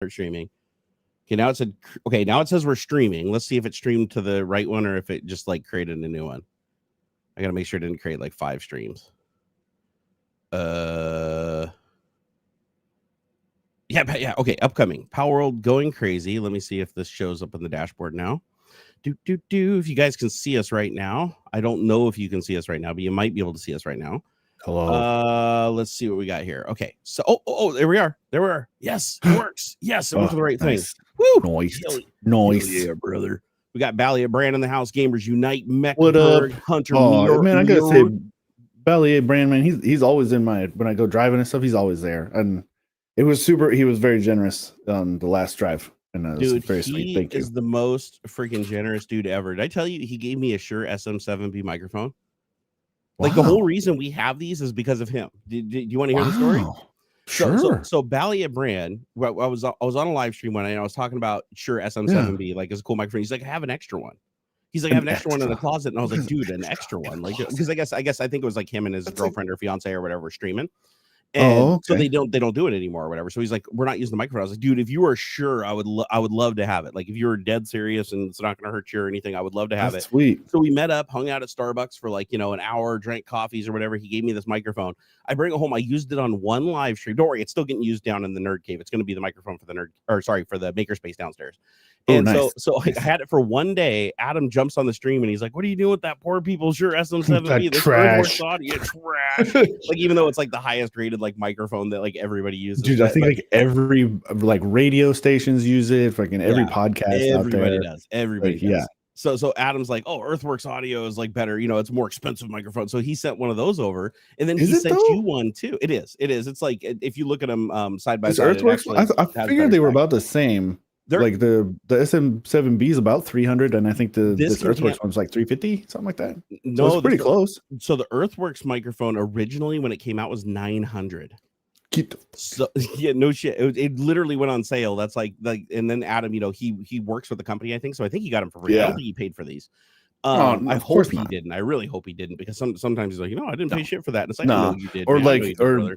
start streaming. Okay, now it said, okay, now it says we're streaming. Let's see if it streamed to the right one or if it just like created a new one. I gotta make sure it didn't create like 5 streams. Yeah, okay, upcoming. Palworld going crazy. Let me see if this shows up on the dashboard now. If you guys can see us right now. I don't know if you can see us right now, but you might be able to see us right now. Hello. Let's see what we got here. Okay, so there we are. There we are. Yes, it works. Yes, it went to the right thing. Woo! Noise. Yeah, brother. We got Balliet Brand in the house. Gamers Unite. What up, Hunter? Man, I gotta say, Balliet Brand, man, he's always in my, when I go driving and stuff, he's always there, and it was super. He was very generous on the last drive, and dude, very sweet. Thank you. Is the most freaking generous dude ever. Did I tell you he gave me a Shure SM7B microphone? Like the whole reason we have these is because of him. Do you want to hear the story? Sure. So Balliet Brand, I was on a live stream one night and I was talking about Shure SM7B, like it's a cool microphone. He's like, I have an extra one. He's like, I have an extra one in the closet, and I was like, dude, an extra one, like, because I think it was like him and his girlfriend or fiance or whatever were streaming. And so they don't do it anymore or whatever. So he's like, we're not using the microphone. I was like, dude, if you are sure, I would love to have it. Like if you're dead serious and it's not going to hurt you or anything, I would love to have it. Sweet. So we met up, hung out at Starbucks for like, an hour, drank coffees or whatever. He gave me this microphone. I bring it home. I used it on one live stream. Don't worry, it's still getting used down in the Nerd Cave. It's going to be the microphone for the for the Makerspace downstairs. And so I had it for one day. Adam jumps on the stream and he's like, what are you doing with that poor people's Shure SM7B? This trash. Trash. Like, even though it's like the highest rated like microphone that like everybody uses. Dude, I think like every like radio stations use it, fucking every podcast out there. Everybody does. So Adam's like, oh, Earthworks Audio is like better, it's a more expensive microphone. So he sent one of those over, and then he sent you one too. It is. It's like if you look at them side by side. Earthworks, I figured they were about the same. Like the SM7B is about 300, and I think this Earthworks one's like 350, something like that. No, it's pretty close. So the Earthworks microphone originally, when it came out, was 900. So yeah, no shit. It literally went on sale. That's like, and then Adam, he works with the company, I think. So I think he got them for free. Yeah. I don't think he paid for these. I hope he didn't. I really hope he didn't, because sometimes he's like, I didn't pay shit for that. And it's like, no, you did. Or man,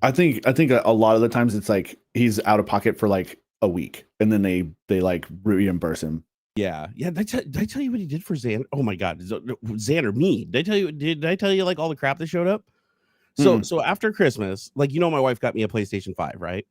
I think a lot of the times it's like he's out of pocket for like a week, and then they like reimburse him. Yeah. Did I tell you what he did for Xander? Oh my god, Xander, me. Did I tell you like all the crap that showed up? So after Christmas, like, my wife got me a PlayStation 5, right?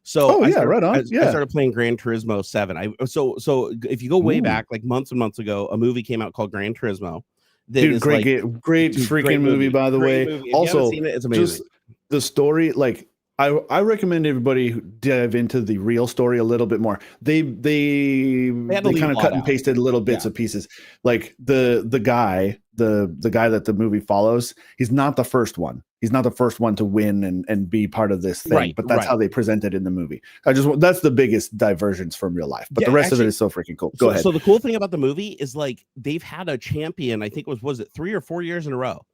So I started playing Gran Turismo 7. So if you go way back, like months and months ago, a movie came out called Gran Turismo. Dude, great freaking movie, by the way. Also, seen it, it's amazing. Just the story, like, I recommend everybody dive into the real story a little bit more. They kind of cut and pasted little bits of pieces. Like the guy that the movie follows, he's not the first one. He's not the first one to win and be part of this thing, but that's how they present it in the movie. That's the biggest divergence from real life. But the rest of it is so freaking cool. Go ahead. So the cool thing about the movie is, like, they've had a champion. I think was it 3 or 4 years in a row?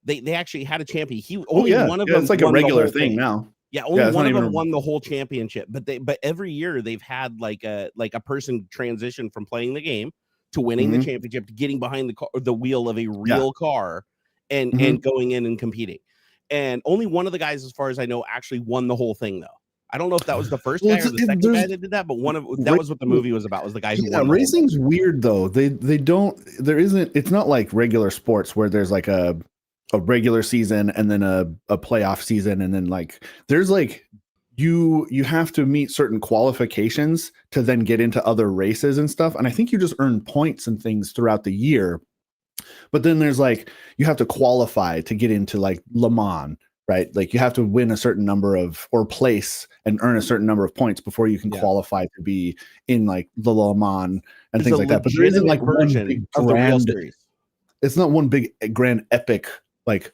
They actually had a champion. One of them. It's like a regular thing now. Yeah, only one of them won the whole championship. But every year they've had like a person transition from playing the game to winning the championship, to getting behind the wheel of a real car and going in and competing. And only one of the guys, as far as I know, actually won the whole thing, though. I don't know if that was the first guy or the second guy that did that, but that was what the movie was about. Was the guy who won. Racing's weird though. It's not like regular sports where there's like a regular season and then a playoff season, and then like there's like you have to meet certain qualifications to then get into other races and stuff, and I think you just earn points and things throughout the year. But then there's like you have to qualify to get into like Le Mans, right? Like you have to win a certain number or place and earn a certain number of points before you can qualify to be in like the Le Mans and things like that. But there isn't like one big grand, it's not one big grand epic. Like,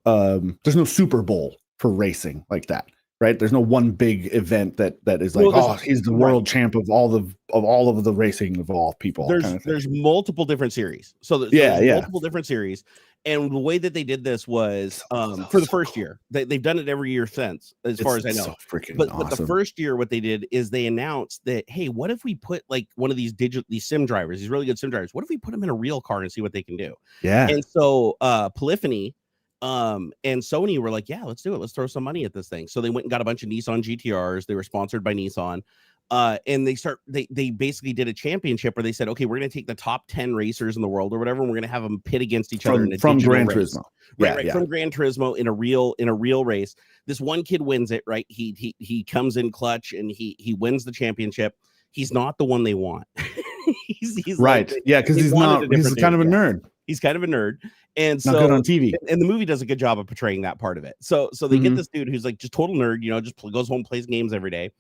there's no Super Bowl for racing like that, right? There's no one big event that is like, he's the world champ of all of the racing of all people. There's multiple different series. So there's multiple different series, and the way that they did this was for the first year. They've done it every year since, as far as I know. So freaking but awesome. But the first year, what they did is they announced that, hey, what if we put like one of these sim drivers, these really good sim drivers, what if we put them in a real car and see what they can do? Yeah. And so Polyphony And Sony were like, yeah, let's do it. Let's throw some money at this thing. So they went and got a bunch of Nissan GTRs. They were sponsored by Nissan. And they basically did a championship where they said, okay, we're going to take the top 10 racers in the world or whatever, and we're going to have them pit against each other in a from digital Gran race. Turismo. Right, from Gran Turismo in a real race. This one kid wins it, right? He comes in clutch and he wins the championship. He's not the one they want. he's right. Like, yeah, because he's kind of a nerd. He's kind of a nerd. And not so good on TV. And the movie does a good job of portraying that part of it. So they get this dude who's like just total nerd, just goes home, plays games every day.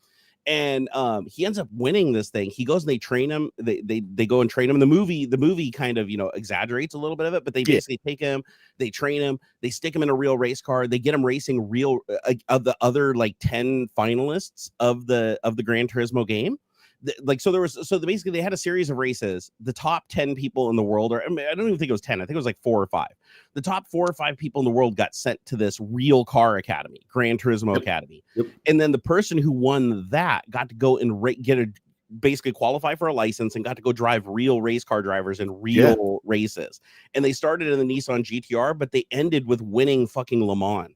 And he ends up winning this thing. He goes and they train him. They go and train him. The movie kind of exaggerates a little bit of it, but they basically take him, they train him, they stick him in a real race car, they get him racing real of the other like 10 finalists of the Gran Turismo game. Basically they had a series of races. The top 10 people in the world, or I don't even think it was 10. I think it was like 4 or 5. The top 4 or 5 people in the world got sent to this real car academy, Gran Turismo Academy. Yep. And then the person who won that got to go and basically qualify for a license and got to go drive real race car drivers in real races. And they started in the Nissan GTR, but they ended with winning fucking Le Mans.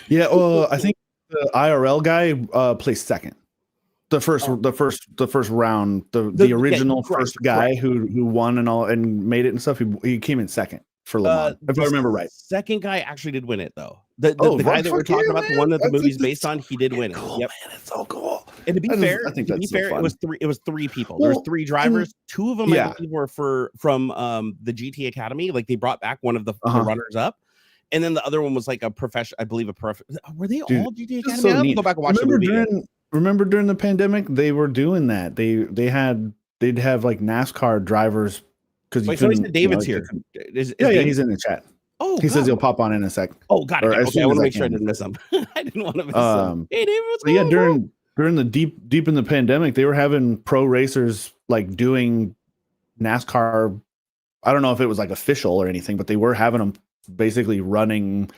Yeah, I think the IRL guy placed second. The first round, the original first guy who won and made it and stuff. He came in second for Le Mans, if I remember right. Second guy actually did win it though. The guy that we're talking about, the one that the movie's based on, he did win it. Cool, yep, man, it's so cool. And to be fair, it was 3 people. There was 3 drivers. 2 of them I believe were from the GT Academy. Like they brought back one of the runners up. And then the other one was like a professional, I believe were they all GT Academy? So I have to go back and watch the movie. Remember during the pandemic, they were doing that. They'd have like NASCAR drivers because you couldn't. Said David's here. Is David? He's in the chat. Oh, he says he'll pop on in a sec. Oh, got it. Okay, I want to make sure I didn't miss him. I didn't want to miss him. Hey, David, what's going on? During the deep in the pandemic, they were having pro racers like doing NASCAR. I don't know if it was like official or anything, but they were having them basically running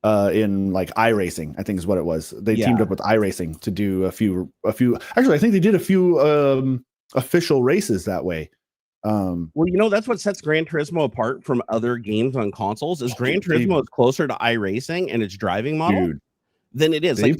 in like iRacing, I think is what it was. They teamed up with iRacing to do a few. Actually, I think they did a few official races that way. Well, that's what sets Gran Turismo apart from other games on consoles. Is Gran Turismo is closer to iRacing and its driving model than it is. Like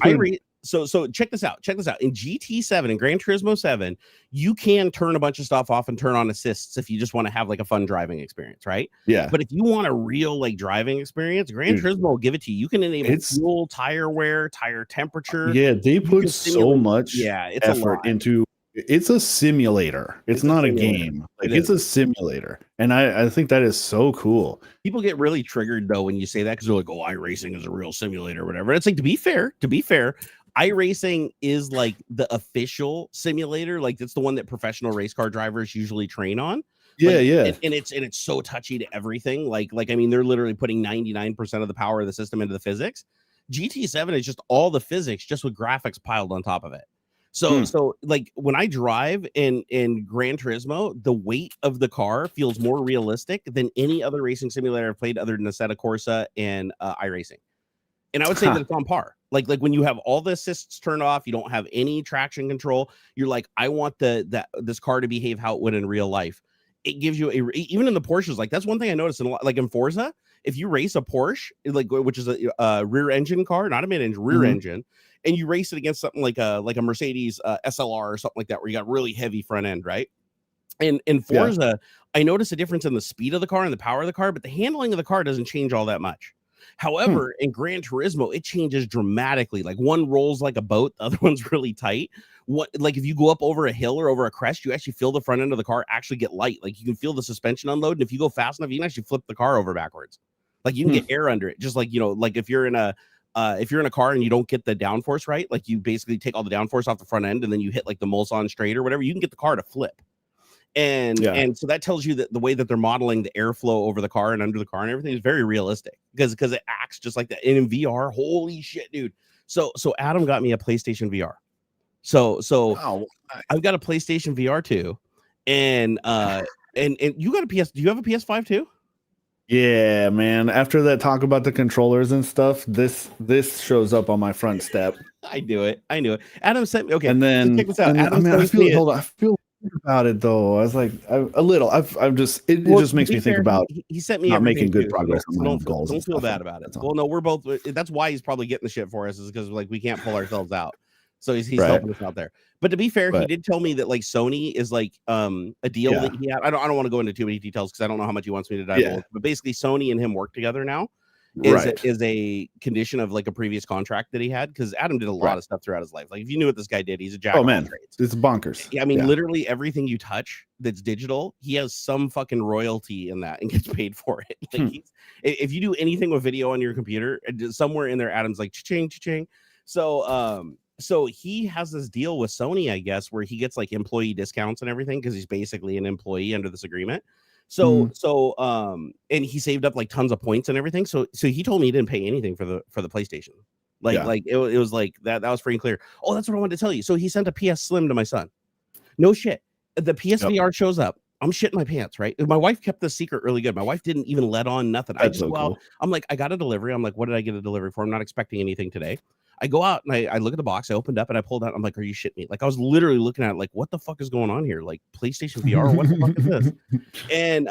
So check this out. In GT7 and Gran Turismo 7, you can turn a bunch of stuff off and turn on assists if you just want to have like a fun driving experience, right? Yeah. But if you want a real like driving experience, Gran Turismo will give it to you. You can enable fuel, tire wear, tire temperature. Yeah, they put so much effort into. It's a simulator. It's not a game. Like it's a simulator. And I think that is so cool. People get really triggered though when you say that because they're like, oh, iRacing is a real simulator or whatever. It's like, to be fair, iRacing is like the official simulator. Like it's the one that professional race car drivers usually train on. And it's so touchy to everything. Like I mean, they're literally putting 99% of the power of the system into the physics. GT7 is just all the physics, just with graphics piled on top of it. So like when I drive in Gran Turismo, the weight of the car feels more realistic than any other racing simulator I've played other than Assetto Corsa and iRacing. And I would say that it's on par. Like when you have all the assists turned off, you don't have any traction control. You're like, I want this car to behave how it would in real life. It gives you even in the Porsches. Like that's one thing I noticed in a lot, like in Forza, if you race a Porsche, like which is a rear engine car, not a mid engine, rear engine, and you race it against something like a Mercedes SLR or something like that, where you got really heavy front end, right? And in Forza, I noticed a difference in the speed of the car and the power of the car, but the handling of the car doesn't change all that much. However, in Gran Turismo, it changes dramatically. Like one rolls like a boat, the other one's really tight. Like if you go up over a hill or over a crest, you actually feel the front end of the car actually get light. Like you can feel the suspension unload, and if you go fast enough, you can actually flip the car over backwards. Like you can get air under it. Just like like if you're in a car and you don't get the downforce right, like you basically take all the downforce off the front end and then you hit like the Mulsanne straight or whatever, you can get the car to flip. And so that tells you that the way that they're modeling the airflow over the car and under the car and everything is very realistic because it acts just like that. And in VR, holy shit, dude. So Adam got me a PlayStation VR. So I've got a PlayStation VR too, and you got a PS. Do you have a PS5 too? Yeah, man. After that talk about the controllers and stuff, this shows up on my front step. I knew it. Adam sent me. Okay, and then check this out. I feel about it though. I was like, a little. I'm just. It Well, just makes me think about he sent me not everything making good too, progress on my own don't goals. don't and feel stuff, bad and about it. that's all. Well, no, we're both. That's why he's probably getting the shit for us, is because like we can't pull ourselves out. So he's Right. helping us out there. But to be fair, he But- did tell me that like Sony is like a deal Yeah. that he had. I don't want to go into too many details because I don't know how much he wants me to divulge. Yeah. But basically, Sony and him work together now. Right. Is a condition of like a previous contract that he had, because Adam did a lot of stuff throughout his life. Like if you knew what this guy did, he's a jack of all trades. It's bonkers. I mean, literally everything you touch that's digital, he has some fucking royalty in that and gets paid for it. Like if you do anything with video on your computer, somewhere in there, Adam's like cha-ching, cha-ching. So he has this deal with Sony, I guess, where he gets like employee discounts and everything because he's basically an employee under this agreement. And he saved up like tons of points and everything. So he told me he didn't pay anything for the PlayStation. Like it was like that was free and clear. Oh, that's what I wanted to tell you. So he sent a PS Slim to my son. No shit. The PSVR shows up. I'm shitting my pants, right? My wife kept this secret really good. My wife didn't even let on nothing. That's I just so go cool. out. I'm like, I got a delivery. I'm like, what did I get a delivery for? I'm not expecting anything today. I go out and I look at the box. I opened up and I pulled out. I'm like, are you shitting me? Like I was literally looking at it like, what the fuck is going on here? Like PlayStation VR, what the fuck is this? And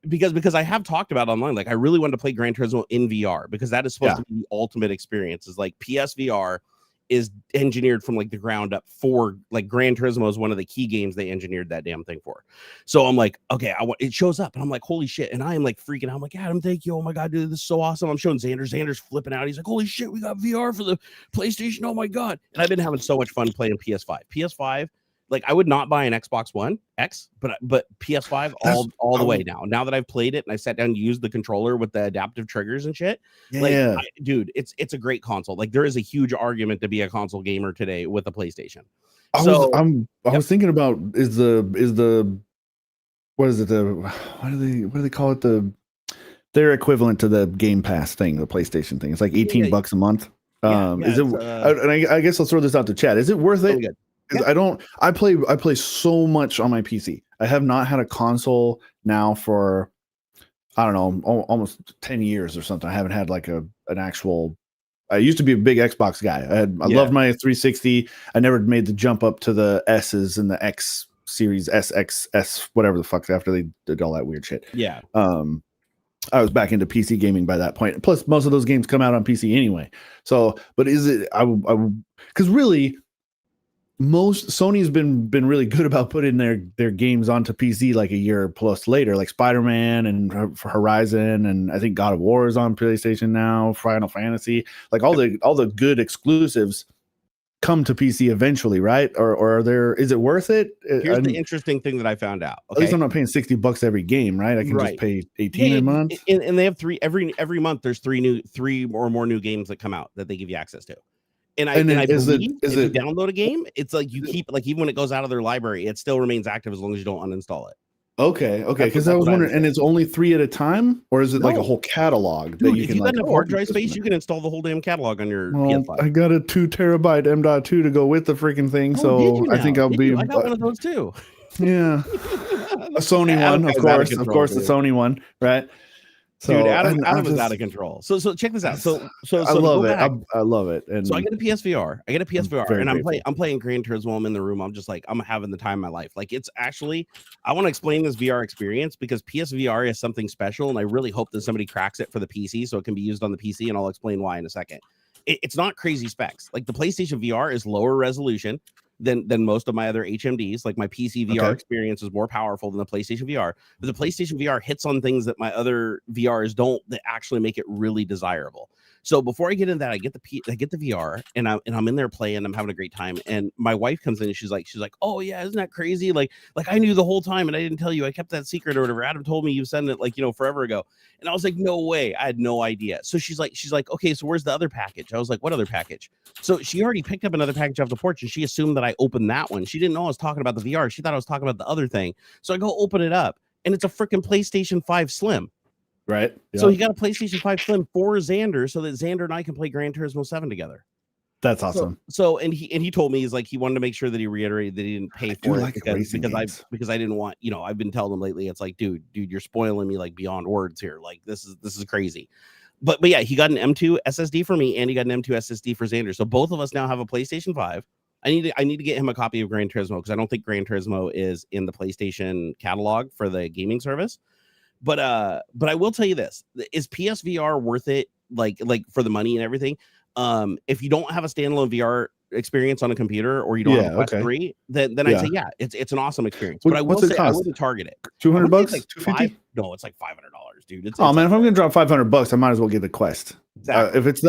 because I have talked about online, like I really wanted to play Gran Turismo in VR because that is supposed to be the ultimate experience. Is like PSVR is engineered from like the ground up for like Gran Turismo is one of the key games they engineered that damn thing for. So I'm like, okay, it shows up and I'm like, holy shit. And I am like freaking out. I'm like, Adam, thank you. Oh my God, dude, this is so awesome. I'm showing Xander. Xander's flipping out. He's like, holy shit, we got VR for the PlayStation. Oh my God. And I've been having so much fun playing PS5. PS5, like I would not buy an Xbox One X, but PS5 all the way now. Now that I've played it and I sat down and used the controller with the adaptive triggers and shit, dude, it's a great console. Like there is a huge argument to be a console gamer today with the PlayStation. I was thinking about what is it, what do they call it, their equivalent to the Game Pass thing, the PlayStation thing. It's like $18 a month. Is it? And I guess I'll throw this out to chat. Is it worth it? Good. I play so much on my PC. I have not had a console now for I don't know, almost 10 years or something. I haven't had like an actual. I used to be a big Xbox guy. I loved my 360. I never made the jump up to the S's and the X series, SXS, whatever the fuck, after they did all that weird shit. Yeah. I was back into PC gaming by that point. Plus, most of those games come out on PC anyway. So, but is it? Because really. Sony's been really good about putting their games onto PC like a year plus later, like Spider-Man and Horizon, and I think God of War is on PlayStation now, Final Fantasy, like all the good exclusives come to PC eventually, right? Or is it worth it? Here's the interesting thing that I found out. Okay? At least I'm not paying $60 every game, right? I can just pay 18 a month. And they have every month there's three or more new games that come out that they give you access to. And I believe if you download a game, it's like you keep, like, even when it goes out of their library, it still remains active as long as you don't uninstall it. Okay. Because I was wondering, and it's only 3 at a time, or is it like a whole catalog that you can? If you got enough hard drive space, you can install the whole damn catalog on your PS5. I got a 2 terabyte M.2 to go with the freaking thing, so I think I'll be. I got one of those too. Yeah, a Sony one, of course, the Sony one, right? So, dude, Adam is out of control. So check this out. So I love it. I love it. And so I get a PSVR. And I'm playing Gran Turismo. I'm in the room. I'm just like, I'm having the time of my life. Like, it's actually, I want to explain this VR experience because PSVR is something special, and I really hope that somebody cracks it for the PC so it can be used on the PC, and I'll explain why in a second. It's not crazy specs. Like the PlayStation VR is lower resolution than most of my other HMDs. Like my PC VR experience is more powerful than the PlayStation VR, but the PlayStation VR hits on things that my other VRs don't, that actually make it really desirable. So before I get into that, I get the VR, and I'm in there playing. I'm having a great time, and my wife comes in and she's like, oh yeah, isn't that crazy? Like I knew the whole time and I didn't tell you. I kept that secret or whatever. Adam told me you sent it forever ago, and I was like, no way, I had no idea. So she's like, okay, so where's the other package? I was like, what other package? So she already picked up another package off the porch, and she assumed that I opened that one. She didn't know I was talking about the VR. She thought I was talking about the other thing. So I go open it up, and it's a freaking PlayStation 5 Slim. Right. Yep. So he got a PlayStation 5 Slim for Xander so that Xander and I can play Gran Turismo 7 together. That's awesome. So he told me, he's like, he wanted to make sure that he reiterated that he didn't pay for it because I didn't want, I've been telling him lately, it's like, dude, you're spoiling me like beyond words here. Like this is crazy. But yeah, he got an M2 SSD for me, and he got an M2 SSD for Xander. So both of us now have a PlayStation 5 I need to get him a copy of Gran Turismo because I don't think Gran Turismo is in the PlayStation catalog for the gaming service. But I will tell you this: is PSVR worth it? Like for the money and everything? If you don't have a standalone VR experience on a computer or you don't have a Quest 3, then I'd say it's an awesome experience. But I will say I wouldn't target it. $200, like $250? No, it's like $500, dude. It's man, like, if I'm gonna drop $500, I might as well get the Quest. Exactly. If it's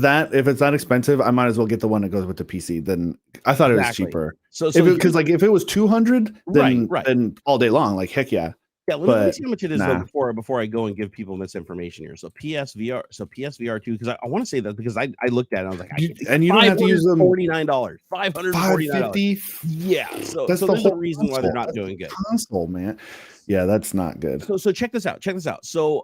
that expensive, I might as well get the one that goes with the PC. Then I thought it was cheaper. So if it was $200, then all day long, like heck yeah. Yeah, let me see how much it is though before I go and give people misinformation here. So PSVR 2, because I want to say that because I looked at it, I was like, and you don't have to use them $49, $549. Yeah, so there's a reason why they're not doing good. Console, man. Yeah, that's not good. So check this out. So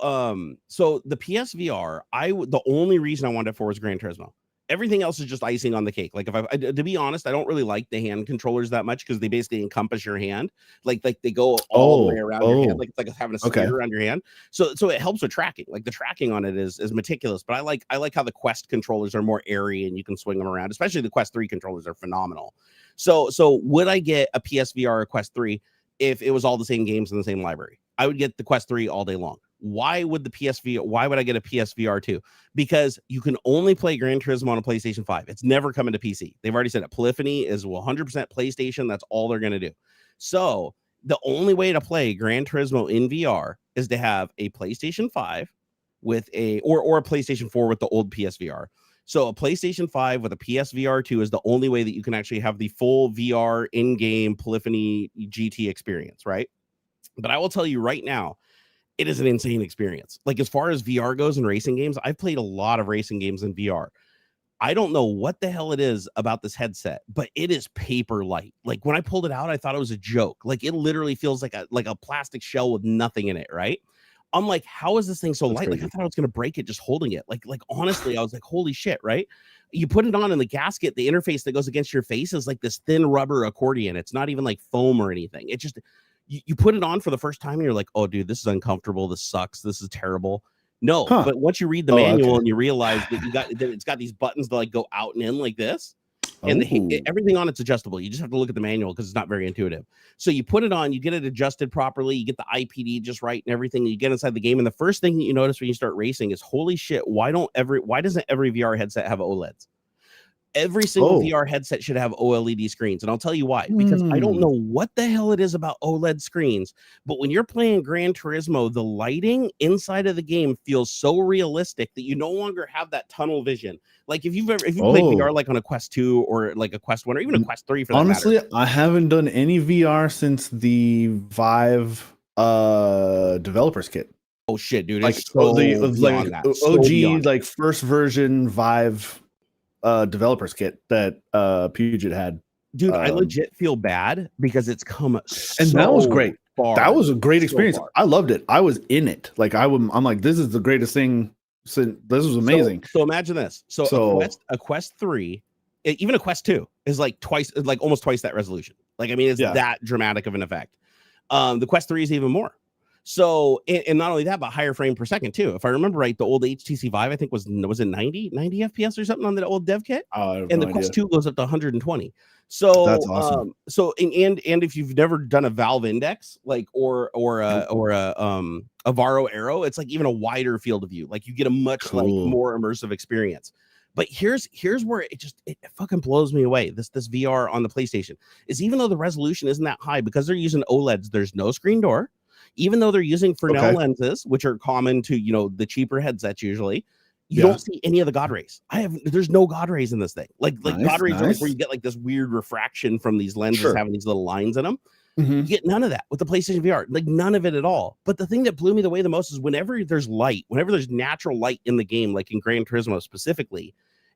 the PSVR, the only reason I wanted it for was Gran Turismo. Everything else is just icing on the cake. Like to be honest, I don't really like the hand controllers that much because they basically encompass your hand. Like they go all the way around your hand. Like it's like having a sphere around your hand. So it helps with tracking. Like the tracking on it is meticulous. But I like how the Quest controllers are more airy and you can swing them around. Especially the Quest 3 controllers are phenomenal. So would I get a PSVR or a Quest 3 if it was all the same games in the same library? I would get the Quest 3 all day long. Why would I get a PSVR 2? Because you can only play Gran Turismo on a PlayStation 5. It's never coming to PC. They've already said it. Polyphony is 100% PlayStation. That's all they're going to do. So the only way to play Gran Turismo in VR is to have a PlayStation 5 with or a PlayStation 4 with the old PSVR. So a PlayStation 5 with a PSVR 2 is the only way that you can actually have the full VR in-game Polyphony GT experience, right? But I will tell you right now, it is an insane experience. Like as far as VR goes in racing games, I've played a lot of racing games in VR. I don't know what the hell it is about this headset, but it is paper light. Like when I pulled it out, I thought it was a joke. Like it literally feels like a plastic shell with nothing in it, right? I'm like, how is this thing so light? Like I thought I was gonna break it just holding it. Like honestly, I was like, holy shit, right? You put it on in the gasket, the interface that goes against your face is like this thin rubber accordion. It's not even like foam or anything. It just you put it on for the first time and you're like, oh dude, this is uncomfortable. This sucks. This is terrible. No, but once you read the manual and you realize that it's got these buttons that like go out and in like this, and everything on it's adjustable. You just have to look at the manual because it's not very intuitive. So you put it on, you get it adjusted properly, you get the IPD just right and everything. You get inside the game, and the first thing that you notice when you start racing is, holy shit, why doesn't every VR headset have OLEDs? Every single VR headset should have OLED screens. And I'll tell you why. Because I don't know what the hell it is about OLED screens, but when you're playing Gran Turismo, the lighting inside of the game feels so realistic that you no longer have that tunnel vision. Like if you played VR like on a Quest 2 or like a Quest 1 or even a Quest 3 for that honestly matter. I haven't done any VR since the Vive developers kit. Oh shit, dude. Like OG like first version Vive developers kit that Puget had. Dude, I legit feel bad because it's come and that was great. That was a great experience. I loved it. I was in it. Like I'm like, this is the greatest thing. This was amazing. So imagine this. So a Quest 3, even a Quest 2 is like almost twice that resolution. Like I mean, it's that dramatic of an effect. The Quest 3 is even more. So, and not only that, but higher frame per second too. If I remember right, the old HTC Vive, I think was it 90 FPS or something on the old dev kit, and the Quest 2 goes up to 120. So that's awesome. And if you've never done a Valve Index, like or a Varo Aero, it's like even a wider field of view. Like you get a much like more immersive experience. But here's where it fucking blows me away. This VR on the PlayStation is, even though the resolution isn't that high, because they're using OLEDs, there's no screen door. Even though they're using Fresnel lenses, which are common to, the cheaper headsets usually, you don't see any of the God rays. There's no God rays in this thing. Like God rays are like where you get like this weird refraction from these lenses having these little lines in them. You get none of that with the PlayStation VR, like none of it at all. But the thing that blew me away the most is whenever there's natural light in the game, like in Gran Turismo specifically,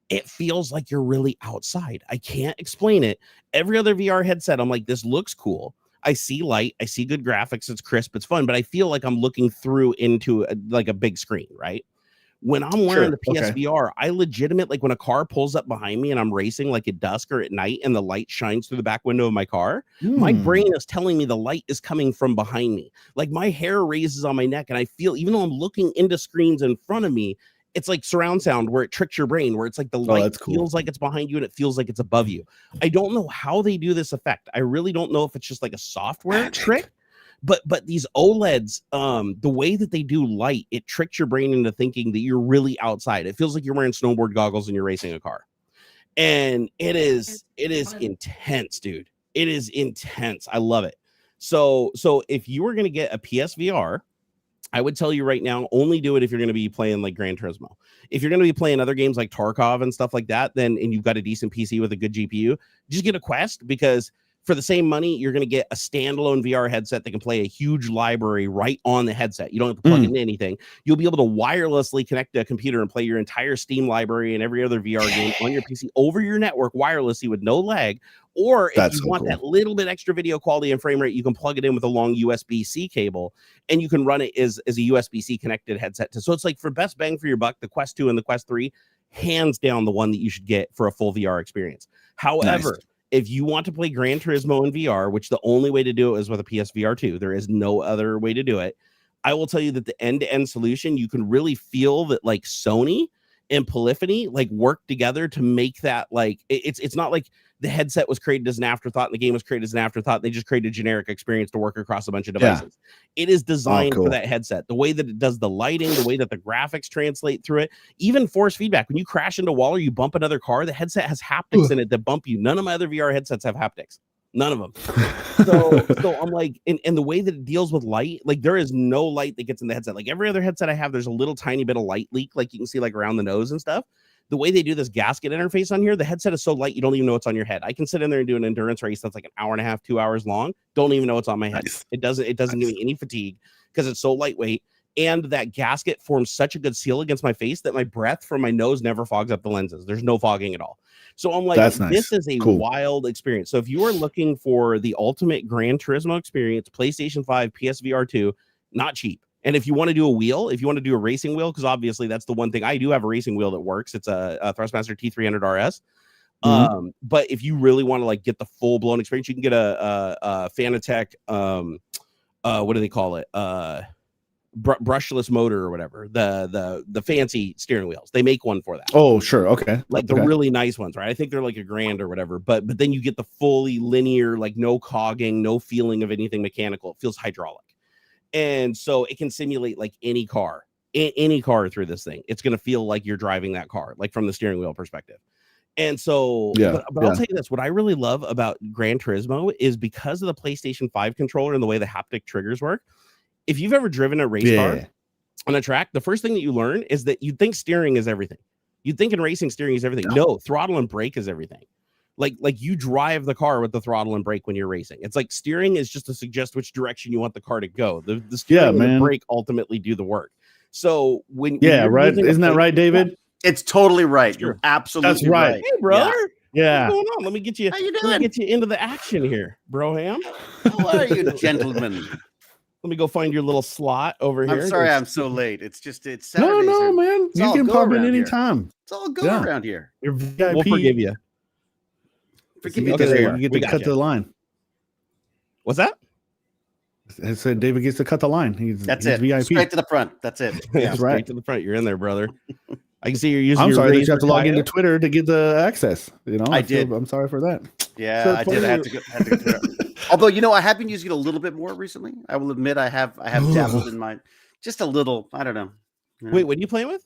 it feels like you're really outside. I can't explain it. Every other VR headset, I'm like, this looks cool. I see light, I see good graphics, it's crisp, it's fun, but I feel like I'm looking through into a big screen, right? When I'm wearing the PSVR, I legitimately, like when a car pulls up behind me and I'm racing like at dusk or at night and the light shines through the back window of my car, my brain is telling me the light is coming from behind me. Like my hair raises on my neck and I feel, even though I'm looking into screens in front of me, it's like surround sound where it tricks your brain, where it's like the light feels like it's behind you and it feels like it's above you. I don't know how they do this effect. I really don't know if it's just like a software trick, but these OLEDs, the way that they do light, it tricks your brain into thinking that you're really outside. It feels like you're wearing snowboard goggles and you're racing a car. And it is intense, dude. It is intense. I love it. So if you were going to get a PSVR, I would tell you right now, only do it if you're going to be playing like Gran Turismo. If you're going to be playing other games like Tarkov and stuff like that, then and you've got a decent PC with a good GPU, just get a Quest, because for the same money, you're going to get a standalone VR headset that can play a huge library right on the headset. You don't have to plug into anything. You'll be able to wirelessly connect to a computer and play your entire Steam library and every other VR game on your PC over your network wirelessly with no lag. Or if you want that little bit extra video quality and frame rate, you can plug it in with a long USB-C cable, and you can run it as a USB-C connected headset. So it's like, for best bang for your buck, the Quest 2 and the Quest 3, hands down the one that you should get for a full VR experience. However, if you want to play Gran Turismo in VR, which the only way to do it is with a PSVR 2, there is no other way to do it. I will tell you that the end-to-end solution, you can really feel that like Sony and Polyphony like work together to make that like, it's not like the headset was created as an afterthought and the game was created as an afterthought. They just created a generic experience to work across a bunch of devices. It is designed for that headset. The way that it does the lighting, the way that the graphics translate through it, even force feedback. When you crash into a wall or you bump another car, the headset has haptics in it that bump you. None of my other VR headsets have haptics. None of them. So I'm like, and the way that it deals with light, like there is no light that gets in the headset. Like every other headset I have, there's a little tiny bit of light leak, like you can see like around the nose and stuff. The way they do this gasket interface on here, the headset is so light you don't even know it's on your head. I can sit in there and do an endurance race that's like an hour and a half, 2 hours long. Don't even know it's on my head. It doesn't give me any fatigue because it's so lightweight. And that gasket forms such a good seal against my face that my breath from my nose never fogs up the lenses. There's no fogging at all. So I'm like, this is a wild experience. So if you are looking for the ultimate Gran Turismo experience, PlayStation 5, PSVR 2, not cheap. And if you want to do a wheel, if you want to do a racing wheel, because obviously that's the one thing, I do have a racing wheel that works. It's a Thrustmaster T300 RS. But if you really want to like get the full blown experience, you can get a Fanatec, what do they call it? Brushless motor or whatever, the fancy steering wheels. They make one for that. Oh, sure. Okay. Like the really nice ones, right? I think they're like $1,000 or whatever, but then you get the fully linear, like no cogging, no feeling of anything mechanical. It feels hydraulic. And so it can simulate like any car through this thing. It's going to feel like you're driving that car, like from the steering wheel perspective. And so, but I'll tell you this, what I really love about Gran Turismo is because of the PlayStation 5 controller and the way the haptic triggers work. If you've ever driven a race car on a track, the first thing that you learn is that you'd think steering is everything. You'd think in racing steering is everything. No, throttle and brake is everything. Like you drive the car with the throttle and brake when you're racing. It's like steering is just to suggest which direction you want the car to go. The steering and the brake ultimately do the work. So when right, isn't that right, David? It's totally right. You're absolutely right. Hey, brother. Yeah. What's going on? Let me get you. How you doing? Let me get you into the action here, Broham. How are you, gentlemen? Let me go find your little slot over here. I'm sorry I'm so late. It's Saturdays. No, man. You can pop in anytime. It's all good around here. You're VIP. We'll forgive you. Forgive me. You get to cut the line. What's that? I said David gets to cut the line. He's VIP. Straight to the front. That's it. That's right. Straight to the front. You're in there, brother. I can see you're using. I'm sorry that you have to log into Twitter to get the access. You know, I did. I'm sorry for that. Yeah, I did. I had to go. Although, you know, I have been using it a little bit more recently. I will admit I have dabbled in my just a little. I don't know. Wait, what are you playing with?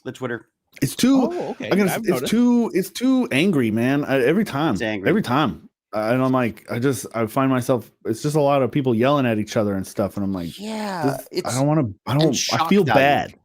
The Twitter. It's too. Okay. It's too angry, man. Every time. It's angry. Every time. And I'm like, I find myself. It's just a lot of people yelling at each other and stuff, and I'm like, yeah, I feel bad.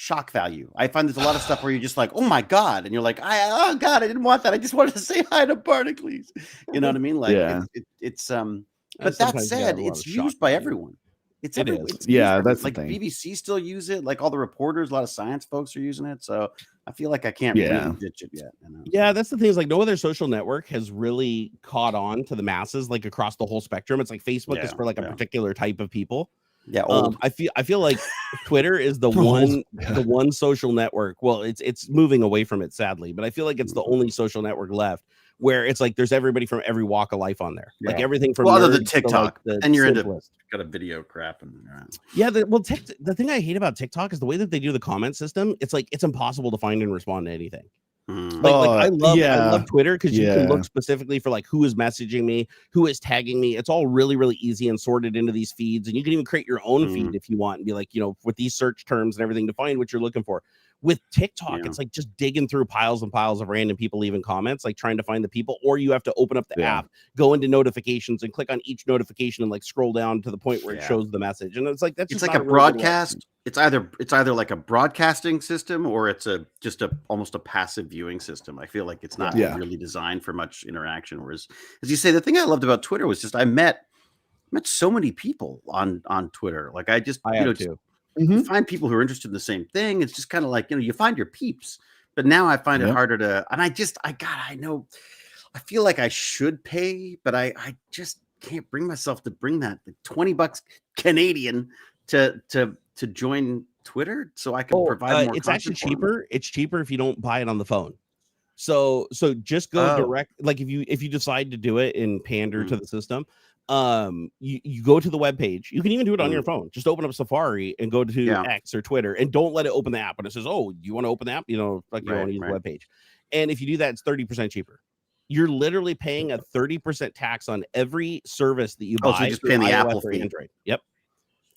Shock value. I find there's a lot of stuff where you're just like, oh my god, and you're like, oh god, I didn't want that. I just wanted to say hi to Barnacules. You know what I mean? Like, it's But that said, it's used by everyone. It's that's like the thing. BBC still use it. Like all the reporters, a lot of science folks are using it. So I feel like I can't really ditch it yet. You know? Yeah, that's the thing. Is like no other social network has really caught on to the masses, like across the whole spectrum. It's like Facebook is for like a particular type of people. Yeah, I feel like Twitter is the one social network. Well, it's moving away from it, sadly, but I feel like it's the only social network left where it's like there's everybody from every walk of life on there, like everything from other than nerds to, TikTok, like, and you're simplest. got a video crap and The thing I hate about TikTok is the way that they do the comment system. It's like it's impossible to find and respond to anything. Like I love Twitter because you can look specifically for like who is messaging me, who is tagging me. It's all really, really easy and sorted into these feeds, and you can even create your own feed if you want and be like, with these search terms and everything to find what you're looking for. With TikTok, it's like just digging through piles and piles of random people leaving comments, like trying to find the people, or you have to open up the app, go into notifications and click on each notification and like scroll down to the point where it shows the message. And it's like that's just like a broadcast. It's either like a broadcasting system or it's almost a passive viewing system. I feel like it's not really designed for much interaction. Whereas, as you say, the thing I loved about Twitter was just I met so many people on Twitter. Like I have too. You find people who are interested in the same thing. It's just kind of like, you find your peeps, but now I find it harder to, and I feel like I should pay, but I just can't bring myself to bring that $20 Canadian to join Twitter so I can provide more. It's actually cheaper. It's cheaper if you don't buy it on the phone. So just go direct. Like if you decide to do it and pander to the system, you go to the web page. You can even do it on your phone. Just open up Safari and go to X or Twitter, and don't let it open the app. When it says, "Oh, you want to open the app?" You want to use the web page. And if you do that, it's 30% cheaper. You're literally paying a 30% tax on every service that you buy. So you just paying the Apple fee. Android. Yep.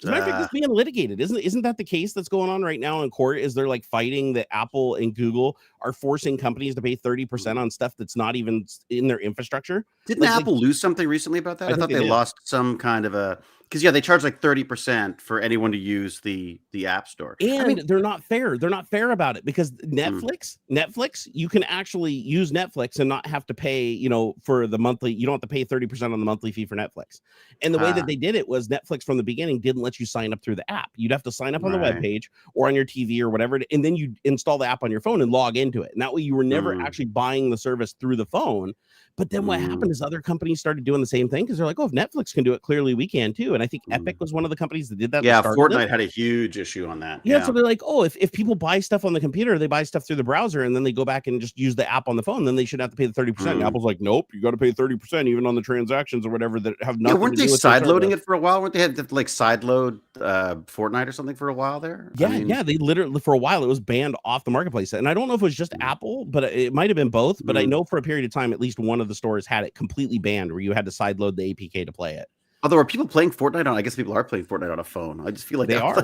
As a matter of fact, it's being litigated. Isn't that the case that's going on right now in court? Is they're like fighting that Apple and Google are forcing companies to pay 30% on stuff that's not even in their infrastructure? Didn't Apple lose something recently about that? I thought they lost some kind of a, because they charge like 30% for anyone to use the App Store. And they're not fair. They're not fair about it because Netflix, you can actually use Netflix and not have to pay, for the monthly. You don't have to pay 30% on the monthly fee for Netflix. And the way that they did it was Netflix from the beginning didn't let you sign up through the app. You'd have to sign up on the webpage or on your TV or whatever, and then you install the app on your phone and log into it. And that way you were never actually buying the service through the phone. But then what happened is other companies started doing the same thing because they're like, oh, if Netflix can do it, clearly we can too. And I think Epic was one of the companies that did that. Yeah, Fortnite had a huge issue on that. Yeah, so they're like, oh, if people buy stuff on the computer, they buy stuff through the browser, and then they go back and just use the app on the phone, then they should have to pay the 30%. And Apple's like, nope, you got to pay 30% even on the transactions or whatever that have nothing. Weren't they side loading it for a while? Weren't they had to like side load Fortnite or something for a while there? Yeah, they literally for a while it was banned off the marketplace, and I don't know if it was just Apple, but it might have been both. But I know for a period of time, at least one of the stores had it completely banned, where you had to side load the APK to play it. Although, are people playing Fortnite on? I guess people are playing Fortnite on a phone. I just feel like they are.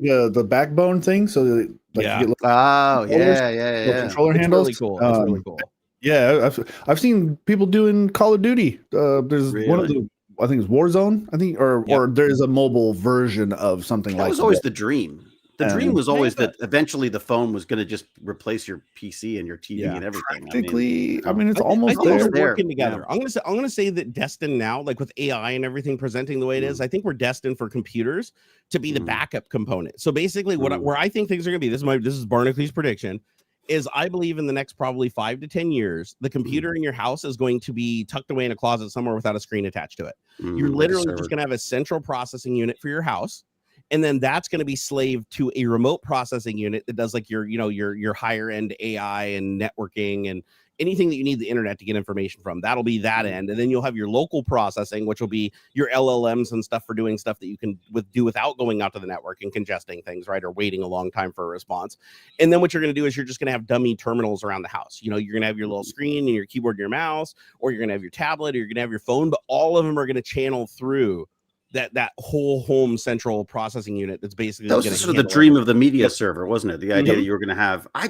The backbone thing. So you get controller handles. Really cool. It's really cool. Yeah, I've seen people doing Call of Duty. There's one of the, I think it's Warzone. I think, or there's a mobile version of something like that. That was always the dream. The dream was always that eventually the phone was going to just replace your PC and your TV and everything. Practically, it's almost there. Working together. I'm gonna say that destined now, like with AI and everything presenting the way it is, I think we're destined for computers to be the backup component. So basically, where I think things are going to be, this is Barnacules' prediction, is I believe in the next probably 5 to 10 years, the computer in your house is going to be tucked away in a closet somewhere without a screen attached to it. You're literally just going to have a central processing unit for your house. And then that's going to be slaved to a remote processing unit that does like your higher end AI and networking and anything that you need the internet to get information from. That'll be that end. And then you'll have your local processing, which will be your LLMs and stuff for doing stuff that you can do without going out to the network and congesting things, right? Or waiting a long time for a response. And then what you're going to do is you're just going to have dummy terminals around the house. You're going to have your little screen and your keyboard and your mouse, or you're going to have your tablet, or you're going to have your phone, but all of them are going to channel through that whole home central processing unit. That's basically that was sort of the dream of the media server, wasn't it? The idea that you were going to have. I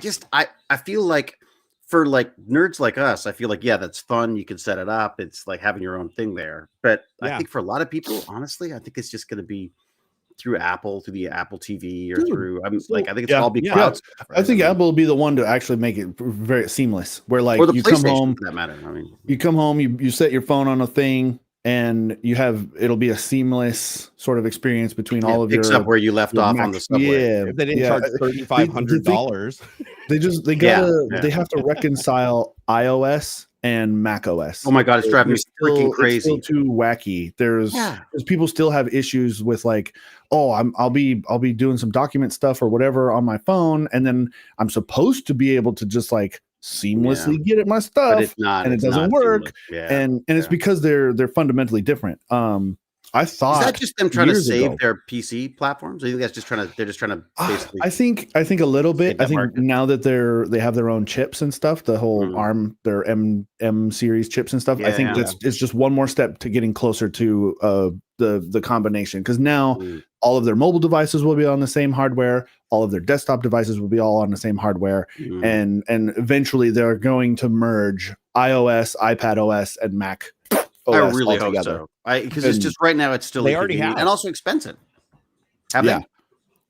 feel like for like nerds like us, I feel like that's fun. You can set it up. It's like having your own thing there. But I think for a lot of people, honestly, I think it's just going to be through Apple, through the Apple TV, or through. I think it's all be cloud stuff, right? I think Apple will be the one to actually make it very seamless. Where like you come home, for that matter. You come home, you set your phone on a thing, and it'll be a seamless sort of experience between all of your. Picks up where you left off on the subway. If they didn't charge $3,500, they have to reconcile iOS and Mac OS. Oh my god, it's driving me freaking crazy. It's still too wacky. There's people still have issues with like, I'll be doing some document stuff or whatever on my phone, and then I'm supposed to be able to just like seamlessly get at my stuff, but it's not, and it doesn't work. And it's because they're fundamentally different. I thought, is that just them trying to save their PC platforms? I think that's just they're just trying to basically. I think a little bit. I think now that they have their own chips and stuff, the whole ARM, their M series chips and stuff. I think it's just one more step to getting closer to the combination, because now all of their mobile devices will be on the same hardware, all of their desktop devices will be all on the same hardware, and eventually they're going to merge iOS, iPad OS, and Mac OS. I really hope so. Because it's just right now it's still they already have, and also expensive.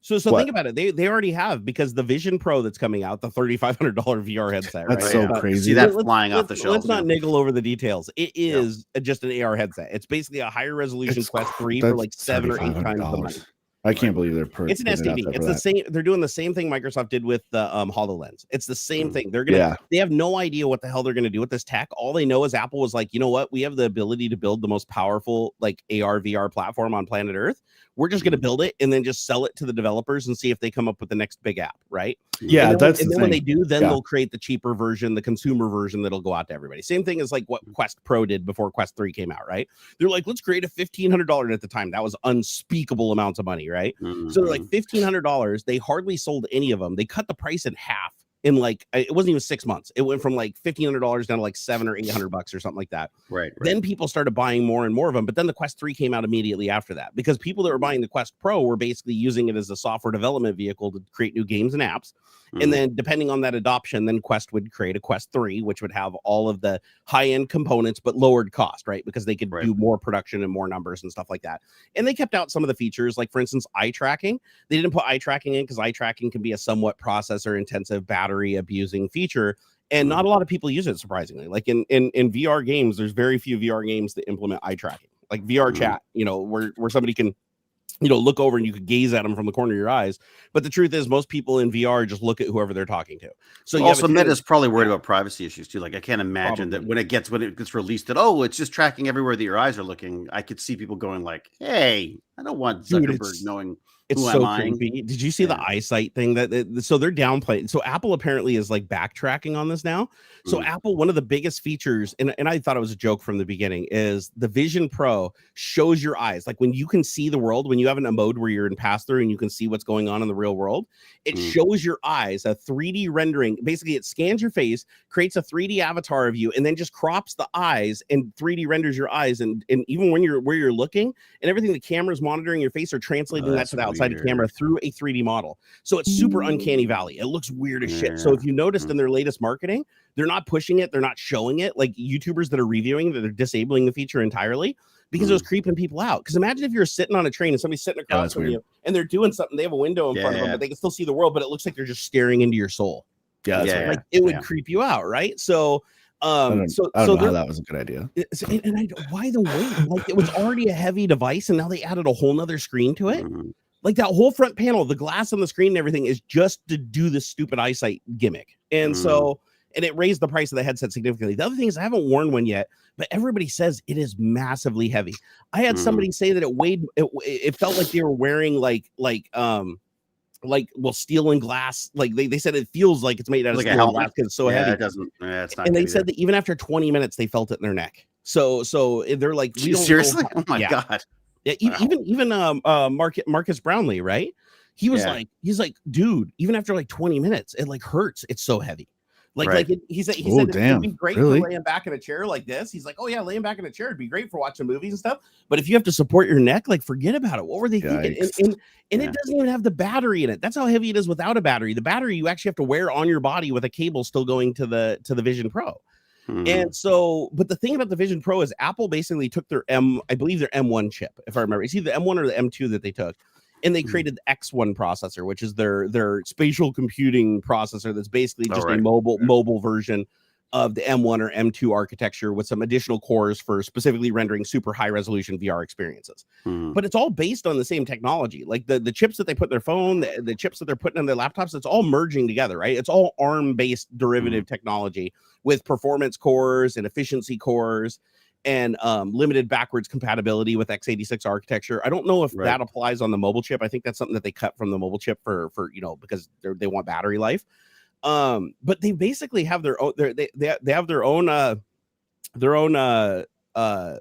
So think about it. They already have, because the Vision Pro that's coming out, the $3,500 VR headset. That's so crazy. See that flying off the shelf. Let's not niggle over the details. It is just an AR headset. It's basically a higher resolution Quest 3 for like 7 or 8 times the money. I can't believe it's an STD. It's the same. They're doing the same thing Microsoft did with the HoloLens. It's the same thing. They have no idea what the hell they're gonna do with this tech. All they know is Apple was like, you know what? We have the ability to build the most powerful like AR VR platform on planet Earth. We're just gonna build it and then just sell it to the developers and see if they come up with the next big app, right? Yeah, and then when they do, then they'll create the cheaper version, the consumer version that'll go out to everybody. Same thing as like what Quest Pro did before Quest 3 came out, right? They're like, let's create a $1,500 at the time. That was unspeakable amounts of money, right? So they're like $1,500. They hardly sold any of them. They cut the price in half in like, it wasn't even 6 months. It went from like $1,500 down to like $700 or $800 or something like that. Right. Then people started buying more and more of them. But then the Quest 3 came out immediately after that, because people that were buying the Quest Pro were basically using it as a software development vehicle to create new games and apps. And then depending on that adoption, then Quest would create a Quest 3, which would have all of the high-end components, but lowered cost, right? Because they could do more production and more numbers and stuff like that. And they kept out some of the features, like for instance, eye tracking. They didn't put eye tracking in because eye tracking can be a somewhat processor intensive, battery abusing feature. And not a lot of people use it, surprisingly. Like in VR games, there's very few VR games that implement eye tracking, like VR chat, where somebody can look over and you could gaze at them from the corner of your eyes. But the truth is, most people in VR just look at whoever they're talking to. So also, Meta's probably worried about privacy issues too. Like, I can't imagine that when it gets released, that it's just tracking everywhere that your eyes are looking. I could see people going like, "Hey, I don't want Zuckerberg knowing." It's so creepy. Did you see the eyesight thing so they're downplaying? So Apple apparently is like backtracking on this now. So Apple, one of the biggest features, and I thought it was a joke from the beginning, is the Vision Pro shows your eyes. Like when you can see the world, when you have a mode where you're in pass through and you can see what's going on in the real world, it shows your eyes, a 3D rendering. Basically, it scans your face, creates a 3D avatar of you, and then just crops the eyes and 3D renders your eyes. And even when where you're looking and everything, the camera's monitoring your face or translating that to the outside of camera through a 3D model. So it's super uncanny valley. It looks weird as shit. So if you noticed in their latest marketing, they're not pushing it, they're not showing it. Like YouTubers that are reviewing that are disabling the feature entirely because it was creeping people out. Because imagine if you're sitting on a train and somebody's sitting across from you and they're doing something, they have a window in front of them, but they can still see the world, but it looks like they're just staring into your soul. Like it would creep you out, right? So I don't know how that was a good idea. Why the wait? Like it was already a heavy device, and now they added a whole nother screen to it. Like that whole front panel, the glass on the screen and everything is just to do this stupid eyesight gimmick. And so, and it raised the price of the headset significantly. The other thing is I haven't worn one yet, but everybody says it is massively heavy. I had somebody say that it felt like they were wearing steel and glass. Like they said it feels like it's made out of steel and glass because it's so heavy. It doesn't. It's not. And they said that even after 20 minutes, they felt it in their neck. So they're like, seriously? Oh my God. Yeah, even Marcus Brownlee, right? He was he's like, dude, even after like 20 minutes, it like hurts. It's so heavy. He said it'd be great for laying back in a chair like this. He's like, oh yeah, laying back in a chair would be great for watching movies and stuff. But if you have to support your neck, like forget about it. What were they thinking? And it doesn't even have the battery in it. That's how heavy it is without a battery. The battery you actually have to wear on your body with a cable still going to the Vision Pro. And so, but the thing about the Vision Pro is Apple basically took their I believe their M1 chip, if I remember. It's either the M1 or the M2 that they took. And they created the X1 processor, which is their spatial computing processor that's basically just a mobile version of the M1 or M2 architecture with some additional cores for specifically rendering super high resolution VR experiences. But it's all based on the same technology. Like the chips that they put in their phone, the chips that they're putting in their laptops, it's all merging together, right? It's all ARM-based derivative technology with performance cores and efficiency cores and limited backwards compatibility with x86 architecture. I don't know if that applies on the mobile chip. I think that's something that they cut from the mobile chip for because they want battery life. But they basically have their own. They have their own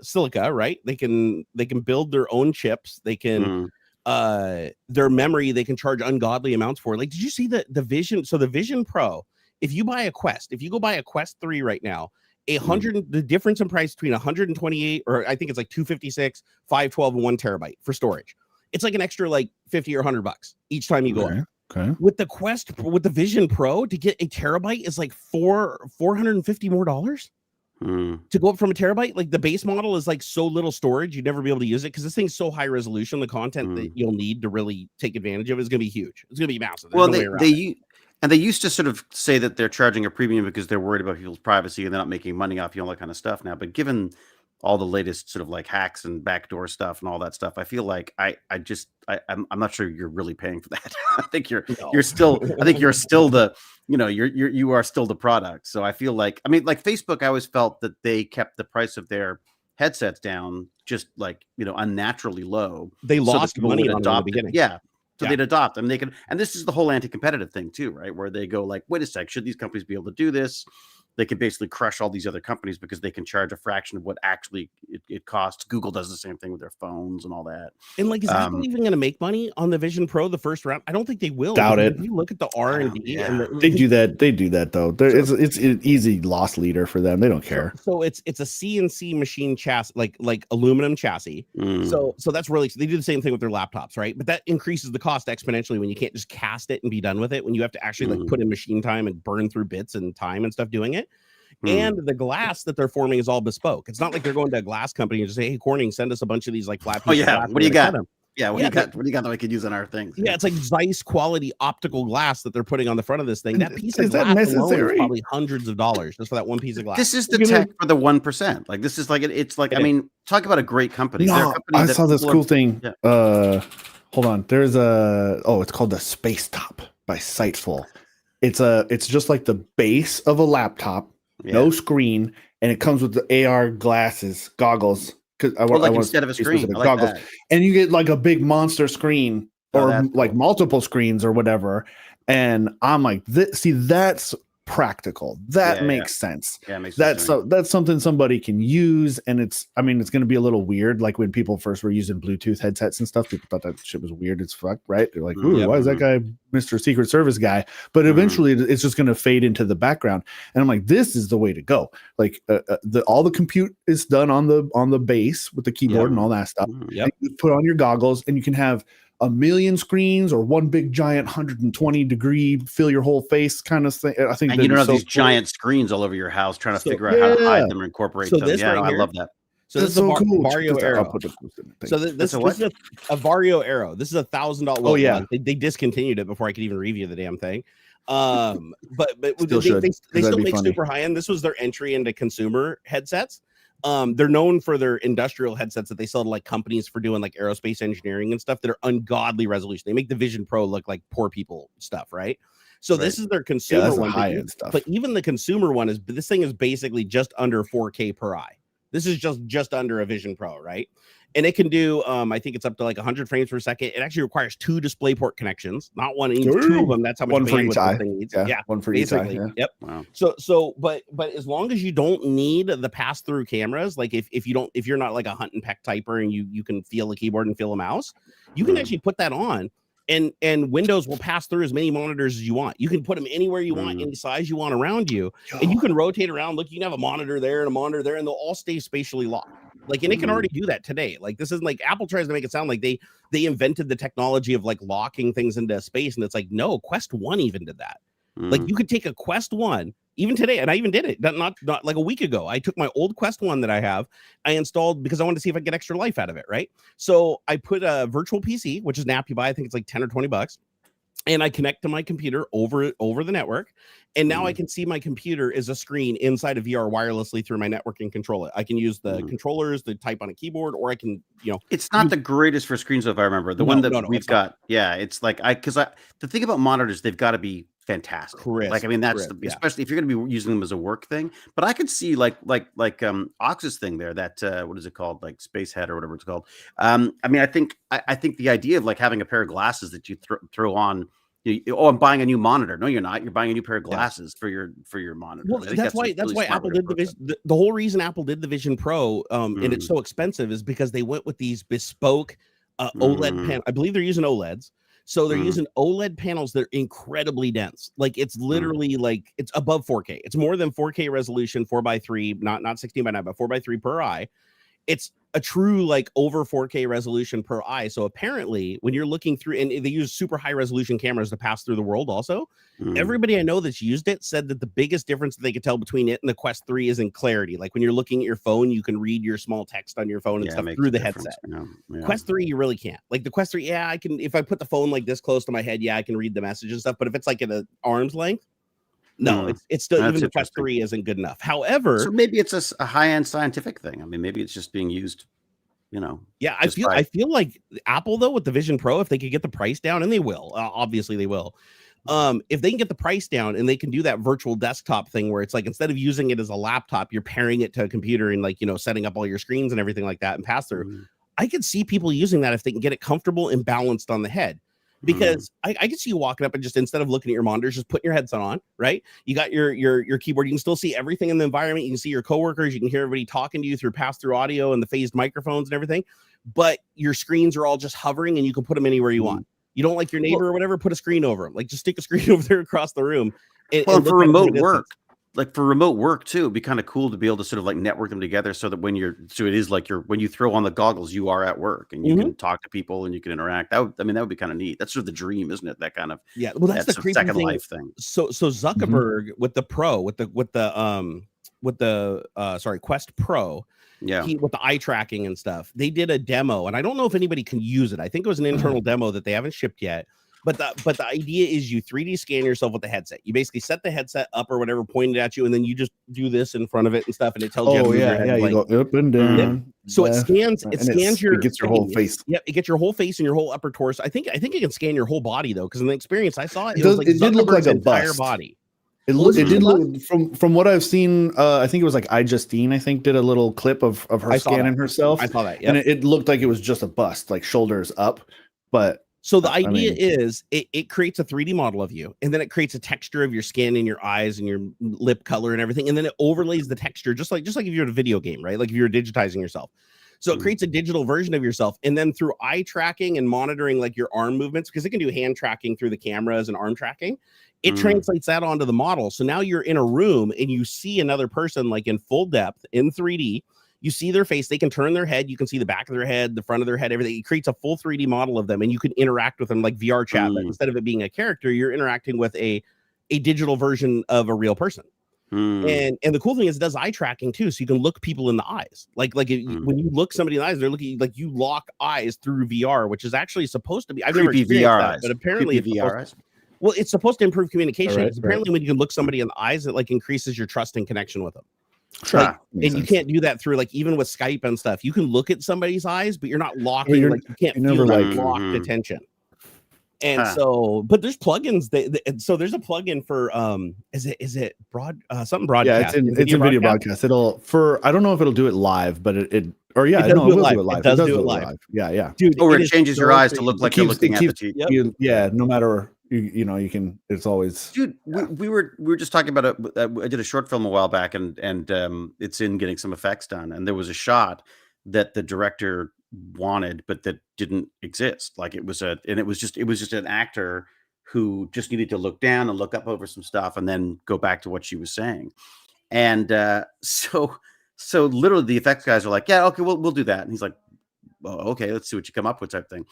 silica, right? They can build their own chips. They can their memory they can charge ungodly amounts for. Like, did you see the Vision? So the Vision Pro, if you buy a Quest, if you go buy a Quest 3 right now, the difference in price between 128 or I think it's like 256, 512, and 1 terabyte for storage. It's like an extra like 50 or $100 each time you go up. Okay. With the Vision Pro, to get a terabyte is like $450 more to go up from a terabyte. Like the base model is like so little storage, you'd never be able to use it because this thing's so high resolution. The content that you'll need to really take advantage of is going to be huge. It's going to be massive. There's they used to sort of say that they're charging a premium because they're worried about people's privacy and they're not making money off you, all that kind of stuff now. But given all the latest sort of like hacks and backdoor stuff and all that stuff, I feel like I'm not sure you're really paying for that. I think you're still the, you are still the product. So I feel like, I mean, like Facebook, I always felt that they kept the price of their headsets down just like, unnaturally low. They lost money on it in the beginning. Yeah. So they'd adopt. I mean, and this is the whole anti-competitive thing too, right? Where they go like, wait a sec, should these companies be able to do this? They can basically crush all these other companies because they can charge a fraction of what actually it costs. Google does the same thing with their phones and all that. And like, is Apple even going to make money on the Vision Pro the first round? I don't think they will. Doubt it. If you look at the R&D, they do that. They do that though. It's an easy loss leader for them. They don't care. So it's a CNC machine chassis, like aluminum chassis. So that's really, they do the same thing with their laptops, right? But that increases the cost exponentially when you can't just cast it and be done with it. When you have to actually like put in machine time and burn through bits and time and stuff doing it. And the glass that they're forming is all bespoke. It's not like they're going to a glass company and just say, "Hey, Corning, send us a bunch of these like flat pieces." What do you got? Yeah, what do you got? What do you got that we could use on our things? Yeah, it's like Zeiss quality optical glass that they're putting on the front of this thing. That piece is of glass that necessary? is probably hundreds of dollars just for that one piece of glass. This is the tech for the 1%. Like this is like it's like I mean, talk about a great company. No, I saw this cool thing. Yeah. Hold on. There's it's called the Space Top by Sightful. It's just like the base of a laptop. No screen, and it comes with the AR goggles. Because instead of a screen, I like goggles, that. And you get like a big monster screen or like multiple screens or whatever. And I'm like, that's practical. That makes sense. Yeah, it makes sense. So that's something somebody can use, and it's going to be a little weird. Like when people first were using Bluetooth headsets and stuff, people thought that shit was weird as fuck, right? They're like, ooh, why is that guy Mr. Secret Service guy? But eventually, it's just going to fade into the background, and I'm like, this is the way to go. Like all the compute is done on the base with the keyboard and all that stuff. Yep. You put on your goggles, and you can have a million screens or one big giant 120 degree fill your whole face kind of thing. I think, and you don't have these giant screens all over your house trying to figure out how to hide them or incorporate them. I love that. So this is a Vario Arrow. So this is a Vario Arrow. This is $1,000. Oh yeah, they discontinued it before I could even review the damn thing. But they still make super high end. This was their entry into consumer headsets. They're known for their industrial headsets that they sell to like companies for doing like aerospace engineering and stuff that are ungodly resolution. They make the Vision Pro look like poor people stuff, right? So this is their consumer one, high-end stuff. But even the consumer one this thing is basically just under 4K per eye. This is just under a Vision Pro, right? And it can do, I think it's up to like 100 frames per second. It actually requires 2 DisplayPort connections, not one. It needs 2 of them. That's how much bandwidth this thing needs. Yeah, one for each eye. Yeah. Yep. Wow. But as long as you don't need the pass-through cameras, like if you're not like a hunt and peck typer and you can feel the keyboard and feel a mouse, you can actually put that on. And Windows will pass through as many monitors as you want. You can put them anywhere you want, any size you want around you, and you can rotate around. Look, you can have a monitor there and a monitor there, and they'll all stay spatially locked. Like, and it can already do that today. Like, this isn't like Apple tries to make it sound like they invented the technology of like locking things into space, and it's like, no, Quest 1 even did that. Like, you could take a Quest 1 even today, and I even did it not like a week ago. I took my old Quest 1 that I have, I installed because I wanted to see if I get extra life out of it, right? So I put a virtual PC, which is an app you buy. I think it's like 10 or 20 bucks. And I connect to my computer over the network. And now I can see my computer is a screen inside of VR wirelessly through my network and control it. I can use the controllers to type on a keyboard, or I can, It's not the greatest for screens, if I remember. The one that we've got. Yeah, it's like the thing about monitors, they've got to be fantastic. Crisp, like, I mean, that's especially if you're going to be using them as a work thing. But I could see like AuxxZillary thing there, that what is it called, like Space Head or whatever it's called. I mean, I think the idea of like having a pair of glasses that you throw on I'm buying a new monitor. No, you're not. You're buying a new pair of glasses for your monitor. Well, that's why Apple did the Vision. The whole reason Apple did the Vision Pro, and it's so expensive, is because they went with these bespoke OLED panels. I believe they're using OLEDs. So they're using OLED panels that are incredibly dense. Like it's literally like it's above 4K. It's more than 4K resolution, 4:3, not 16:9, but 4:3 per eye. It's a true like over 4K resolution per eye. So apparently when you're looking through, and they use super high resolution cameras to pass through the world also, everybody I know that's used it said that the biggest difference that they could tell between it and the Quest 3 is in clarity. Like when you're looking at your phone, you can read your small text on your phone and stuff through the headset. Quest 3, you really can't. Like the Quest 3, I can, if I put the phone like this close to my head, I can read the message and stuff. But if it's like at an arm's length, no, it's still, even the Quest 3 isn't good enough. However, so maybe it's a high-end scientific thing. I mean, maybe it's just being used, I feel like Apple though with the Vision Pro, if they could get the price down, and they will, obviously they will. If they can get the price down and they can do that virtual desktop thing where it's like instead of using it as a laptop, you're pairing it to a computer and like setting up all your screens and everything like that and pass through. I could see people using that if they can get it comfortable and balanced on the head. Because I can see you walking up and just instead of looking at your monitors, just putting your headset on, right? You got your keyboard. You can still see everything in the environment. You can see your coworkers. You can hear everybody talking to you through pass-through audio and the phased microphones and everything. But your screens are all just hovering, and you can put them anywhere you want. You don't like your neighbor or whatever, put a screen over them. Like just stick a screen over there across the room. And for remote work. Like for remote work too, it'd be kind of cool to be able to sort of like network them together so that when you throw on the goggles, you are at work and you can talk to people and you can interact. That would be kind of neat. That's sort of the dream, isn't it? That kind of well, that's the creepy Second thing. Life thing. So Zuckerberg with the Pro, with the Quest Pro, with the eye tracking and stuff, they did a demo, and I don't know if anybody can use it. I think it was an internal demo that they haven't shipped yet. But the idea is you 3D scan yourself with the headset. You basically set the headset up or whatever pointed at you, and then you just do this in front of it and stuff, and it tells you. You go up and down. So it scans it gets your whole face. Yep, it gets your whole face and your whole upper torso. I think it can scan your whole body though, because in the experience I saw, it did look like a entire bust. Body. It did look from what I've seen. I think it was like iJustine. I think did a little clip of her scanning herself. I saw that, and it looked like it was just a bust, like shoulders up, but. So the idea is it creates a 3D model of you, and then it creates a texture of your skin and your eyes and your lip color and everything, and then it overlays the texture just like if you're in a video game, right? Like if you're digitizing yourself. So it creates a digital version of yourself, and then through eye tracking and monitoring like your arm movements, because it can do hand tracking through the cameras and arm tracking, it translates that onto the model. So now you're in a room and you see another person like in full depth in 3D. You see their face, they can turn their head, you can see the back of their head, the front of their head, everything. It creates a full 3D model of them, and you can interact with them like VR chat. But instead of it being a character, you're interacting with a digital version of a real person. And the cool thing is it does eye tracking too, so you can look people in the eyes. Like when you look somebody in the eyes, they're looking like you lock eyes through VR, which is actually supposed to be. I've never experienced that, but apparently it's supposed to improve communication. Right, apparently, when you can look somebody in the eyes, it like increases your trust and connection with them. Sure. And you can't do that through like even with Skype and stuff. You can look at somebody's eyes, but you're not locking. You can't feel like locked attention. And so, but there's plugins. So there's a plugin for is it something broadcast? Yeah, it's Nvidia broadcast. I don't know if it'll do it live, but it will do it live. It does do it live. Yeah. Dude, or it changes your eyes to look like you're looking at the TV. Yeah, no matter. You can. It's always. Dude, we were just talking about it. I did a short film a while back, and it's in getting some effects done. And there was a shot that the director wanted, but that didn't exist. Like it was just an actor who just needed to look down and look up over some stuff, and then go back to what she was saying. And so literally the effects guys are like, yeah, okay, we'll do that. And he's like, oh, okay, let's see what you come up with, type thing.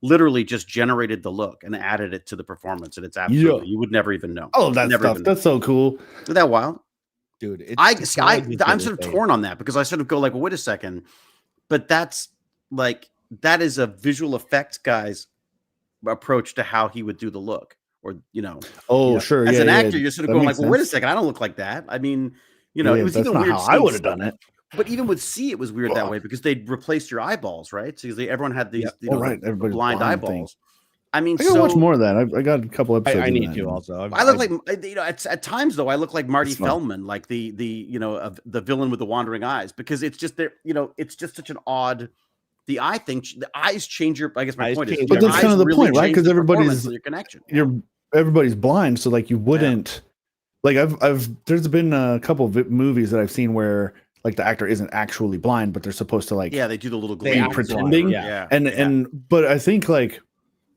Literally just generated the look and added it to the performance, and it's absolutely you would never even know. Oh, that stuff. That's so cool. Isn't that wild, dude? I'm sort of torn on that, because I sort of go like, well, wait a second, but that is a visual effects guy's approach to how he would do the look, or sure. As an actor, you're sort of going like, well, wait a second, I don't look like that. I mean, it was even weird. How I would have done it. But even with C, it was weird that way, because they'd replaced your eyeballs, right? So everyone had these blind eyeballs. Things. I mean, I gotta watch more of that. I got a couple episodes. I need to also. I look like at times though. I look like Marty Feldman, like the villain with the wandering eyes, because it's just there. It's just such an odd. The eye thing, the eyes change your. I guess my point is, but that's kind of the point, right? Because everybody's your connection. everybody's blind, so like you wouldn't like there's been a couple of movies that I've seen where like the actor isn't actually blind, but they're supposed to like they do the little be pretending. But I think like,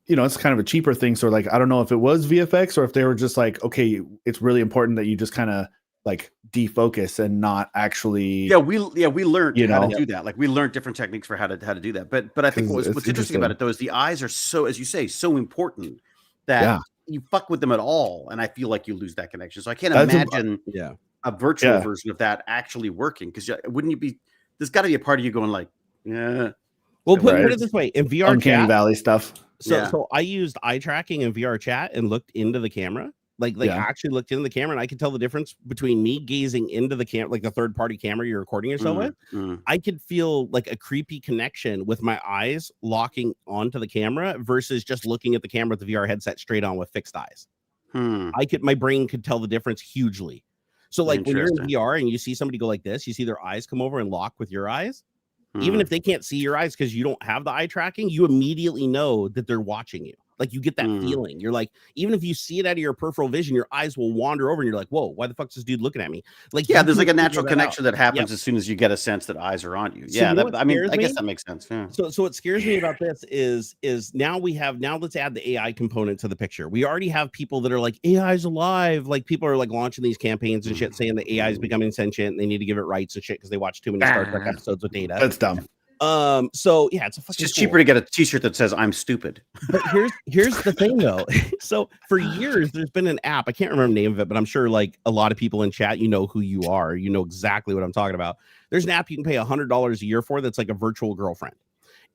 you know, it's kind of a cheaper thing. So like, I don't know if it was VFX or if they were just like, okay, it's really important that you just kind of like defocus and not actually. We learned how to do that. Like we learned different techniques for how to do that. But I think what's interesting about it though is the eyes are so, as you say, so important that you fuck with them at all, and I feel like you lose that connection. So I can't imagine a virtual version of that actually working, because wouldn't you be? There's got to be a part of you going like, yeah. Well, put it this way: in VR Uncanny chat, Valley stuff. So I used eye tracking in VR chat and looked into the camera. Like I actually looked into the camera, and I could tell the difference between me gazing into the camera, like the third party camera you're recording yourself with. I could feel like a creepy connection with my eyes locking onto the camera versus just looking at the camera with the VR headset straight on with fixed eyes. My brain could tell the difference hugely. So like when you're in VR and you see somebody go like this, you see their eyes come over and lock with your eyes. Even if they can't see your eyes because you don't have the eye tracking, you immediately know that they're watching you. Like you get that feeling. You're like, even if you see it out of your peripheral vision, your eyes will wander over and you're like, whoa, why the fuck is this dude looking at me? Like, there's like a natural connection that happens as soon as you get a sense that eyes are on you. So I guess that makes sense. Yeah. So what scares me about this is now let's add the AI component to the picture. We already have people that are like, AI's alive. Like people are like launching these campaigns and shit saying that AI is becoming sentient and they need to give it rights and shit because they watch too many Star Trek episodes with Data. That's dumb. So yeah, it's just cheaper to get a t-shirt that says I'm stupid. But here's the thing though. So for years there's been an app, I can't remember the name of it, but I'm sure like a lot of people in chat, you know who you are, you know exactly what I'm talking about. There's an app you can pay $100 a year for that's like a virtual girlfriend.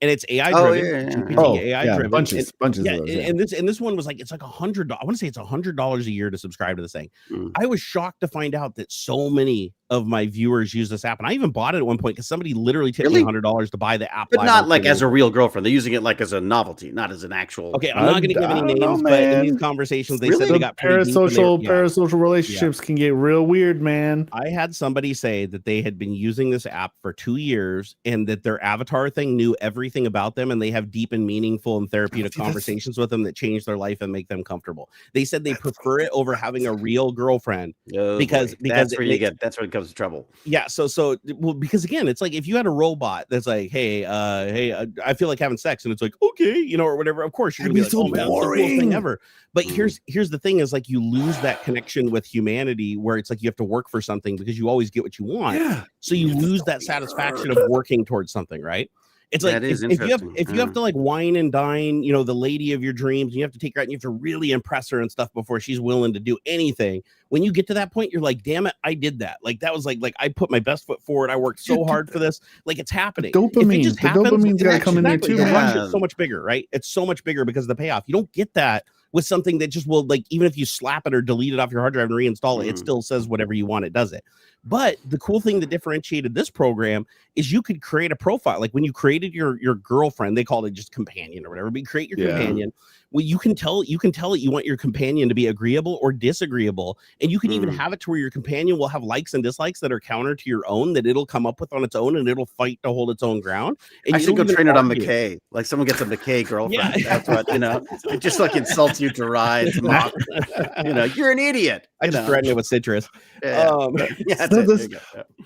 And it's AI driven. AI driven. Bunches of those, and this one was like, it's like $100. I want to say it's $100 a year to subscribe to this thing. I was shocked to find out that so many of my viewers use this app, and I even bought it at one point because somebody literally tipped me $100 to buy the app. But not like as a real girlfriend. They're using it like as a novelty, not as an actual. Okay, I'm not going to give any names, but in these conversations, they said they got parasocial relationships can get real weird, man. I had somebody say that they had been using this app for 2 years, and that their avatar thing knew everything about them, and they have deep and meaningful and therapeutic conversations with them that change their life and make them comfortable. They said they prefer it over having a real girlfriend because that's where that's where it comes to trouble. Yeah, so because again, it's like if you had a robot that's like, hey, I feel like having sex, and it's like, okay, you know, or whatever. Of course, you're gonna be like, oh man, that's the coolest thing ever. But here's the thing: is like you lose that connection with humanity, where it's like you have to work for something because you always get what you want. Yeah. So you lose that satisfaction of working towards something, right? It's like if you have to like wine and dine, you know, the lady of your dreams, you have to take her out and you have to really impress her and stuff before she's willing to do anything. When you get to that point, you're like, damn it, I did that. Like that was like I put my best foot forward. I worked so hard for this. Like it's happening. Dopamine. The dopamine's gotta come in there too. It's so much bigger, right? It's so much bigger because of the payoff. You don't get that with something that just will, like, even if you slap it or delete it off your hard drive and reinstall it, it still says whatever you want, it does it. But the cool thing that differentiated this program is you could create a profile. Like when you created your girlfriend, they called it just companion or whatever, but you create your companion. Well, you can tell it you want your companion to be agreeable or disagreeable. And you can even have it to where your companion will have likes and dislikes that are counter to your own, that it'll come up with on its own, and it'll fight to hold its own ground. And I should go train it on McKay. Like someone gets a McKay girlfriend. That's what, you know, it just like insults you to ride. You know, you're an idiot. I just threatened it with citrus.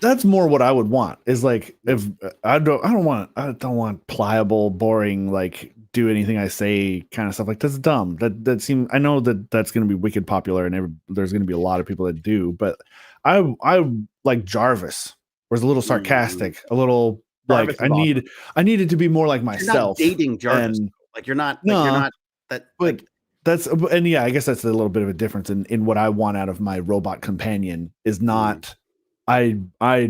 That's more what I would want, is like, if I don't want pliable, boring, like do anything I say kind of stuff. Like that's dumb. That seems, I know that's going to be wicked popular and there's going to be a lot of people that do, but I like Jarvis, was a little sarcastic, a little Jarvis, like I needed to be more like myself. You're not dating Jarvis. Like you're not that, but that's, and yeah, I guess that's a little bit of a difference in what I want out of my robot companion is not, I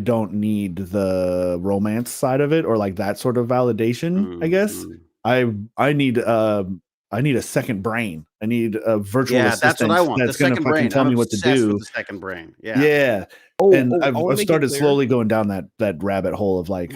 don't need the romance side of it or like that sort of validation. I guess I need a second brain. I need a virtual assistant. That's what I want. That's going to fucking tell me what to do. The second brain. I've started slowly going down that rabbit hole of like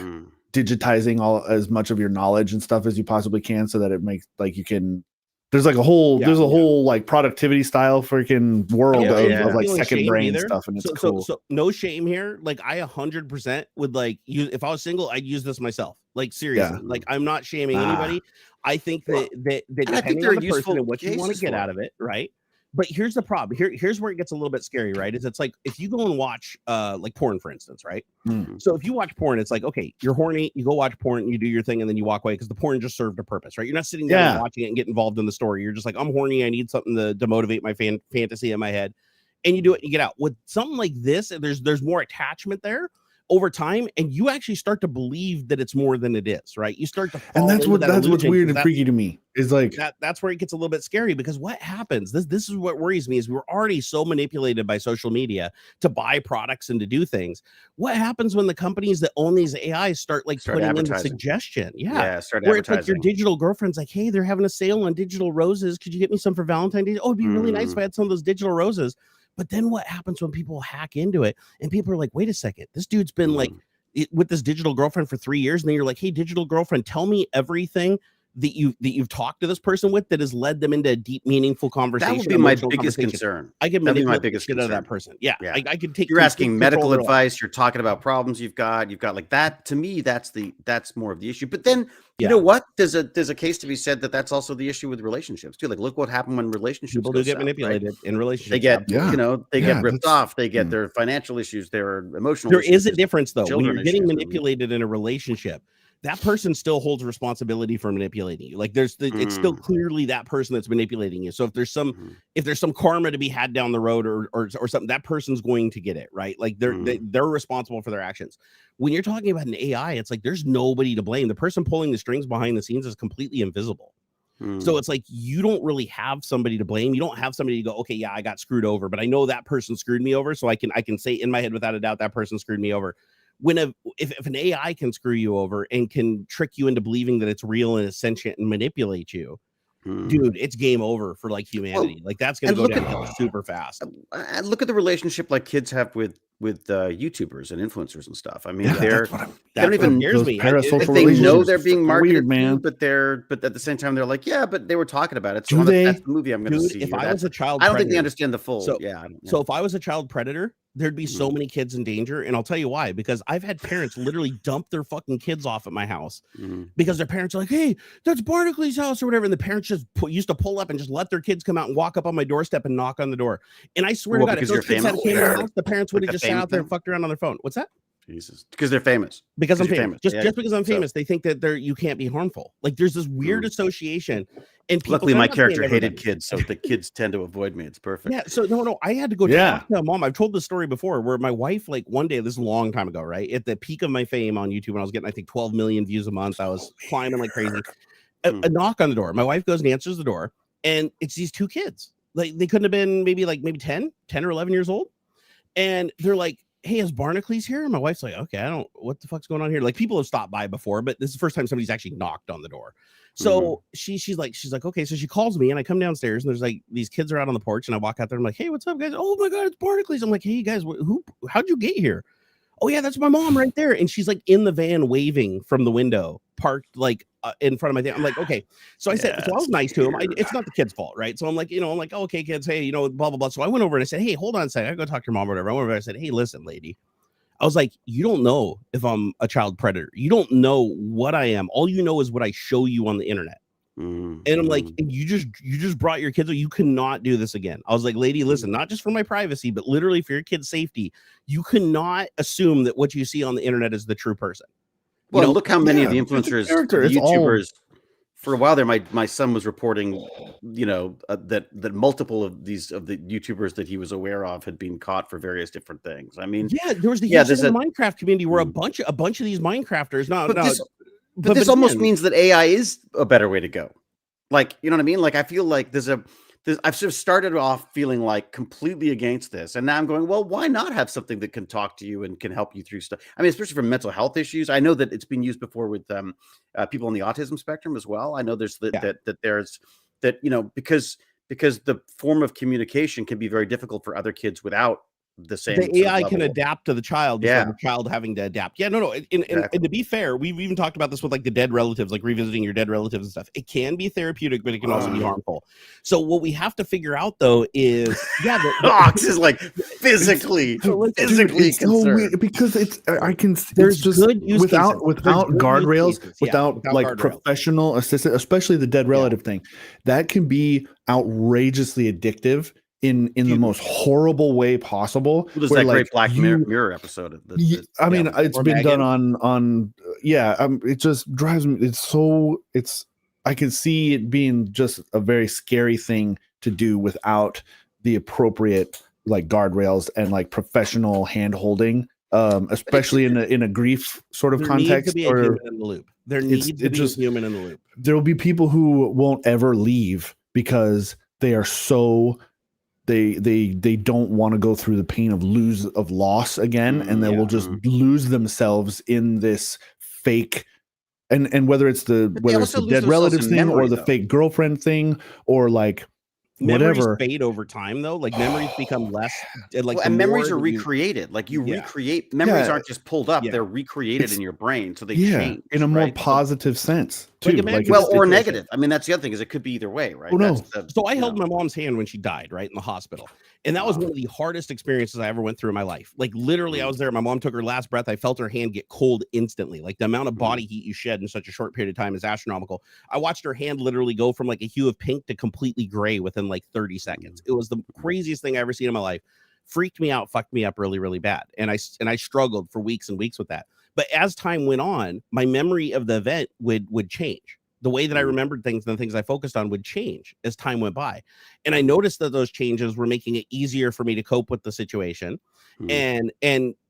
digitizing as much of your knowledge and stuff as you possibly can, so that it makes like you can. There's like a whole whole like productivity style freaking world of like second brain stuff, and it's cool. So no shame here. Like I 100% would like use, if I was single, I'd use this myself. Like seriously, like I'm not shaming anybody. I think that depending on the person and what you want to get out of it, right? But here's the problem. Here's where it gets a little bit scary, right? Is it's like if you go and watch like porn, for instance, right? So if you watch porn, it's like, okay, you're horny, you go watch porn, you do your thing, and then you walk away because the porn just served a purpose, right? You're not sitting down and watching it and get involved in the story. You're just like, I'm horny, I need something to motivate my fantasy in my head, and you do it and you get out. With something like this, there's more attachment there over time, and you actually start to believe that it's more than it is, right? You start to and that's what's weird and freaky to me. Is like that's where it gets a little bit scary, because what happens, this is what worries me, is we're already so manipulated by social media to buy products and to do things. What happens when the companies that own these AIs start putting in the suggestion? Start where it's like your digital girlfriend's like, hey, they're having a sale on digital roses, could you get me some for Valentine's Day? Oh, it'd be really nice if I had some of those digital roses. But then what happens when people hack into it and people are like, wait a second, this dude's been like with this digital girlfriend for 3 years, and then you're like, hey, digital girlfriend, tell me everything that you've talked to this person with that has led them into a deep, meaningful conversation. That would be my biggest concern. I can manipulate my biggest shit out of that person. Yeah. I can take. You're asking medical advice. You're talking about problems you've got like that. To me, that's more of the issue. But then you know what? There's a case to be said that's also the issue with relationships too. Like, look what happened when relationships people do get manipulated in relationships. They get they get ripped off. They get their financial issues. Their emotional. There is a difference though when you're getting manipulated in a relationship. That person still holds responsibility for manipulating you. Like it's still clearly that person that's manipulating you. So if there's some karma to be had down the road or something, that person's going to get it, right? Like they're responsible for their actions. When you're talking about an AI, it's like there's nobody to blame. The person pulling the strings behind the scenes is completely invisible. So it's like you don't really have somebody to blame. You don't have somebody to go, okay, yeah, I got screwed over, but I know that person screwed me over, so I can say in my head without a doubt that person screwed me over. If an AI can screw you over and can trick you into believing that it's real and is sentient and manipulate you, dude, it's game over for like humanity. Like that's going to go down super fast. Look at the relationship like kids have with YouTubers and influencers and stuff. I mean, they don't even they know they're being marketed, man. But at the same time, they're like, yeah, but they were talking about it. So that's the movie I'm going to see. If I was a child, I don't think they understand the full. So if I was a child predator, there'd be so many kids in danger, and I'll tell you why. Because I've had parents literally dump their fucking kids off at my house because their parents are like, "Hey, that's Barnacules' house" or whatever, and the parents just used to pull up and just let their kids come out and walk up on my doorstep and knock on the door. And I swear to God, if those kids had came to my house, the parents would have just sat out there and fucked around on their phone. What's that? Jesus, because they're famous. Because I'm famous. Just because I'm famous, they think that you can't be harmful. Like there's this weird association. And luckily, my character hated kids, so the kids tend to avoid me. It's perfect. Yeah. So no, I had to go talk to mom. I've told the story before where my wife, like one day, this is a long time ago, right? At the peak of my fame on YouTube, when I was getting, I think, 12 million views a month, I was climbing like crazy. A knock on the door. My wife goes and answers the door, and it's these two kids. Like they couldn't have been maybe 10 or 11 years old. And they're like, hey, is Barnacules here? And my wife's like, okay, what the fuck's going on here? Like people have stopped by before, but this is the first time somebody's actually knocked on the door. So she's like, okay. So she calls me and I come downstairs and there's like these kids are out on the porch and I walk out there. I'm like, hey, what's up, guys? Oh my God, it's Barnacules. I'm like, hey guys, how'd you get here? Oh yeah, that's my mom right there. And she's like in the van waving from the window, parked like in front of my thing. I'm like, okay. So I said, so I was nice to him. It's not the kid's fault, right? So I'm like, I'm like, oh, okay, kids, hey, blah, blah, blah. So I went over and I said, hey, hold on a second. I go talk to your mom or whatever. I went over and I said, hey, listen, lady. I was like, you don't know if I'm a child predator. You don't know what I am. All you know is what I show you on the internet. And I'm like, you just brought your kids. You cannot do this again. I was like, lady, listen, not just for my privacy, but literally for your kid's safety. You cannot assume that what you see on the internet is the true person. Well, look how many of the influencers, the YouTubers, for a while there, my son was reporting, that multiple of the YouTubers that he was aware of had been caught for various different things. I mean, there was the Minecraft community where a bunch of these Minecrafters. But this almost means that AI is a better way to go. Like, you know what I mean? Like, I feel like I've sort of started off feeling like completely against this. And now I'm going, well, why not have something that can talk to you and can help you through stuff? I mean, especially for mental health issues. I know that it's been used before with people on the autism spectrum as well. I know there's because the form of communication can be very difficult for other kids without the same. The AI can adapt to the child instead of the child having to adapt. Yeah, no. And to be fair, we've even talked about this with like the dead relatives, like revisiting your dead relatives and stuff. It can be therapeutic, but it can also be harmful. So what we have to figure out though is, Ox is like physically concerned. So weird because there's just good use without cases. guardrails, without like guardrails. professional assistance, especially the dead relative thing, that can be outrageously addictive in the most horrible way possible. There's that great Black Mirror episode. I mean, it's been done on it just drives me. I can see it being just a very scary thing to do without the appropriate like guardrails and like professional hand holding, especially in a grief sort of context. There needs to be a human in the loop. There needs to be a human in the loop. There will be people who won't ever leave because they are so they don't want to go through the pain of loss again, and they will just lose themselves in this fake. And whether it's the dead relatives thing or the fake girlfriend thing or like memories whatever fade over time though, like memories become less like and memories are recreated. Like you recreate memories aren't just pulled up, they're recreated in your brain, so they change in a more positive sense too. Or negative. I mean, that's the other thing, is it could be either way, right? So I held my mom's hand when she died, right, in the hospital, and that was one of the hardest experiences I ever went through in my life. Like literally, I was there. My mom took her last breath. I felt her hand get cold instantly. Like the amount of body heat you shed in such a short period of time is astronomical. I watched her hand literally go from like a hue of pink to completely gray within like 30 seconds. It was the craziest thing I ever seen in my life. Freaked me out, fucked me up really, really bad, and I struggled for weeks and weeks with that. But as time went on, my memory of the event would change. The way that I remembered things and the things I focused on would change as time went by. And I noticed that those changes were making it easier for me to cope with the situation and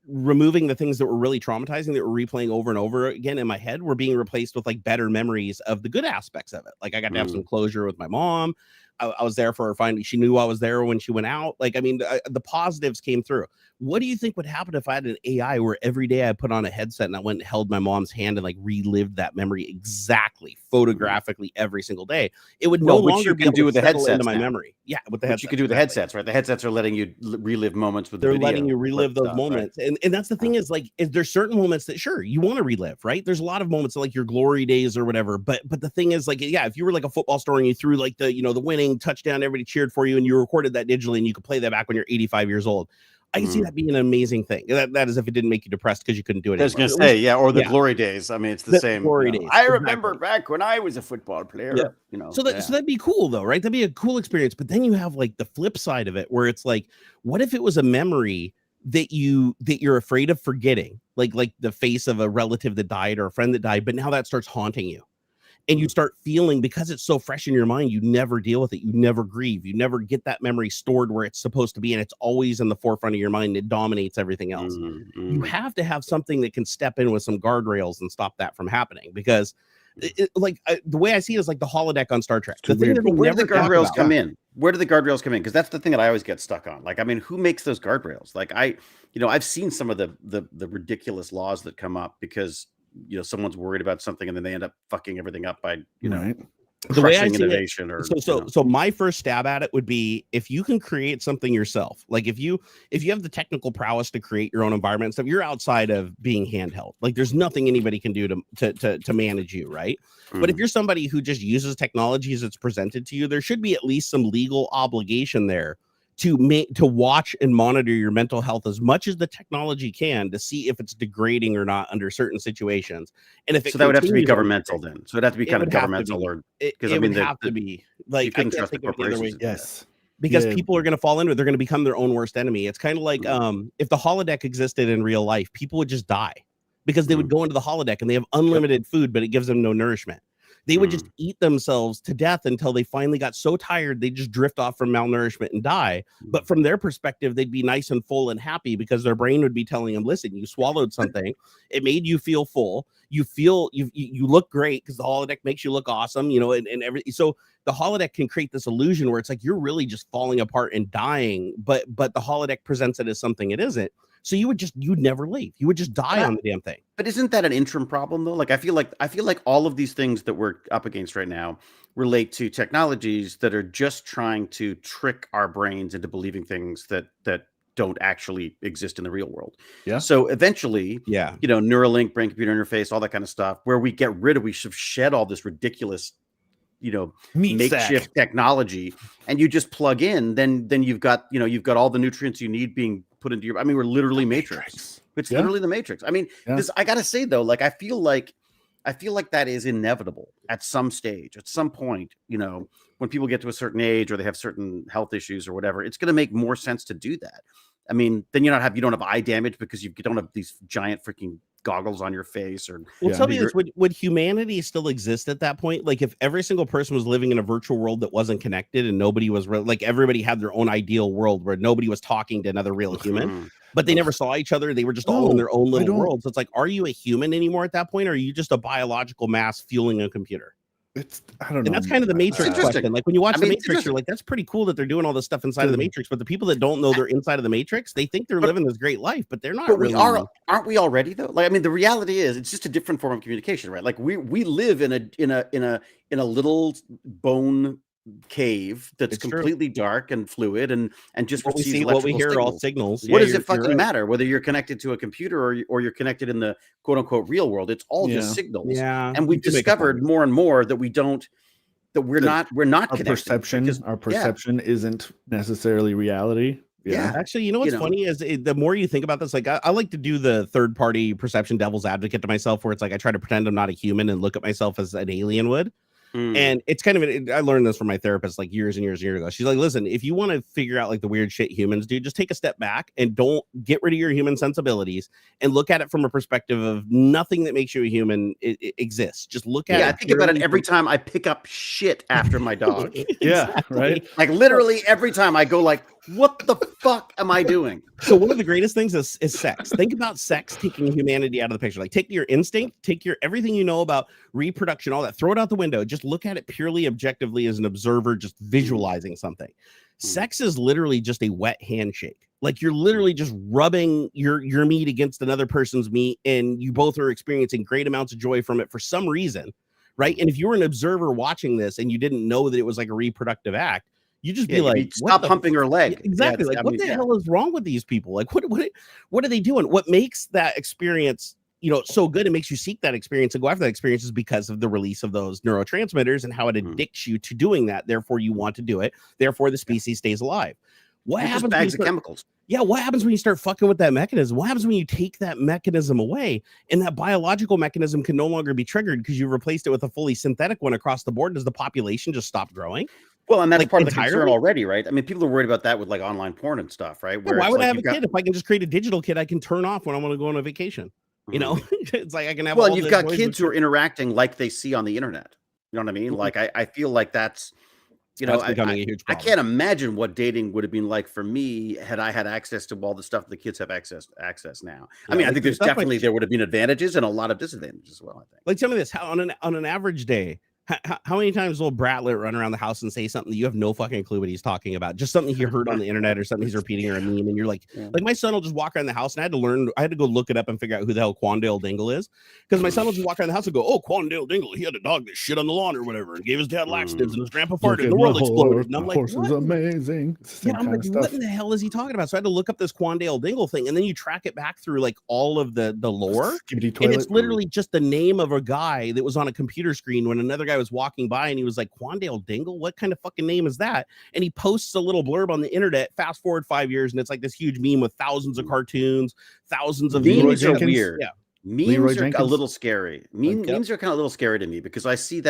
removing the things that were really traumatizing that were replaying over and over again in my head were being replaced with like better memories of the good aspects of it. Like I got to have some closure with my mom. I was there for her finally. She knew I was there when she went out. Like, I mean, the positives came through. What do you think would happen if I had an AI where every day I put on a headset and I went and held my mom's hand and like relived that memory exactly, photographically every single day? It would no longer be able to settle headsets into my memory. Yeah, with the headsets. You can do the headsets, right? The headsets are letting you relive moments with the video. They're letting you relive those moments. Right? And that's the thing is like, there's certain moments that sure you want to relive, right? There's a lot of moments like your glory days or whatever. But the thing is like, yeah, if you were like a football star and you threw like the winning touchdown, everybody cheered for you and you recorded that digitally and you could play that back when you're 85 years old. I can see that being an amazing thing. That is if it didn't make you depressed because you couldn't do it. I was going to say, or the glory days. I mean, it's the same. Glory days. I remember back when I was a football player. Yeah. So that'd be cool though, right? That'd be a cool experience. But then you have like the flip side of it, where it's like, what if it was a memory that you're afraid of forgetting, like the face of a relative that died or a friend that died, but now that starts haunting you. And you start feeling, because it's so fresh in your mind, you never deal with it. You never grieve. You never get that memory stored where it's supposed to be. And it's always in the forefront of your mind. It dominates everything else. You have to have something that can step in with some guardrails and stop that from happening. Because the way I see it is like the holodeck on Star Trek. The thing where do the guardrails come in? Where do the guardrails come in? Because that's the thing that I always get stuck on. Like, I mean, who makes those guardrails? Like I've seen some of the ridiculous laws that come up because someone's worried about something and then they end up fucking everything up by the way I see innovation it, so my first stab at it would be if you can create something yourself. Like if you have the technical prowess to create your own environment and stuff, you're outside of being handheld. Like there's nothing anybody can do to manage you, right? But if you're somebody who just uses technology as it's presented to you, there should be at least some legal obligation there to watch and monitor your mental health as much as the technology can to see if it's degrading or not under certain situations. And if that would have to be governmental then. So it'd have to be kind of governmental, or because I mean, it would have to be like you couldn't trust the corporations. Yes, because people are going to fall into it. They're going to become their own worst enemy. It's kind of like if the holodeck existed in real life, people would just die because they would go into the holodeck and they have unlimited food, but it gives them no nourishment. They would just eat themselves to death until they finally got so tired they just drift off from malnourishment and die. But from their perspective, they'd be nice and full and happy because their brain would be telling them, listen, you swallowed something. It made you feel full. You feel you look great because the holodeck makes you look awesome, and everything. So the holodeck can create this illusion where it's like you're really just falling apart and dying, but the holodeck presents it as something it isn't. So you'd never leave. You would just die on the damn thing. But isn't that an interim problem though? Like I feel like all of these things that we're up against right now relate to technologies that are just trying to trick our brains into believing things that don't actually exist in the real world. Yeah. So eventually, Yeah. you know, Neuralink, brain computer interface, all that kind of stuff, where we should shed all this ridiculous, you know, makeshift technology, and you just plug in, then you've got, you know, you've got all the nutrients you need being put into your, I mean, we're literally Matrix. It's literally the Matrix. I mean, this, I gotta say though, like I feel like that is inevitable at some stage, at some point, you know, when people get to a certain age or they have certain health issues or whatever, it's going to make more sense to do that. I mean, then you don't have eye damage because you don't have these giant freaking goggles on your face. Or well, tell me this: would humanity still exist at that point? Like, if every single person was living in a virtual world that wasn't connected and nobody was like everybody had their own ideal world where nobody was talking to another real human, but they never saw each other. They were just all in their own little world. So it's like, are you a human anymore at that point, or are you just a biological mass fueling a computer? I don't know. And that's kind of the Matrix question. Like when you watch the Matrix, you're like, that's pretty cool that they're doing all this stuff inside of the Matrix. But the people that don't know they're inside of the Matrix, they think they're living this great life, but they're not. But really aren't we already though? Like, I mean, the reality is, it's just a different form of communication, right? Like we live in a little bone cave that's completely dark and fluid and just what we see, what we hear, all signals. What does it fucking matter whether you're connected to a computer or you're connected in the quote unquote real world? It's all just signals. Yeah, and we've discovered more and more that we're not connected. Our perception isn't necessarily reality. Yeah. Actually, you know what's funny is the more you think about this, like I like to do the third party perception devil's advocate to myself, where it's like I try to pretend I'm not a human and look at myself as an alien would. And it's kind of, I learned this from my therapist like years and years ago. She's like, listen, if you want to figure out like the weird shit humans do, just take a step back and don't get rid of your human sensibilities and look at it from a perspective of nothing that makes you a human exists. Just look at it. I think about it every time I pick up shit after my dog. Right. Like literally every time I go like, what the fuck am I doing? So one of the greatest things is sex. Think about sex taking humanity out of the picture. Like take your instinct, take your everything you know about reproduction, all that, throw it out the window. Just look at it purely objectively as an observer, just visualizing something. Sex is literally just a wet handshake. Like you're literally just rubbing your meat against another person's meat, and you both are experiencing great amounts of joy from it for some reason, right? And if you were an observer watching this and you didn't know that it was like a reproductive act, you just be like, stop humping her leg. Exactly. Like, what the hell is wrong with these people? Like, what are they doing? What makes that experience, you know, so good? It makes you seek that experience and go after that experience is because of the release of those neurotransmitters and how it addicts you to doing that. Therefore, you want to do it. Therefore, the species stays alive. What happens? Bags of chemicals. Yeah. What happens when you start fucking with that mechanism? What happens when you take that mechanism away and that biological mechanism can no longer be triggered because you replaced it with a fully synthetic one across the board? Does the population just stop growing? Well, and that's like part of the concern already, right? I mean, people are worried about that with like online porn and stuff, right? Where why would I have a kid if I can just create a digital kid I can turn off when I want to go on a vacation? You know, it's like I can have. Well, you've got kids who are interacting like they see on the internet. You know what I mean? Like I feel like that's, you know, becoming a huge problem. I can't imagine what dating would have been like for me had I had access to all the stuff the kids have access now. I mean, I think there would have been advantages and a lot of disadvantages as well. I think. Like, tell me this: how on an average day, how many times will Bratlet run around the house and say something that you have no fucking clue what he's talking about? Just something he heard on the internet or something he's repeating or a meme, and you're like my son will just walk around the house, and I had to go look it up and figure out who the hell Quandale Dingle is, because my son will just walk around the house and go, "Oh, Quandale Dingle, he had a dog that shit on the lawn or whatever, and gave his dad laxatives, and his grandpa farted, and the world exploded." And I'm like, "What? Is amazing." Yeah, I'm like, what in the hell is he talking about? So I had to look up this Quandale Dingle thing, and then you track it back through like all of the lore, and it's literally just the name of a guy that was on a computer screen when another guy was walking by, and he was like, Quandale Dingle, what kind of fucking name is that? And he posts a little blurb on the internet. Fast forward 5 years, and it's like this huge meme with thousands of cartoons, thousands of memes are weird. Yeah, memes are a little scary. Memes are kind of a little scary to me because I see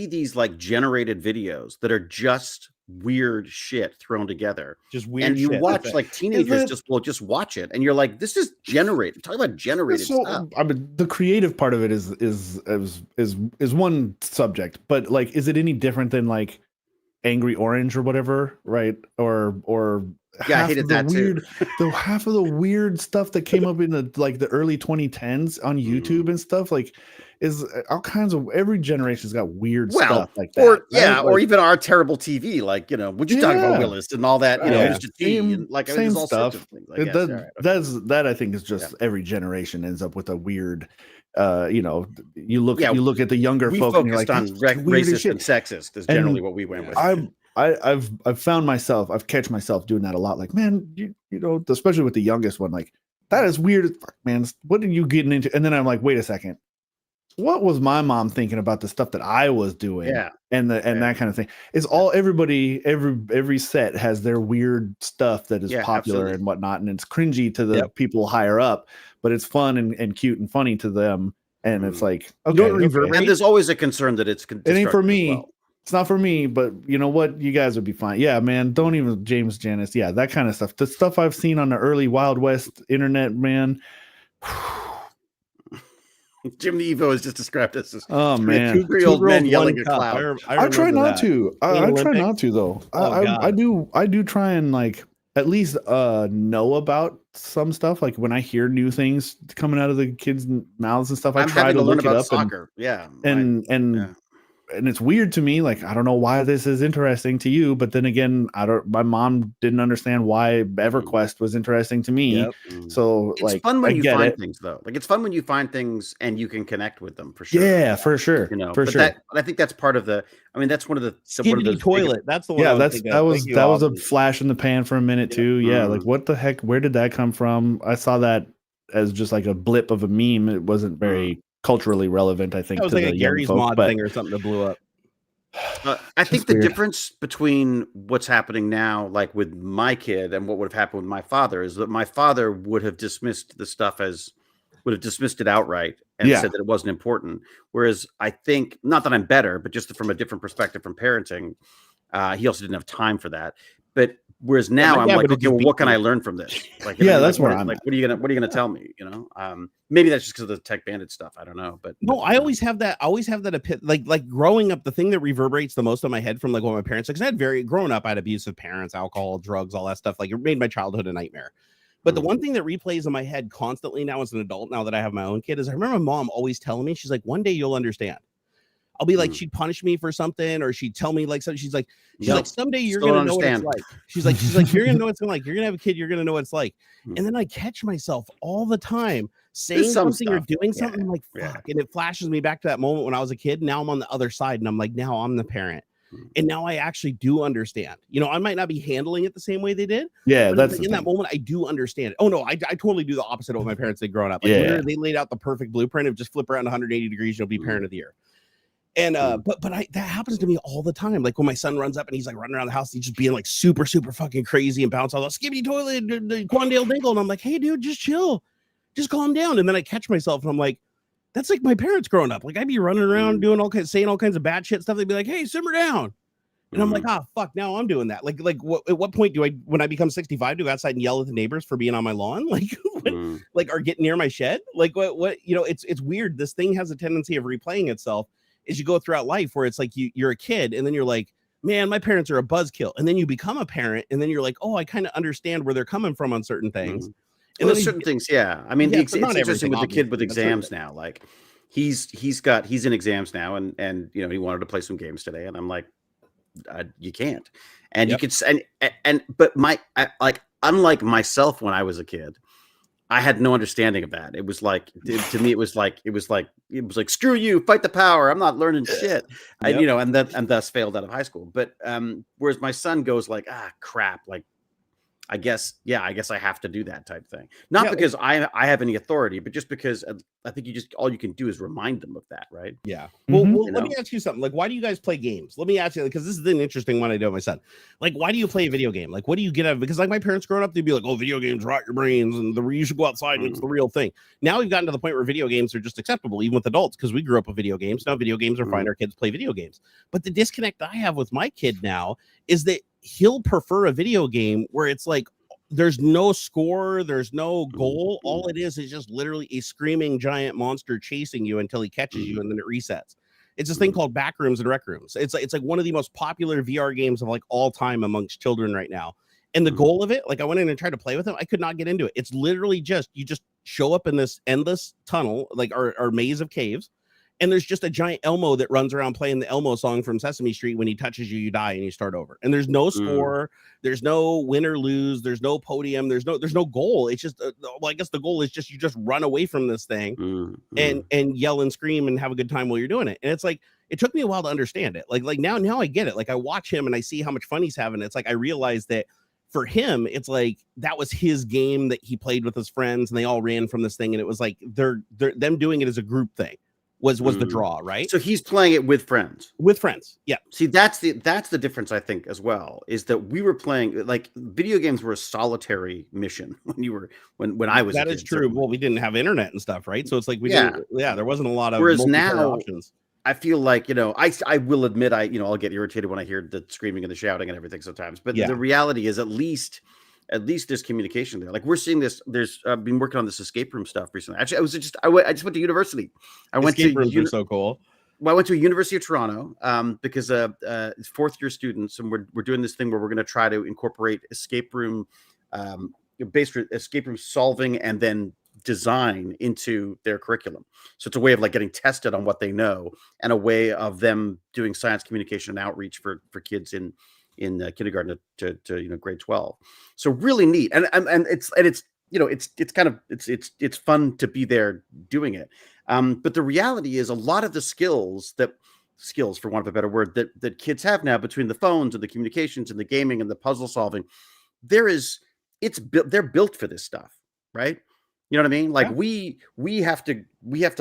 these like generated videos that are just weird shit thrown together. Just weird. And you shit. watch like teenagers just watch it, and you're like, this is generated. Talk about generated stuff. I mean, the creative part of it is one subject, but like, is it any different than like Angry Orange or whatever, right? Or I hated that too. Half of the weird stuff that came up in the early 2010s on YouTube and stuff, like, is all kinds of, every generation's got weird stuff like that. Or even our terrible TV, like, you know, would you talk about Willis and all that, you know, Mr. T, and like same all stuff. Sorts of things, That I think is just every generation ends up with a weird. You know, you look at the younger folk and you're like, on racist and sexist is generally what we went with. I've found myself, I've catch myself doing that a lot. Like, man, you know, especially with the youngest one, like that is weird as fuck, man. What are you getting into? And then I'm like, wait a second. What was my mom thinking about the stuff that I was doing? Yeah. And that kind of thing. It's all every set has their weird stuff that is popular and whatnot. And it's cringy to the people higher up, but it's fun and cute and funny to them. And it's like, okay. And there's always a concern that it ain't for me. Well. It's not for me, but you know what? You guys would be fine. Yeah, man. Don't even James Janice. Yeah, that kind of stuff. The stuff I've seen on the early Wild West internet, man. Jim the Evo is just described as this. Oh man, 2 old men yelling at cloud. I try not to. I try not to though. I do try and like at least know about some stuff. Like when I hear new things coming out of the kids' mouths and stuff, I try to learn look it up. Soccer. And it's weird to me. Like I don't know why this is interesting to you, but then again, my mom didn't understand why EverQuest was interesting to me. So it's fun when you find things though. Like it's fun when you find things and you can connect with them for sure. Yeah, for sure. You know, for sure. But I think that's part of the. I mean, that's one of the toilet. That's the one. Yeah, that was a flash in the pan for a minute too. Yeah, like what the heck? Where did that come from? I saw that as just like a blip of a meme. It wasn't very culturally relevant, I think. It was like a Gary's Mod thing or something that blew up. I think the difference between what's happening now, like with my kid, and what would have happened with my father, is that my father would have dismissed the stuff would have dismissed it outright and said that it wasn't important. Whereas I think, not that I'm better, but just from a different perspective from parenting, he also didn't have time for that. But whereas now I'm like, okay, well, what can I learn from this? Like, that's where I'm like, what are you gonna tell me? You know, maybe that's just because of the Tech Bandit stuff. I don't know, but I always have that. Like growing up, the thing that reverberates the most in my head from like what my parents, because growing up, I had abusive parents, alcohol, drugs, all that stuff. Like it made my childhood a nightmare. But the one thing that replays in my head constantly now as an adult, now that I have my own kid, is I remember my mom always telling me, she's like, one day you'll understand. I'll be like, she'd punish me for something, or she'd tell me like something. She's like, someday you're gonna know what it's like. She's like, you're gonna know what it's like. You're gonna have a kid, you're gonna know what it's like. And then I catch myself all the time saying something or doing something. I'm like, fuck. And it flashes me back to that moment when I was a kid. Now I'm on the other side, and I'm like, now I'm the parent. And now I actually do understand. You know, I might not be handling it the same way they did. Yeah, that's in that moment, I do understand it. Oh no, I totally do the opposite of what my parents did growing up. Like they laid out the perfect blueprint of just flip around 180 degrees, you'll be parent of the year. And but that happens to me all the time. Like when my son runs up and he's like running around the house, he's just being like super fucking crazy and bounce all the skibbity toilet, the Quandale Dingle, and I'm like, hey dude, just chill, just calm down. And then I catch myself and I'm like, that's like my parents growing up. Like I'd be running around doing saying all kinds of bad shit stuff. They'd be like, hey, simmer down. And I'm like, fuck, now I'm doing that. Like at what point when I become 65, do I go outside and yell at the neighbors for being on my lawn? Like or get near my shed? Like what, you know, it's weird. This thing has a tendency of replaying itself as you go throughout life, where it's like you're a kid and then you're like, man, my parents are a buzzkill. And then you become a parent and then you're like, oh, I kind of understand where they're coming from on certain things. And there's certain things. Yeah. I mean, it's interesting with the kid with exams now. Like he's in exams now and, you know, he wanted to play some games today. And I'm like, you can't. And you could, but unlike myself, when I was a kid, I had no understanding of that. It was like, to me, it was like, screw you, fight the power. I'm not learning shit. You know, and thus failed out of high school. But whereas my son goes like, crap, like, I guess I have to do that type thing. Not because I have any authority, but just because I think all you can do is remind them of that, right? Yeah. Well, let me ask you something. Like, why do you guys play games? Let me ask you, because this is an interesting one I do with my son. Like, why do you play a video game? Like, what do you get out of it? Because like my parents growing up, they'd be like, oh, video games rot your brains and you should go outside and it's the real thing. Now we've gotten to the point where video games are just acceptable, even with adults, because we grew up with video games. Now video games are fine. Our kids play video games. But the disconnect I have with my kid now is that he'll prefer a video game where it's like there's no score, there's no goal. All it is just literally a screaming giant monster chasing you until he catches you and then it resets. It's this thing called Backrooms and Rec Rooms. It's like one of the most popular VR games of like all time amongst children right now. And the goal of it, like I went in and tried to play with him, I could not get into it. It's literally you just show up in this endless tunnel, like our maze of caves. and there's just a giant Elmo that runs around playing the Elmo song from Sesame Street. When he touches you, you die and you start over. And there's no score, there's no win or lose, there's no podium, there's no goal. It's just well, I guess the goal is just you just run away from this thing and yell and scream and have a good time while you're doing it. And it's like it took me a while to understand it. Like now I get it. Like I watch him and I see how much fun he's having. It's like I realize that for him, it's like that was his game that he played with his friends and they all ran from this thing. And it was like they're them doing it as a group thing was the draw, right? So he's playing it with friends. With friends, yeah. See, that's the difference, I think, as well, is that we were playing like video games were a solitary mission when I was. That is true. Well, we didn't have internet and stuff, right? So it's like there wasn't a lot of whereas now options. I feel like, I will admit I'll get irritated when I hear the screaming and the shouting and everything sometimes. But the reality is at least there's communication there. Like we're seeing this. I've been working on this escape room stuff recently. Actually, I just went to university. Escape rooms are so cool. Well, I went to a University of Toronto because it's fourth-year students, and we're doing this thing where we're going to try to incorporate escape room solving and then design into their curriculum. So it's a way of like getting tested on what they know and a way of them doing science communication and outreach for kids in kindergarten to grade 12. So really neat. And it's fun to be there doing it. But the reality is a lot of the skills, for want of a better word, that kids have now between the phones and the communications and the gaming and the puzzle solving, they're built for this stuff, right? You know what I mean? Like we have to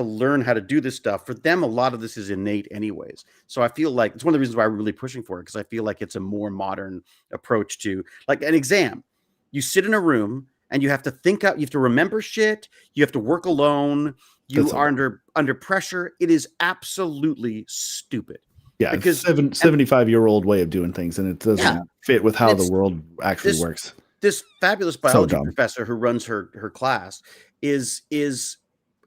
learn how to do this stuff. For them, a lot of this is innate anyways. So I feel like it's one of the reasons why we're really pushing for it, because I feel like it's a more modern approach to like an exam. You sit in a room and you have to think out, you have to remember shit, you have to work alone, you are under pressure. It is absolutely stupid. Yeah, because 75-year-old way of doing things, and it doesn't fit with how the world actually works. This fabulous biology professor who runs her class is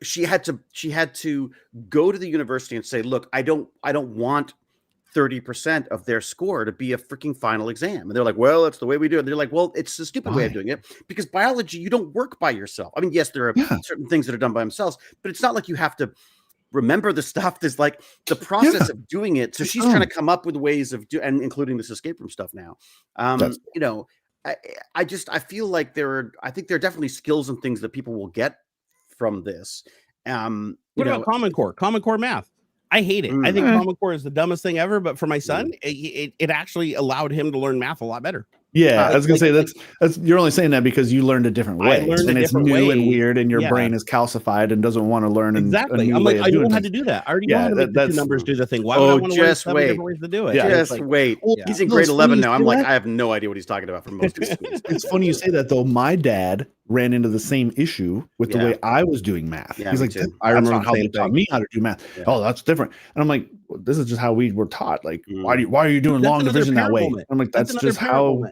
she had to go to the university and say, look, I don't want 30% of their score to be a freaking final exam. And they're like, well, that's the way we do it. And they're like, well, it's a stupid way of doing it, because biology, you don't work by yourself. I mean, yes, there are certain things that are done by themselves, but it's not like you have to remember the stuff. There's like the process of doing it. So she's trying to come up with ways of and including this escape room stuff now. I feel like I think there are definitely skills and things that people will get from this. What about Common Core math? I hate it. I think Common Core is the dumbest thing ever, but for my son, it actually allowed him to learn math a lot better. Yeah, I was gonna say that's you're only saying that because you learned a different way, and it's new and weird, and your brain is calcified and doesn't want to learn. Exactly. I'm like, I know how to do that. I already know how to make the two numbers do the thing. Why would I want to learn 7 different ways to do it? Yeah, just wait. He's in grade 11 now. I'm like, I have no idea what he's talking about for most of schools. It's funny you say that though. My dad ran into the same issue with the way I was doing math. He's like, I remember how they taught me how to do math. Yeah. Oh, that's different. And I'm like, well, this is just how we were taught. Like, why are you doing long division that way? I'm like, that's just how.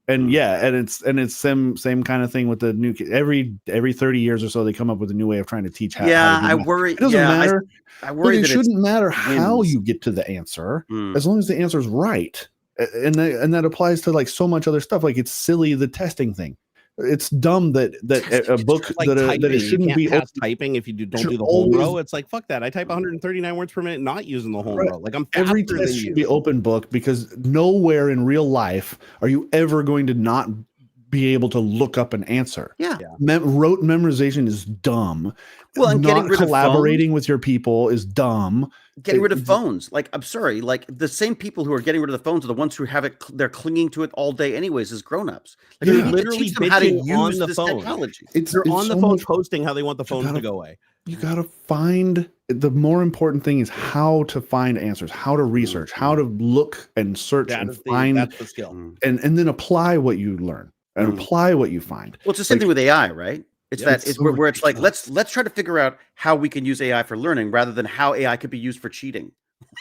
And it's same kind of thing with the new kid. Every 30 years or so, they come up with a new way of trying to teach how. Yeah, I worry. It doesn't matter. I worry that it shouldn't matter how you get to the answer, as long as the answer is right. And that applies to like so much other stuff. Like it's silly, the testing thing. It's dumb that a book like that it shouldn't be typing if you don't do the whole row. It's like, fuck that. I type 139 words per minute, not using the whole row. Like I'm every test should be open book, because nowhere in real life are you ever going to not be able to look up an answer. Rote memorization is dumb. Well, and not collaborating with your people is dumb. Getting rid of phones. Like, I'm sorry, like the same people who are getting rid of the phones are the ones who have it. They're clinging to it all day anyways as grown-ups. Like, they're literally how to use on the this phone. technology. They're on the phone posting how they want the phones to go away. You got to find, the more important thing is how to find answers, how to research, how to look and search and find. That's the skill. And then apply what you learn and apply what you find. Well, it's the same thing with AI, right? It's where it's like, let's try to figure out how we can use AI for learning rather than how AI could be used for cheating.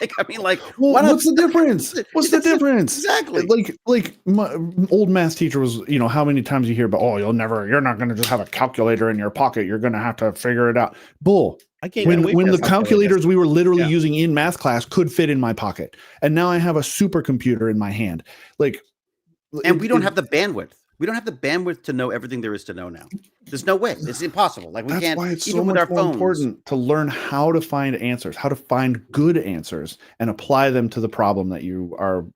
Like, I mean, like, what's the difference? What's the difference? Exactly. Like my old math teacher was, how many times you hear about, you're not going to just have a calculator in your pocket. You're going to have to figure it out. Bull. When the calculators we were literally using in math class could fit in my pocket. And now I have a supercomputer in my hand. Like, and we don't have the bandwidth. We don't have the bandwidth to know everything there is to know now. There's no way. It's impossible. Like That's can't. why it's even so with much our more phones. important to learn how to find answers, how to find good answers, and apply them to the problem that you are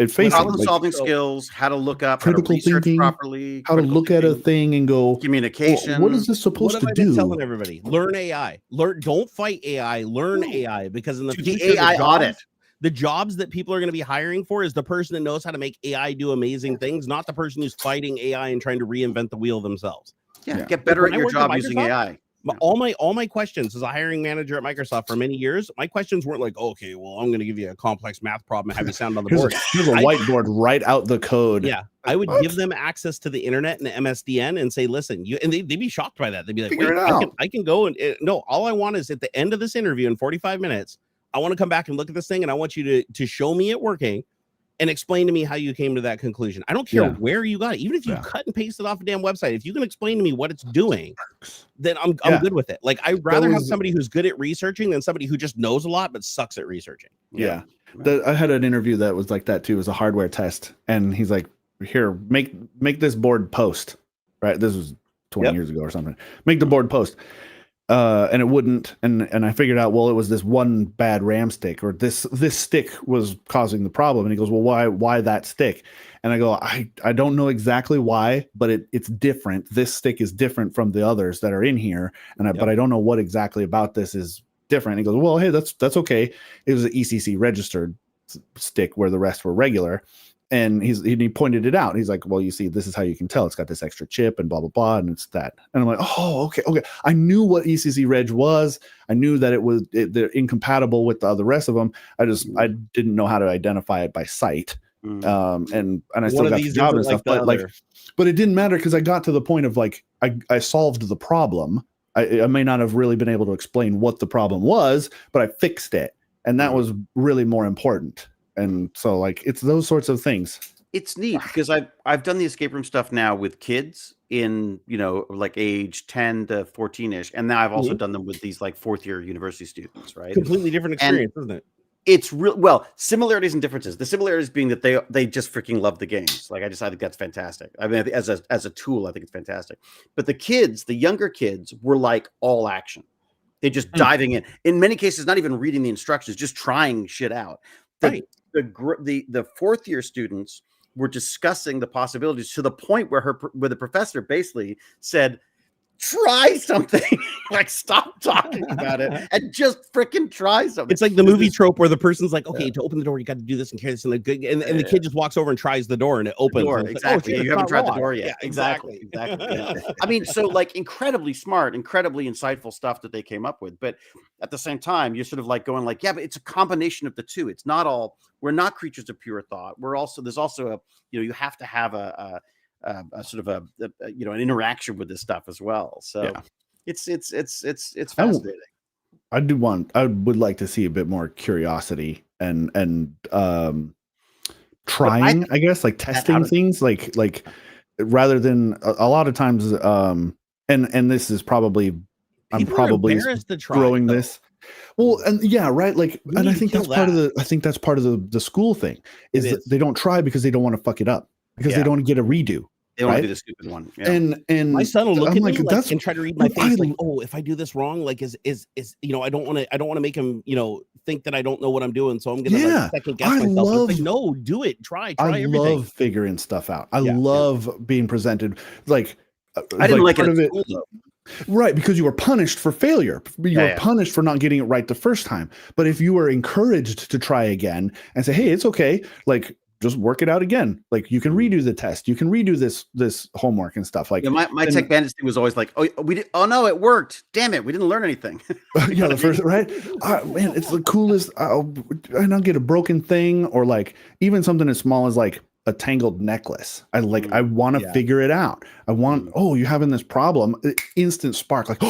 facing. Problem-solving skills, how to look up, critical how to research thinking, properly, how to look at a thing and go, communication. well, what is this supposed to do? Telling everybody, learn AI. Don't fight AI. Learn AI, because in the future, AI audit. The jobs that people are going to be hiring for is the person that knows how to make AI do amazing things, not the person who's fighting AI and trying to reinvent the wheel themselves. Yeah. Get better at your job using AI. All my questions as a hiring manager at Microsoft for many years, my questions weren't like, okay, well, I'm going to give you a complex math problem and have you sound on the board. Here's a whiteboard, write out the code. Yeah, I would give them access to the internet and the MSDN and say, listen, and they'd be shocked by that. They'd be like, wait, I can go and no, all I want is at the end of this interview in 45 minutes, I want to come back and look at this thing and I want you to show me it working and explain to me how you came to that conclusion. I don't care where you got it. Even if you cut and paste it off a damn website, if you can explain to me what it's doing, then I'm good with it. Like, I'd rather have somebody who's good at researching than somebody who just knows a lot but sucks at researching. Yeah. I had an interview that was like that too. It was a hardware test. And he's like, here, make this board post. Right. This was 20 years ago or something. Make the board post. And it wouldn't, and I figured out, well, it was this one bad RAM stick, or this stick was causing the problem. And he goes, well, why that stick? And I go, I don't know exactly why, but it's different. This stick is different from the others that are in here, but I don't know what exactly about this is different. And he goes, well, hey, that's okay. It was an ECC registered stick where the rest were regular. And he pointed it out. He's like, well, you see, this is how you can tell. It's got this extra chip and blah, blah, blah. And it's that. And I'm like, oh, okay. I knew what ECC reg was. I knew that they're incompatible with the rest of them. I didn't know how to identify it by sight. And I still got the job and stuff. But it didn't matter because I got to the point of like, I solved the problem. I may not have really been able to explain what the problem was, but I fixed it. And that was really more important. And so, like, it's those sorts of things. It's neat because I've done the escape room stuff now with kids in, like age 10 to 14-ish. And now I've also done them with these like fourth year university students, right? Completely different experience, isn't it? It's real. Well, similarities and differences. The similarities being that they just freaking love the games. Like, I think that's fantastic. I mean, as a tool, I think it's fantastic. But the younger kids were like all action. They're just diving in. In many cases, not even reading the instructions, just trying shit out. The fourth year students were discussing the possibilities to the point where the professor basically said, try something. Like, stop talking about it and just freaking try something. It's like the movie trope where the person's like, okay, to open the door, you got to do this and carry this, and the kid just walks over and tries the door and it opens. Exactly. Like, you haven't tried the door yet. Yeah, exactly. Yeah. I mean, so like incredibly smart, incredibly insightful stuff that they came up with. But at the same time, you're sort of like going like, yeah, but it's a combination of the two. It's not all, we're not creatures of pure thought. There's also you have to have a sort of an interaction with this stuff as well. So it's fascinating. I would like to see a bit more curiosity and trying, I guess, like testing things like rather than a lot of times and this is probably I'm probably growing this. Well, and right. Like, and I think that's part of the school thing is that they don't try because they don't want to fuck it up, because they don't want to get a redo. They don't want to do the stupid one. Yeah. And my son will look at me and try to read my face like, oh, if I do this wrong, like is I don't want to make him think that I don't know what I'm doing, so I'm gonna second guess myself. It's like, no, do it, try everything. I love figuring stuff out. I love being presented like I didn't like it at school, though. Right, because you were punished for failure. You were punished for not getting it right the first time. But if you were encouraged to try again and say, hey, it's okay, like, just work it out again. Like, you can redo the test. You can redo this homework and stuff. Like, my Tech Bandits thing was always like, oh no, it worked. Damn it, we didn't learn anything. The first, right? Man, it's the coolest. I'll get a broken thing, or like even something as small as like a tangled necklace. I want to figure it out. I want, you're having this problem. Instant spark, like,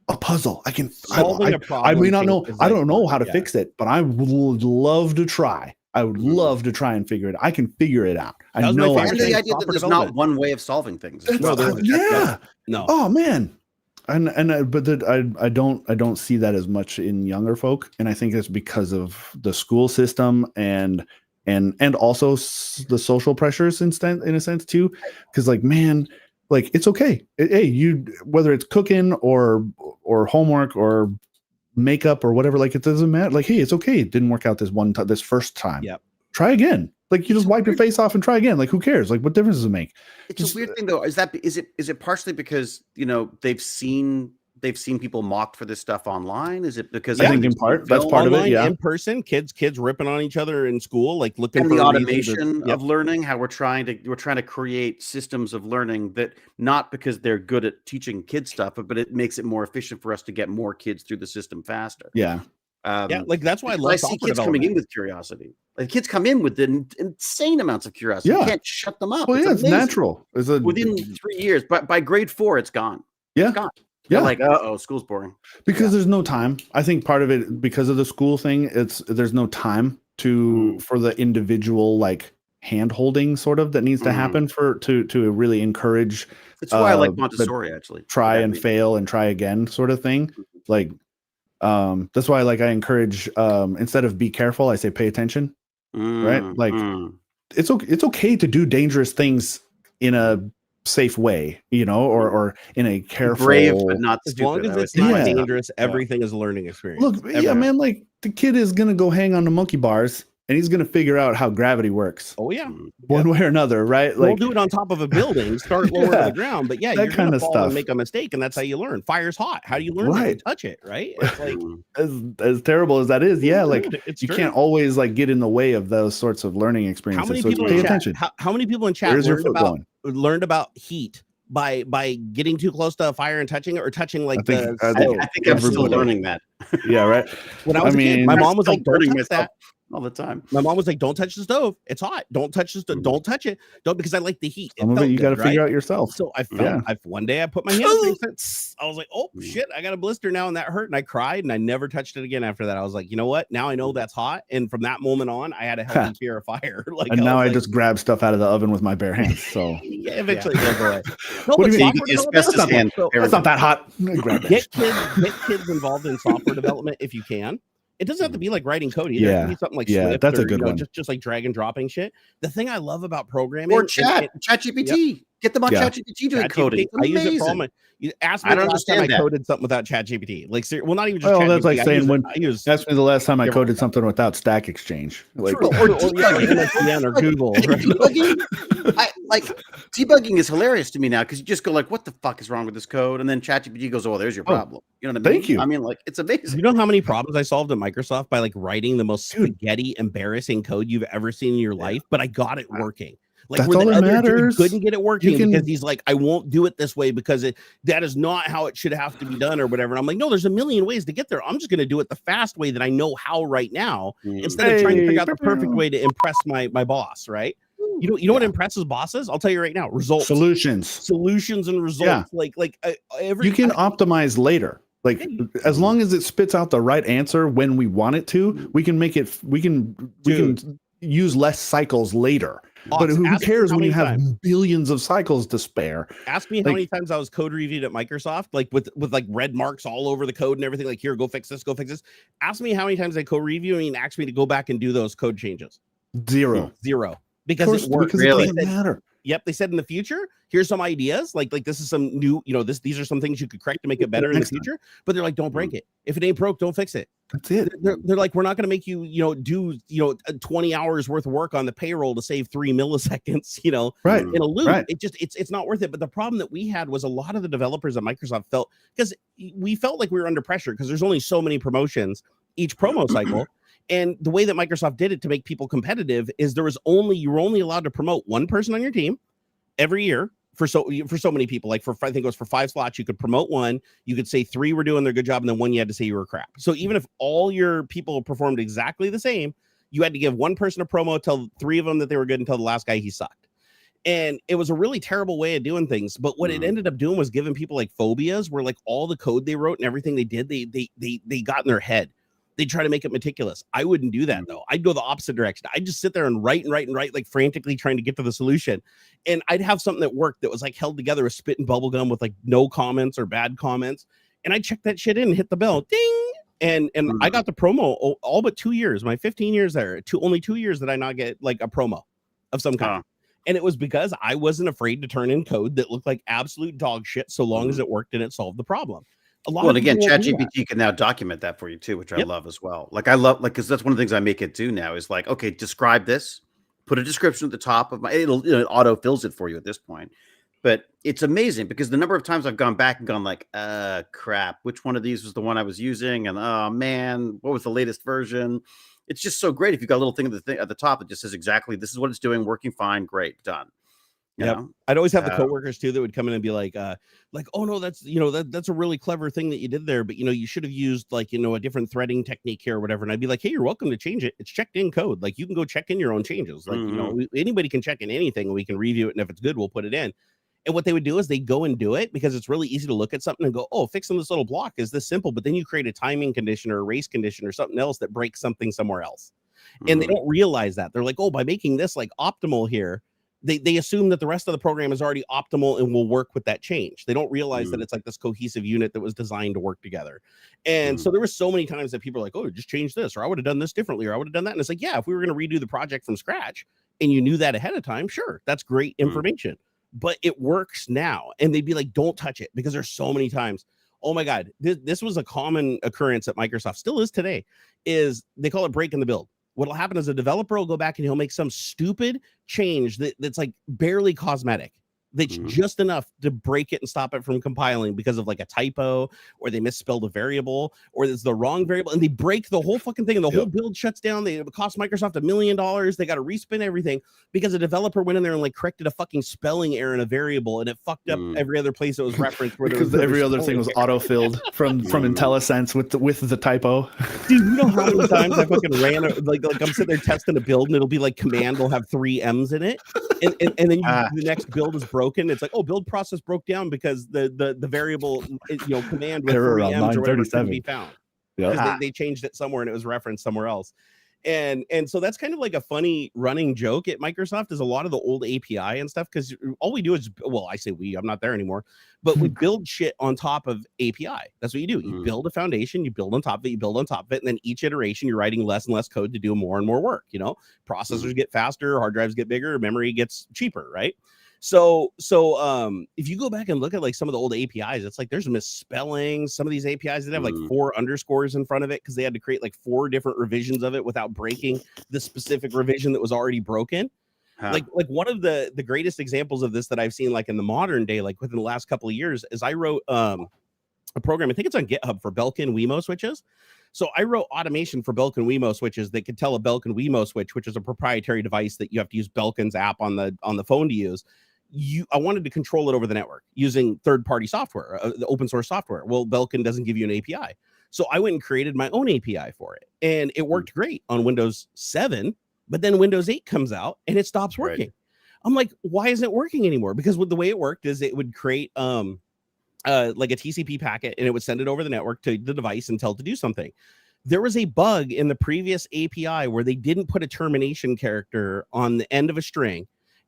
a puzzle. I can solving a problem. I may not know. I don't know how to fix it, but I would love to try. I would love to try and figure it out. I can figure it out. I know. The idea that there's not one way of solving things. No. Oh man. But I don't see that as much in younger folk, and I think it's because of the school system and and also the social pressures in a sense too, because like, man, like it's okay. Hey, you, whether it's cooking or homework or makeup or whatever, like it doesn't matter. Like, hey, it's okay. It didn't work out this first time. Yep. Try again. Like you just wipe your face off and try again. Like who cares? Like what difference does it make? It's a weird thing though. Is it partially because they've seen people mocked for this stuff online? Is it because I think in part that's part of it? Yeah, in person, kids ripping on each other in school, like looking for the automation of learning. How we're trying to create systems of learning that not because they're good at teaching kids stuff, but it makes it more efficient for us to get more kids through the system faster. Yeah. Like that's why I see kids coming in with curiosity. Like kids come in with insane amounts of curiosity. Yeah. You can't shut them up. Well, it's natural. Within 3 years, but by grade 4, it's gone. Yeah. It's gone. Yeah. They're like, school's boring. Because there's no time. I think part of it, because of the school thing, there's no time for the individual like hand holding sort of that needs to happen to really encourage. That's why I like Montessori actually. Try and fail and try again sort of thing. Like that's why like I encourage instead of be careful, I say pay attention. Right? Like it's okay to do dangerous things in a safe way, or in a careful, brave but not as stupid. long as it's not dangerous, everything is a learning experience. Look, man, like the kid is gonna go hang on the monkey bars and he's gonna figure out how gravity works. Oh yeah, one way or another, right? Like, we'll do it on top of a building, start lower to the ground, but you're kind of fall stuff. and make a mistake, and that's how you learn. Fire's hot. How do you learn? Right, touch it, right? It's like as terrible as that is, like you can't always like get in the way of those sorts of learning experiences. How many people in chat? How many people in chat learned about heat by getting too close to a fire and touching it, or touching like I think I'm still learning that. Yeah, right. When I was a kid, my mom was like, "Don't touch that." All the time. My mom was like, "Don't touch the stove. It's hot. Don't touch the stove. Don't touch it. Don't," because I like the heat. Some of it you got to figure out yourself. So I felt. One day I put my hand up and I was like, "Oh shit, I got a blister now," and that hurt, and I cried, and I never touched it again after that. I was like, you know what? Now I know that's hot, and from that moment on, I had a healthy fear of fire. Like, and now I just grab stuff out of the oven with my bare hands. So eventually it goes away. No, what do you mean? That's not that hot. Get kids involved in software development if you can. It doesn't have to be like writing code either. It can be something like Swift that's or, a good one. Just like drag and dropping shit. The thing I love about programming or ChatGPT. Get them on ChatGPT doing coding. I use it for all my. You ask me the last time I coded something without ChatGPT. Like, well, not even just. Oh, that's like saying ask me the last time I coded something without Stack Exchange, like or MSN or Google. Debugging is hilarious to me now because you just go like, "What the fuck is wrong with this code?" And then ChatGPT goes, "Oh, there's your problem." You know what I mean? Thank you. I mean, like, it's amazing. You know how many problems I solved at Microsoft by like writing the most spaghetti, embarrassing code you've ever seen in your life, but I got it working. Like, that's all that matters. Couldn't get it working because he's like, I won't do it this way because that is not how it should have to be done or whatever. And I'm like, no, there's a million ways to get there. I'm just going to do it the fast way that I know how right now, instead of trying to figure out the perfect way to impress my boss. Right? You know what impresses bosses? I'll tell you right now. Results, solutions, and results. Yeah. You can optimize later. Like as long as it spits out the right answer when we want it to, we can make it. We can use less cycles later. But who cares when you have billions of cycles to spare? Ask me how many times I was code reviewed at Microsoft, like with like red marks all over the code and everything. Like, here, go fix this, go fix this. Ask me how many times I code review and ask me to go back and do those code changes. Zero. Because it worked. Because it doesn't matter. Yep, they said in the future, here's some ideas. Like this is some new, these are some things you could correct to make it better in the future. But they're like, don't break it. If it ain't broke, don't fix it. That's it. They're like, we're not going to make you, do 20 hours worth of work on the payroll to save 3 milliseconds, in a loop. Right. It's not worth it. But the problem that we had was a lot of the developers at Microsoft felt we felt like we were under pressure because there's only so many promotions each promo cycle. And the way that Microsoft did it to make people competitive is you were only allowed to promote one person on your team every year for so many people. Like I think it was for 5 slots, you could promote one. You could say 3 were doing their good job, and then 1 you had to say you were crap. So even if all your people performed exactly the same, you had to give one person a promo, tell 3 of them that they were good, and tell the last guy he sucked. And it was a really terrible way of doing things. But what it ended up doing was giving people like phobias, where like all the code they wrote and everything they did, they got in their head. They try to make it meticulous. I wouldn't do that though. I'd go the opposite direction. I'd just sit there and write, like frantically trying to get to the solution. And I'd have something that worked that was like held together with spit and bubble gum with like no comments or bad comments. And I'd check that shit in and hit the bell. Ding. And I got the promo all but 2 years, my 15 years there, only 2 years that I not get like a promo of some kind. And it was because I wasn't afraid to turn in code that looked like absolute dog shit so long as it worked and it solved the problem. Well, and again, ChatGPT can now document that for you too, which I love as well. Like because that's one of the things I make it do now is like, okay, describe this, put a description at the top of it auto fills it for you at this point. But it's amazing because the number of times I've gone back and gone like, crap, which one of these was the one I was using? And oh man, what was the latest version? It's just so great if you've got a little thing at the top that just says exactly this is what it's doing, working fine, great, done. Yeah, I'd always have the coworkers too that would come in and be like, oh no, that's that's a really clever thing that you did there, but you should have used like a different threading technique here or whatever. And I'd be like, hey, you're welcome to change it. It's checked in code. Like you can go check in your own changes. Like anybody can check in anything and we can review it, and if it's good, we'll put it in. And what they would do is they go and do it because it's really easy to look at something and go, oh, fixing this little block is this simple. But then you create a timing condition or a race condition or something else that breaks something somewhere else. And they don't realize that. They're like, oh, by making this like optimal here, they assume that the rest of the program is already optimal and will work with that change. They don't realize that it's like this cohesive unit that was designed to work together. And so there were so many times that people are like, oh, just change this, or I would have done this differently, or I would have done that. And it's like, yeah, if we were going to redo the project from scratch and you knew that ahead of time, sure, that's great information. But it works now. And they'd be like, don't touch it, because there's so many times. Oh my God, this was a common occurrence at Microsoft, still is today, is they call it break in the build. What'll happen is a developer will go back and he'll make some stupid change that's like barely cosmetic. That's just enough to break it and stop it from compiling because of like a typo, or they misspelled a variable, or it's the wrong variable, and they break the whole fucking thing and the whole build shuts down. It cost Microsoft $1 million. They got to respin everything because a developer went in there and like corrected a fucking spelling error in a variable, and it fucked up every other place it was referenced. Because every other thing was auto-filled from IntelliSense with the typo. Dude, you know how many times I fucking ran like I'm sitting there testing a build and it'll be like command will have 3 M's in it, and then the next build is broken. It's like, oh, build process broke down because the variable command with 3 M's or whatever couldn't be found. Because they changed it somewhere and it was referenced somewhere else. And so that's kind of like a funny running joke at Microsoft, is a lot of the old API and stuff, because all we do is, well, I say I'm not there anymore, but we build shit on top of API. That's what you do. You build a foundation, you build on top of it, you build on top of it, and then each iteration you're writing less and less code to do more and more work. Processors get faster, hard drives get bigger, memory gets cheaper, right? So if you go back and look at like some of the old APIs, it's like there's misspellings. Some of these APIs that have like 4 underscores in front of it because they had to create like 4 different revisions of it without breaking the specific revision that was already broken. Like one of the greatest examples of this that I've seen like in the modern day, like within the last couple of years, is I wrote a program, I think it's on GitHub, for Belkin Wemo switches. So I wrote automation for Belkin Wemo switches that could tell a Belkin Wemo switch, which is a proprietary device that you have to use Belkin's app on the phone to use. I wanted to control it over the network using third-party software, the open source software. Well, Belkin doesn't give you an API. So I went and created my own API for it. And it worked great on Windows 7, but then Windows 8 comes out and it stops working. Right. I'm like, why isn't it working anymore? Because the way it worked is it would create like a TCP packet and it would send it over the network to the device and tell it to do something. There was a bug in the previous API where they didn't put a termination character on the end of a string.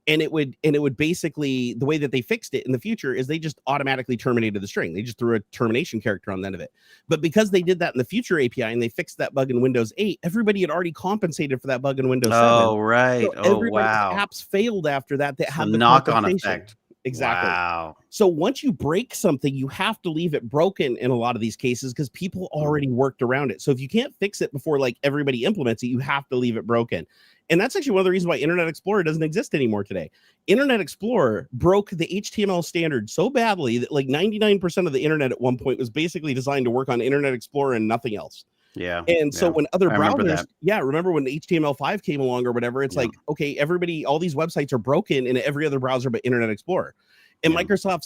And it would basically, the way that they fixed it in the future is they just automatically terminated the string. They just threw a termination character on the end of it. But because they did that in the future API and they fixed that bug in Windows 8, everybody had already compensated for that bug in Windows 7. Oh, right. So wow. Apps failed after that had the knock-on effect. Exactly. Wow. So once you break something, you have to leave it broken in a lot of these cases because people already worked around it. So if you can't fix it before like everybody implements it, you have to leave it broken. And that's actually one of the reasons why Internet Explorer doesn't exist anymore today. Internet Explorer broke the HTML standard so badly that like 99% of the internet at one point was basically designed to work on Internet Explorer and nothing else. Yeah. And so when other browsers, remember when HTML5 came along or whatever, it's like, okay, all these websites are broken in every other browser but Internet Explorer. And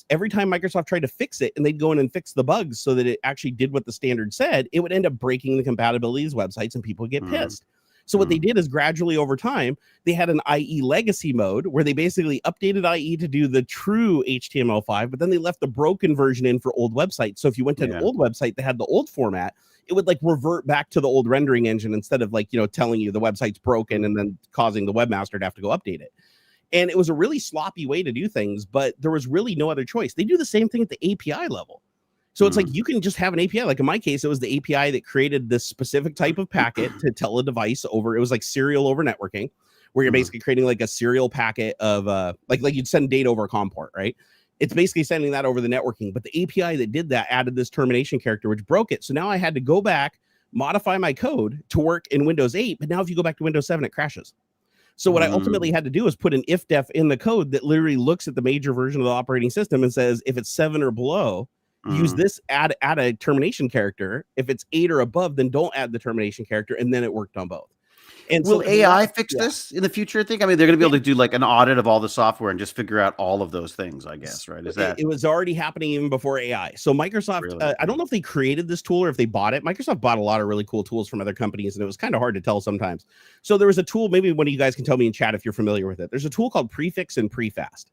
every time Microsoft tried to fix it and they'd go in and fix the bugs so that it actually did what the standard said, it would end up breaking the compatibility of these websites and people would get pissed. So what they did is gradually over time, they had an IE legacy mode where they basically updated IE to do the true HTML5, but then they left the broken version in for old websites. So if you went to an old website that had the old format, it would like revert back to the old rendering engine instead of like, telling you the website's broken and then causing the webmaster to have to go update it. And it was a really sloppy way to do things, but there was really no other choice. They do the same thing at the API level. So it's like you can just have an API. Like in my case, it was the API that created this specific type of packet to tell a device over. It was like serial over networking, where you're basically creating like a serial packet of like you'd send data over a COM port, right? It's basically sending that over the networking. But the API that did that added this termination character, which broke it. So now I had to go back, modify my code to work in Windows 8. But now if you go back to Windows 7, it crashes. So what I ultimately had to do is put an if-def in the code that literally looks at the major version of the operating system and says, if it's 7 or below, use this, add a termination character. If it's 8 or above, then don't add the termination character. And then it worked on both. And will AI fix this in the future? I think. I mean, they're going to be able to do like an audit of all the software and just figure out all of those things, I guess, right? Is that it was already happening even before AI. So Microsoft, really? I don't know if they created this tool or if they bought it. Microsoft bought a lot of really cool tools from other companies, and it was kind of hard to tell sometimes. So there was a tool, maybe one of you guys can tell me in chat if you're familiar with it. There's a tool called Prefix and Prefast.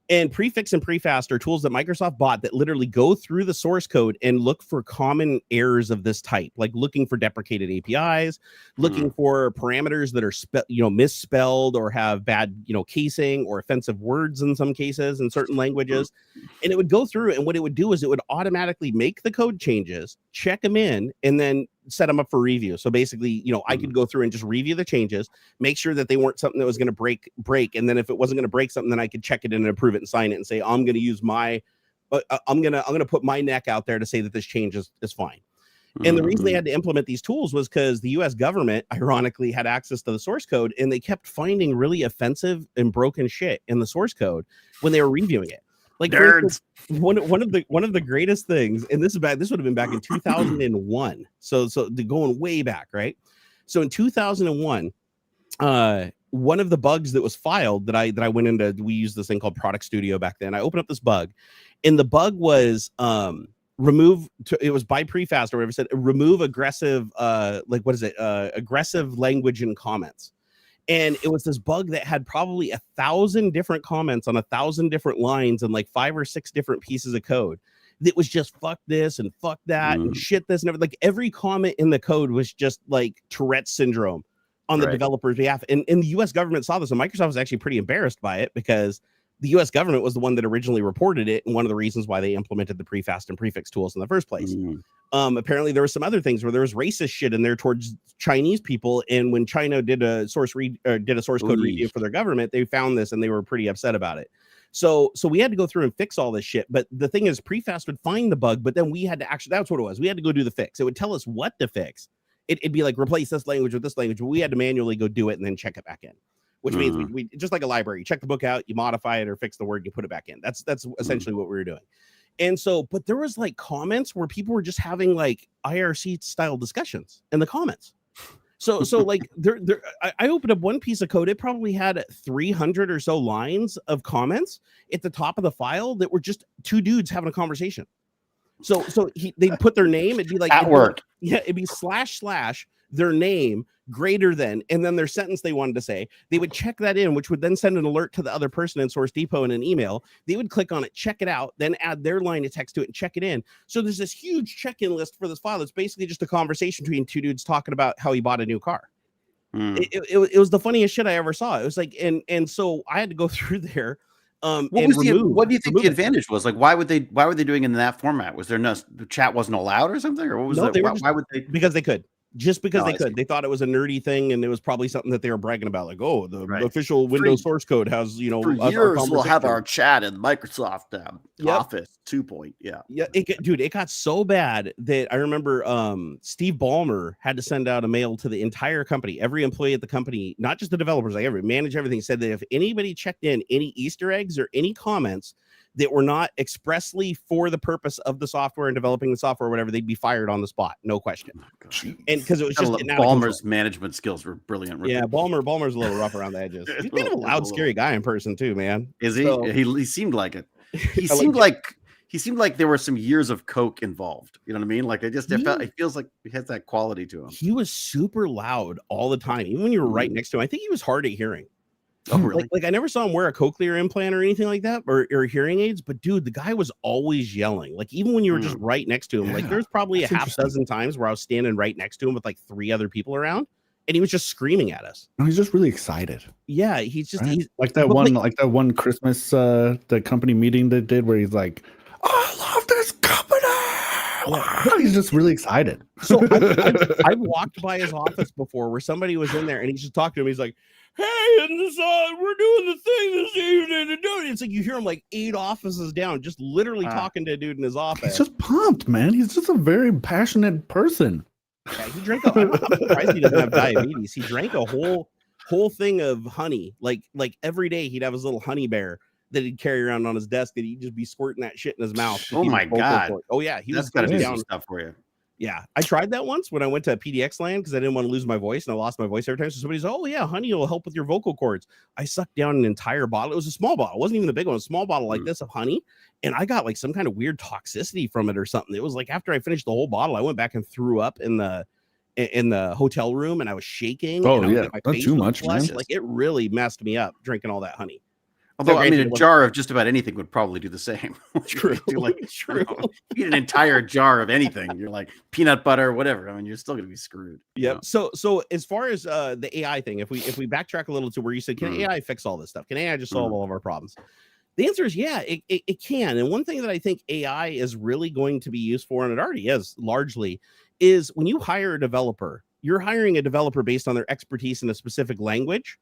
And Prefix and Prefast are tools that Microsoft bought that literally go through the source code and look for common errors of this type, like looking for deprecated APIs, looking for parameters that are misspelled or have bad casing or offensive words in some cases in certain languages. And it would go through, and what it would do is it would automatically make the code changes, check them in, and then set them up for review. So basically, I could go through and just review the changes, make sure that they weren't something that was going to break. And then if it wasn't going to break something, then I could check it in and approve it and sign it and say, I'm going to use I'm going to put my neck out there to say that this change is fine. And the reason they had to implement these tools was because the US government, ironically, had access to the source code, and they kept finding really offensive and broken shit in the source code when they were reviewing it. Like instance, one of the greatest things, and this would have been back in 2001. So going way back, right? So in 2001, one of the bugs that was filed that I went into, we used this thing called Product Studio back then. I opened up this bug, and the bug was it was by Prefast or whatever, said remove aggressive aggressive language in comments. And it was this bug that had probably 1,000 different comments on 1,000 different lines and like 5 or 6 different pieces of code that was just fuck this and fuck that and shit this and everything. Like every comment in the code was just like Tourette's syndrome on the developer's behalf. And the US government saw this, and Microsoft was actually pretty embarrassed by it because the US government was the one that originally reported it, and one of the reasons why they implemented the Prefast and Prefix tools in the first place. Apparently there were some other things where there was racist shit in there towards Chinese people, and when China did a source code review for their government, they found this and they were pretty upset about it. So we had to go through and fix all this shit. But the thing is, Prefast would find the bug, but then we had to that's what it was. We had to go do the fix. It would tell us what to fix. It'd be like replace this language with this language, but we had to manually go do it and then check it back in. Which means we just like a library, you check the book out, you modify it or fix the word, you put it back in. That's essentially what we were doing. And so, but there was like comments where people were just having like IRC style discussions in the comments. So like I opened up one piece of code. It probably had 300 or so lines of comments at the top of the file that were just 2 dudes having a conversation. So they'd put their name. It'd be like at work. It'd be / their name greater than, and then their sentence they wanted to say. They would check that in, which would then send an alert to the other person in Source Depot in an email. They would click on it, check it out, then add their line of text to it and check it in. So there's this huge check-in list for this file. It's basically just a conversation between 2 dudes talking about how he bought a new car. It was the funniest shit I ever saw. It was like, and so I had to go through there. What do you think the advantage was? Like, why were they doing it in that format? Was there the chat wasn't allowed or something, or what was that? Why would they? Because they could. Just because they could. They thought it was a nerdy thing, and it was probably something that they were bragging about. Like, oh, the official Windows source code has, for years we'll have our chat in Microsoft Office 2. Yeah. It got so bad that I remember Steve Ballmer had to send out a mail to the entire company, every employee at the company, not just the developers, like manage everything, said that if anybody checked in any Easter eggs or any comments that were not expressly for the purpose of the software and developing the software or whatever, they'd be fired on the spot. No question. And because it was just Ballmer's management skills were brilliant. Yeah, Ballmer's a little rough around the edges. He's kind of a loud, scary guy in person too, man. Is he? So, he seemed like it. He seemed like there were some years of coke involved. You know what I mean? Like it feels like he has that quality to him. He was super loud all the time, even when you were right next to him. I think he was hard at hearing. Oh, really? Like I never saw him wear a cochlear implant or anything like that, or hearing aids. But dude, the guy was always yelling. Like even when you were just right next to him, like there's probably a half dozen times where I was standing right next to him with like 3 other people around, and he was just screaming at us. No, he's just really excited. Yeah, he's like that one Christmas the company meeting they did where he's like, I love this company. He's just really excited. So I've walked by his office before where somebody was in there and he's just talking to him. He's like, hey, and this, we're doing the thing this evening. It's like you hear him like 8 offices down, just literally talking to a dude in his office. He's just pumped, man. He's just a very passionate person. Yeah, he drank. I'm surprised he doesn't have diabetes. He drank a whole thing of honey. Like every day he'd have his little honey bear that he'd carry around on his desk, and he'd just be squirting that shit in his mouth. Oh my God. Oh yeah, that's got to be some stuff for you. Yeah, I tried that once when I went to PDX land because I didn't want to lose my voice, and I lost my voice every time. So somebody's, oh yeah, honey will help with your vocal cords. I sucked down an entire bottle. It was a small bottle. It wasn't even a big one. A small bottle like this of honey, and I got like some kind of weird toxicity from it or something. It was like after I finished the whole bottle, I went back and threw up in the hotel room, and I was shaking. Oh and yeah, not too much, man. Like it really messed me up drinking all that honey. Although, I mean, a jar of just about anything would probably do the same. True. True. Eat an entire jar of anything. You're like peanut butter, whatever. I mean, you're still going to be screwed. Yep. So as far as the AI thing, if we backtrack a little to where you said, can AI fix all this stuff? Can AI just solve all of our problems? The answer is yeah, it can. And one thing that I think AI is really going to be used for, and it already is largely, is when you hire a developer, you're hiring a developer based on their expertise in a specific language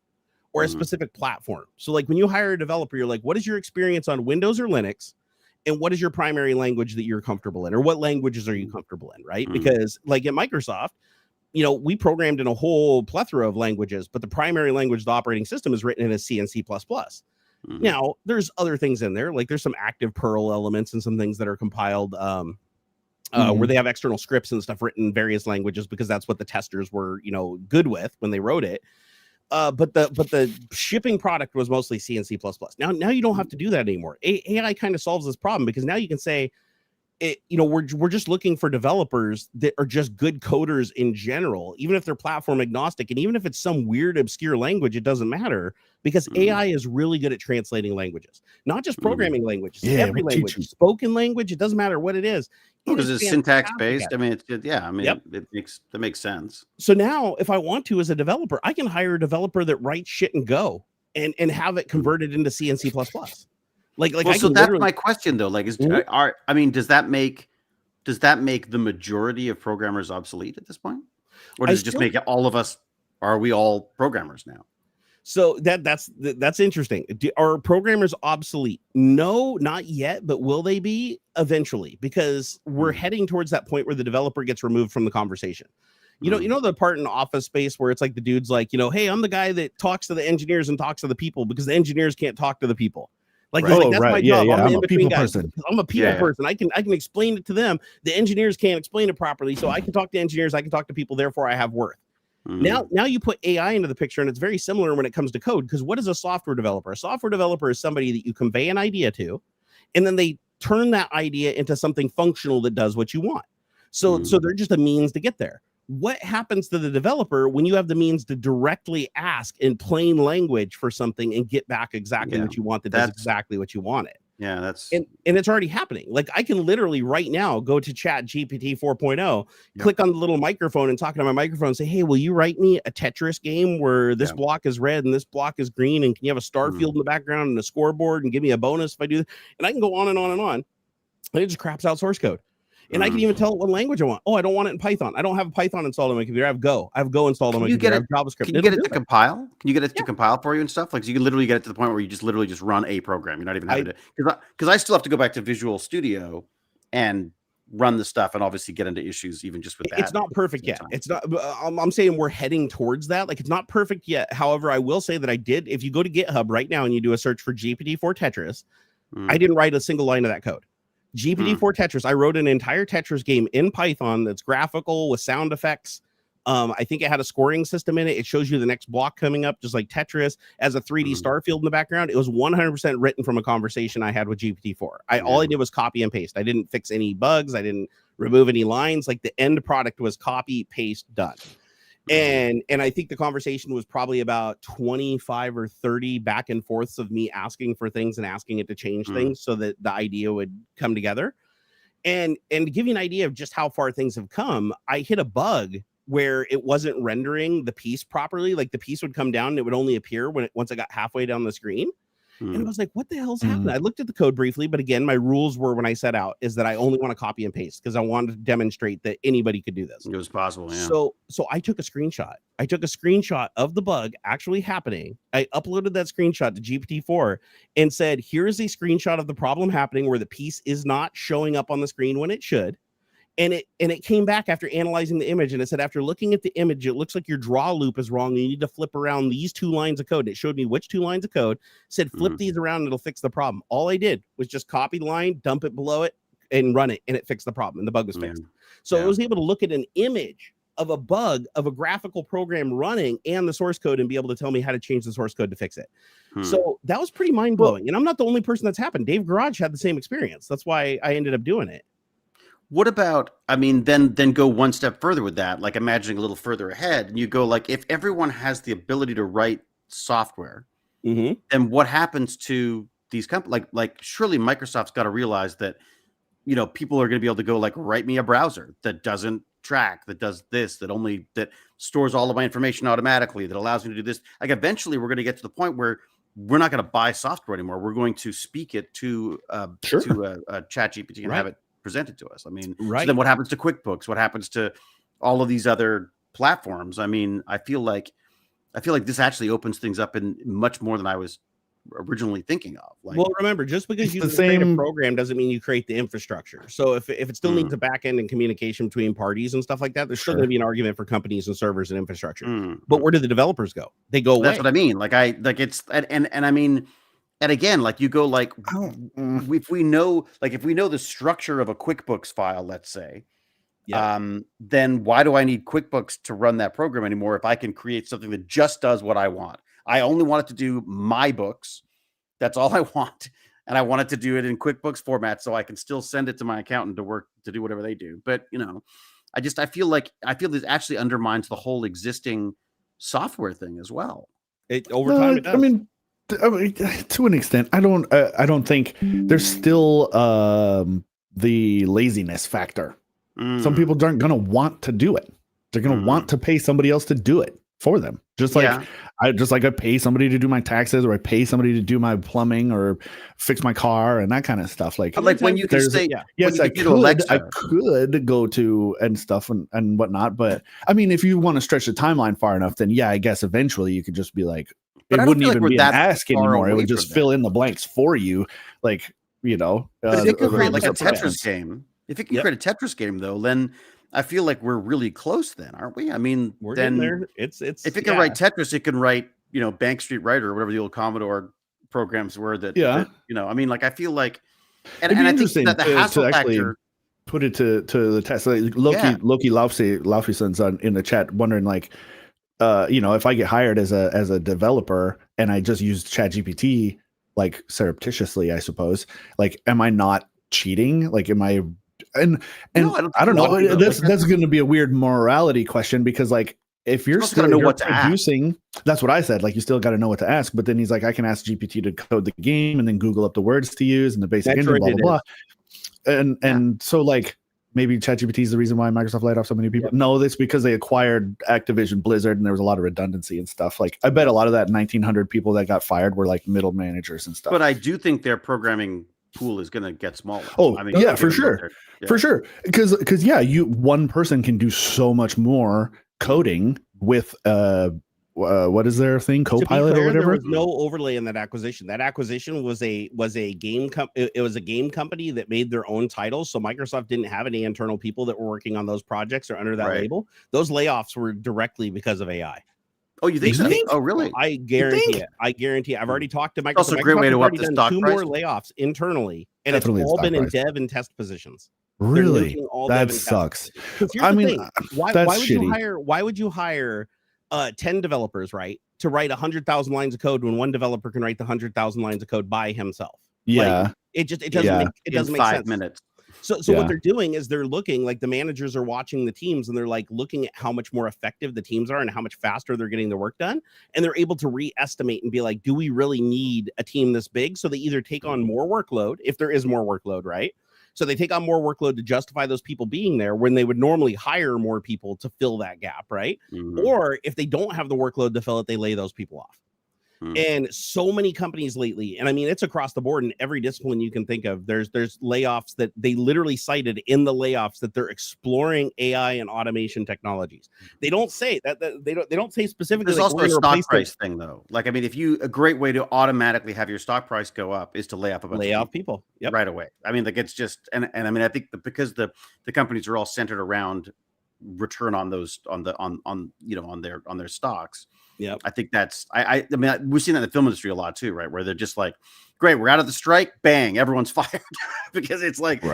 or a specific platform. So like when you hire a developer, you're like, what is your experience on Windows or Linux? And what is your primary language that you're comfortable in? Or what languages are you comfortable in, right? Because like at Microsoft, you know, we programmed in a whole plethora of languages, but the primary language of the operating system is written in a C and C++. Now, there's other things in there, like there's some active Perl elements and some things that are compiled where they have external scripts and stuff written in various languages because that's what the testers were, you know, good with when they wrote it. But the shipping product was mostly C and C++. Now you don't have to do that anymore. AI kind of solves this problem because now you can say, you know, we're just looking for developers that are just good coders in general, even if they're platform agnostic, and even if it's some weird obscure language, it doesn't matter because AI is really good at translating languages, not just programming languages, every language, spoken language. It doesn't matter what it is. Because it's syntax based. I mean, it makes sense. So now if I want to, as a developer, I can hire a developer that writes shit in Go and have it converted into C and C++. Well, so that's my question though. Like, does that make the majority of programmers obsolete at this point, or does it just make all of us? Are we all programmers now? So that's interesting. Are programmers obsolete? No, not yet, but will they be eventually? Because we're heading towards that point where the developer gets removed from the conversation. You know the part in Office Space where it's like the dude's like, you know, hey, I'm the guy that talks to the engineers and talks to the people because the engineers can't talk to the people. Like, that's my job. I'm a people person. I'm a people person. I can explain it to them. The engineers can't explain it properly, so I can talk to engineers. I can talk to people. Therefore, I have worth. Now you put AI into the picture, and it's very similar when it comes to code. Because what is a software developer? A software developer is somebody that you convey an idea to, and then they turn that idea into something functional that does what you want. So they're just a means to get there. What happens to the developer when you have the means to directly ask in plain language for something and get back exactly what you want that does exactly what you wanted? Yeah, that's and it's already happening. Like I can literally right now go to Chat GPT 4.0, click on the little microphone and talk to my microphone and say, hey, will you write me a Tetris game where this block is red and this block is green? And can you have a star field in the background and a scoreboard and give me a bonus if I do this? And I can go on and on and on. And it just craps out source code. And I can even tell it what language I want. Oh, I don't want it in Python. I don't have Python installed on my computer. I have Go. I have Go installed on my computer. I have JavaScript. Can you get it to compile? Can you get it to compile for you and stuff? Like, so you can literally get it to the point where you just literally just run a program. You're not even having to, because I still have to go back to Visual Studio and run the stuff and obviously get into issues even just with that. It's not perfect yet. It's not. I'm saying we're heading towards that. Like, it's not perfect yet. However, I will say that I did. If you go to GitHub right now and you do a search for GPT-4 Tetris, I didn't write a single line of that code. GPT-4 Tetris. I wrote an entire Tetris game in Python that's graphical with sound effects. I think it had a scoring system in it. It shows you the next block coming up, just like Tetris, as a 3D star field in the background. It was 100% written from a conversation I had with GPT-4. All I did was copy and paste. I didn't fix any bugs. I didn't remove any lines. Like, the end product was copy, paste, done. And I think the conversation was probably about 25 or 30 back and forths of me asking for things and asking it to change things so that the idea would come together. And to give you an idea of just how far things have come, I hit a bug where it wasn't rendering the piece properly. Like, the piece would come down and it would only appear once I got halfway down the screen. And I was like, what the hell's happening? I looked at the code briefly, but again, my rules were when I set out is that I only want to copy and paste because I wanted to demonstrate that anybody could do this. It was possible, yeah. So I took a screenshot. I took a screenshot of the bug actually happening. I uploaded that screenshot to GPT-4 and said, here's a screenshot of the problem happening where the piece is not showing up on the screen when it should. And it came back after analyzing the image, and it said, after looking at the image, it looks like your draw loop is wrong. You need to flip around these 2 lines of code. And it showed me which 2 lines of code, said, flip these around and it'll fix the problem. All I did was just copy the line, dump it below it, and run it, and it fixed the problem, and the bug was fixed. So I was able to look at an image of a bug of a graphical program running and the source code and be able to tell me how to change the source code to fix it. So that was pretty mind-blowing. And I'm not the only person that's happened. Dave Garage had the same experience. That's why I ended up doing it. What about, I mean, then go one step further with that, like imagining a little further ahead, and you go like, if everyone has the ability to write software, then what happens to these companies? Like surely Microsoft's got to realize that, you know, people are going to be able to go like, write me a browser that doesn't track, that does this, that stores all of my information automatically, that allows me to do this. Like eventually we're going to get to the point where we're not going to buy software anymore. We're going to speak it to ChatGPT and have it presented to us. I mean, so then what happens to QuickBooks? What happens to all of these other platforms? I mean, I feel like this actually opens things up in much more than I was originally thinking of. Like, well, remember, just because you create a program doesn't mean you create the infrastructure. So if it still needs a back end and communication between parties and stuff like that, there's still going to be an argument for companies and servers and infrastructure. But where do the developers go? They go away. That's what I mean. And I mean, and again, like you go like, if we know the structure of a QuickBooks file, let's say, then why do I need QuickBooks to run that program anymore if I can create something that just does what I want? I only want it to do my books. That's all I want. And I want it to do it in QuickBooks format so I can still send it to my accountant to do whatever they do. But, you know, I feel this actually undermines the whole existing software thing as well. Over time, it does. I mean, to an extent, I don't think there's still the laziness factor. Some people aren't going to want to do it. They're going to want to pay somebody else to do it for them. Just like I pay somebody to do my taxes, or I pay somebody to do my plumbing or fix my car and that kind of stuff. Like when you can say, yes, I could go to and stuff and whatnot. But I mean, if you want to stretch the timeline far enough, then I guess eventually you could just be like, it wouldn't even be an ask anymore. It would just fill in the blanks for you. Like, you know, but if it can create like a Tetris game, if it can create a Tetris game though, then I feel like we're really close then, aren't we? I mean, we're then there. It's if it can write Tetris, it can write, you know, Bank Street Writer or whatever the old Commodore programs were that you know, I mean, like I feel like and I think that the hassle factor put it to the test. Like Loki Laufey's in the chat wondering like you know, if I get hired as a developer and I just use ChatGPT like surreptitiously, I suppose, like am I not cheating? Like am I and no, I don't know. That's going to be a weird morality question because like if you're still know what to producing, that's what I said. Like you still got to know what to ask. But then he's like, I can ask GPT to code the game and then Google up the words to use and the basic engine, blah blah blah. And so like maybe ChatGPT is the reason why Microsoft laid off so many people. No, that's because they acquired Activision Blizzard and there was a lot of redundancy and stuff. Like I bet a lot of that 1,900 people that got fired were like middle managers and stuff. But I do think their programming pool is going to get smaller. Oh, I mean, yeah, for sure. For sure. Because one person can do so much more coding with what is their thing, Copilot or whatever. There was no overlay in that acquisition. That acquisition was a game it was a game company that made their own titles. So Microsoft didn't have any internal people that were working on those projects or under that label. Those layoffs were directly because of AI. Oh, you think so? Oh, really? I guarantee it. I guarantee it. I've already talked to Microsoft. Also a great way to up the stock price. 2 more layoffs internally, and it's all been in dev and test positions. Really? That sucks. I mean, why would you hire 10 developers, right, to write 100,000 lines of code when one developer can write the 100,000 lines of code by himself? Yeah. Like, it doesn't make 5 sense. minutes. So what they're doing is they're looking, like the managers are watching the teams and they're like looking at how much more effective the teams are and how much faster they're getting the work done. And they're able to re-estimate and be like, do we really need a team this big? So they either take on more workload, if there is more workload, right? So they take on more workload to justify those people being there when they would normally hire more people to fill that gap, right? Or if they don't have the workload to fill it, they lay those people off. And so many companies lately, and I mean, it's across the board in every discipline you can think of. There's layoffs that they literally cited in the layoffs that they're exploring AI and automation technologies. They don't say that they don't say specifically. There's also a stock price thing, though. Like, I mean, a great way to automatically have your stock price go up is to lay off a bunch of people right away. I mean, like, it's just, and I mean, I think because the companies are all centered around return on those on their stocks. Yeah, I think that's I mean, we've seen that in the film industry a lot too, right? Where they're just like, great, we're out of the strike, bang, everyone's fired because it's like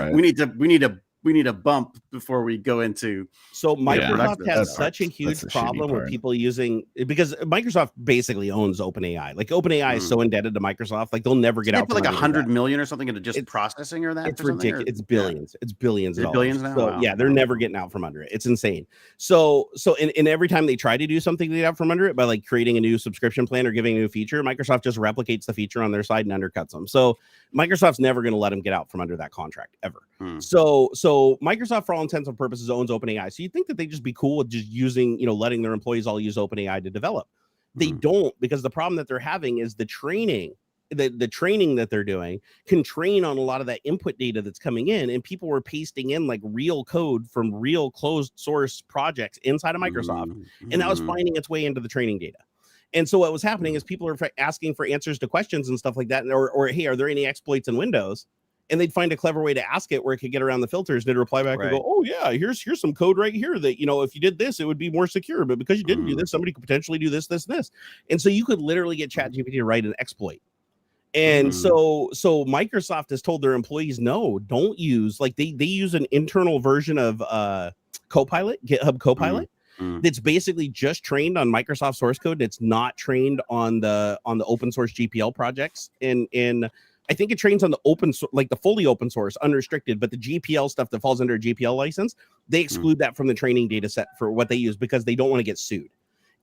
we need a bump before we go into. So Microsoft has such a huge problem with people using, because Microsoft basically owns OpenAI. Like OpenAI is so indebted to Microsoft, like they'll never get out. Put like 100 million or something into just processing or that. It's ridiculous. It's billions. It's billions of dollars. Billions now. So yeah, they're never getting out from under it. It's insane. So in every time they try to do something, they get out from under it by like creating a new subscription plan or giving a new feature. Microsoft just replicates the feature on their side and undercuts them. So Microsoft's never going to let them get out from under that contract ever. So Microsoft, for all intents and purposes, owns OpenAI. So you'd think that they'd just be cool with just using, letting their employees all use OpenAI to develop. They don't, because the problem that they're having is the training. The training that they're doing can train on a lot of that input data that's coming in, and people were pasting in like real code from real closed source projects inside of Microsoft, and that was finding its way into the training data. And so what was happening is people are asking for answers to questions and stuff like that, or hey, are there any exploits in Windows? And they'd find a clever way to ask it where it could get around the filters. They'd reply back and go, oh yeah, here's some code right here that, if you did this, it would be more secure. But because you didn't do this, somebody could potentially do this, this, and this. And so you could literally get ChatGPT to write an exploit. And so Microsoft has told their employees, no, don't use, like they use an internal version of Copilot, GitHub Copilot. That's basically just trained on Microsoft source code. It's not trained on the open source GPL projects. And I think it trains on the the fully open source, unrestricted, but the GPL stuff that falls under a GPL license, they exclude that from the training data set for what they use because they don't want to get sued.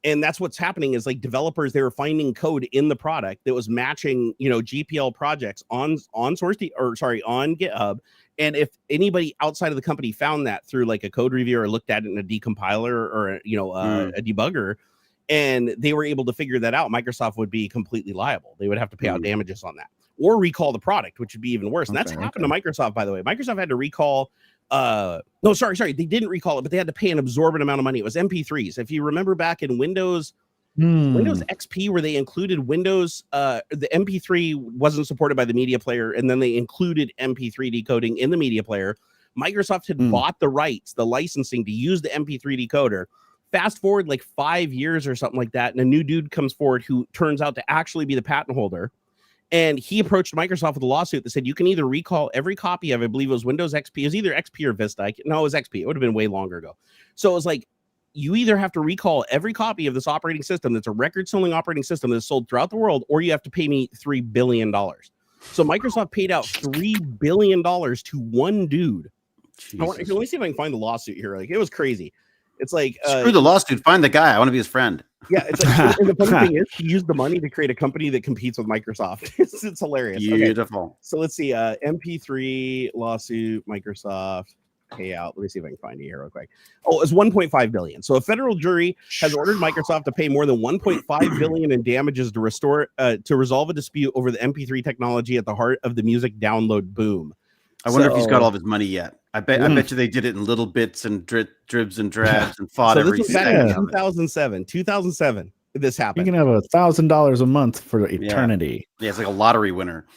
And that's what's happening is like developers, they were finding code in the product that was matching, GPL projects on GitHub. And if anybody outside of the company found that through like a code review or looked at it in a decompiler or a debugger, and they were able to figure that out, Microsoft would be completely liable. They would have to pay out damages on that or recall the product, which would be even worse. And that's happened to Microsoft, by the way. Microsoft had to recall. No, sorry. They didn't recall it, but they had to pay an absorbent amount of money. It was MP3s. If you remember back in Windows XP, where they included Windows, the MP3 wasn't supported by the media player, and then they included MP3 decoding in the media player. Microsoft had bought the rights, the licensing to use the MP3 decoder. Fast forward like 5 years or something like that, and a new dude comes forward who turns out to actually be the patent holder. And he approached Microsoft with a lawsuit that said you can either recall every copy of, I believe it was Windows XP. It was either XP or Vista. No, it was XP. It would have been way longer ago. So it was like, you either have to recall every copy of this operating system that's a record-selling operating system that's sold throughout the world, or you have to pay me $3 billion. So Microsoft paid out $3 billion to one dude. Let me see if I can find the lawsuit here. Like, it was crazy. It's like screw the lawsuit. Find the guy. I want to be his friend. Yeah, it's like, and the funny thing is, he used the money to create a company that competes with Microsoft. It's hilarious. Beautiful. Okay. So let's see. MP3 lawsuit, Microsoft payout. Let me see if I can find it here real quick. Oh, it's 1.5 billion. So a federal jury has ordered Microsoft to pay more than 1.5 billion in damages to resolve a dispute over the MP3 technology at the heart of the music download boom. I wonder if he's got all of his money yet. I bet you they did it in little bits and dribs and drabs and fought every second. 2007. This happened. You can have $1,000 a month for eternity. Yeah, it's like a lottery winner.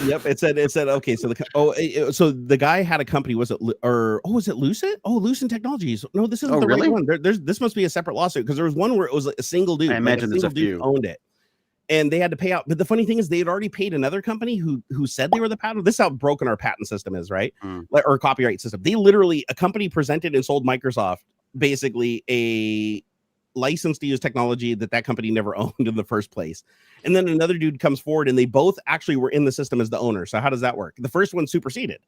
Yep. It said okay. So the guy had a company. Was it Lucent? Oh, Lucent Technologies. No, this isn't the right one. This must be a separate lawsuit because there was one where it was a single dude. I imagine there's a few owned it. And they had to pay out. But the funny thing is they had already paid another company who said they were the patent. This is how broken our patent system is, right? Or copyright system. They literally, a company presented and sold Microsoft basically a license to use technology that company never owned in the first place. And then another dude comes forward and they both actually were in the system as the owner. So how does that work? The first one superseded.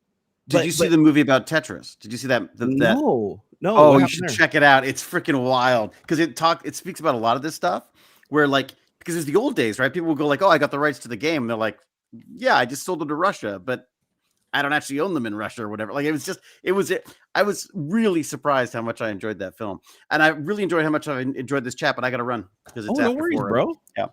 Did you see the movie about Tetris? Did you see that? No. Oh, you should check it out. It's freaking wild because it speaks about a lot of this stuff where like, because it's the old days, right? People will go like, oh, I got the rights to the game. And they're like, yeah, I just sold it to Russia. But I don't actually own them in Russia or whatever. Like I was really surprised how much I enjoyed that film, and I really enjoyed how much I enjoyed this chat. But I got to run because it's no worries, bro. Yeah,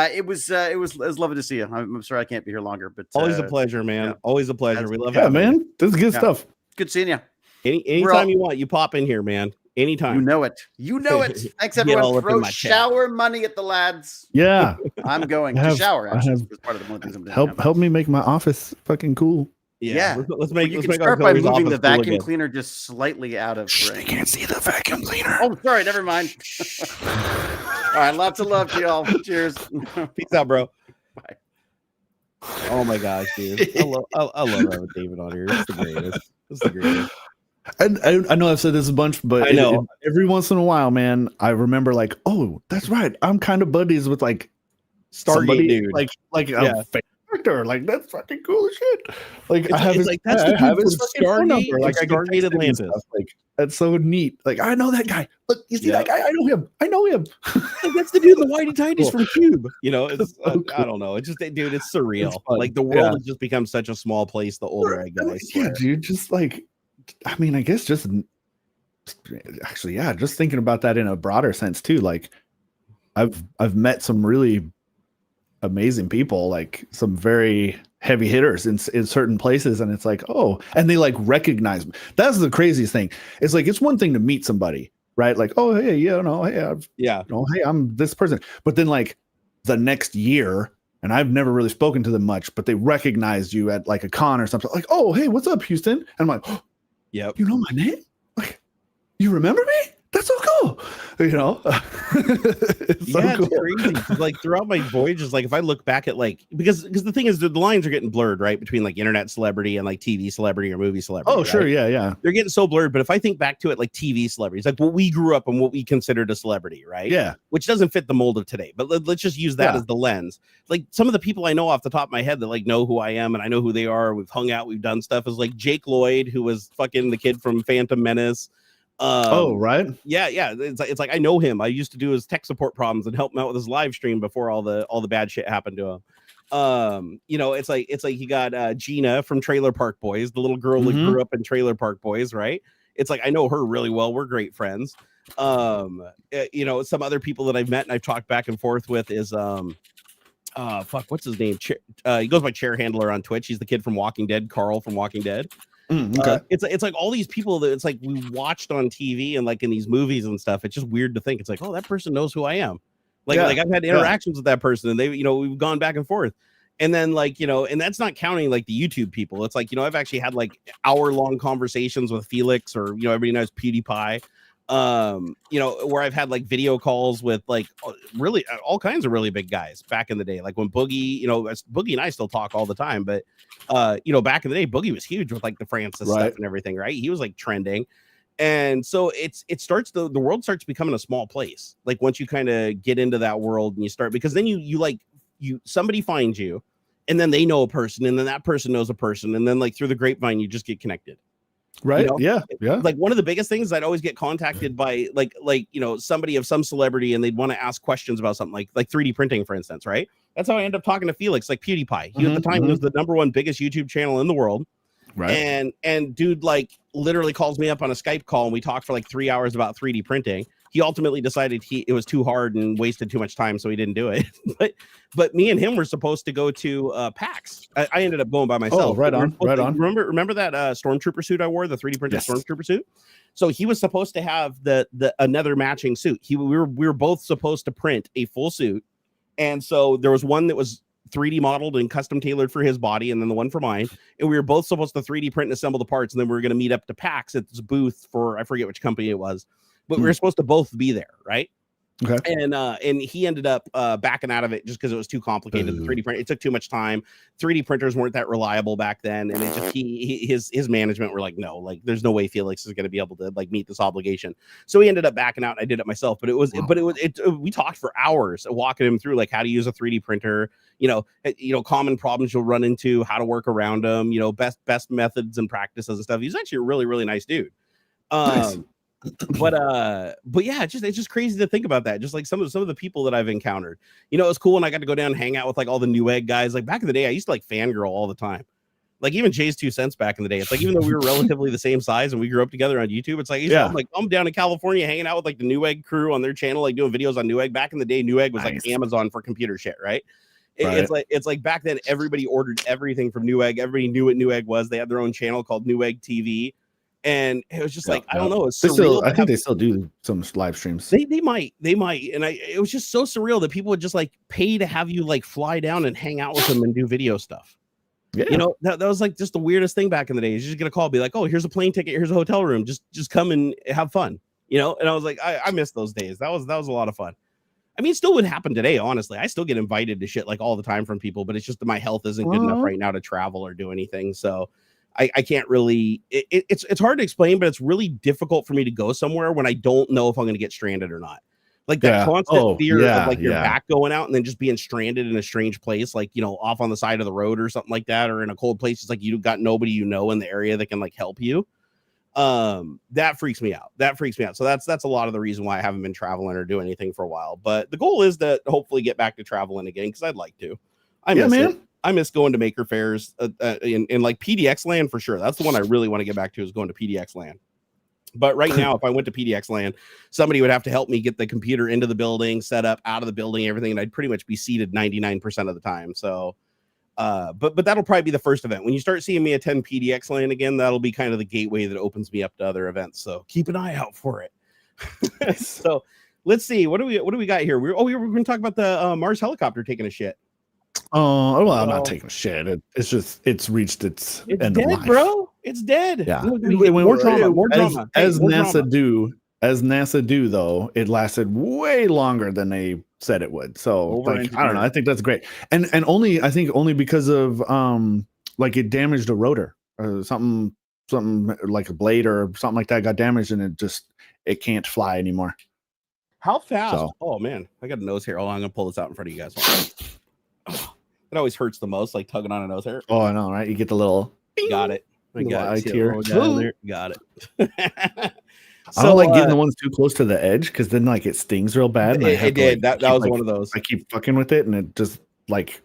it was lovely to see you. I'm sorry I can't be here longer, but always a pleasure, man. Always a pleasure. We love having man. You. This is good stuff. Good seeing you. Anytime you want, you pop in here, man. Anytime. You know it. Thanks, everyone. Throw shower money at the lads. Yeah. I'm going to shower. Actually, part of the one things I'm doing. Help me make my office fucking cool. Yeah. Let's make start by moving the vacuum cleaner just slightly out of range. They can't see the vacuum cleaner. Oh, sorry. Never mind. All right. Lots of love to y'all. Cheers. Peace out, bro. Bye. Oh my gosh, dude. I love having David on here. It's the greatest. And I know I've said this a bunch, but I know every once in a while, man, I remember like, oh, that's right. I'm kind of buddies with like Stargate dude, like a character. Like that's fucking cool as shit. Like that's the dude from Stargate, like Stargate Atlantis. Like that's so neat. Like I know that guy. Look, you see that guy? I know him. Like, that's the dude, the whitey tighties from Cube. You know, it's cool. I don't know. It's just, dude, it's surreal. Like the world has just become such a small place. The older I get, I swear. Yeah, dude, just like. I mean, I guess just actually, yeah, just thinking about that in a broader sense too. Like I've met some really amazing people, like some very heavy hitters in certain places. And it's like, oh, and they like recognize me. That's the craziest thing. It's like, it's one thing to meet somebody, right? Like, oh, hey, hey, I'm this person. But then like the next year, and I've never really spoken to them much, but they recognized you at like a con or something like, oh, hey, what's up, Houston? And I'm like, oh, yep. You know my name? Like, you remember me? That's so cool. You know? It's so cool. It's crazy. Like throughout my voyages, like if I look back at like, because the thing is the lines are getting blurred, right? Between like internet celebrity and like TV celebrity or movie celebrity. Oh, sure. Right? Yeah. They're getting so blurred. But if I think back to it, like TV celebrities, like what we grew up and what we considered a celebrity, right? Yeah. Which doesn't fit the mold of today. But let's just use that as the lens. Like some of the people I know off the top of my head that like know who I am and I know who they are. We've hung out, we've done stuff, is like Jake Lloyd, who was fucking the kid from Phantom Menace. Right. Yeah. It's like I know him. I used to do his tech support problems and help him out with his live stream before all the bad shit happened to him. You know, it's like he got Gina from Trailer Park Boys, the little girl that grew up in Trailer Park Boys, right? It's like I know her really well. We're great friends. You know, some other people that I've met and I've talked back and forth with is what's his name? He goes by Chair Handler on Twitch. He's the kid from Walking Dead, Carl from Walking Dead. Okay. It's like all these people that it's like we watched on TV and like in these movies and stuff. It's just weird to think. It's like, oh, that person knows who I am. Like I've had interactions with that person and they, you know, we've gone back and forth. And then like, you know, and that's not counting like the YouTube people. It's like, you know, I've actually had like hour-long conversations with Felix, or, you know, everybody knows PewDiePie. You know, where I've had like video calls with like really all kinds of really big guys back in the day. Like when Boogie, you know, Boogie and I still talk all the time, but you know, back in the day, Boogie was huge with like the Francis stuff and everything, right? He was like trending. And so it starts, the world starts becoming a small place. Like once you kind of get into that world and you start, because then you somebody finds you and then they know a person and then that person knows a person. And then like through the grapevine, you just get connected. Right. You know? Yeah. Like one of the biggest things, I'd always get contacted by like, you know, somebody of some celebrity, and they'd want to ask questions about something like 3D printing, for instance. Right. That's how I ended up talking to Felix, like PewDiePie. He at the time was the #1 biggest YouTube channel in the world. Right. And dude, like literally calls me up on a Skype call and we talked for like 3 hours about 3D printing. He ultimately decided it was too hard and wasted too much time, so he didn't do it. but me and him were supposed to go to PAX. I ended up going by myself. Oh, right on. Remember that stormtrooper suit I wore, the 3D printed stormtrooper suit? So he was supposed to have the another matching suit. We were both supposed to print a full suit, and so there was one that was 3D modeled and custom tailored for his body, and then the one for mine. And we were both supposed to 3D print and assemble the parts, and then we were going to meet up to PAX at this booth for, I forget which company it was. But we were supposed to both be there, right? Okay. And he ended up backing out of it just because it was too complicated. The 3D print, it took too much time. 3D printers weren't that reliable back then, and it just his management were like, no, like there's no way Felix is going to be able to like meet this obligation. So he ended up backing out. And I did it myself, but we talked for hours walking him through like how to use a 3D printer, you know, common problems you'll run into, how to work around them, you know, best methods and practices and stuff. He's actually a really, really nice dude. Nice. But yeah, it's just crazy to think about that. Just like some of the people that I've encountered, you know, it was cool. And I got to go down and hang out with like all the Newegg guys. Like back in the day, I used to like fangirl all the time. Like even Jay's 2 cents back in the day. It's like even though we were relatively the same size and we grew up together on YouTube, it's like I'm down in California hanging out with like the Newegg crew on their channel, like doing videos on Newegg. Back in the day, Newegg was like Amazon for computer shit, right? It's like back then everybody ordered everything from Newegg. Everybody knew what Newegg was. They had their own channel called Newegg TV. And it was just like, I don't know. It's surreal. I think they still do some live streams. They might. And it was just so surreal that people would just like pay to have you like fly down and hang out with them and do video stuff. Yeah. You know, that was like just the weirdest thing back in the day. You're just gonna call, be like, oh, here's a plane ticket, here's a hotel room. Just come and have fun. You know, and I was like, I miss those days. That was a lot of fun. I mean, it still would happen today, honestly. I still get invited to shit like all the time from people, but it's just that my health isn't good enough right now to travel or do anything. So I can't really, it's hard to explain, but it's really difficult for me to go somewhere when I don't know if I'm going to get stranded or not. Like that constant fear of like your back going out and then just being stranded in a strange place, like, you know, off on the side of the road or something like that, or in a cold place. It's like you got nobody, you know, in the area that can like help you. That freaks me out. So that's a lot of the reason why I haven't been traveling or doing anything for a while. But the goal is to hopefully get back to traveling again, because I'd like to. I miss going to maker fairs in like PDX land for sure. That's the one I really want to get back to, is going to PDX land. But right now, if I went to PDX land, somebody would have to help me get the computer into the building, set up, out of the building, everything, and I'd pretty much be seated 99% of the time. So, but that'll probably be the first event. When you start seeing me attend PDX land again, that'll be kind of the gateway that opens me up to other events. So keep an eye out for it. So let's see, what do we got here? We were going to talk about the Mars helicopter taking a shit. Oh, well, I'm not taking a shit. It's reached its end dead, of life, bro. It's dead. Yeah. More drama. As NASA do, though, it lasted way longer than they said it would. So like, I don't know. I think that's great. And only because of like it damaged a rotor or something like a blade or something like that got damaged, and it can't fly anymore. How fast? So, oh man, I got a nose hair. Hold on, I'm gonna pull this out in front of you guys. It always hurts the most, like tugging on a nose hair. Oh, I know, right? You get the little. Got it. I got it. Got it. I don't like getting the ones too close to the edge, because then like it stings real bad. It did. That was one of those. I keep fucking with it, and it just like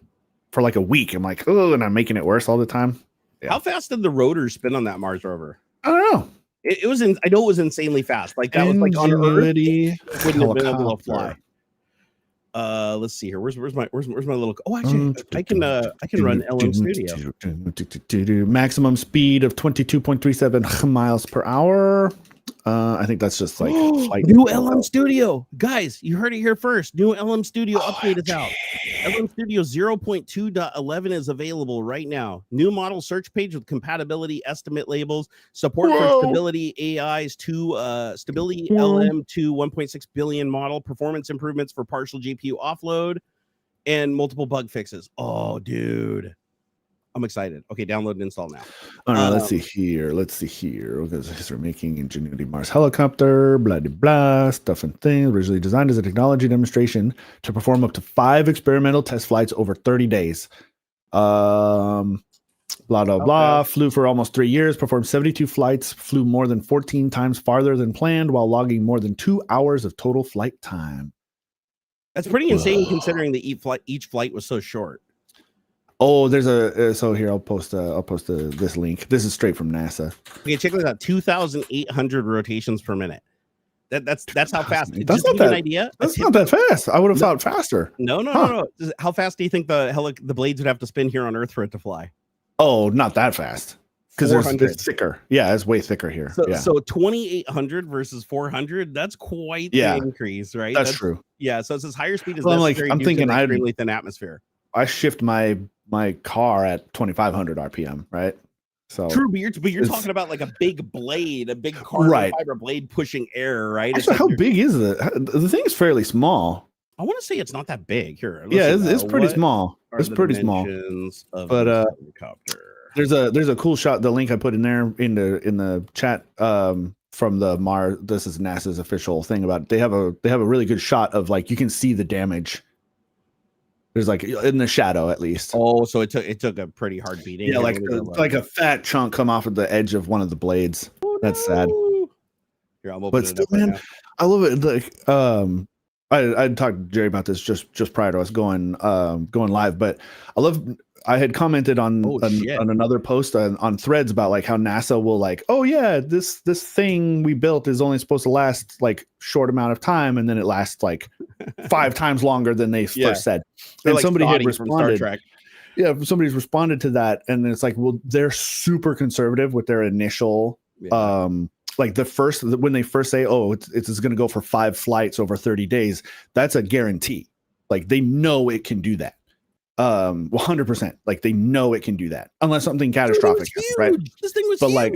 for like a week, I'm like, oh, and I'm making it worse all the time. Yeah. How fast did the rotor spin on that Mars rover? I don't know. It was I know it was insanely fast. Like that was like on Earth. It wouldn't have been able to fly. Let's see here. Where's my little? Oh, actually, I can run LM Studio. Maximum speed of 22.37 miles per hour. I think that's just like flight. New LM Studio, guys. You heard it here first. New LM Studio update is out. LM Studio 0.2.11 is available right now. New model search page with compatibility estimate labels, support for Stability AI's Stability LM to 1.6 billion model, performance improvements for partial GPU offload, and multiple bug fixes. Oh, dude. I'm excited. Okay, download and install now. All right, let's see here. Because we're making Ingenuity Mars helicopter, blah, blah, blah, stuff and things. Originally designed as a technology demonstration to perform up to 5 experimental test flights over 30 days. Blah, blah, blah. Flew for almost 3 years, performed 72 flights, flew more than 14 times farther than planned while logging more than 2 hours of total flight time. That's pretty insane considering that each flight was so short. Oh, there's so here I'll post this link. This is straight from NASA. Okay, check this out. 2,800 rotations per minute. That's how fast. That's not that. An idea. That's not that fast. I would have thought faster. No. How fast do you think the blades would have to spin here on Earth for it to fly? Oh, not that fast. Because it's thicker. Yeah, it's way thicker here. So 2,800 versus 400. That's quite the increase, right? That's true. Yeah. So it says higher speed is necessary. I'm thinking extremely thin atmosphere. I shift my car at 2,500 RPM, right? So true, but you're talking about like a big blade, a big carbon fiber blade pushing air, right? Actually, how big is it? The thing is fairly small. I want to say it's not that big. Here, it's pretty small. It's pretty small. But helicopter. There's a cool shot. The link I put in there in the chat from the Mars. This is NASA's official thing about it. They have a really good shot of like you can see the damage. There's like in the shadow at least. Oh, so it took a pretty hard beating. Yeah, like a fat chunk come off of the edge of one of the blades. Oh, that's sad. Here, I'm but still, man, I love it. Like I talked to Jerry about this just prior to us going live, but I love I had commented on another post on Threads about like how NASA will like, oh yeah, this thing we built is only supposed to last like short amount of time, and then it lasts like 5 times longer than they first said. They're and like somebody had Scotty from Star responded. Trek. Yeah, somebody's responded to that, and it's like, well, they're super conservative with their initial like when they first say, oh, it's going to go for 5 flights over 30 days, that's a guarantee. Like they know it can do that. 100%. Like they know it can do that unless something catastrophic happens, right? This thing was but huge. Like,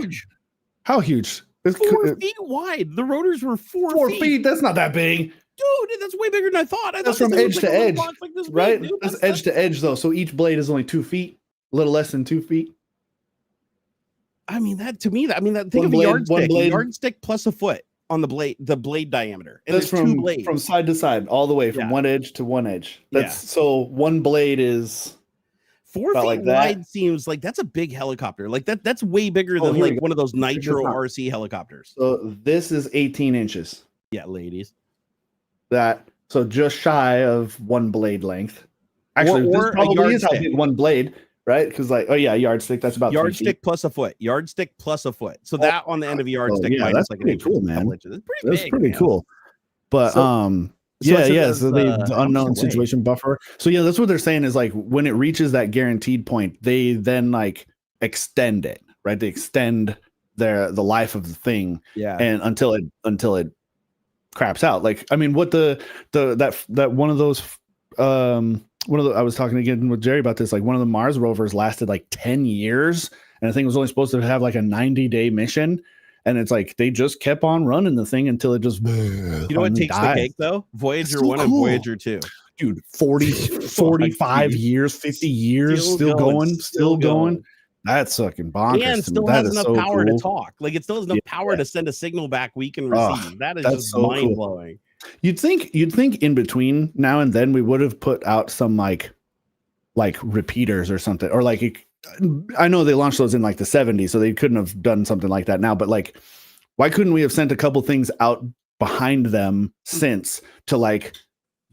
how huge? 4 feet wide. The rotors were 4 feet. That's not that big. Dude, that's way bigger than I thought. That's from edge to edge, right? That's edge to edge, though. So each blade is only 2 feet, a little less than 2 feet. I mean, think of a yardstick plus a foot on the blade diameter. And that's from side to side, all the way from one edge to one edge. So one blade is 4 feet like wide. Seems like that's a big helicopter. Like that's way bigger than like one of those Nitro RC helicopters. So this is 18 inches. Yeah, ladies. So just shy of one blade length. Actually, this probably is how big one blade, right? Because like, yardstick. That's about yardstick plus a foot. Yardstick plus a foot. So that on the end of a yardstick, that's like pretty cool, man. That's pretty cool. But So the unknown situation buffer. So yeah, that's what they're saying is like when it reaches that guaranteed point, they then like extend it, right? They extend the life of the thing, and until it craps out. Like, I mean, what that one of those I was talking again with Jerry about this, like one of the Mars rovers lasted like 10 years, and I think it was only supposed to have like a 90-day mission. And it's like they just kept on running the thing until it just what takes the cake though? Voyager 1 and Voyager 2. Dude, 45 years, 50 years, still going. That's fucking bonkers. And still has enough power to talk. Like it still has enough power to send a signal back we can receive. That is just mind blowing. You'd think in between now and then we would have put out some like repeaters or something, or like I know they launched those in like the 70s, so they couldn't have done something like that now. But like, why couldn't we have sent a couple things out behind them since to like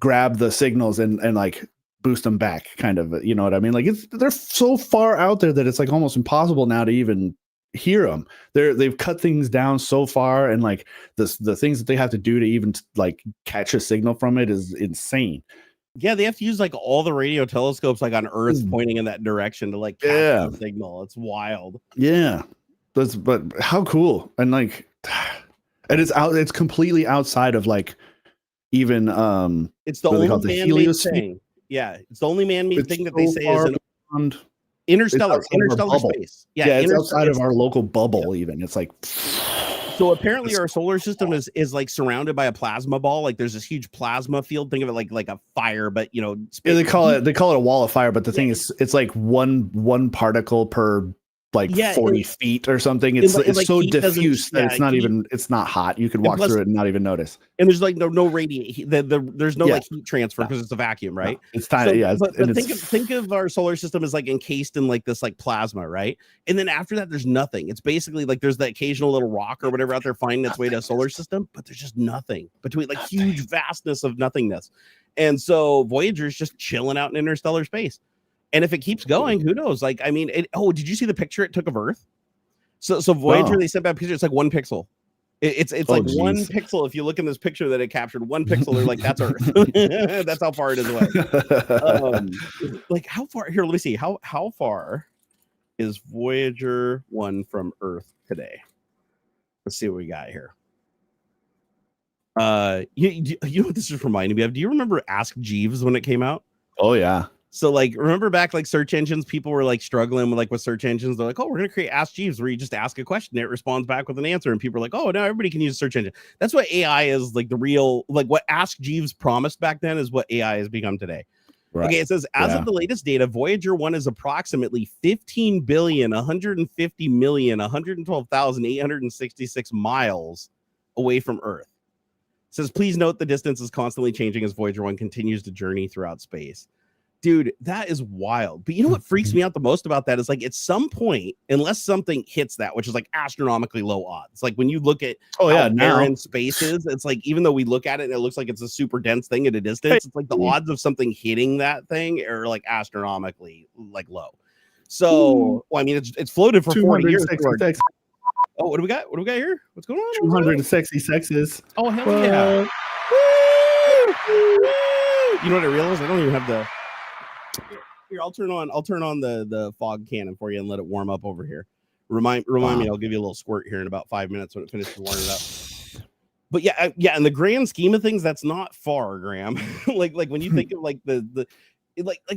grab the signals and like boost them back, kind of, you know what I mean? Like they're so far out there that it's like almost impossible now to even hear them. They've cut things down so far, and like the things that they have to do to even like catch a signal from it is insane. Yeah, they have to use like all the radio telescopes like on Earth pointing in that direction to like catch the signal. It's wild. Yeah, but how cool. And like, and it's completely outside of like even it's the only man-made thing. Yeah, it's the only man-made thing that they say is an interstellar space. Yeah, it's outside of our local bubble. Even it's like. So apparently our solar system is like surrounded by a plasma ball. Like there's this huge plasma field. Think of it like a fire, but you know, they call it a wall of fire. But the thing is, it's like one particle per like 40 feet or something. It's so diffuse that it's not hot. You could walk through it and not even notice. And there's like no radiation. There's no like heat transfer because it's a vacuum, right? No, it's tiny. But think of our solar system as like encased in like this like plasma, right? And then after that, there's nothing. It's basically like there's the occasional little rock or whatever out there finding its way to a solar system, but there's just nothing between like huge vastness of nothingness. And so Voyager's just chilling out in interstellar space. And if it keeps going, who knows? Like, I mean, did you see the picture it took of Earth? So Voyager, they sent back a picture. It's like 1 pixel. It's like 1 pixel. If you look in this picture that it captured, 1 pixel, they're like, that's Earth. That's how far it is away. Like how far? Here, let me see. How far is Voyager 1 from Earth today? Let's see what we got here. You know what this is reminding me of? Do you remember Ask Jeeves when it came out? Oh yeah. So like remember back like search engines, people were like struggling with search engines. They're like, oh, we're gonna create Ask Jeeves where you just ask a question, it responds back with an answer, and people are like, oh, now everybody can use a search engine. That's what AI is, like the real, like what Ask Jeeves promised back then is what AI has become today. Right. Okay, it says as of the latest data, Voyager 1 is approximately 15,150,112,866 miles away from Earth. It says please note the distance is constantly changing as Voyager 1 continues to journey throughout space. Dude, that is wild. But you know what freaks me out the most about that is like at some point, unless something hits that, which is like astronomically low odds. Like when you look at how barren space is, it's like even though we look at it and it looks like it's a super dense thing at a distance, it's like the odds of something hitting that thing are like astronomically like low. So, well, I mean, it's floated for 40 years. Oh, what do we got? What do we got here? What's going on? 200 sexy sexes. Oh, hell yeah. You know what I realized? I don't even have the... Here, I'll turn on the fog cannon for you and let it warm up over here. Remind me, I'll give you a little squirt here in about 5 minutes when it finishes warming up. But yeah, in the grand scheme of things, that's not far, Graham. like when you think of like the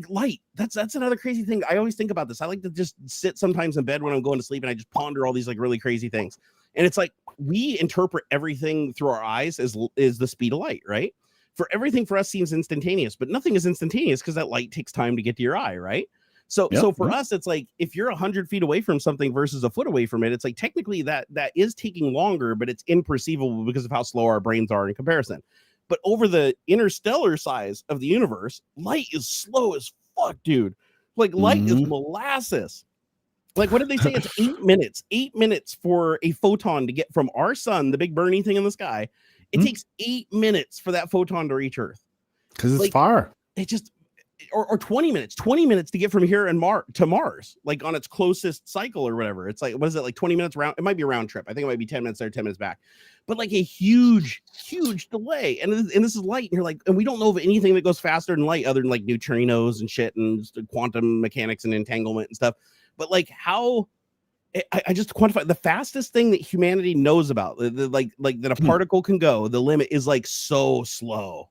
light, that's another crazy thing. I always think about this. I like to just sit sometimes in bed when I'm going to sleep and I just ponder all these like really crazy things. And it's like we interpret everything through our eyes as the speed of light, right? For everything for us seems instantaneous, but nothing is instantaneous because that light takes time to get to your eye, right? So for us, it's like if you're 100 feet away from something versus a foot away from it, it's like technically that is taking longer, but it's imperceivable because of how slow our brains are in comparison. But over the interstellar size of the universe, light is slow as fuck, dude. Like light is molasses. Like what did they say? It's 8 minutes. 8 minutes for a photon to get from our sun, the big burning thing in the sky. It takes 8 minutes for that photon to reach Earth. Because it's like, far. It just or 20 minutes. 20 minutes to get from here and to Mars, like on its closest cycle or whatever. It's like, what is it, like 20 minutes round? It might be a round trip. I think it might be 10 minutes there, 10 minutes back. But like a huge delay. And this is light. And you're like, and we don't know of anything that goes faster than light other than like neutrinos and shit and quantum mechanics and entanglement and stuff. But like how I just quantify the fastest thing that humanity knows about, like that a particle can go. The limit is like so slow.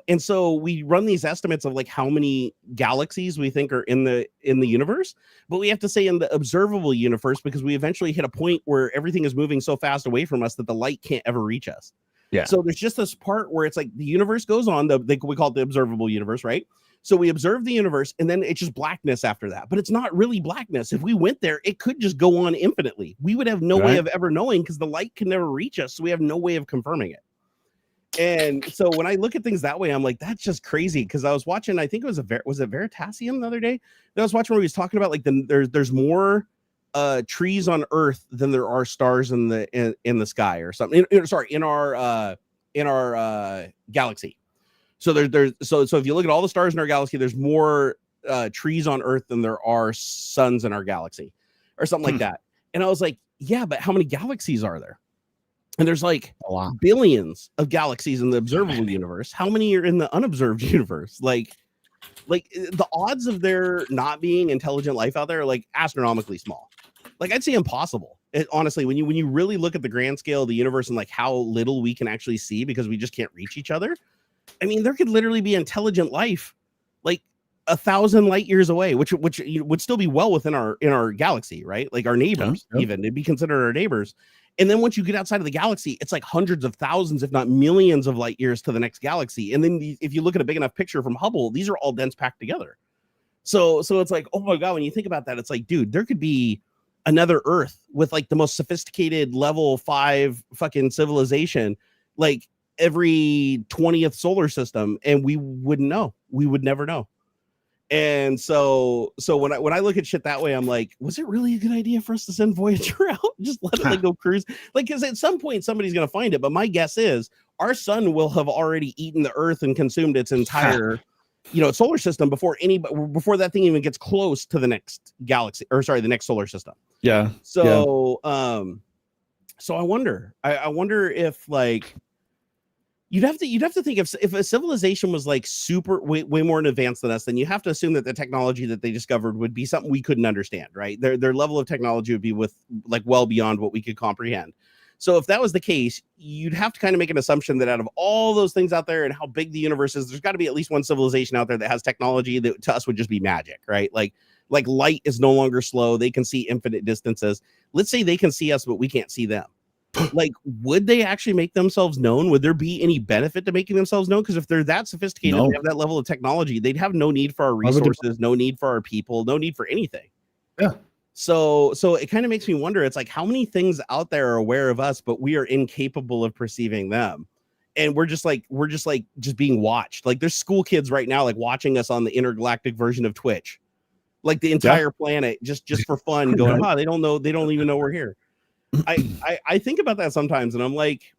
And so we run these estimates of like how many galaxies we think are in the universe, but we have to say in the observable universe because we eventually hit a point where everything is moving so fast away from us that the light can't ever reach us. Yeah. So there's just this part where it's like the universe goes on. We call it the observable universe, right? So we observe the universe and then it's just blackness after that. But it's not really blackness. If we went there, it could just go on infinitely. We would have no way of ever knowing because the light can never reach us. So we have no way of confirming it. And so when I look at things that way, I'm like, that's just crazy. Because I was watching, I think it was was it Veritasium the other day that I was watching where he was talking about like there's more trees on Earth than there are stars in the sky or something. In our galaxy. So so if you look at all the stars in our galaxy, there's more trees on Earth than there are suns in our galaxy, or something like that. And I was like, yeah, but how many galaxies are there? And there's like billions of galaxies in the observable universe. How many are in the unobserved universe? Like the odds of there not being intelligent life out there are like astronomically small. Like I'd say impossible. Honestly, when you really look at the grand scale of the universe and like how little we can actually see because we just can't reach each other. I mean, there could literally be intelligent life like 1,000 light years away, which would still be well within our galaxy, right? Like our neighbors, even it'd be considered our neighbors. And then once you get outside of the galaxy, it's like hundreds of thousands, if not millions of light years to the next galaxy. And then if you look at a big enough picture from Hubble, these are all dense packed together. So it's like, oh my God, when you think about that, it's like, dude, there could be another Earth with like the most sophisticated level 5 fucking civilization, like every 20th solar system, and we wouldn't know. We would never know. And so when I look at shit that way, I'm like, was it really a good idea for us to send Voyager out? Just let it like go cruise? Like, because at some point somebody's gonna find it. But my guess is our sun will have already eaten the Earth and consumed its entire, solar system before that thing even gets close to the next galaxy, or sorry, the next solar system. Yeah. So so I wonder if like. You'd have to think if a civilization was like super way more in advance than us, then you have to assume that the technology that they discovered would be something we couldn't understand, right? Their level of technology would be well beyond what we could comprehend. So if that was the case, you'd have to kind of make an assumption that out of all those things out there and how big the universe is, there's got to be at least one civilization out there that has technology that to us would just be magic, right? Like light is no longer slow. They can see infinite distances. Let's say they can see us, but we can't see them. Like, would they actually make themselves known? Would there be any benefit to making themselves known? Because if they're that sophisticated, they have that level of technology, they'd have no need for our resources, no need for our people, no need for anything. Yeah. So it kind of makes me wonder, it's like how many things out there are aware of us, but we are incapable of perceiving them. and we're just being watched. Like there's school kids right now like watching us on the intergalactic version of Twitch, like the entire planet just for fun, going, they don't even know we're here. I think about that sometimes, and I'm like,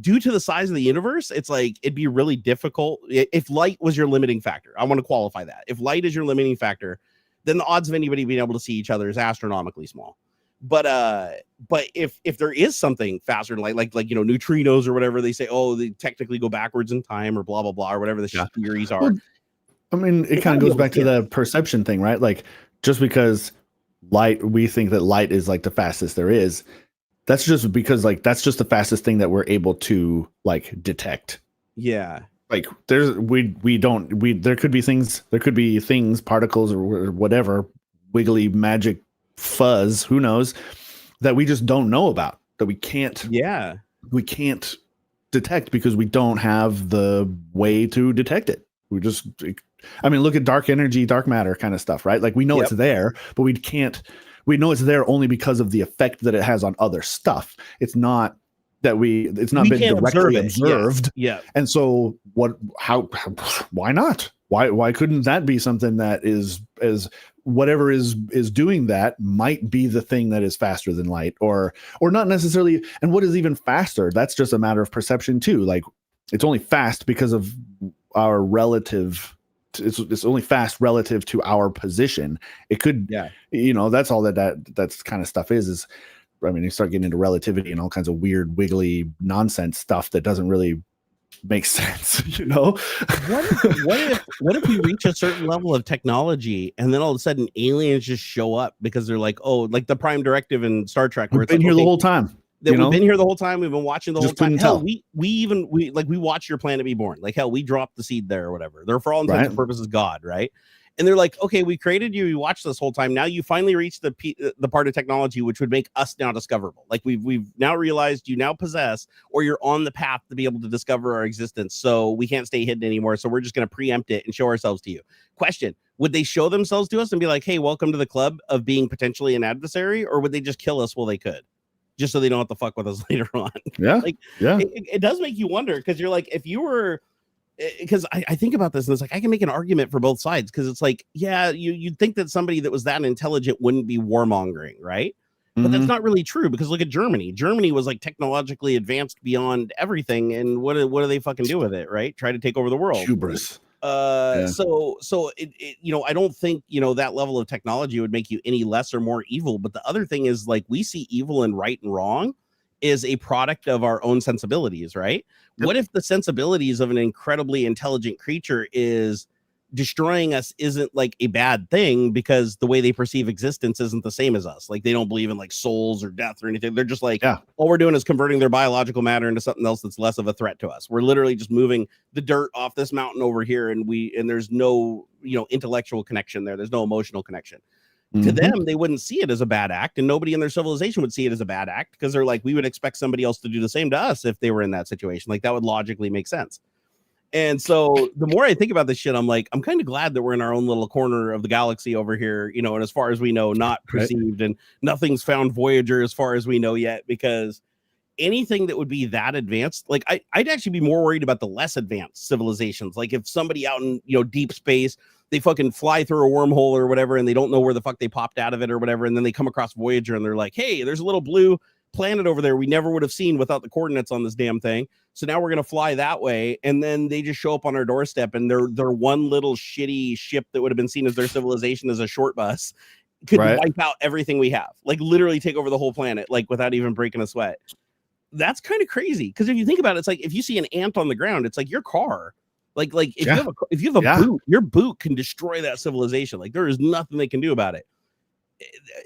due to the size of the universe, it's like it'd be really difficult if light was your limiting factor. I want to qualify that. If light is your limiting factor, then the odds of anybody being able to see each other is astronomically small. But if there is something faster than light, like neutrinos or whatever, they say, they technically go backwards in time or blah blah blah or whatever the theories are. Well, I mean, it kind of goes back to the perception thing, right? Like just because we think that light is like the fastest there is, that's just because like that's just the fastest thing that we're able to like detect. Yeah. Like there could be things, particles or whatever, wiggly magic fuzz, who knows, that we just don't know about, that we can't detect because we don't have the way to detect it. Look at dark energy, dark matter kind of stuff, right? Like we know it's there, but we know it's there only because of the effect that it has on other stuff. It's not that it's not been directly observed. Yeah. And so why not? Why couldn't that be something that is whatever is doing that might be the thing that is faster than light or not necessarily. And what is even faster? That's just a matter of perception too. Like it's only fast because of our relative. It's only fast relative to our position. It could, that's all that's kind of stuff is, I mean, you start getting into relativity and all kinds of weird, wiggly nonsense stuff that doesn't really make sense, What if we reach a certain level of technology and then all of a sudden aliens just show up because they're like, like the Prime Directive in Star Trek, where we've been here the whole time. We've been here the whole time. We've been watching the whole time. Hell, tell. we watched your planet be born. Like hell, we dropped the seed there or whatever. They're for all intents and purposes God, right? And they're like, okay, we created you. We watched this whole time. Now you finally reached the part of technology which would make us now discoverable. Like we've now realized you now possess, or you're on the path to be able to discover our existence. So we can't stay hidden anymore. So we're just going to preempt it and show ourselves to you. Question: would they show themselves to us and be like, hey, welcome to the club of being potentially an adversary, or would they just kill us while they could, just so they don't have to fuck with us later on? It does make you wonder, because you're like, if you were. Because I think about this and it's like I can make an argument for both sides, because it's like, you'd think that somebody that was that intelligent wouldn't be warmongering, right? But that's not really true, because look at Germany. Germany was like technologically advanced beyond everything, and what do they fucking do with it, right? Try to take over the world. Hubris. So I don't think that level of technology would make you any less or more evil. But the other thing is, like, we see evil and right and wrong is a product of our own sensibilities, right? Yep. What if the sensibilities of an incredibly intelligent creature is destroying us isn't like a bad thing, because the way they perceive existence isn't the same as us? Like they don't believe in like souls or death or anything. They're just like, all we're doing is converting their biological matter into something else that's less of a threat to us. We're literally just moving the dirt off this mountain over here, and there's no intellectual connection there. There's no emotional connection. To them, they wouldn't see it as a bad act, and nobody in their civilization would see it as a bad act, because they're like, we would expect somebody else to do the same to us if they were in that situation. Like that would logically make sense. And so the more I think about this shit, I'm like, I'm kind of glad that we're in our own little corner of the galaxy over here, and as far as we know, not perceived, and nothing's found Voyager as far as we know yet, because anything that would be that advanced, like I'd actually be more worried about the less advanced civilizations. Like if somebody out in deep space, they fucking fly through a wormhole or whatever, and they don't know where the fuck they popped out of it or whatever, and then they come across Voyager and they're like, hey, there's a little blue planet over there we never would have seen without the coordinates on this damn thing, so now we're gonna fly that way. And then they just show up on our doorstep, and their one little shitty ship that would have been seen as their civilization as a short bus could wipe out everything we have, like literally take over the whole planet, like without even breaking a sweat. That's kind of crazy, because if you think about it, it's like if you see an ant on the ground, it's like your car. Like if you have a boot, your boot can destroy that civilization. Like there is nothing they can do about it.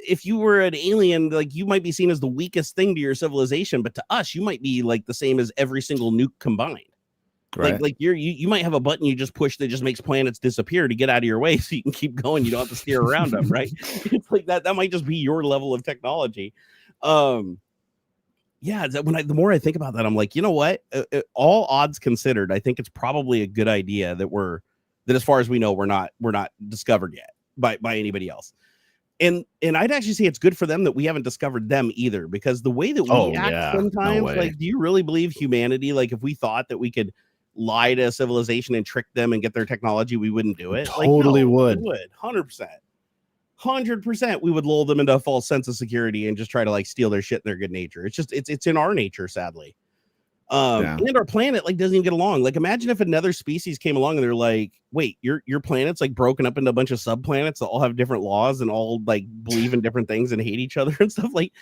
If you were an alien, like you might be seen as the weakest thing to your civilization, but to us, you might be like the same as every single nuke combined. Right. Like you might have a button you just push that just makes planets disappear to get out of your way, so you can keep going. You don't have to steer around them, right? It's like that might just be your level of technology. The more I think about that, I'm like, you know what? All odds considered, I think it's probably a good idea that as far as we know, we're not discovered yet by anybody else. And I'd actually say it's good for them that we haven't discovered them either, because the way that we act sometimes, like, do you really believe humanity? Like, if we thought that we could lie to a civilization and trick them and get their technology, we wouldn't do it. Totally would. 100%. We would lull them into a false sense of security and just try to like steal their shit and their good nature. It's just it's in our nature, sadly. And our planet like doesn't even get along. Like, imagine if another species came along and they're like, wait, your planet's like broken up into a bunch of subplanets that all have different laws and all like believe in different things and hate each other and stuff. Like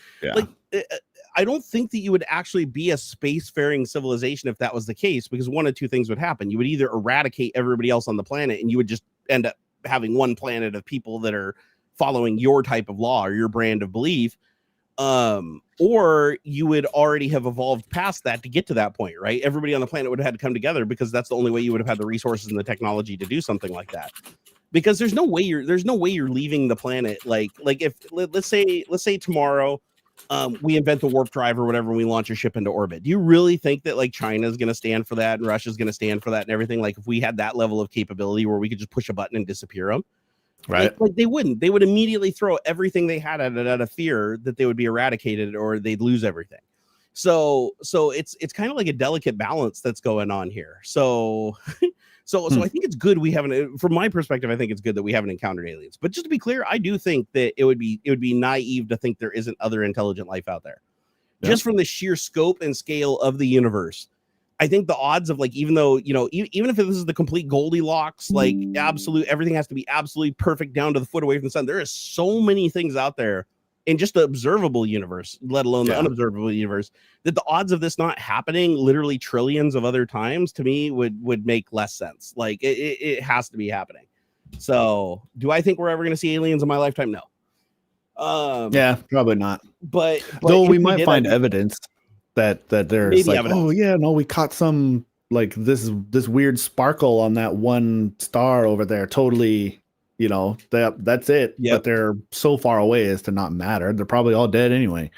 I don't think that you would actually be a spacefaring civilization if that was the case, because one of two things would happen. You would either eradicate everybody else on the planet and you would just end up having one planet of people that are following your type of law or your brand of belief, or you would already have evolved past that to get to that point, right? Everybody on the planet would have had to come together, because that's the only way you would have had the resources and the technology to do something like that. Because there's no way you're leaving the planet. Like if let's say tomorrow we invent the warp drive or whatever and we launch a ship into orbit. Do you really think that like China is going to stand for that and Russia is going to stand for that and everything? Like, if we had that level of capability where we could just push a button and disappear them, right? Like they wouldn't. They would immediately throw everything they had at it out of fear that they would be eradicated or they'd lose everything. So it's kind of like a delicate balance that's going on here. So I think it's good we haven't, from my perspective, I think it's good that we haven't encountered aliens. But just to be clear, I do think that it would be naive to think there isn't other intelligent life out there. Yeah. Just from the sheer scope and scale of the universe, I think the odds of like, even though, you know, even if this is the complete Goldilocks, like absolute, everything has to be absolutely perfect down to the foot away from the sun. There is so many things out there in just the observable universe, let alone the unobservable universe, that the odds of this not happening literally trillions of other times, to me, would make less sense. Like it has to be happening. So do I think we're ever going to see aliens in my lifetime? No. Yeah, probably not. But though we might find evidence that there's like, evidence. Oh yeah, no, we caught some like this weird sparkle on that one star over there. Totally. You know, that's it. Yep. But they're so far away as to not matter. They're probably all dead anyway.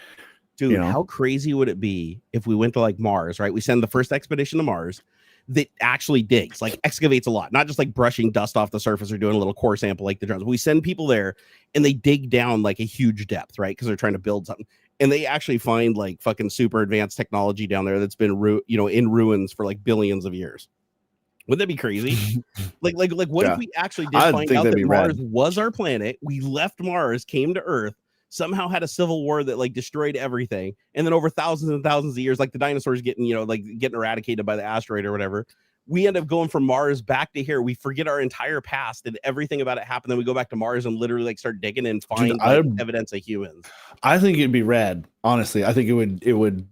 Dude, you know? How crazy would it be if we went to like Mars, right? We send the first expedition to Mars that actually digs, like excavates a lot, not just like brushing dust off the surface or doing a little core sample like the drones. We send people there and they dig down like a huge depth, right? Because they're trying to build something. And they actually find like fucking super advanced technology down there that's been in ruins for like billions of years. Wouldn't that be crazy? like what if we actually did find out that Mars was our planet? We left Mars, came to Earth, somehow had a civil war that like destroyed everything, and then over thousands and thousands of years, like the dinosaurs getting eradicated by the asteroid or whatever, we end up going from Mars back to here. We forget our entire past and everything about it happened. Then we go back to Mars and literally like start digging and find evidence of humans. I think it'd be rad. Honestly, I think it would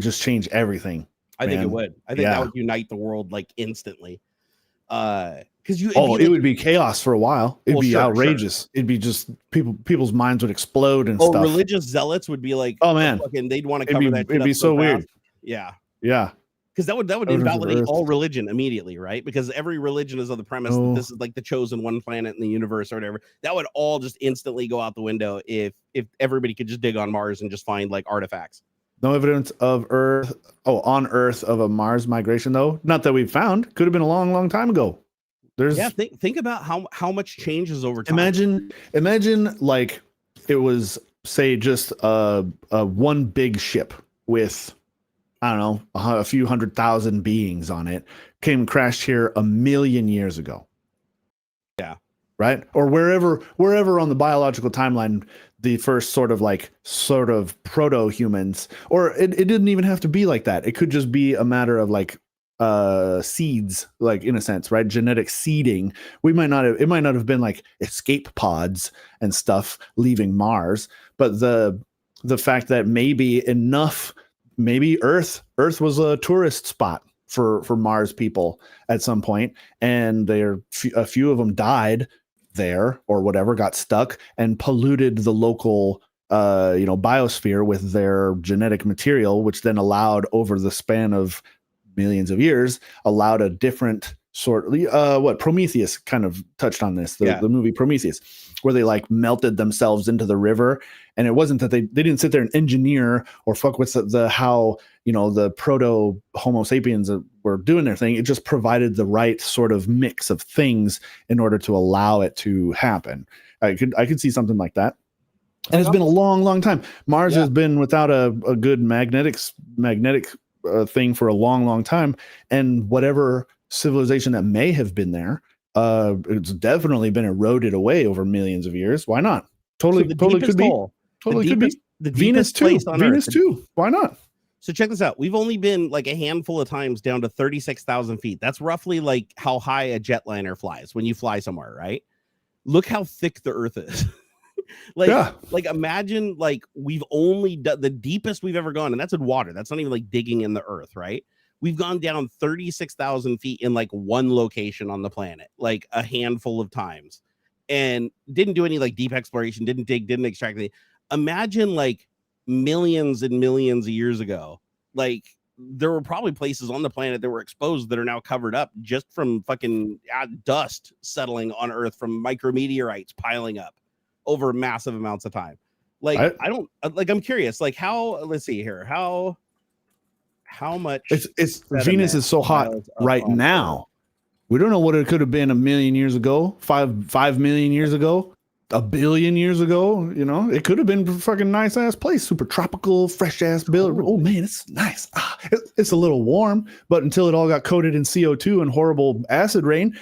just change everything. I think it would. I think that would unite the world like instantly. Because it would be chaos for a while. It'd be outrageous. Sure. It'd be just people's minds would explode and stuff. Religious zealots would be like, oh man, they'd want to cover that. It'd be so weird. Yeah. Because that would invalidate all religion immediately, right? Because every religion is on the premise that this is like the chosen one planet in the universe or whatever. That would all just instantly go out the window if everybody could just dig on Mars and just find like artifacts. No evidence of on Earth of a Mars migration, though. Not that we've found. Could have been a long, long time ago. Think about how much changes over time. Imagine like it was, say, just a one big ship with, I don't know, a few 100,000 beings on it, crashed here 1 million years ago. Yeah. Right? Or wherever on the biological timeline the first sort of proto-humans, or it didn't even have to be like that. It could just be a matter of like seeds, like in a sense, right? Genetic seeding. It might not have been like escape pods and stuff leaving Mars, but the fact that maybe Earth was a tourist spot for Mars people at some point, and a few of them died there or whatever, got stuck and polluted the local biosphere with their genetic material, which then allowed, over the span of millions of years, allowed a different sort of Prometheus kind of touched on this, the movie Prometheus, where they like melted themselves into the river. And it wasn't that they didn't sit there and engineer or fuck with how the proto Homo sapiens that were doing their thing. It just provided the right sort of mix of things in order to allow it to happen. I could see something like that. And it's been a long, long time. Mars has been without a good magnetic thing for a long, long time. And whatever civilization that may have been there, it's definitely been eroded away over millions of years. Why not? Totally could be. Totally could be. The Venus too. Venus too. Why not? So check this out. We've only been like a handful of times down to 36,000 feet. That's roughly like how high a jetliner flies when you fly somewhere, right? Look how thick the Earth is. Like imagine like we've only done the deepest we've ever gone, and that's in water. That's not even like digging in the Earth, right? We've gone down 36,000 feet in like one location on the planet, like a handful of times, and didn't do any like deep exploration, didn't dig, didn't extract anything. Imagine like millions and millions of years ago, like there were probably places on the planet that were exposed that are now covered up just from fucking dust settling on Earth from micrometeorites piling up over massive amounts of time. Like I don't like, I'm curious, like how, let's see here, how much it's Venus is so hot right now. We don't know what it could have been a million years ago, 5 million years ago, a billion years ago. It could have been a fucking nice ass place, super tropical, fresh ass build. Oh man, it's nice. It's a little warm, but until it all got coated in CO2 and horrible acid rain,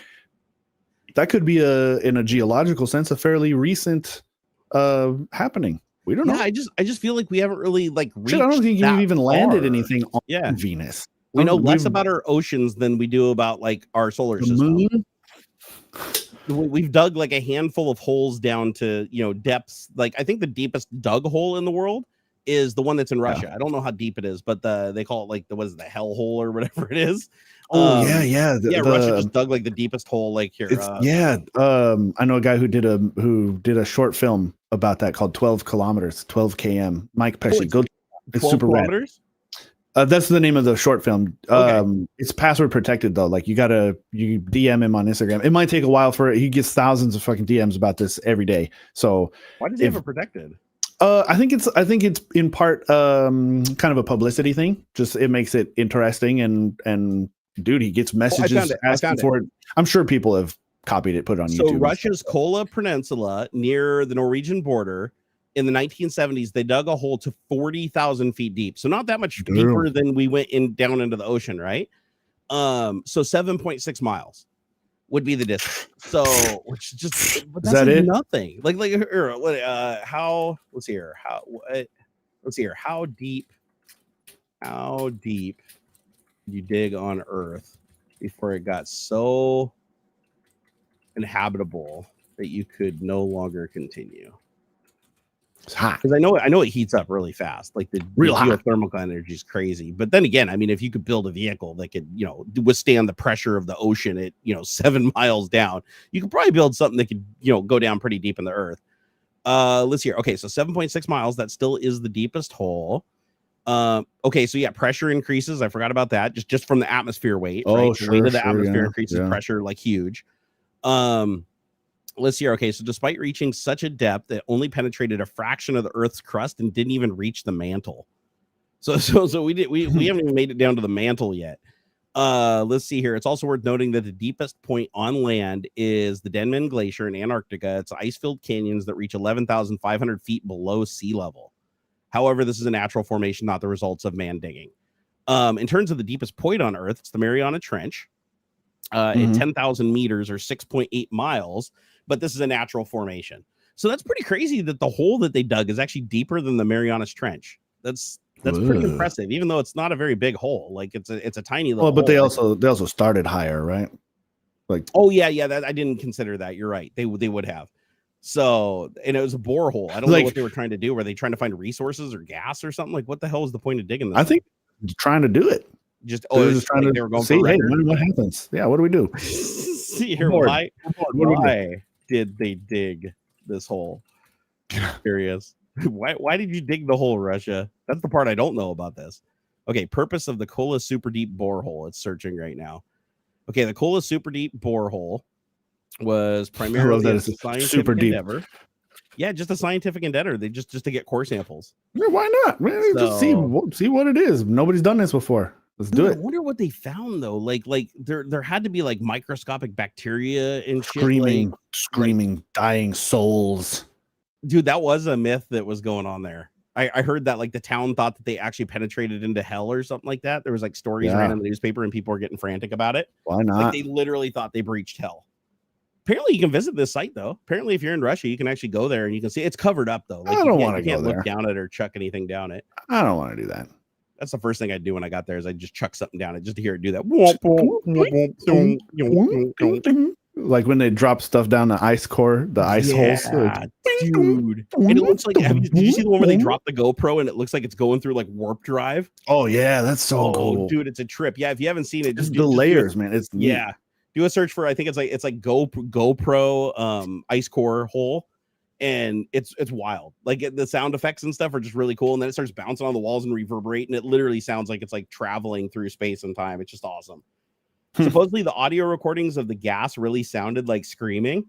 that could be in a geological sense, a fairly recent happening. We don't know. I just feel like we haven't really like reached. I don't think you've even landed anything on Venus. We know less about our oceans than we do about like our solar system. Moon? We've dug like a handful of holes down to depths. Like I think the deepest dug hole in the world is the one that's in Russia. I don't know how deep it is, but they call it like the hell hole or whatever it is. Russia just dug like the deepest hole like here. I know a guy who did a short film about that called 12 kilometers, 12 km. Mike Pesci. It's super kilometers? Rad. That's the name of the short film. It's password protected though. Like you DM him on Instagram. It might take a while for it. He gets thousands of fucking DMs about this every day. So why does he have it protected? I think it's in part kind of a publicity thing. Just it makes it interesting and dude, he gets messages asking for it. I'm sure people have copied it, put it on YouTube. So Russia's Kola Peninsula near the Norwegian border in the 1970s, they dug a hole to 40,000 feet deep. So not that much deeper than we went down into the ocean, right? So 7.6 miles would be the distance. So which is just is that it? Nothing. How deep you dig on Earth before it got so inhabitable that you could no longer continue? It's hot because I know it heats up really fast. Like the geothermal energy is crazy. But then again, I mean, if you could build a vehicle that could withstand the pressure of the ocean at 7 miles down, you could probably build something that could go down pretty deep in the Earth. Let's hear. Okay, so 7.6 miles. That still is the deepest hole. Okay, so pressure increases. I forgot about that. Just from the atmosphere weight. Oh, right? sure. The weight of the atmosphere increases pressure like huge. Let's see. Okay, so despite reaching such a depth, it only penetrated a fraction of the Earth's crust and didn't even reach the mantle. So we haven't even made it down to the mantle yet. Let's see here. It's also worth noting that the deepest point on land is the Denman Glacier in Antarctica. It's ice-filled canyons that reach 11,500 feet below sea level. However, this is a natural formation, not the results of man digging. In terms of the deepest point on Earth, it's the Mariana Trench at 10,000 meters or 6.8 miles. But this is a natural formation. So that's pretty crazy that the hole that they dug is actually deeper than the Marianas Trench. That's pretty impressive, even though it's not a very big hole. Like it's a tiny little but hole. they also started higher, right? Like that I didn't consider that. You're right. They would have. So, and it was a borehole. I don't know what they were trying to do. Were they trying to find resources or gas or something? Like what the hell is the point of digging this? I think trying to do it. Just trying they were going see, hey, what happens? Yeah, what do we do? See here, why did they dig this hole? Curious. Why did you dig the hole, Russia? That's the part I don't know about this. Okay, purpose of the Kola Super Deep Borehole. It's searching right now. Okay, the Kola Super Deep Borehole was primarily a scientific endeavor. Yeah, just a scientific endeavor. They just to get core samples. Yeah, why not? Man, just see what it is. Nobody's done this before. Let's do it. I wonder what they found though. Like there had to be like microscopic bacteria and screaming, shit. Screaming, dying souls. Dude, that was a myth that was going on there. I heard that like the town thought that they actually penetrated into hell or something like that. There was like stories ran in the newspaper and people were getting frantic about it. Why not? Like, they literally thought they breached hell. Apparently, you can visit this site though. Apparently, if you're in Russia, you can actually go there and you can see it's covered up though. Like, I don't want to go there. You can't look look down it or chuck anything down it. I don't want to do that. That's the first thing I'd do when I got there is I'd just chuck something down it just to hear it do that. Like when they drop stuff down the ice core, the ice holes. Like, dude. And it looks like, did you see the one where they drop the GoPro and it looks like it's going through like warp drive? Oh yeah, that's so cool. Dude, it's a trip. Yeah, if you haven't seen it, just the layers, man. It's neat. Yeah. Do a search for, I think it's like GoPro ice core hole. And it's wild. Like the sound effects and stuff are just really cool. And then it starts bouncing on the walls and reverberate. And it literally sounds like it's like traveling through space and time. It's just awesome. Supposedly the audio recordings of the gas really sounded like screaming.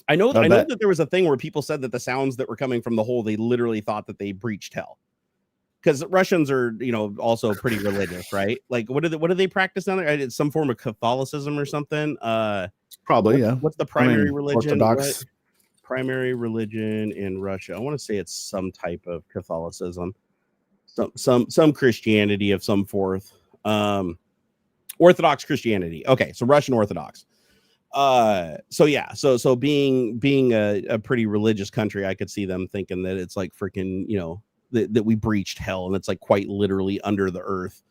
I know that there was a thing where people said that the sounds that were coming from the hole, they literally thought that they breached hell. Because Russians are, also pretty religious, right? Like what do they practice down there? It's some form of Catholicism or something. Probably, yeah. What's the primary religion? Orthodox. Primary religion in Russia. I want to say it's some type of Catholicism, some Christianity of some forth. Orthodox Christianity. Okay, so Russian Orthodox. So being a pretty religious country, I could see them thinking that it's like freaking, that we breached hell and it's like quite literally under the earth.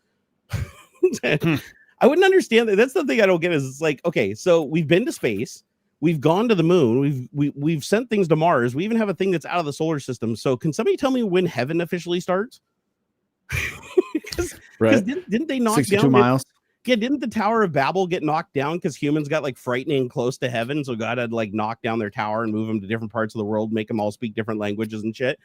I wouldn't understand that. That's the thing I don't get is it's like, okay, so we've been to space. We've gone to the moon. We've sent things to Mars. We even have a thing that's out of the solar system. So can somebody tell me when heaven officially starts? Right. Didn't they knock 62 down miles? Yeah, didn't the Tower of Babel get knocked down because humans got like frightening close to heaven? So God had like knock down their tower and move them to different parts of the world, make them all speak different languages and shit.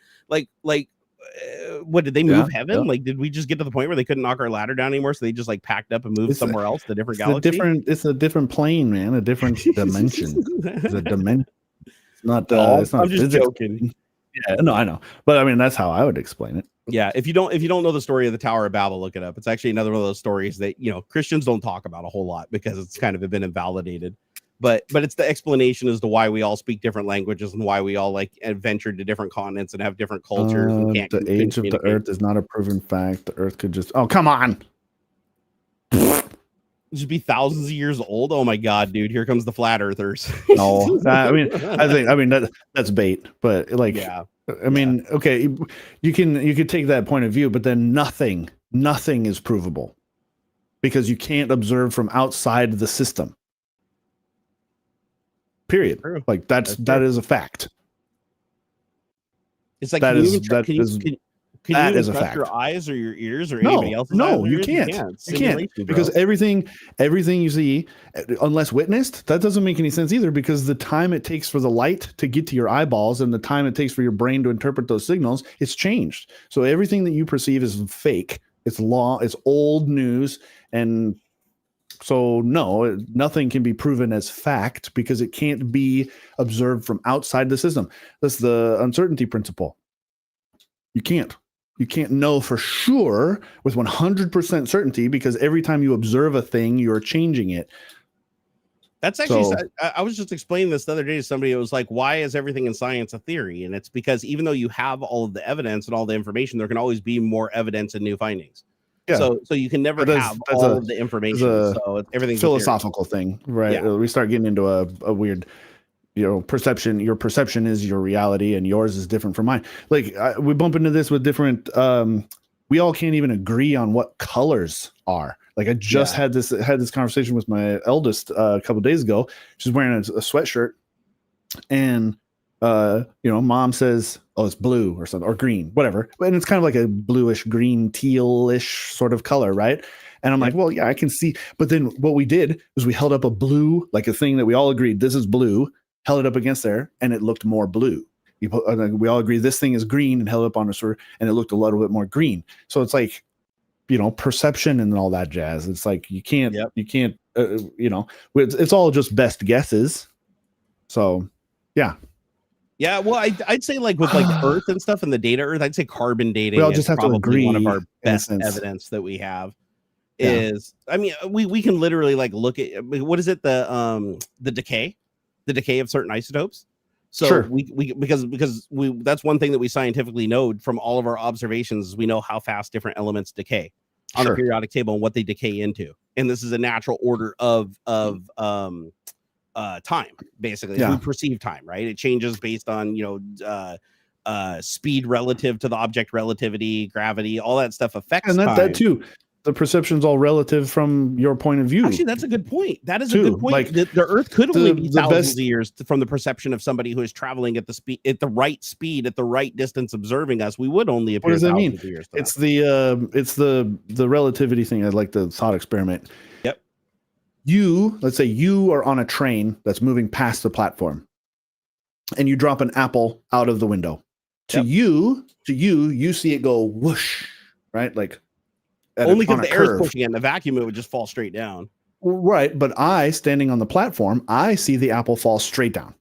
What did they move heaven? Yeah. Like, did we just get to the point where they couldn't knock our ladder down anymore? So they just like packed up and moved somewhere else to different galaxy? It's a different plane, man. A different dimension. It's a dimension. It's not. I'm just joking. Yeah, no, I know, but I mean that's how I would explain it. Yeah, if you don't know the story of the Tower of Babel, look it up. It's actually another one of those stories that Christians don't talk about a whole lot because it's kind of been invalidated. But it's the explanation as to why we all speak different languages and why we all like ventured to different continents and have different cultures. And can't the age of the Earth is not a proven fact. The Earth could just come on. Just be thousands of years old. Oh my God, dude! Here comes the flat earthers. No, I mean that's bait. But like, yeah. I mean, okay, you could take that point of view, but then nothing is provable because you can't observe from outside the system. Period. True. Like that is a fact. It's like that is a fact. Your eyes or your ears or anybody else's no, eyes you can't because everything you see, unless witnessed, that doesn't make any sense either. Because the time it takes for the light to get to your eyeballs and the time it takes for your brain to interpret those signals, it's changed. So everything that you perceive is fake. It's it's old news, and so no, nothing can be proven as fact because it can't be observed from outside the system. That's the uncertainty principle. You can't know for sure with 100% certainty because every time you observe a thing, you're changing it. That's actually, I was just explaining this the other day to somebody. It was like, why is everything in science a theory? And it's because even though you have all of the evidence and all the information, there can always be more evidence and new findings. Yeah. So you can never have all of the information. So everything's philosophical thing, right? Yeah. We start getting into a weird, perception. Your perception is your reality, and yours is different from mine. Like we bump into this with different. We all can't even agree on what colors are. Like I just had this conversation with my eldest a couple of days ago. She's wearing a sweatshirt, and mom says, "Oh, it's blue or something or green, whatever." And it's kind of like a bluish, green, tealish sort of color, right? And I'm like, "Well, yeah, I can see." But then what we did was we held up a blue, like a thing that we all agreed this is blue. Held it up against there, and it looked more blue. We all agree this thing is green, and held it up on a sword, and it looked a little bit more green. So it's like, perception and all that jazz. It's like you can't, it's all just best guesses. So, yeah. Yeah, well, I'd say like with like Earth and stuff and the data Earth, I'd say carbon dating. We all just have to agree. One of our best evidence that we have is, I mean, we can literally like look at what is it, the decay of certain isotopes. So because that's one thing that we scientifically know from all of our observations. We know how fast different elements decay on the periodic table and what they decay into, and this is a natural order of time, basically. We perceive time, right? It changes based on speed relative to the object, relativity, gravity, all that stuff affects and time. That too. The perception's all relative from your point of view. Actually, that's a good point. That is a good point. Like, the Earth could only be thousands of years from the perception of somebody who is traveling at the right speed, at the right distance, observing us. We would only appear. What does that mean? It's the relativity thing. I like the thought experiment. Yep. Let's say you are on a train that's moving past the platform, and you drop an apple out of the window. To you, you see it go whoosh, right? Like. Only because the air is pushing it. In the vacuum, it would just fall straight down. Right, but I, standing on the platform, I see the apple fall straight down.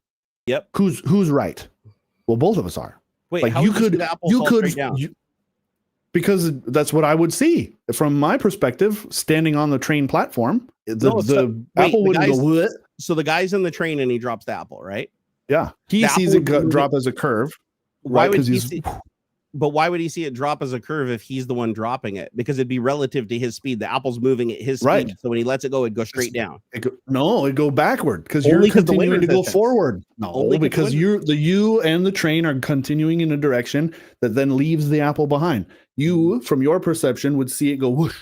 Yep. Who's right? Well, both of us are. Wait, like how you could the apple fall straight down? Because that's what I would see from my perspective, standing on the train platform. The apple wouldn't go. What? So the guy's in the train and he drops the apple, right? Yeah, he sees it drop as a curve. Why would he see? But why would he see it drop as a curve if he's the one dropping it? Because it'd be relative to his speed. The apple's moving at his speed. Right. So when he lets it go, it'd go straight down. It'd go backward because you're continuing to go forward. No, because you and the train are continuing in a direction that then leaves the apple behind. You, from your perception, would see it go whoosh.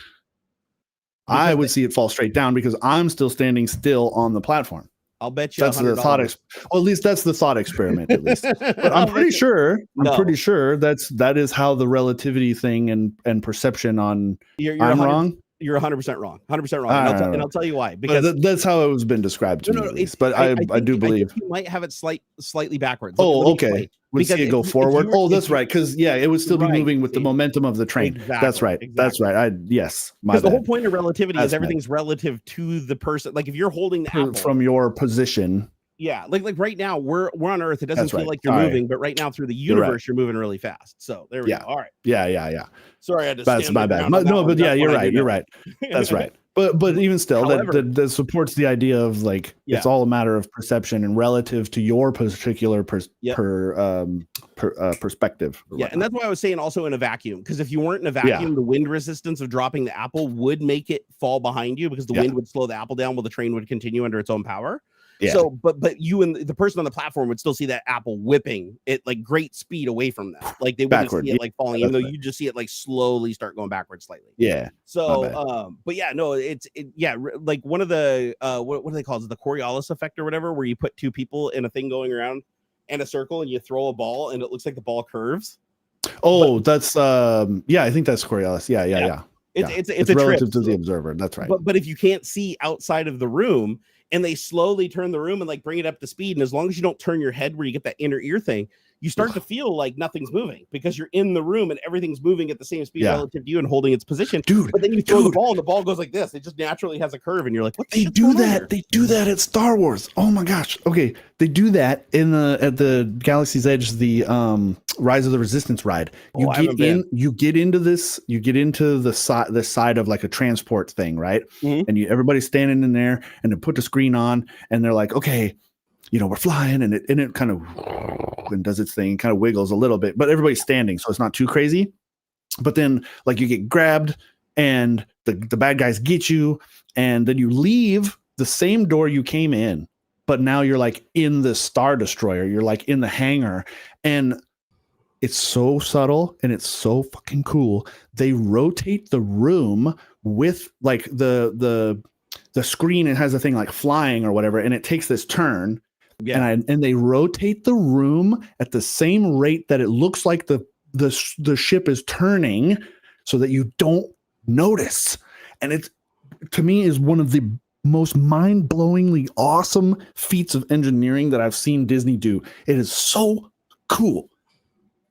I would see it fall straight down because I'm still standing still on the platform. I'll bet you that's the thought. Well, at least that's the thought experiment. At least, but I'm pretty sure. Pretty sure that is how the relativity thing and perception on. I'm wrong. You're 100% wrong. 100% wrong. And I'll tell you why. Because that's how it was been described to me. But I do believe you might have it slightly backwards. Okay. Would see it go forward. That's right. Because it would still be moving with the momentum of the train. Exactly, that's right. Exactly. That's right. Yes. Because the whole point of relativity is everything's relative to the person. Like if you're holding the apple from your position. Yeah, like right now we're on Earth. It doesn't feel like you're moving, but right now through the universe you're moving really fast. So there we go. All right. Yeah. Sorry, I had to. That's my bad. No, but yeah, you're right. You're right. That's right. But even still, that supports the idea of like it's all a matter of perception and relative to your particular perspective. Yeah, and that's why I was saying also in a vacuum, because if you weren't in a vacuum, the wind resistance of dropping the apple would make it fall behind you because the wind would slow the apple down while the train would continue under its own power. Yeah. So, but you and the person on the platform would still see that apple whipping at like great speed away from them. Like they wouldn't see it like falling, even though you just see it like slowly start going backwards slightly. Yeah. So, but yeah, no, like one of the what do they call it? The Coriolis effect or whatever, where you put two people in a thing going around in a circle and you throw a ball and it looks like the ball curves. Oh, that's I think that's Coriolis. Yeah. It's a relative to the observer. That's right. But if you can't see outside of the room, and they slowly turn the room and like bring it up to speed. And as long as you don't turn your head where you get that inner ear thing, you start to feel like nothing's moving because you're in the room and everything's moving at the same speed relative to you and holding its position. But then you throw the ball and the ball goes like this. It just naturally has a curve and you're like, what the They do that. They do that at Star Wars. Oh my gosh. Okay. They do that at the Galaxy's Edge, the Rise of the Resistance ride. You get into the side of like a transport thing, right? Mm-hmm. And everybody's standing in there and they put the screen on and they're like, okay, we're flying and it kind of and does its thing, kind of wiggles a little bit, but everybody's standing, so it's not too crazy. But then like you get grabbed and the bad guys get you, and then you leave the same door you came in, but now you're like in the Star Destroyer, you're like in the hangar, and it's so subtle and it's so fucking cool. They rotate the room with like the screen. It has a thing like flying or whatever, and it takes this turn. Yeah. And they rotate the room at the same rate that it looks like the ship is turning, so that you don't notice. And it, to me, is one of the most mind-blowingly awesome feats of engineering that I've seen Disney do. It is so cool.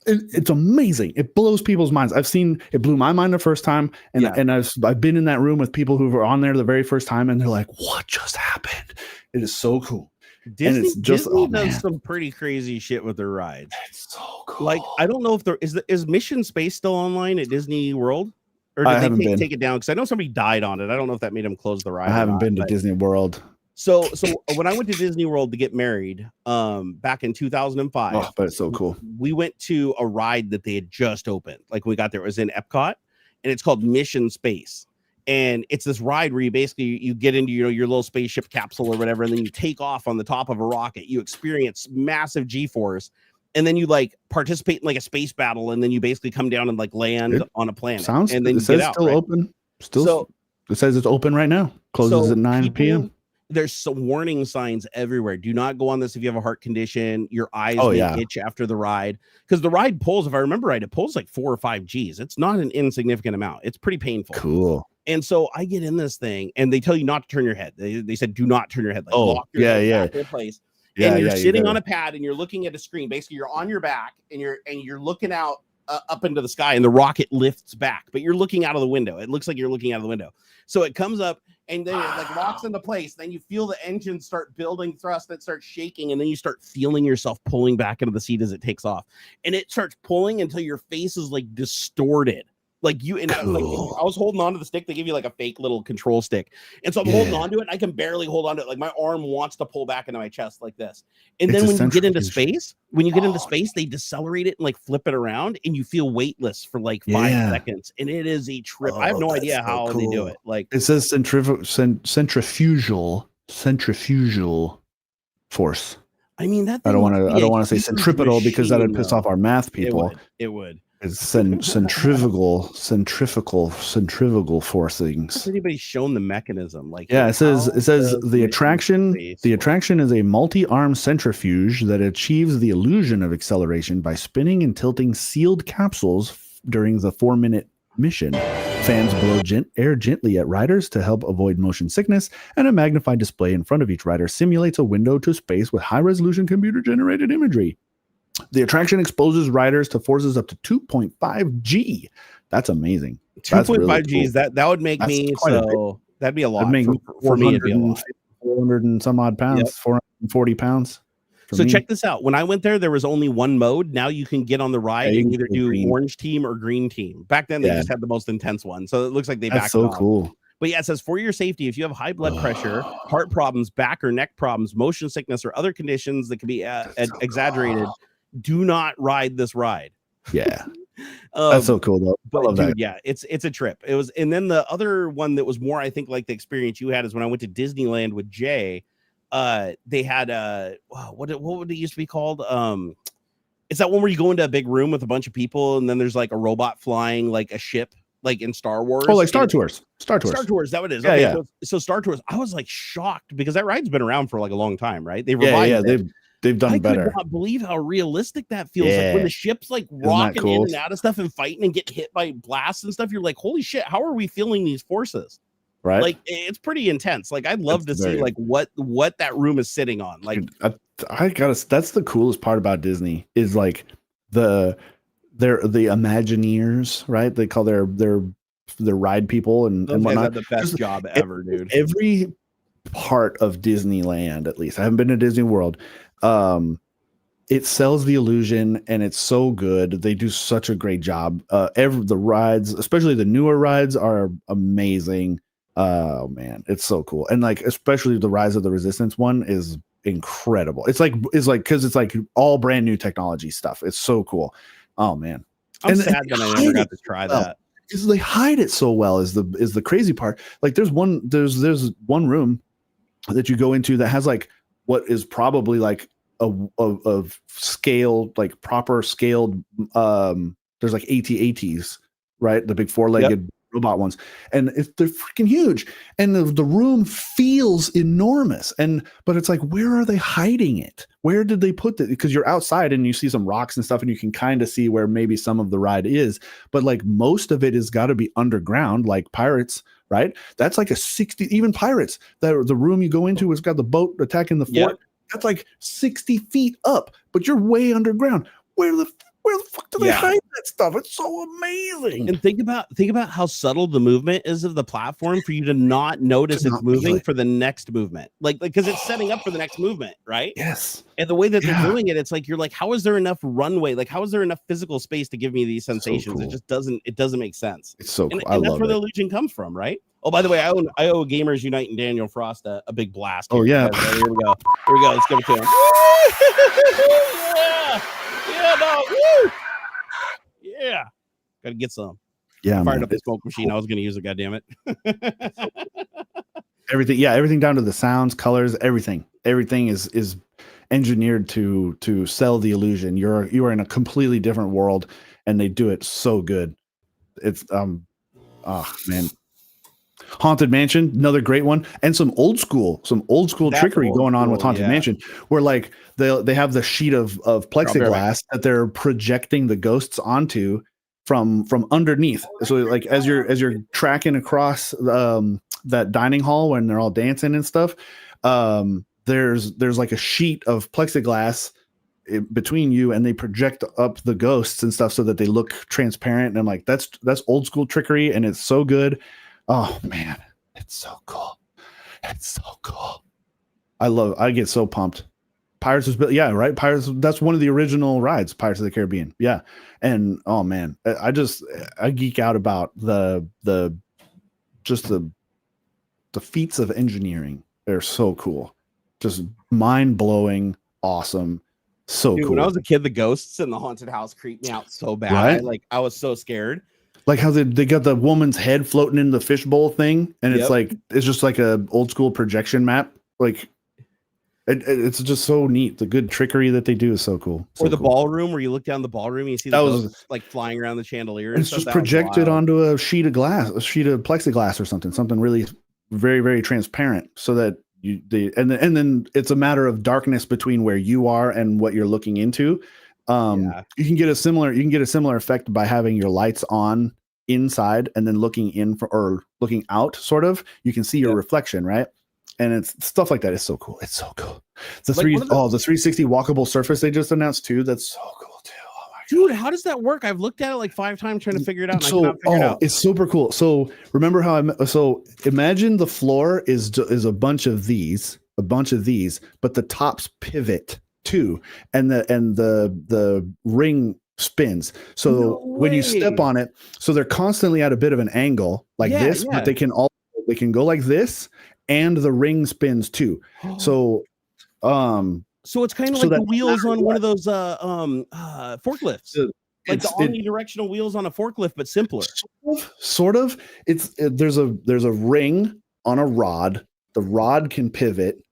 It's amazing. It blows people's minds. It blew my mind the first time, and I've been in that room with people who were on there the very first time, and they're like, "What just happened?" It is so cool. Disney does man. some pretty crazy shit with their rides. It's so cool. Like, I don't know if there is Mission Space still online at Disney World, or did they take it down? Because I know somebody died on it. I don't know if that made them close the ride. I haven't been to Disney World. So when I went to Disney World to get married, back in 2005, but it's so cool. We went to a ride that they had just opened. Like, when we got there, it was in Epcot, and it's called Mission Space. And it's this ride where you get into your little spaceship capsule or whatever, and then you take off on the top of a rocket. You experience massive G-force, and then you like participate in like a space battle, and then you basically come down and like land on a planet. And then it says still open. It says it's open right now. Closes at 9 p.m. There's some warning signs everywhere. Do not go on this if you have a heart condition. Your eyes may itch after the ride, because the ride pulls, if I remember right, it pulls like 4 or 5 Gs. It's not an insignificant amount. It's pretty painful. Cool. And so I get in this thing, and they tell you not to turn your head. They said do not turn your head. Like, lock your head back in place. And you're sitting on a pad, and you're looking at a screen. Basically, you're on your back, and you're looking out up into the sky, and the rocket lifts back, but you're looking out of the window. It looks like you're looking out of the window. So it comes up, and then it like locks into place. Then you feel the engine start building thrust, that starts shaking, and then you start feeling yourself pulling back into the seat as it takes off, and it starts pulling until your face is like distorted. Like you and like, I was holding on to the stick. They give you like a fake little control stick, and so I'm holding on to it. And I can barely hold on to it. Like my arm wants to pull back into my chest like this. And then when you get into space, they decelerate it and like flip it around, and you feel weightless for like 5 seconds. And it is a trip. I have no idea how they do it. Like it says centrifugal force. I mean, that I don't want to say centripetal because that would piss off our math people. It would. It's centrifugal forcings. Has anybody shown the mechanism? Like, it says the attraction is a multi-arm centrifuge that achieves the illusion of acceleration by spinning and tilting sealed capsules during the 4-minute mission. Fans blow air gently at riders to help avoid motion sickness, and a magnified display in front of each rider simulates a window to space with high-resolution computer-generated imagery. The attraction exposes riders to forces up to 2.5 G. That's amazing. 2.5 Gs. That would make me so. That'd be a lot. For me, it'd be a lot. 400 and some odd pounds. 440 pounds. So check this out. When I went there was only one mode. Now you can get on the ride and either do orange team or green team. Back then they just had the most intense one. So it looks like they backed off. Cool. But it says for your safety, if you have high blood pressure, heart problems, back or neck problems, motion sickness, or other conditions that can be exaggerated, do not ride this ride. Yeah. That's so cool though. But dude, it's a trip. It was, and then the other one that was more, I think, like the experience you had is when I went to Disneyland with Jay. They had what would it used to be called? It's that one where you go into a big room with a bunch of people, and then there's like a robot flying like a ship, like in Star Wars. Oh, like Star Tours. Star Tours, that what it is. Yeah, okay, yeah. So Star Tours, I was like shocked because that ride's been around for like a long time, right? They revived it. They've done better. I could not believe how realistic that feels. Like when the ship's like rocking in and out of stuff and fighting and get hit by blasts and stuff, you're like, holy shit, how are we feeling these forces? Right. Like it's pretty intense. Like I'd love to see like what that room is sitting on. Like that's the coolest part about Disney is like the Imagineers, right? They call their ride people and whatnot. The best job ever, dude. Every part of Disneyland, at least I haven't been to Disney World. It sells the illusion and it's so good. They do such a great job. The rides, especially the newer rides, are amazing. Oh man, it's so cool. And like especially the Rise of the Resistance one is incredible. It's like because it's like all brand new technology stuff. It's so cool. Oh man. I'm sad that I never got to try that. Because they hide it so well is the crazy part. Like there's one room that you go into that has like what is probably like a scale, like proper scaled there's like AT-ATs, right? The big 4-legged robot ones, and they're freaking huge, and the room feels enormous, but it's like, where are they hiding it? Where did they put it? Because you're outside and you see some rocks and stuff and you can kind of see where maybe some of the ride is, but like most of it has got to be underground, like Pirates, right? That's like a 60, even Pirates, the room you go into has got the boat attacking the fort. That's like 60 feet up, but you're way underground. Where where the fuck do they hide that stuff? It's so amazing. And think about how subtle the movement is of the platform for you to not notice it's moving for the next movement. Like because it's setting up for the next movement, right? Yes. And the way that they're doing it, it's like you're like, how is there enough runway? Like, how is there enough physical space to give me these sensations? So cool. It just doesn't make sense. It's so cool. And that's where the illusion comes from, right? Oh, by the way, I owe Gamers Unite and Daniel Frost a big blast. Oh, yeah. Here we go. Let's give it to him. Yeah, dog. Woo! Yeah. Gotta get some. Yeah. Fired up the smoke machine. I was gonna use it, goddammit. Everything down to the sounds, colors, everything. Everything is engineered to sell the illusion. You are in a completely different world, and they do it so good. It's man. Haunted Mansion, another great one, and some old school trickery going on with Haunted Mansion, where like they have the sheet of plexiglass that they're projecting the ghosts onto from underneath. So like as you're tracking across that dining hall when they're all dancing and stuff, there's like a sheet of plexiglass between you, and they project up the ghosts and stuff so that they look transparent. And I'm like, that's old school trickery, and it's so good. Oh man, it's so cool. It's so cool. I get so pumped. Pirates was right. Pirates, that's one of the original rides, Pirates of the Caribbean. Yeah. And oh man, I geek out about the feats of engineering. They're so cool. Just mind-blowing, awesome. So cool. When I was a kid, the ghosts in the haunted house creeped me out so bad. Right? I was so scared. Like how they got the woman's head floating in the fishbowl thing, and it's just like a old school projection map. Like it's just so neat. The good trickery that they do is so cool. Or the ballroom, where you look down the ballroom and you see the ghosts like flying around the chandelier. It's just projected onto a sheet of plexiglass or something really very, very transparent, so that and then it's a matter of darkness between where you are and what you're looking into. You can get a similar effect by having your lights on inside and then looking in or looking out, sort of. You can see your reflection, right? And it's stuff like that. It's so cool. It's so cool. The 360 walkable surface they just announced too. That's so cool too. Oh my dude, how does that work? I've looked at it like 5 times trying to figure it out. And I cannot figure it out. It's super cool. So remember how imagine the floor is a bunch of these, but the tops pivot too, and the ring spins. So when you step on it, so they're constantly at a bit of an angle like this, but they can go like this, and the ring spins too. So it's kind of like the wheels on one of those forklifts. Like the omnidirectional wheels on a forklift, but simpler. Sort of. There's a ring on a rod. The rod can pivot,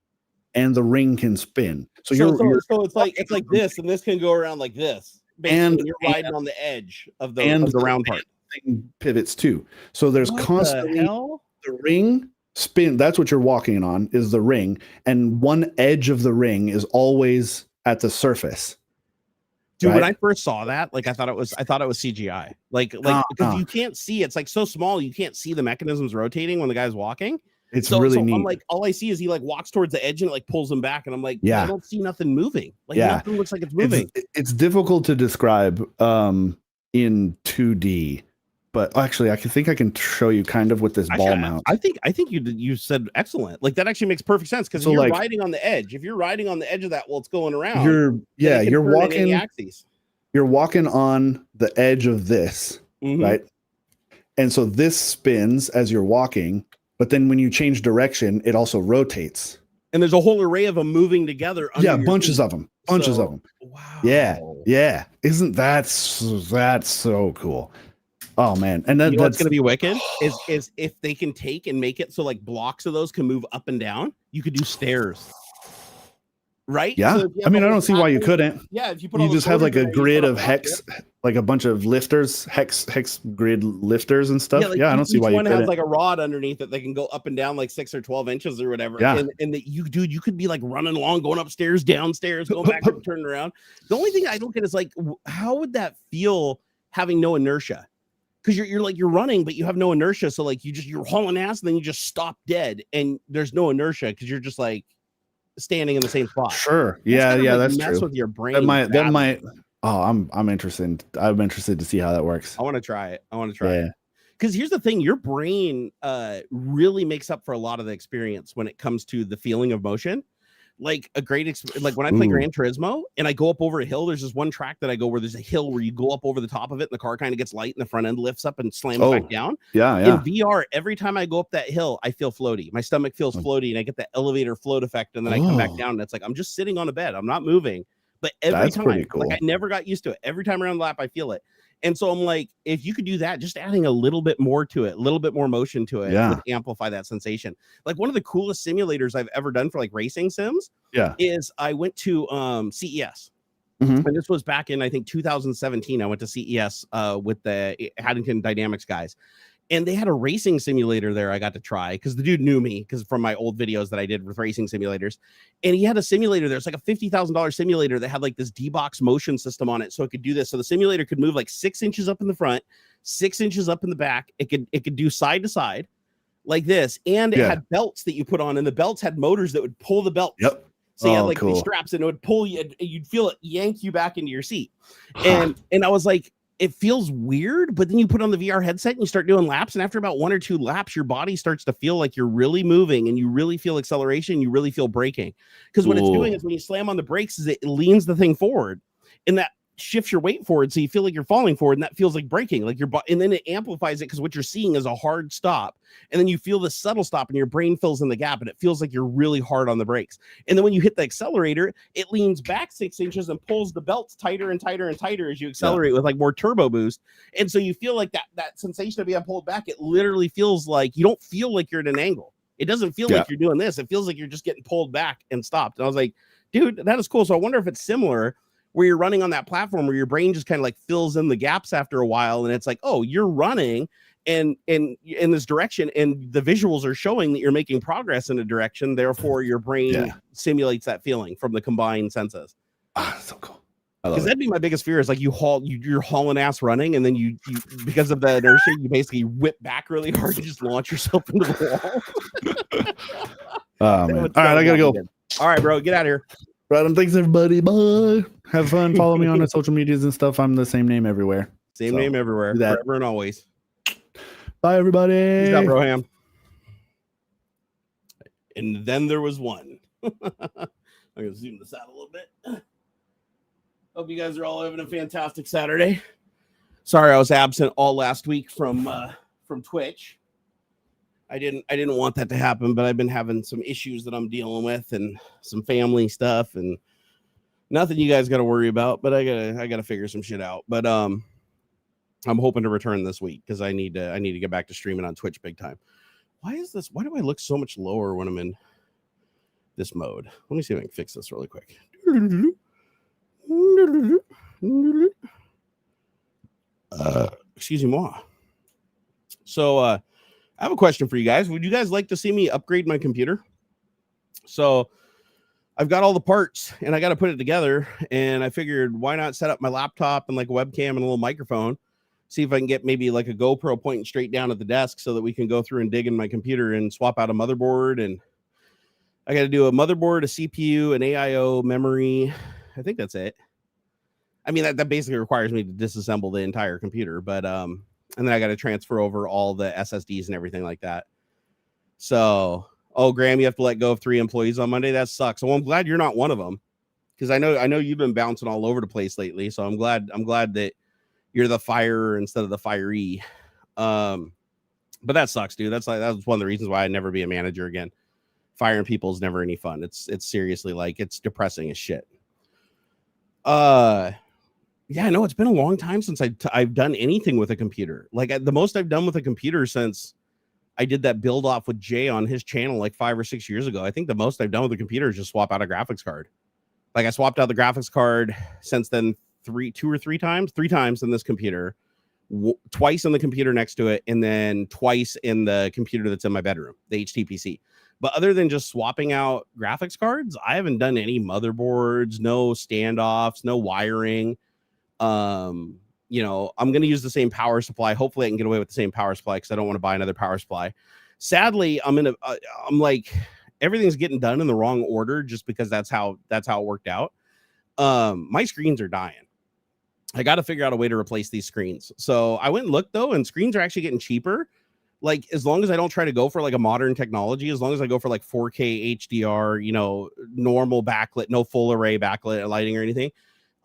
and the ring can spin. So it's like this, and this can go around like this. And you're riding on the edge of the round part. Thing pivots too. So there's constantly the ring spin. That's what you're walking on, is the ring, and one edge of the ring is always at the surface. Dude, when I first saw that, like I thought it was CGI. Like because you can't see, it's like so small, you can't see the mechanisms rotating when the guy's walking. It's really neat. I'm like, all I see is he like walks towards the edge and it like pulls him back, and I'm like, I don't see nothing moving. Like nothing looks like it's moving. It's difficult to describe in 2D, but actually I think I can show you kind of with this ball mount. I think you said excellent. Like that actually makes perfect sense, because if you're riding on the edge, if you're riding on the edge of that while it's going around, you're walking on the edge of this, right? And so this spins as you're walking. But then when you change direction, it also rotates. And there's a whole array of them moving together. Bunches of them. Wow. Yeah. Isn't that so cool? Oh man. And then what's going to be wicked is if they can take and make it so like blocks of those can move up and down, you could do stairs. Right? Yeah. So I mean, I don't see why you couldn't. Yeah. If you just have like a grid of hex, like a bunch of lifters, hex grid lifters and stuff. I don't see why you couldn't. Each one has like a rod underneath that they can go up and down like 6 or 12 inches or whatever. Yeah. And that you could be like running along, going upstairs, downstairs, going back and turning around. The only thing I don't get is like, how would that feel having no inertia? Because you're running, but you have no inertia. So like you're hauling ass, and then you just stop dead, and there's no inertia because you're just like standing in the same spot. Sure. That's mess true. With your brain. That might Oh, I'm interested. I'm interested to see how that works. I want to try it. Because here's the thing, your brain really makes up for a lot of the experience when it comes to the feeling of motion. Like like when I play Gran Turismo and I go up over a hill, there's this one track that I go where there's a hill where you go up over the top of it and the car kind of gets light and the front end lifts up and slams back down. Yeah. In VR, every time I go up that hill, I feel floaty. My stomach feels floaty and I get that elevator float effect. And then I come back down and it's like I'm just sitting on a bed. I'm not moving. But every time, like I never got used to it. Every time around the lap, I feel it. And so I'm like, if you could do that, just adding a little bit more to it, a little bit more motion to it would amplify that sensation. Like one of the coolest simulators I've ever done for like racing sims is I went to CES. And this was back in, I think, 2017. I went to CES with the Haddington Dynamics guys. And they had a racing simulator there I got to try because the dude knew me because from my old videos that I did with racing simulators. And he had a simulator there. It's like a $50,000 simulator that had like this D-box motion system on it. So it could do this. So the simulator could move like 6 inches up in the front, 6 inches up in the back. It could do side to side like this. And it had belts that you put on, and the belts had motors that would pull the belt. Yep. So you had like these straps and it would pull you, you'd feel it yank you back into your seat. And I was like, it feels weird, but then you put on the VR headset and you start doing laps. And after about 1 or 2 laps, your body starts to feel like you're really moving and you really feel acceleration. You really feel braking. Because what it's doing is when you slam on the brakes is it leans the thing forward and that shifts your weight forward. So you feel like you're falling forward and that feels like braking, like your and then it amplifies it because what you're seeing is a hard stop. And then you feel the subtle stop and your brain fills in the gap and it feels like you're really hard on the brakes. And then when you hit the accelerator, it leans back 6 inches and pulls the belts tighter and tighter and tighter as you accelerate with like more turbo boost. And so you feel like that sensation of being pulled back, it literally feels like you don't feel like you're at an angle. It doesn't feel like you're doing this. It feels like you're just getting pulled back and stopped. And I was like, dude, that is cool. So I wonder if it's similar where you're running on that platform where your brain just kind of like fills in the gaps after a while. And it's like, oh, you're running and in this direction and the visuals are showing that you're making progress in a direction. Therefore, your brain simulates that feeling from the combined senses. So cool. Because that'd be my biggest fear is like you're hauling ass running and then you because of the inertia, you basically whip back really hard and just launch yourself into the wall. Man. All right, I gotta go. All right, bro, get out of here. Right, thanks everybody. Bye. Have fun. Follow me on the social medias and stuff. I'm the same name everywhere. Same name everywhere. Forever and always. Bye, everybody. Peace out, Broham. And then there was one. I'm gonna zoom this out a little bit. Hope you guys are all having a fantastic Saturday. Sorry, I was absent all last week from Twitch. I didn't want that to happen, but I've been having some issues that I'm dealing with and some family stuff and nothing you guys got to worry about, but I gotta figure some shit out. But I'm hoping to return this week because I need to get back to streaming on Twitch big time. Why do I look so much lower when I'm in this mode? Let me see if I can fix this really quick. Excuse me. So I have a question for you guys. Would you guys like to see me upgrade my computer? So I've got all the parts and I got to put it together. And I figured why not set up my laptop and like a webcam and a little microphone. See if I can get maybe like a GoPro pointing straight down at the desk so that we can go through and dig in my computer and swap out a motherboard. And I got to do a motherboard, a CPU, an AIO, memory. I think that's it. I mean, that basically requires me to disassemble the entire computer, but and then I got to transfer over all the SSDs and everything like that. So, Graham, you have to let go of 3 employees on Monday. That sucks. Well, I'm glad you're not one of them because I know you've been bouncing all over the place lately. So I'm glad that you're the firer instead of the firee. But that sucks, dude. That's one of the reasons why I'd never be a manager again. Firing people is never any fun. It's seriously like it's depressing as shit. Yeah, no, it's been a long time since I've done anything with a computer. Like the most I've done with a computer since I did that build off with Jay on his channel like 5 or 6 years ago. I think the most I've done with a computer is just swap out a graphics card. Like I swapped out the graphics card since then 3 times in this computer, twice in the computer next to it, and then twice in the computer that's in my bedroom, the HTPC. But other than just swapping out graphics cards, I haven't done any motherboards, no standoffs, no wiring. I'm going to use the same power supply. Hopefully I can get away with the same power supply because I don't want to buy another power supply. Sadly, I'm like everything's getting done in the wrong order just because that's how it worked out. My screens are dying. I got to figure out a way to replace these screens. So I went and looked though, and screens are actually getting cheaper. Like as long as I don't try to go for like a modern technology, as long as I go for like 4K HDR, you know, normal backlit, no full array backlit lighting or anything.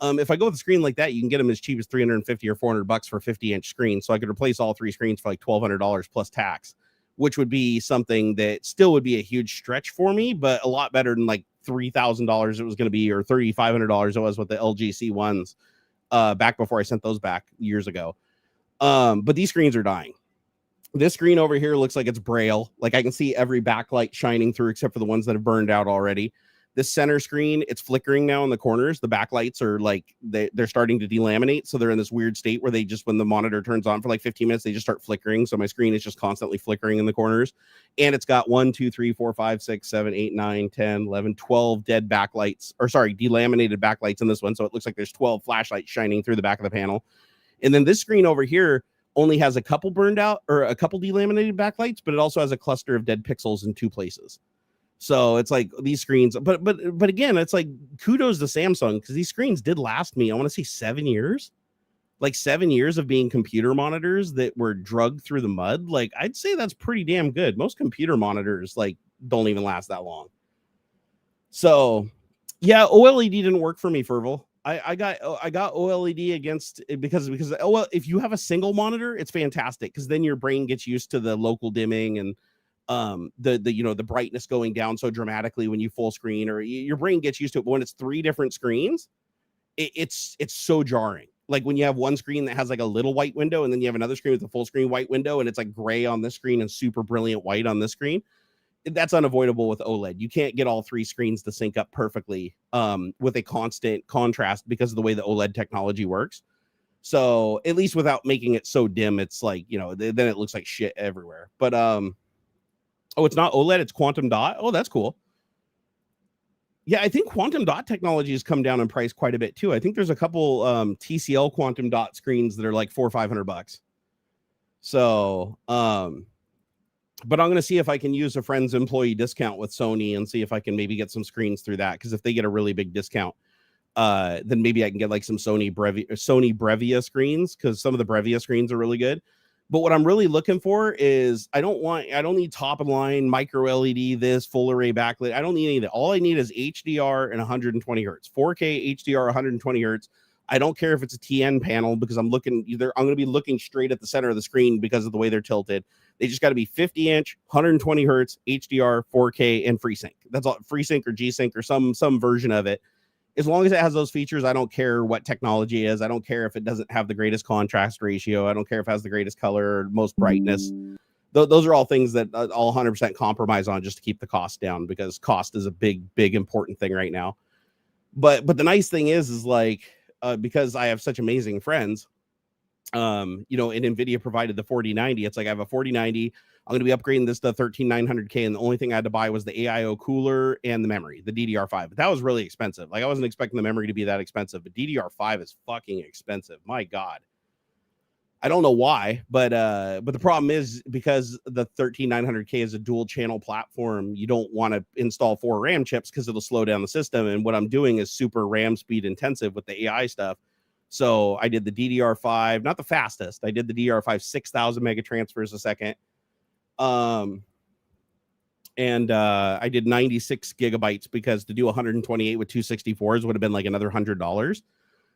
If I go with a screen like that, you can get them as cheap as $350 or $400 for a 50-inch screen. So I could replace all 3 screens for like $1,200 plus tax, which would be something that still would be a huge stretch for me, but a lot better than like $3,000 it was going to be, or $3,500 it was with the LG C1s back before I sent those back years ago. But these screens are dying. This screen over here looks like it's braille. Like I can see every backlight shining through except for the ones that have burned out already. This center screen, it's flickering now in the corners. The backlights are like, they're starting to delaminate. So they're in this weird state where they just, when the monitor turns on for like 15 minutes, they just start flickering. So my screen is just constantly flickering in the corners. And it's got 1, 2, 3, 4, 5, 6, 7, 8, 9, 10, 11, 12 dead backlights, or sorry, delaminated backlights in this one. So it looks like there's 12 flashlights shining through the back of the panel. And then this screen over here only has a couple burned out or a couple delaminated backlights, but it also has a cluster of dead pixels in 2 places. So it's like these screens, but again, it's like kudos to Samsung, because these screens did last me, I want to say 7 years, like 7 years of being computer monitors that were drugged through the mud. Like I'd say that's pretty damn good. Most computer monitors like don't even last that long. So yeah, OLED didn't work for me, Ferville. I got OLED against because well, if you have a single monitor, it's fantastic, because then your brain gets used to the local dimming and the you know, the brightness going down so dramatically when you full screen, or your brain gets used to it. But when it's 3 different screens, it's so jarring. Like when you have one screen that has like a little white window, and then you have another screen with a full screen white window, and it's like gray on this screen and super brilliant white on this screen. That's unavoidable with OLED. You can't get all 3 screens to sync up perfectly with a constant contrast because of the way the OLED technology works. So at least without making it so dim, it's like, you know, then it looks like shit everywhere. But oh, it's not OLED, it's quantum dot. Oh, that's cool. Yeah, I think quantum dot technology has come down in price quite a bit too. I think there's a couple TCL quantum dot screens that are like $400 or $500. So, but I'm going to see if I can use a friend's employee discount with Sony and see if I can maybe get some screens through that. Because if they get a really big discount, then maybe I can get like some Sony Brevia screens, because some of the Brevia screens are really good. But what I'm really looking for is I don't need top of line micro LED, this full array backlit. I don't need any of that. All I need is HDR and 120 hertz, 4K HDR, 120 hertz. I don't care if it's a TN panel, because I'm going to be looking straight at the center of the screen because of the way they're tilted. They just got to be 50-inch, 120 hertz, HDR, 4K, and FreeSync. That's all. FreeSync or G-Sync or some version of it. As long as it has those features, I don't care what technology is. I don't care if it doesn't have the greatest contrast ratio. I don't care if it has the greatest color or most brightness. Those are all things that I'll 100% compromise on just to keep the cost down, because cost is a big important thing right now. But the nice thing is like, because I have such amazing friends, you know, and Nvidia provided the 4090. It's like I have a 4090. I'm going to be upgrading this to 13900K, and the only thing I had to buy was the AIO cooler and the memory, the DDR5. But that was really expensive. Like I wasn't expecting the memory to be that expensive, but DDR5 is fucking expensive. My God. I don't know why, but the problem is because the 13900K is a dual channel platform, you don't want to install 4 RAM chips because it'll slow down the system. And what I'm doing is super RAM speed intensive with the AI stuff. So I did the DDR5, not the fastest. I did the DDR5 6,000 mega transfers a second. And I did 96 gigabytes, because to do 128 with 264s would have been like another $100.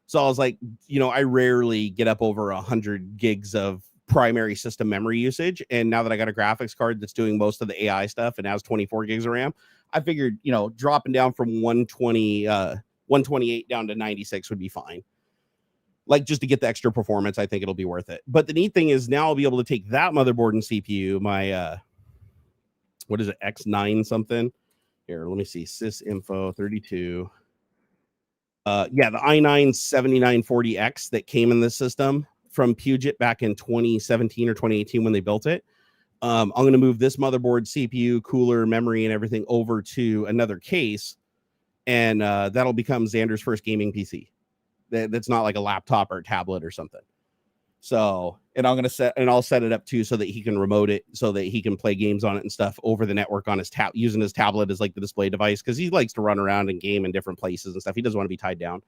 So I was like, you know, I rarely get up over 100 gigs of primary system memory usage. And now that I got a graphics card that's doing most of the AI stuff and has 24 gigs of RAM, I figured, you know, dropping down from 128 down to 96 would be fine. Like just to get the extra performance, I think it'll be worth it. But the neat thing is now I'll be able to take that motherboard and CPU, my, what is it, X9 something? Here, let me see, sysinfo 32. Yeah, the i9 7940X that came in this system from Puget back in 2017 or 2018 when they built it. I'm going to move this motherboard, CPU, cooler, memory, and everything over to another case, and that'll become Xander's first gaming PC. That's not like a laptop or a tablet or something. So, and I'll set it up too so that he can remote it, so that he can play games on it and stuff over the network on his using his tablet as like the display device, because he likes to run around and game in different places and stuff. He doesn't want to be tied down.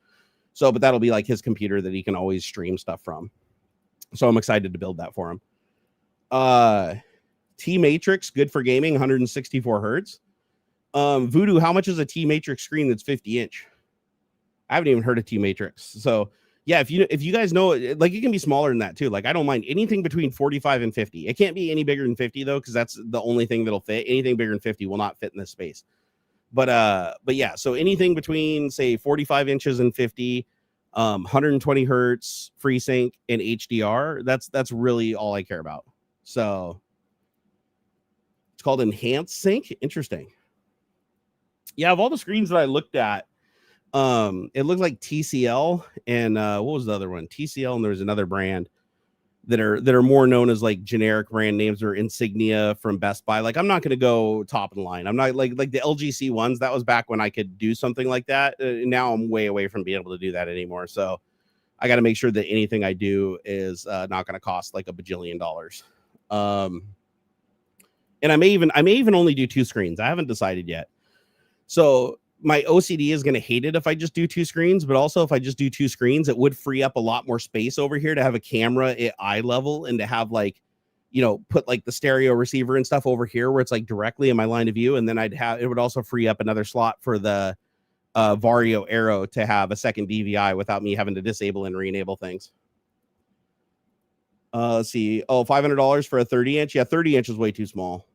So, but that'll be like his computer that he can always stream stuff from. So I'm excited to build that for him. T Matrix, good for gaming, 164 hertz. Voodoo, how much is a T Matrix screen that's 50-inch? I haven't even heard of T Matrix. So yeah, if you guys know, like, it can be smaller than that too. Like, I don't mind anything between 45 and 50. It can't be any bigger than 50 though, because that's the only thing that'll fit. Anything bigger than 50 will not fit in this space. But yeah, so anything between say 45 inches and 50, 120 hertz, FreeSync, and HDR, that's really all I care about. So it's called Enhanced Sync. Interesting. Yeah, of all the screens that I looked at, it looked like TCL and what was the other one? TCL, and there was another brand that are more known as like generic brand names or Insignia from Best Buy. Like, I'm not going to go top of the line. I'm not like the LGC ones. That was back when I could do something like that. Now I'm way away from being able to do that anymore. So I got to make sure that anything I do is not going to cost like $1 bajillion. And I may even only do 2 screens. I haven't decided yet. So my OCD is going to hate it if I just do 2 screens, but also if I just do 2 screens, it would free up a lot more space over here to have a camera at eye level and to have, like, you know, put like the stereo receiver and stuff over here where it's like directly in my line of view. And then it would also free up another slot for the Vario Aero to have a second DVI without me having to disable and re-enable things. Let's see. Oh, $500 for a 30-inch. Yeah, 30-inch is way too small.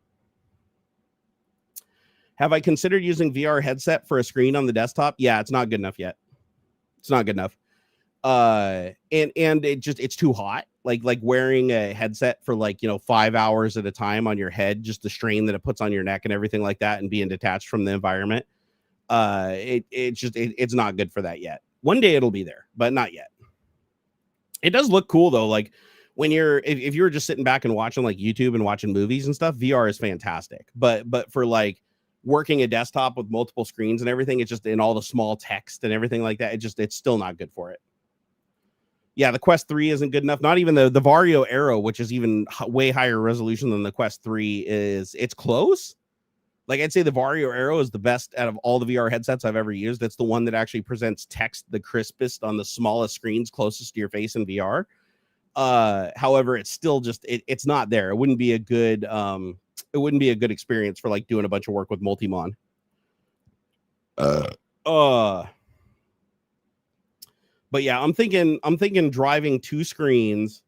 Have I considered using VR headset for a screen on the desktop? Yeah, it's not good enough yet. It's not good enough. And it's too hot. Like wearing a headset for, like, you know, 5 hours at a time on your head, just the strain that it puts on your neck and everything like that, and being detached from the environment. It's not good for that yet. One day it'll be there, but not yet. It does look cool though. Like, when if you're just sitting back and watching like YouTube and watching movies and stuff, VR is fantastic. But for like working a desktop with multiple screens and everything, it's just in all the small text and everything like that. It's still not good for it. Yeah, the Quest 3 isn't good enough. Not even the Vario Aero, which is even way higher resolution than the Quest 3, it's close. Like, I'd say the Vario Aero is the best out of all the VR headsets I've ever used. That's the one that actually presents text the crispest on the smallest screens closest to your face in VR. However, it's still just it's not there. It wouldn't be a good experience for like doing a bunch of work with Multimon. But yeah, I'm thinking driving 2 screens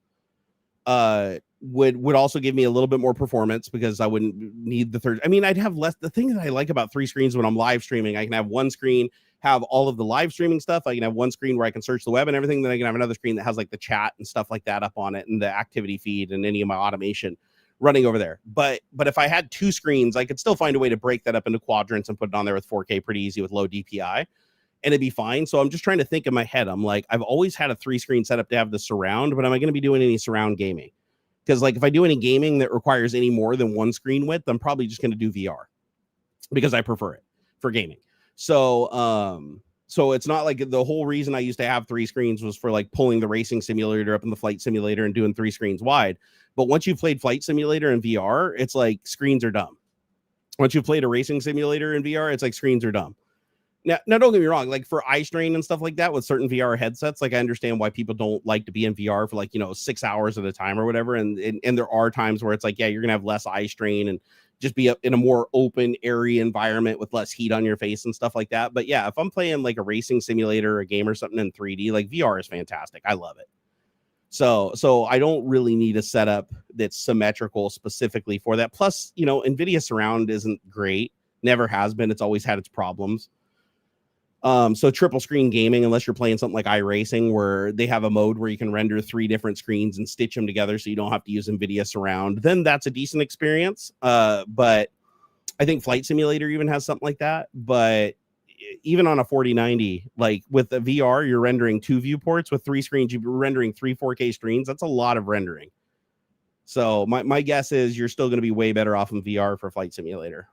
would also give me a little bit more performance, because I wouldn't need the third. I mean, I'd have less. The thing that I like about 3 screens when I'm live streaming, I can have one screen have all of the live streaming stuff. I can have one screen where I can search the web and everything. Then I can have another screen that has like the chat and stuff like that up on it, and the activity feed and any of my automation running over there. But if I had 2 screens, I could still find a way to break that up into quadrants and put it on there with 4K pretty easy with low DPI, and it'd be fine. So I'm just trying to think in my head. I'm like, I've always had a 3-screen setup to have the surround, but am I going to be doing any surround gaming? Because like if I do any gaming that requires any more than 1 screen width, I'm probably just going to do VR because I prefer it for gaming. So it's not like the whole reason I used to have 3 screens was for like pulling the racing simulator up in the flight simulator and doing 3 screens wide. But once you've played flight simulator in VR, it's like screens are dumb. Once you've played a racing simulator in VR, it's like screens are dumb. Now don't get me wrong, like for eye strain and stuff like that with certain VR headsets, like I understand why people don't like to be in VR for like, you know, 6 hours at a time or whatever. And there are times where it's like, yeah, you're gonna have less eye strain and just be in a more open, airy environment with less heat on your face and stuff like that. But yeah, if I'm playing like a racing simulator or a game or something in 3D, like VR is fantastic. I love it. So I don't really need a setup that's symmetrical specifically for that. Plus, you know, Nvidia Surround isn't great. Never has been. It's always had its problems. So triple screen gaming, unless you're playing something like iRacing, where they have a mode where you can render 3 different screens and stitch them together so you don't have to use Nvidia Surround, then that's a decent experience. But I think Flight Simulator even has something like that. But even on a 4090, like with the VR, you're rendering 2 viewports. With 3 screens, you're rendering 3 4K screens. That's a lot of rendering. So my guess is you're still going to be way better off in VR for Flight Simulator.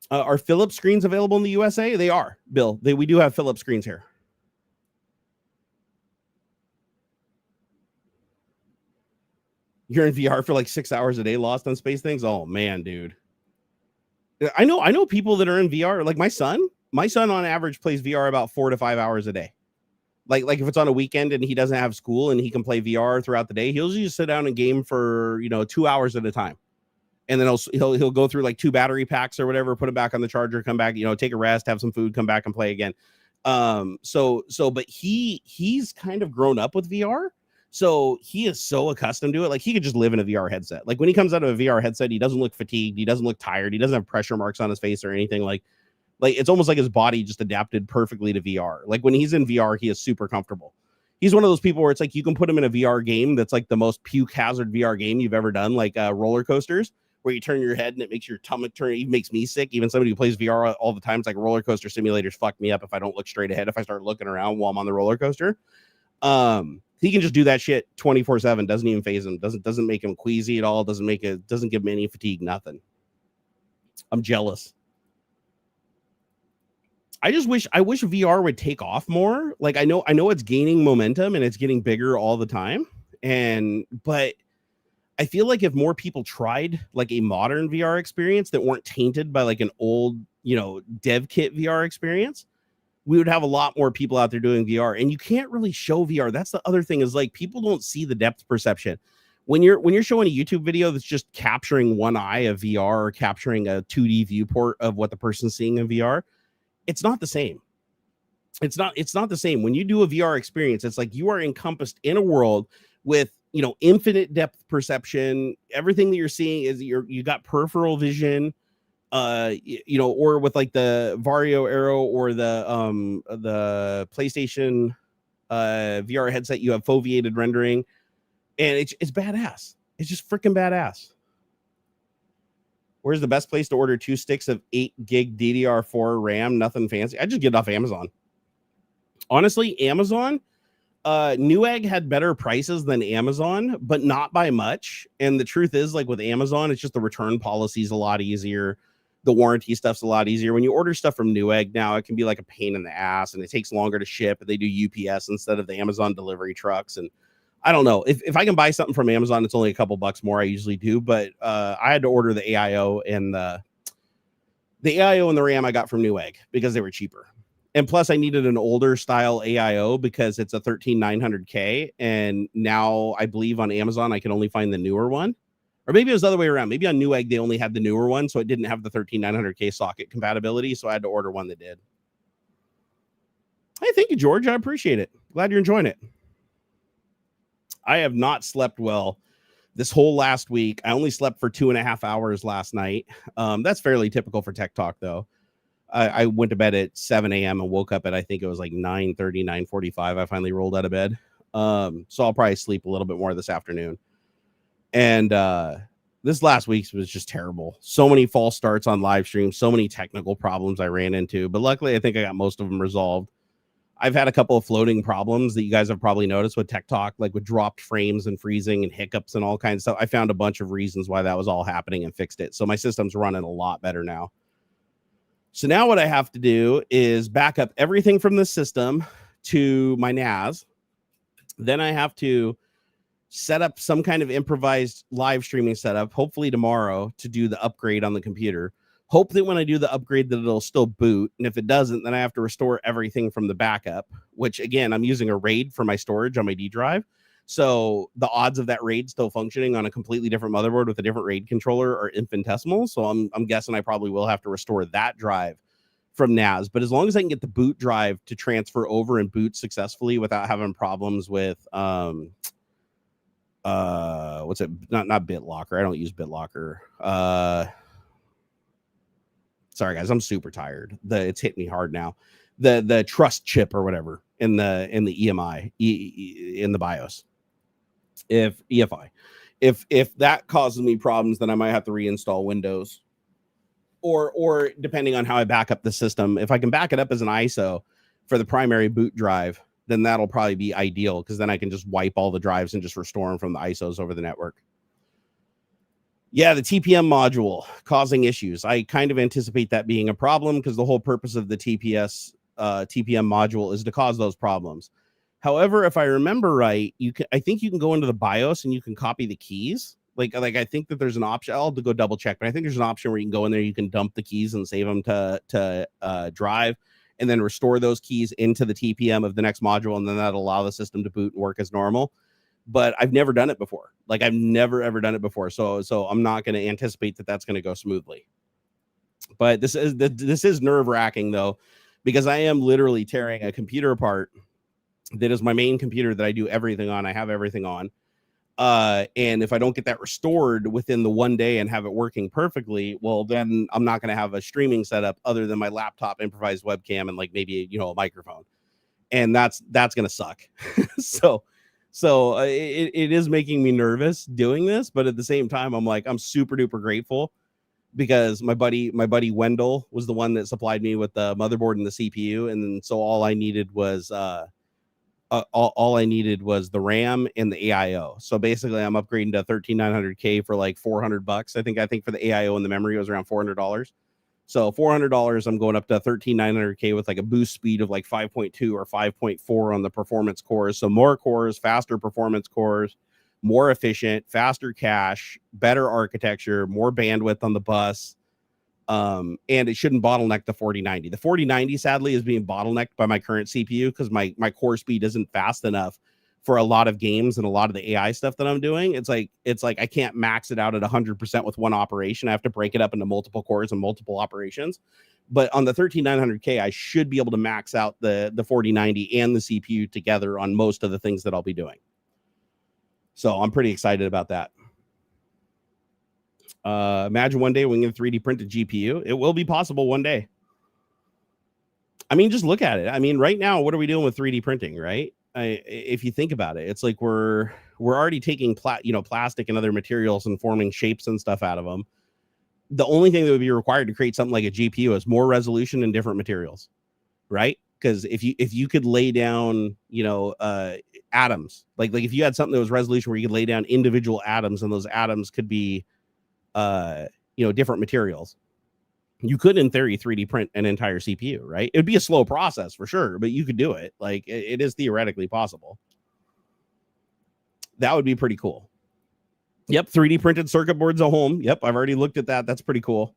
Are Philips screens available in the USA? They are, Bill. We do have Philips screens here. You're in VR for like 6 hours a day, lost on space things. Oh man, dude. I know people that are in VR. Like my son, My son on average plays VR about 4 to 5 hours a day. Like if it's on a weekend and he doesn't have school and he can play VR throughout the day, he'll just sit down and game for 2 hours at a time. And then he'll go through like 2 battery packs or whatever, put it back on the charger, come back, take a rest, have some food, come back and play again. But he's kind of grown up with VR. So he is so accustomed to it. Like he could just live in a VR headset. Like when he comes out of a VR headset, he doesn't look fatigued. He doesn't look tired. He doesn't have pressure marks on his face or anything. Like it's almost like his body just adapted perfectly to VR. Like when he's in VR, he is super comfortable. He's one of those people where it's like you can put him in a VR game that's like the most puke hazard VR game you've ever done, like roller coasters, where you turn your head and it makes your stomach turn. It makes me sick. Even somebody who plays VR all the time, it's like roller coaster simulators fuck me up if I don't look straight ahead. If I start looking around while I'm on the roller coaster, he can just do that shit 24/7. Doesn't even phase him. Doesn't make him queasy at all. Doesn't give him any fatigue. Nothing. I'm jealous. I wish VR would take off more. Like I know it's gaining momentum and it's getting bigger all the time. But I feel like if more people tried like a modern VR experience that weren't tainted by like an old, dev kit VR experience, we would have a lot more people out there doing VR. And you can't really show VR. That's the other thing is like people don't see the depth perception. When you're showing a YouTube video that's just capturing one eye of VR or capturing a 2D viewport of what the person's seeing in VR, it's not the same. It's not the same. When you do a VR experience, it's like you are encompassed in a world with, infinite depth perception. Everything that you're seeing is you got peripheral vision, or with like the Vario Aero or the PlayStation VR headset, you have foveated rendering, and it's badass. It's just freaking badass. Where's the best place to order 2 sticks of 8 gig DDR4 RAM? Nothing fancy. I just get it off Amazon. Honestly, Amazon, Newegg had better prices than Amazon, but not by much. And the truth is, like with Amazon, it's just the return policy is a lot easier. The warranty stuff's a lot easier. When you order stuff from Newegg now, it can be like a pain in the ass and it takes longer to ship. They do UPS instead of the Amazon delivery trucks. And I don't know if I can buy something from Amazon, it's only a couple bucks more. I usually do, but I had to order the AIO and the AIO and the RAM I got from Newegg because they were cheaper. And plus I needed an older style AIO because it's a 13900K. And now I believe on Amazon, I can only find the newer one, or maybe it was the other way around. Maybe on Newegg, they only had the newer one. So it didn't have the 13900K socket compatibility. So I had to order one that did. Hey, thank you, George. I appreciate it. Glad you're enjoying it. I have not slept well this whole last week. I only slept for 2.5 hours last night. That's fairly typical for Tech Talk, though. I went to bed at 7 a.m. and woke up at, I think it was like 9:30, 9:45. I finally rolled out of bed. So I'll probably sleep a little bit more this afternoon. And this last week's was just terrible. So many false starts on live stream, so many technical problems I ran into. But luckily, I think I got most of them resolved. I've had a couple of floating problems that you guys have probably noticed with Tech Talk, like with dropped frames and freezing and hiccups and all kinds of stuff. I found a bunch of reasons why that was all happening and fixed it. So my system's running a lot better now. So now what I have to do is back up everything from the system to my NAS. Then I have to set up some kind of improvised live streaming setup, hopefully tomorrow, to do the upgrade on the computer. Hope that when I do the upgrade that it'll still boot. And if it doesn't, then I have to restore everything from the backup, which again, I'm using a RAID for my storage on my D drive. So the odds of that RAID still functioning on a completely different motherboard with a different RAID controller are infinitesimal. So I'm guessing I probably will have to restore that drive from NAS. But as long as I can get the boot drive to transfer over and boot successfully without having problems with what's it? Not BitLocker. I don't use BitLocker. Sorry guys, I'm super tired. It's hit me hard now. The trust chip or whatever in the EMI in the BIOS. If that causes me problems, then I might have to reinstall Windows. Or depending on how I back up the system, if I can back it up as an ISO for the primary boot drive, then that'll probably be ideal because then I can just wipe all the drives and just restore them from the ISOs over the network. Yeah, the TPM module causing issues. I kind of anticipate that being a problem because the whole purpose of the TPM module is to cause those problems. However, if I remember right, I think you can go into the BIOS and you can copy the keys. Like I think that there's an option. I'll have to go double check, but I think there's an option where you can go in there, you can dump the keys and save them to drive, and then restore those keys into the TPM of the next module, and then that'll allow the system to boot and work as normal. But I've never done it before. Like I've never ever done it before, so I'm not going to anticipate that that's going to go smoothly. But this is nerve-wracking though, because I am literally tearing a computer apart that is my main computer that I do everything on. I have everything on. And if I don't get that restored within the 1 day and have it working perfectly, well, then I'm not going to have a streaming setup other than my laptop improvised webcam and like maybe, a microphone. And that's going to suck. So it is making me nervous doing this, but at the same time, I'm super duper grateful because my buddy Wendell was the one that supplied me with the motherboard and the CPU. And so all I needed was the RAM and the AIO. So basically I'm upgrading to 13900K for like $400. I think for the AIO and the memory it was around $400. So $400, I'm going up to 13900K with like a boost speed of like 5.2 or 5.4 on the performance cores. So more cores, faster performance cores, more efficient, faster cache, better architecture, more bandwidth on the bus. And it shouldn't bottleneck the 4090. The 4090 sadly is being bottlenecked by my current CPU because my core speed isn't fast enough for a lot of games and a lot of the AI stuff that I'm doing. It's like I can't max it out at 100% with one operation. I have to break it up into multiple cores and multiple operations. But on the 13900K, I should be able to max out the 4090 and the CPU together on most of the things that I'll be doing. So I'm pretty excited about that. Imagine one day we can get a 3D printed GPU. It will be possible one day. I mean, just look at it. I mean, right now, what are we doing with 3D printing, right? If you think about it, it's like we're already taking plastic and other materials and forming shapes and stuff out of them. The only thing that would be required to create something like a GPU is more resolution and different materials, right? Because if you could lay down, atoms, like if you had something that was resolution where you could lay down individual atoms and those atoms could be different materials, you could in theory 3D print an entire CPU, right? It'd be a slow process for sure, but you could do it. Like it is theoretically possible. That would be pretty cool. Yep, 3D printed circuit boards at home. Yep, I've already looked at that. That's pretty cool.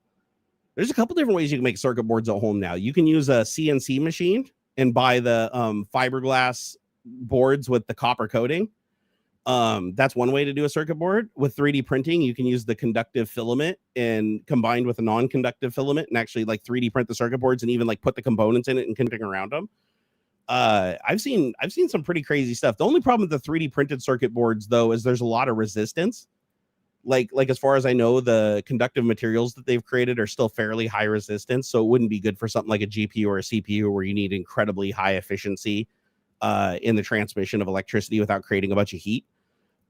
There's a couple different ways you can make circuit boards at home now. You can use a CNC machine and buy the fiberglass boards with the copper coating. That's one way to do a circuit board. With 3D printing, you can use the conductive filament and combined with a non-conductive filament and actually like 3D print the circuit boards and even like put the components in it and connecting around them. I've seen some pretty crazy stuff. The only problem with the 3D printed circuit boards though is there's a lot of resistance. Like as far as I know, the conductive materials that they've created are still fairly high resistance, so it wouldn't be good for something like a GPU or a CPU where you need incredibly high efficiency in the transmission of electricity without creating a bunch of heat.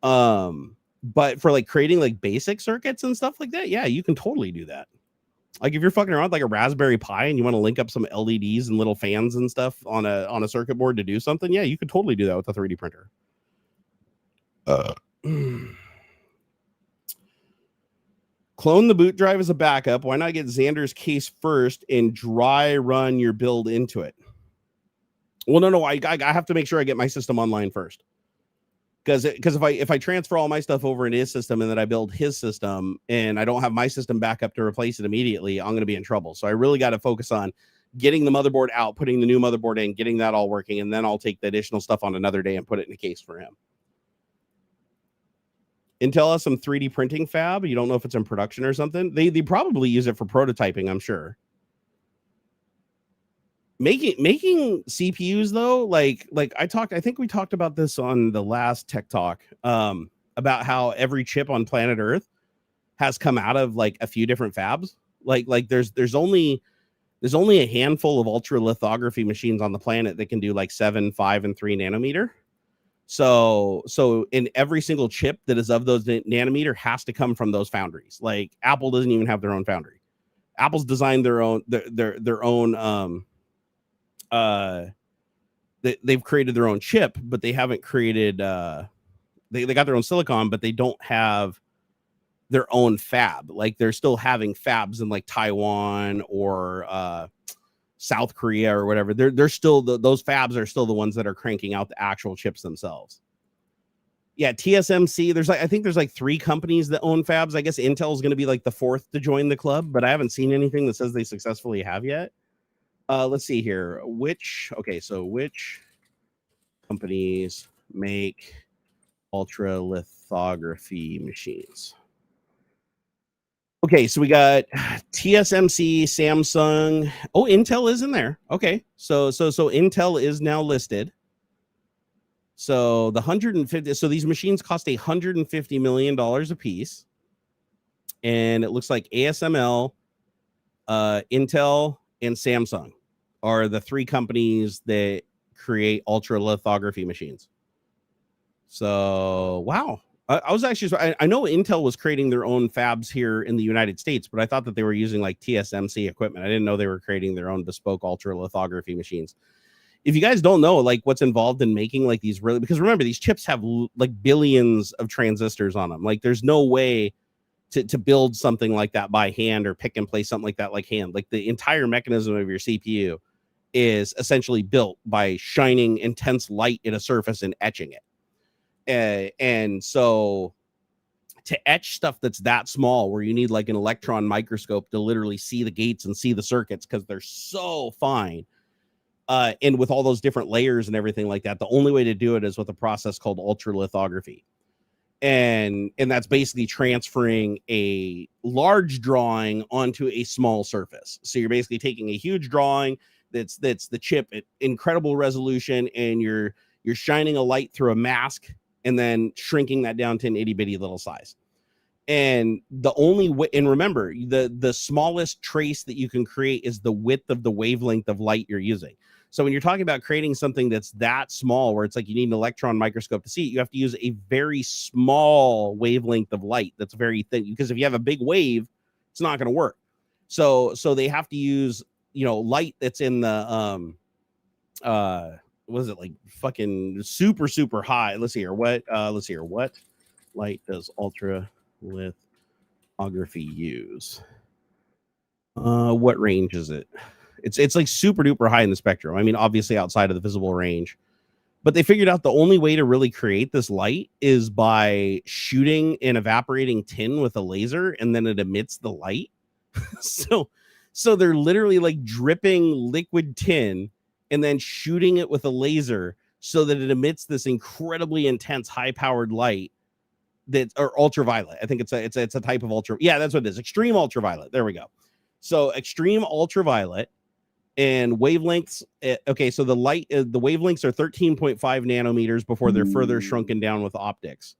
But for like creating like basic circuits and stuff like that, yeah, you can totally do that. Like if you're fucking around with like a Raspberry Pi and you want to link up some LEDs and little fans and stuff on a circuit board to do something, yeah, you could totally do that with a 3D printer. Clone the boot drive as a backup. Why not get Xander's case first and dry run your build into it? Well, no, I have to make sure I get my system online first. Because if I transfer all my stuff over into his system and then I build his system and I don't have my system back up to replace it immediately, I'm going to be in trouble. So I really got to focus on getting the motherboard out, putting the new motherboard in, getting that all working, and then I'll take the additional stuff on another day and put it in a case for him. Intel has some 3D printing fab. You don't know if it's in production or something. They probably use it for prototyping, I'm sure. Making CPUs though, like I think we talked about this on the last Tech Talk, about how every chip on planet Earth has come out of like a few different fabs. Like there's only a handful of ultra lithography machines on the planet that can do like 7, 5, and 3 nanometer. So in every single chip that is of those nanometer has to come from those foundries. Like Apple doesn't even have their own foundry. Apple's designed their own they've created their own chip, but they haven't created they got their own silicon, but they don't have their own fab. Like they're still having fabs in like Taiwan or South Korea or whatever. They're still those fabs are still the ones that are cranking out the actual chips themselves. Yeah, TSMC. I think there's like 3 companies that own fabs. I guess Intel is going to be like the 4th to join the club, but I haven't seen anything that says they successfully have yet. Let's see here. Which companies make ultra lithography machines? Okay, so we got TSMC, Samsung. Oh, Intel is in there. Okay, so Intel is now listed. So the 150. So these machines cost $150 million a piece, and it looks like ASML, Intel, and Samsung are the 3 companies that create ultra lithography machines. So wow. I was actually, I know Intel was creating their own fabs here in the United States, but I thought that they were using like TSMC equipment. I didn't know they were creating their own bespoke ultra lithography machines. If you guys don't know like what's involved in making like these really, because remember these chips have like billions of transistors on them. Like there's no way to build something like that by hand or pick and place something like that like hand. Like the entire mechanism of your CPU is essentially built by shining intense light in a surface and etching it. And so to etch stuff that's that small where you need like an electron microscope to literally see the gates and see the circuits because they're so fine, and with all those different layers and everything like that, the only way to do it is with a process called ultralithography, and that's basically transferring a large drawing onto a small surface. So you're basically taking a huge drawing that's the chip at incredible resolution, and you're shining a light through a mask and then shrinking that down to an itty bitty little size. And the only way, and remember, the smallest trace that you can create is the width of the wavelength of light you're using. So when you're talking about creating something that's that small, where it's like you need an electron microscope to see it, you have to use a very small wavelength of light that's very thin, because if you have a big wave, it's not going to work. So they have to use, light that's in the what is it, like fucking super super high. Let's see here. What light does ultra lithography use? What range is it? It's like super duper high in the spectrum. I mean, obviously outside of the visible range, but they figured out the only way to really create this light is by shooting an evaporating tin with a laser, and then it emits the light. so they're literally like dripping liquid tin and then shooting it with a laser so that it emits this incredibly intense high-powered light or ultraviolet. I think it's a type of ultra. Yeah, that's what it is. Extreme ultraviolet. There we go. So extreme ultraviolet and wavelengths. Okay, so the wavelengths are 13.5 nanometers before they're further shrunken down with optics.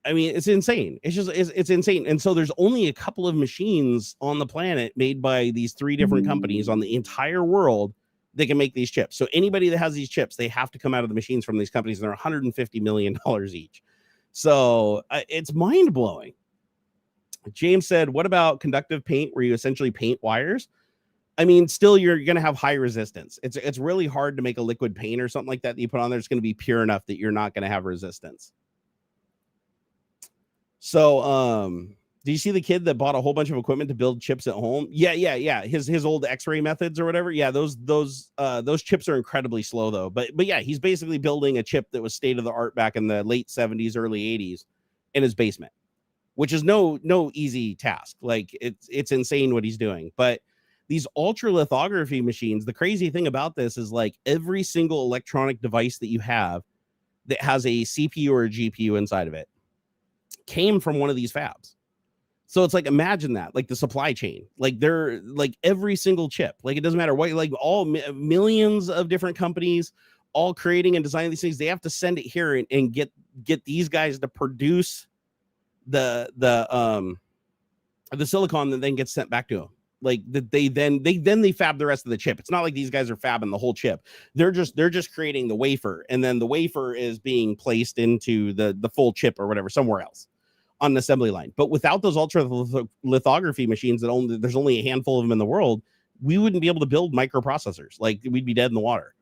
I mean, it's insane. It's insane. And so there's only a couple of machines on the planet made by these 3 different companies on the entire world that can make these chips. So anybody that has these chips, they have to come out of the machines from these companies, and they're $150 million each. So it's mind blowing. James said, what about conductive paint where you essentially paint wires? I mean, still you're going to have high resistance. It's really hard to make a liquid paint or something like that you put on there. It's going to be pure enough that you're not going to have resistance. So, do you see the kid that bought a whole bunch of equipment to build chips at home? Yeah. His old X-ray methods or whatever. Yeah, those chips are incredibly slow though. But yeah, he's basically building a chip that was state of the art back in the late 70s, early 80s in his basement, which is no easy task. Like it's insane what he's doing. But these ultra lithography machines, the crazy thing about this is like every single electronic device that you have that has a CPU or a GPU inside of it came from one of these fabs. So it's like, imagine that, like the supply chain, like they're like every single chip, like it doesn't matter what, like all millions of different companies all creating and designing these things. They have to send it here and get these guys to produce the silicon that then gets sent back to them. Like that they fab the rest of the chip. It's not like these guys are fabbing the whole chip. They're just creating the wafer, and then the wafer is being placed into the full chip or whatever somewhere else on an assembly line. But without those ultra lithography machines there's only a handful of them in the world, we wouldn't be able to build microprocessors. Like we'd be dead in the water.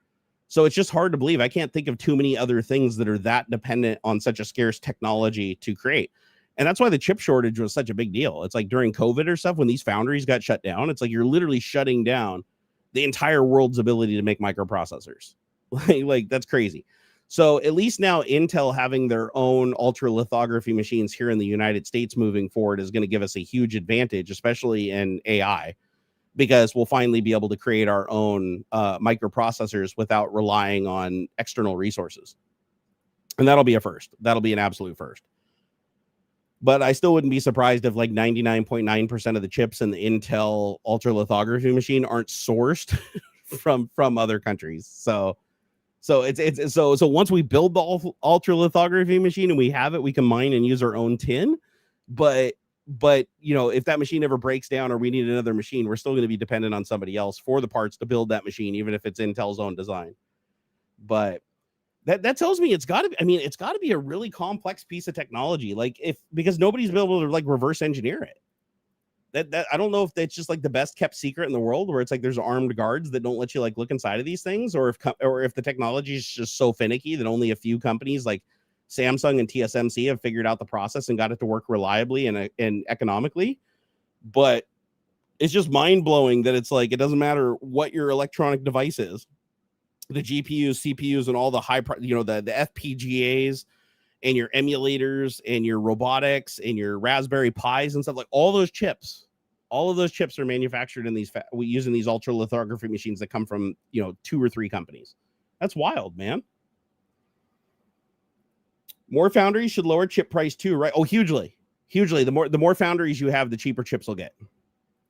So it's just hard to believe. I can't think of too many other things that are that dependent on such a scarce technology to create. And that's why the chip shortage was such a big deal. It's like during COVID or stuff, when these foundries got shut down, it's like you're literally shutting down the entire world's ability to make microprocessors. like that's crazy. So at least now Intel having their own ultra lithography machines here in the United States moving forward is going to give us a huge advantage, especially in AI, because we'll finally be able to create our own microprocessors without relying on external resources. And that'll be a first. That'll be an absolute first. But I still wouldn't be surprised if like 99.9% of the chips in the Intel ultra lithography machine aren't sourced from other countries. So once we build the ultra lithography machine and we have it, we can mine and use our own tin. But you know, if that machine ever breaks down or we need another machine, we're still going to be dependent on somebody else for the parts to build that machine, even if it's Intel's own design. But that tells me it's got to be a really complex piece of technology, like because nobody's been able to like reverse engineer it. That I don't know if that's just like the best kept secret in the world, where it's like there's armed guards that don't let you like look inside of these things, or if the technology is just so finicky that only a few companies like Samsung and TSMC have figured out the process and got it to work reliably and economically. But it's just mind blowing that it's like it doesn't matter what your electronic device is. The GPUs, CPUs, and all the the FPGAs and your emulators and your robotics and your Raspberry Pis and stuff, like all of those chips are manufactured in these using these ultra lithography machines that come from 2 or 3 companies. That's wild, man. More foundries should lower chip price too, right? Oh, hugely. The more foundries you have, the cheaper chips will get.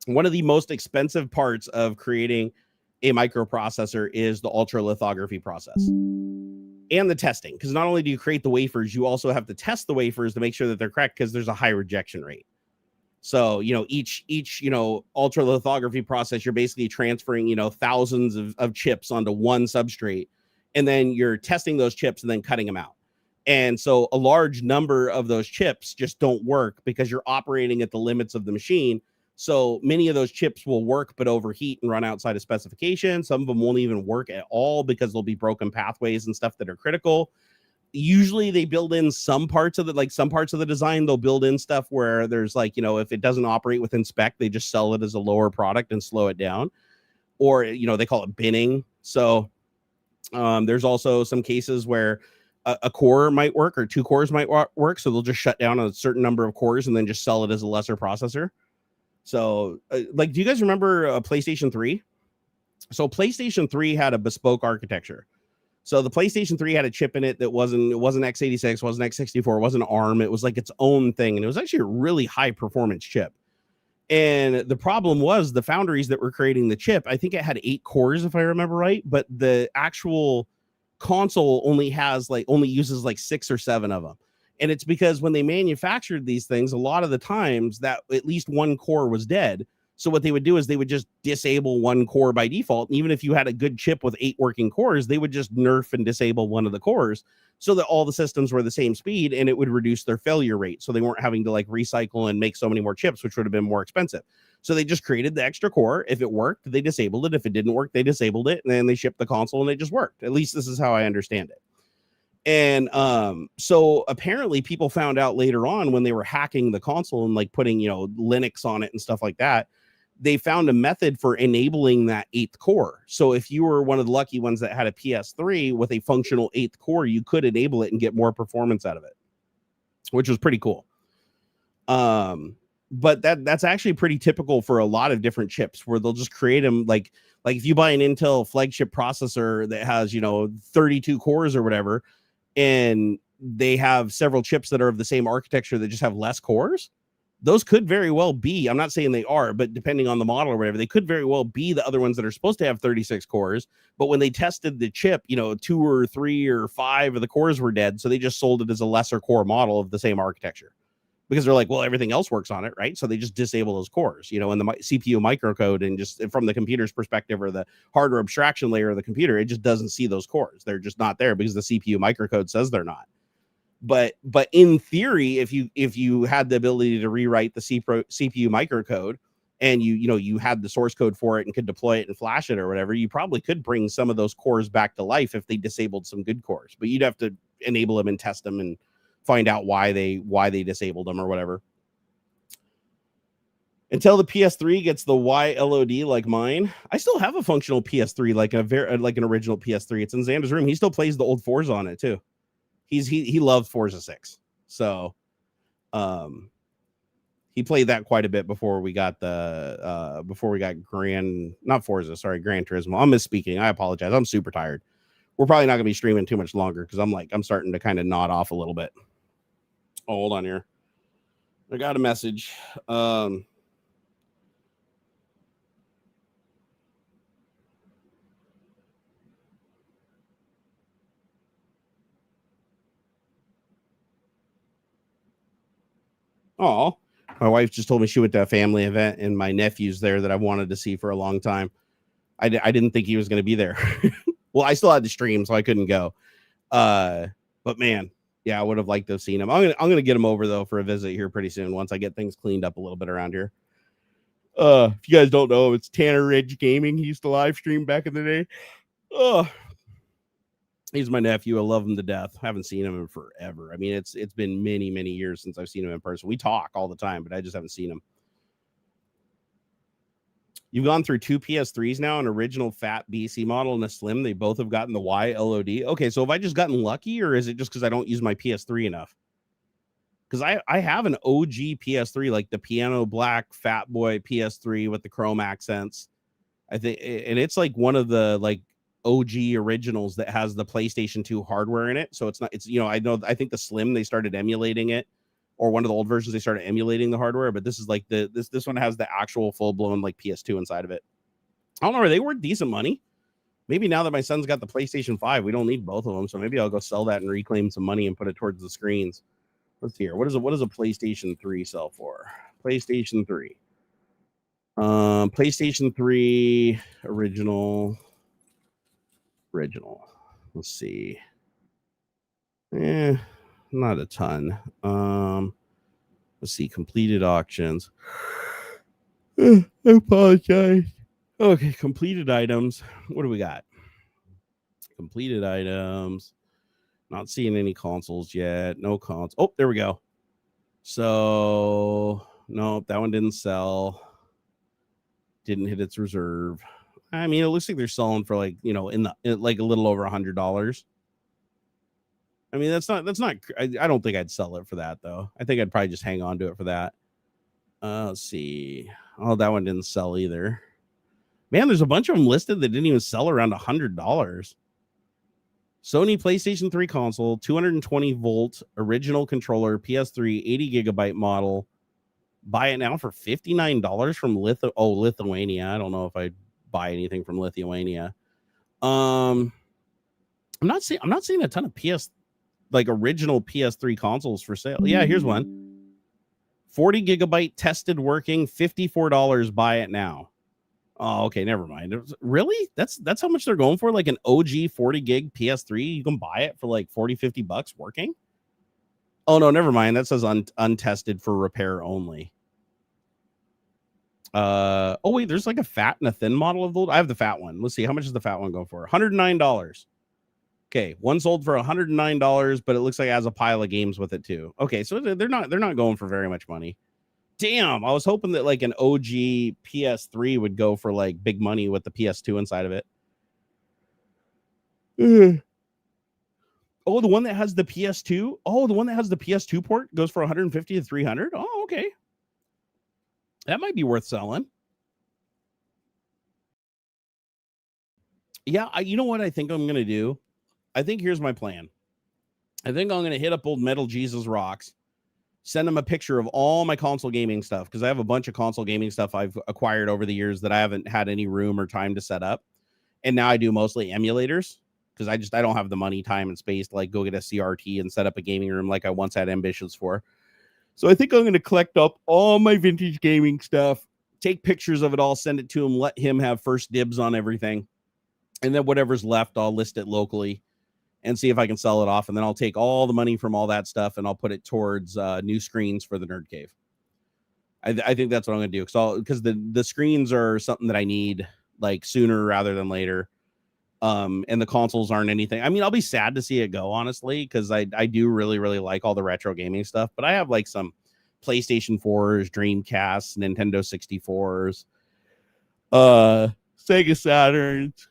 One of the most expensive parts of creating a microprocessor is the ultra lithography process and the testing, because not only do you create the wafers, you also have to test the wafers to make sure that they're correct, because there's a high rejection rate. So each ultra lithography process, you're basically transferring thousands of chips onto one substrate, and then you're testing those chips and then cutting them out. And so a large number of those chips just don't work because you're operating at the limits of the machine. So many of those chips will work, but overheat and run outside of specification. Some of them won't even work at all because there'll be broken pathways and stuff that are critical. Usually they build in some parts of the design, they'll build in stuff where there's like, if it doesn't operate within spec, they just sell it as a lower product and slow it down. Or, they call it binning. So there's also some cases where a core might work or 2 cores might work. So they'll just shut down a certain number of cores and then just sell it as a lesser processor. So, do you guys remember PlayStation 3? So PlayStation 3 had a bespoke architecture. So the PlayStation 3 had a chip in it that wasn't x86, wasn't x64, wasn't ARM. It was like its own thing, and it was actually a really high performance chip. And the problem was the foundries that were creating the chip, I think it had 8 cores if I remember right, but the actual console only uses like 6 or 7 of them. And it's because when they manufactured these things, a lot of the times that at least 1 core was dead. So what they would do is they would just disable 1 core by default. And even if you had a good chip with 8 working cores, they would just nerf and disable one of the cores so that all the systems were the same speed, and it would reduce their failure rate. So they weren't having to like recycle and make so many more chips, which would have been more expensive. So they just created the extra core. If it worked, they disabled it. If it didn't work, they disabled it. And then they shipped the console and it just worked. At least this is how I understand it. And so apparently people found out later on when they were hacking the console and like putting, Linux on it and stuff like that, they found a method for enabling that 8th core. So if you were one of the lucky ones that had a PS3 with a functional 8th core, you could enable it and get more performance out of it, which was pretty cool. But that's actually pretty typical for a lot of different chips, where they'll just create them like if you buy an Intel flagship processor that has, 32 cores or whatever, and they have several chips that are of the same architecture that just have less cores, those could very well be, I'm not saying they are, but depending on the model or whatever, they could very well be the other ones that are supposed to have 36 cores. But when they tested the chip, 2 or 3 or 5 of the cores were dead. So they just sold it as a lesser core model of the same architecture, because they're like, well, everything else works on it, right? So they just disable those cores, in the CPU microcode, and just from the computer's perspective or the hardware abstraction layer of the computer, it just doesn't see those cores. They're just not there because the CPU microcode says they're not. But in theory, if you had the ability to rewrite the CPU microcode, and you had the source code for it and could deploy it and flash it or whatever, you probably could bring some of those cores back to life if they disabled some good cores. But you'd have to enable them and test them and find out why they disabled them or whatever. Until the PS3 gets the YLOD like mine. I still have a functional PS3, like an original PS3. It's in Xander's room. He still plays the old Forza on it too. He loved Forza 6. So he played that quite a bit before we got Gran Turismo. I'm misspeaking. I apologize. I'm super tired. We're probably not gonna be streaming too much longer because I'm starting to kind of nod off a little bit. Oh, hold on here. I got a message. Oh, my wife just told me she went to a family event and my nephew's there that I wanted to see for a long time. I didn't think he was going to be there. Well, I still had the stream, so I couldn't go. But man, yeah, I would have liked to have seen him. I'm gonna get him over though for a visit here pretty soon once I get things cleaned up a little bit around here. If you guys don't know, it's Tanner Ridge Gaming. He used to live stream back in the day. Oh, he's my nephew. I love him to death. I haven't seen him in forever. I mean, it's been many, many years since I've seen him in person. We talk all the time, but I just haven't seen him. You've gone through 2 PS3s now, an original fat BC model and a slim. They both have gotten the YLOD. Okay, so have I just gotten lucky, or is it just because I don't use my PS3 enough? Because I have an OG PS3, like the piano black fat boy PS3 with the chrome accents. I think, and it's like one of the like OG originals that has the PlayStation 2 hardware in it. So it's not, it's, you know, I think the slim, they started emulating it, or one of the old versions, they started emulating the hardware, but this is like this one has the actual full blown like PS2 inside of it. I don't know, are they worth decent money? Maybe now that my son's got the PlayStation 5, we don't need both of them. So maybe I'll go sell that and reclaim some money and put it towards the screens. Let's see here. What does a PlayStation 3 sell for? PlayStation 3. PlayStation 3 original. Let's see. Not a ton. Let's see. Completed auctions. I apologize. Okay, completed items. What do we got? Completed items. Not seeing any consoles yet. No cons. Oh, there we go. So, nope, that one didn't sell. Didn't hit its reserve. I mean, it looks like they're selling for like, you know, in like a little over $100. I mean, that's not. I don't think I'd sell it for that though. I think I'd probably just hang on to it for that. Let's see. Oh, that one didn't sell either. Man, there's a bunch of them listed that didn't even sell around $100. Sony PlayStation 3 console, 220 volt original controller, PS3, 80 gigabyte model. Buy it now for $59 from Lithuania. I don't know if I'd buy anything from Lithuania. I'm not seeing a ton of original PS3 consoles for sale. Yeah, here's one. 40 gigabyte tested working, $54. Buy it now. Oh, okay, never mind. Really? That's how much they're going for? Like an OG 40 gig PS3, you can buy it for like $40-$50 working? Oh no, never mind. That says untested for repair only. Oh wait, there's like a fat and a thin model of the. I have the fat one. Let's see, how much is the fat one going for? $109. Okay, one sold for $109, but it looks like it has a pile of games with it too. Okay, so they're not going for very much money. Damn, I was hoping that like an OG PS3 would go for like big money with the PS2 inside of it. Oh, the one that has the PS2. Oh, the one that has the PS2 port goes for $150 to $300. Oh, okay. That might be worth selling. Yeah, you know what I think I'm going to do? I think here's my plan. I think I'm going to hit up old Metal Jesus Rocks, send him a picture of all my console gaming stuff, because I have a bunch of console gaming stuff I've acquired over the years that I haven't had any room or time to set up. And now I do mostly emulators, because I don't have the money, time, and space to like go get a CRT and set up a gaming room like I once had ambitions for. So I think I'm going to collect up all my vintage gaming stuff, take pictures of it all, send it to him, let him have first dibs on everything. And then whatever's left, I'll list it locally and see if I can sell it off. And then I'll take all the money from all that stuff and I'll put it towards new screens for the Nerd Cave. I think that's what I'm going to do. Because the screens are something that I need like sooner rather than later. And the consoles aren't anything. I mean, I'll be sad to see it go, honestly, because I do really, really like all the retro gaming stuff. But I have like some PlayStation 4s, Dreamcasts, Nintendo 64s, Sega Saturns.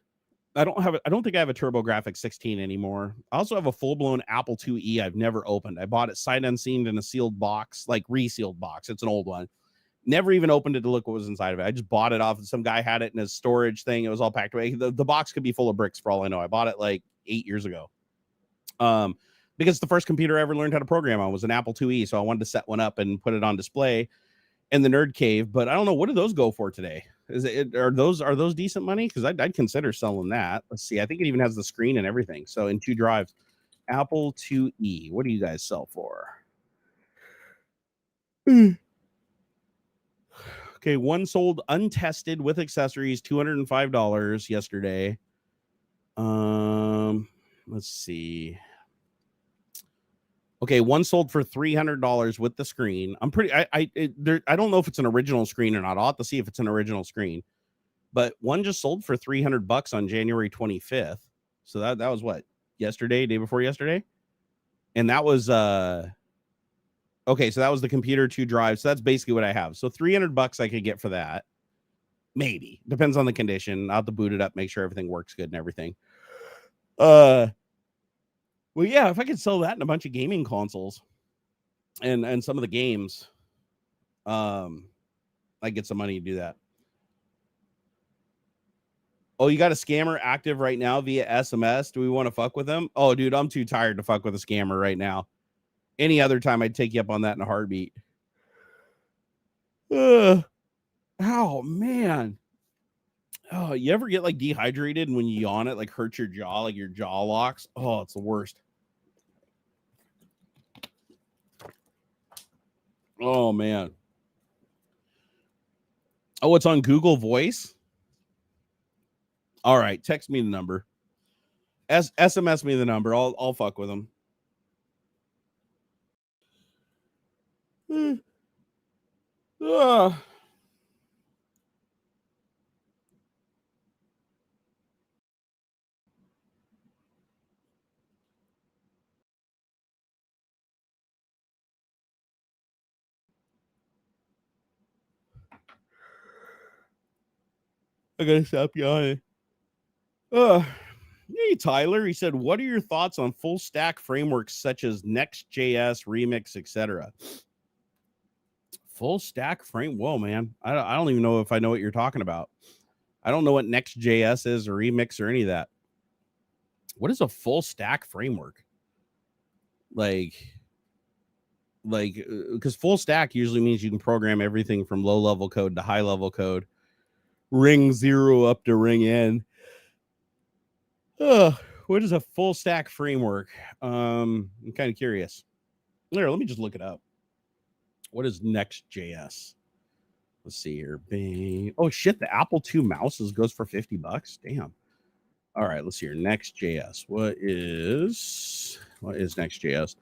I don't think I have a TurboGrafx 16 anymore. I also have a full-blown Apple IIe I've never opened. I bought it sight unseen in a sealed box, like resealed box. It's an old one. Never even opened it to look what was inside of it. I just bought it off. Some guy had it in his storage thing. It was all packed away. The box could be full of bricks for all I know. I bought it like 8 years ago. Because the first computer I ever learned how to program on was an Apple IIe. So I wanted to set one up and put it on display in the Nerd Cave. But I don't know, what do those go for today? Are those decent money? Because I'd consider selling that. Let's see. I think it even has the screen and everything. So in 2 drives. Apple IIe. What do you guys sell for? Okay, one sold untested with accessories, $205 yesterday. Let's see. Okay, one sold for $300 with the screen. I'm pretty. I don't know if it's an original screen or not. I'll have to see if it's an original screen. But one just sold for $300 on January 25th. So that was what, yesterday, day before yesterday, and that was okay. So that was the computer 2 drives. So that's basically what I have. So $300 I could get for that. Maybe, depends on the condition. I'll have to boot it up, make sure everything works good and everything. Well, yeah, if I could sell that and a bunch of gaming consoles and some of the games, I get some money to do that. Oh, you got a scammer active right now via SMS. Do we want to fuck with them? Oh, dude, I'm too tired to fuck with a scammer right now. Any other time, I'd take you up on that in a heartbeat. Oh, man. Oh, you ever get like dehydrated and when you yawn it like hurts your jaw, like your jaw locks? Oh, it's the worst. Oh, man. Oh, it's on Google Voice? All right, text me the number. SMS me the number. I'll fuck with them. I gotta stop yawning. Hey, Tyler. He said, what are your thoughts on full stack frameworks such as Next.js, Remix, etc.? Full stack frame. Whoa, man. I don't even know if I know what you're talking about. I don't know what Next.js is or Remix or any of that. What is a full stack framework? Like, because full stack usually means you can program everything from low level code to high level code, ring 0 up to ring n. What is a full stack framework? I'm kind of curious. Here, let me just look it up. What is Next.js? Let's see here. Bing. Oh shit, the Apple II mouses goes for $50. Damn. All right, let's see here. Next.js. What is Next.js?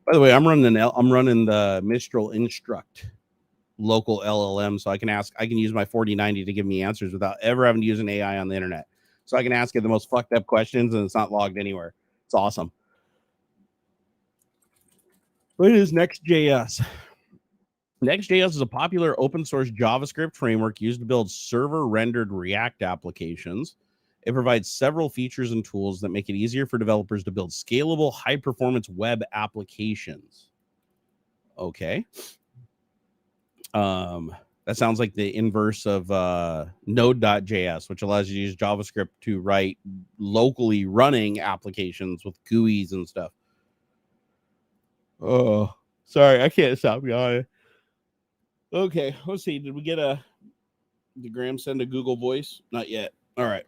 By the way, I'm running the Mistral Instruct local LLM, so I can use my 4090 to give me answers without ever having to use an AI on the internet. So I can ask it the most fucked up questions and it's not logged anywhere. It's awesome. What is Next.js? Next.js is a popular open source JavaScript framework used to build server rendered React applications. It provides several features and tools that make it easier for developers to build scalable, high performance web applications. Okay. That sounds like the inverse of Node.js, which allows you to use JavaScript to write locally running applications with GUIs and stuff. Oh, sorry, I can't stop yawning. Okay, let's see. Did Graham send a Google Voice? Not yet. All right.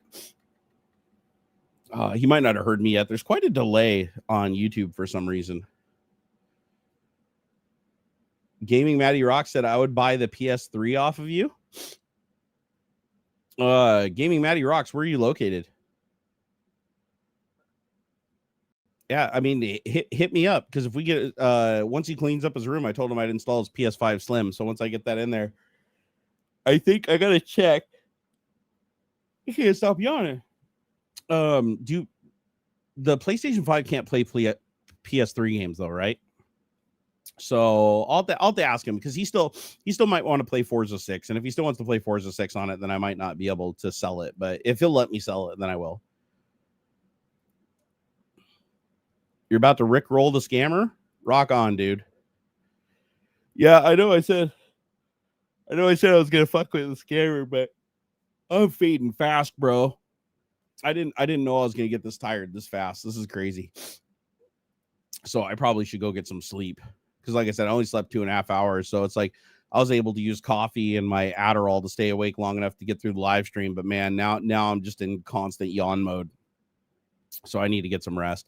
He might not have heard me yet. There's quite a delay on YouTube for some reason. Gaming Matty Rock said I would buy the PS3 off of you. Gaming Matty Rocks, where are you located? Yeah, I mean, hit me up, because if we get once he cleans up his room, I told him I'd install his PS5 Slim. So once I get that in there, I think I gotta check. You can't stop yawning. The PlayStation 5 can't play PS3 games though, right? So I'll have to ask him because he still might want to play Forza 6. And if he still wants to play Forza 6 on it, then I might not be able to sell it. But if he'll let me sell it, then I will. You're about to rickroll the scammer? Rock on, dude. Yeah, I know I said I was gonna fuck with the scammer, but I'm fading fast, bro. I didn't know I was gonna get this tired this fast. This is crazy. So I probably should go get some sleep. Because like I said, I only slept 2.5 hours. So it's like I was able to use coffee and my Adderall to stay awake long enough to get through the live stream. But man, now I'm just in constant yawn mode. So I need to get some rest.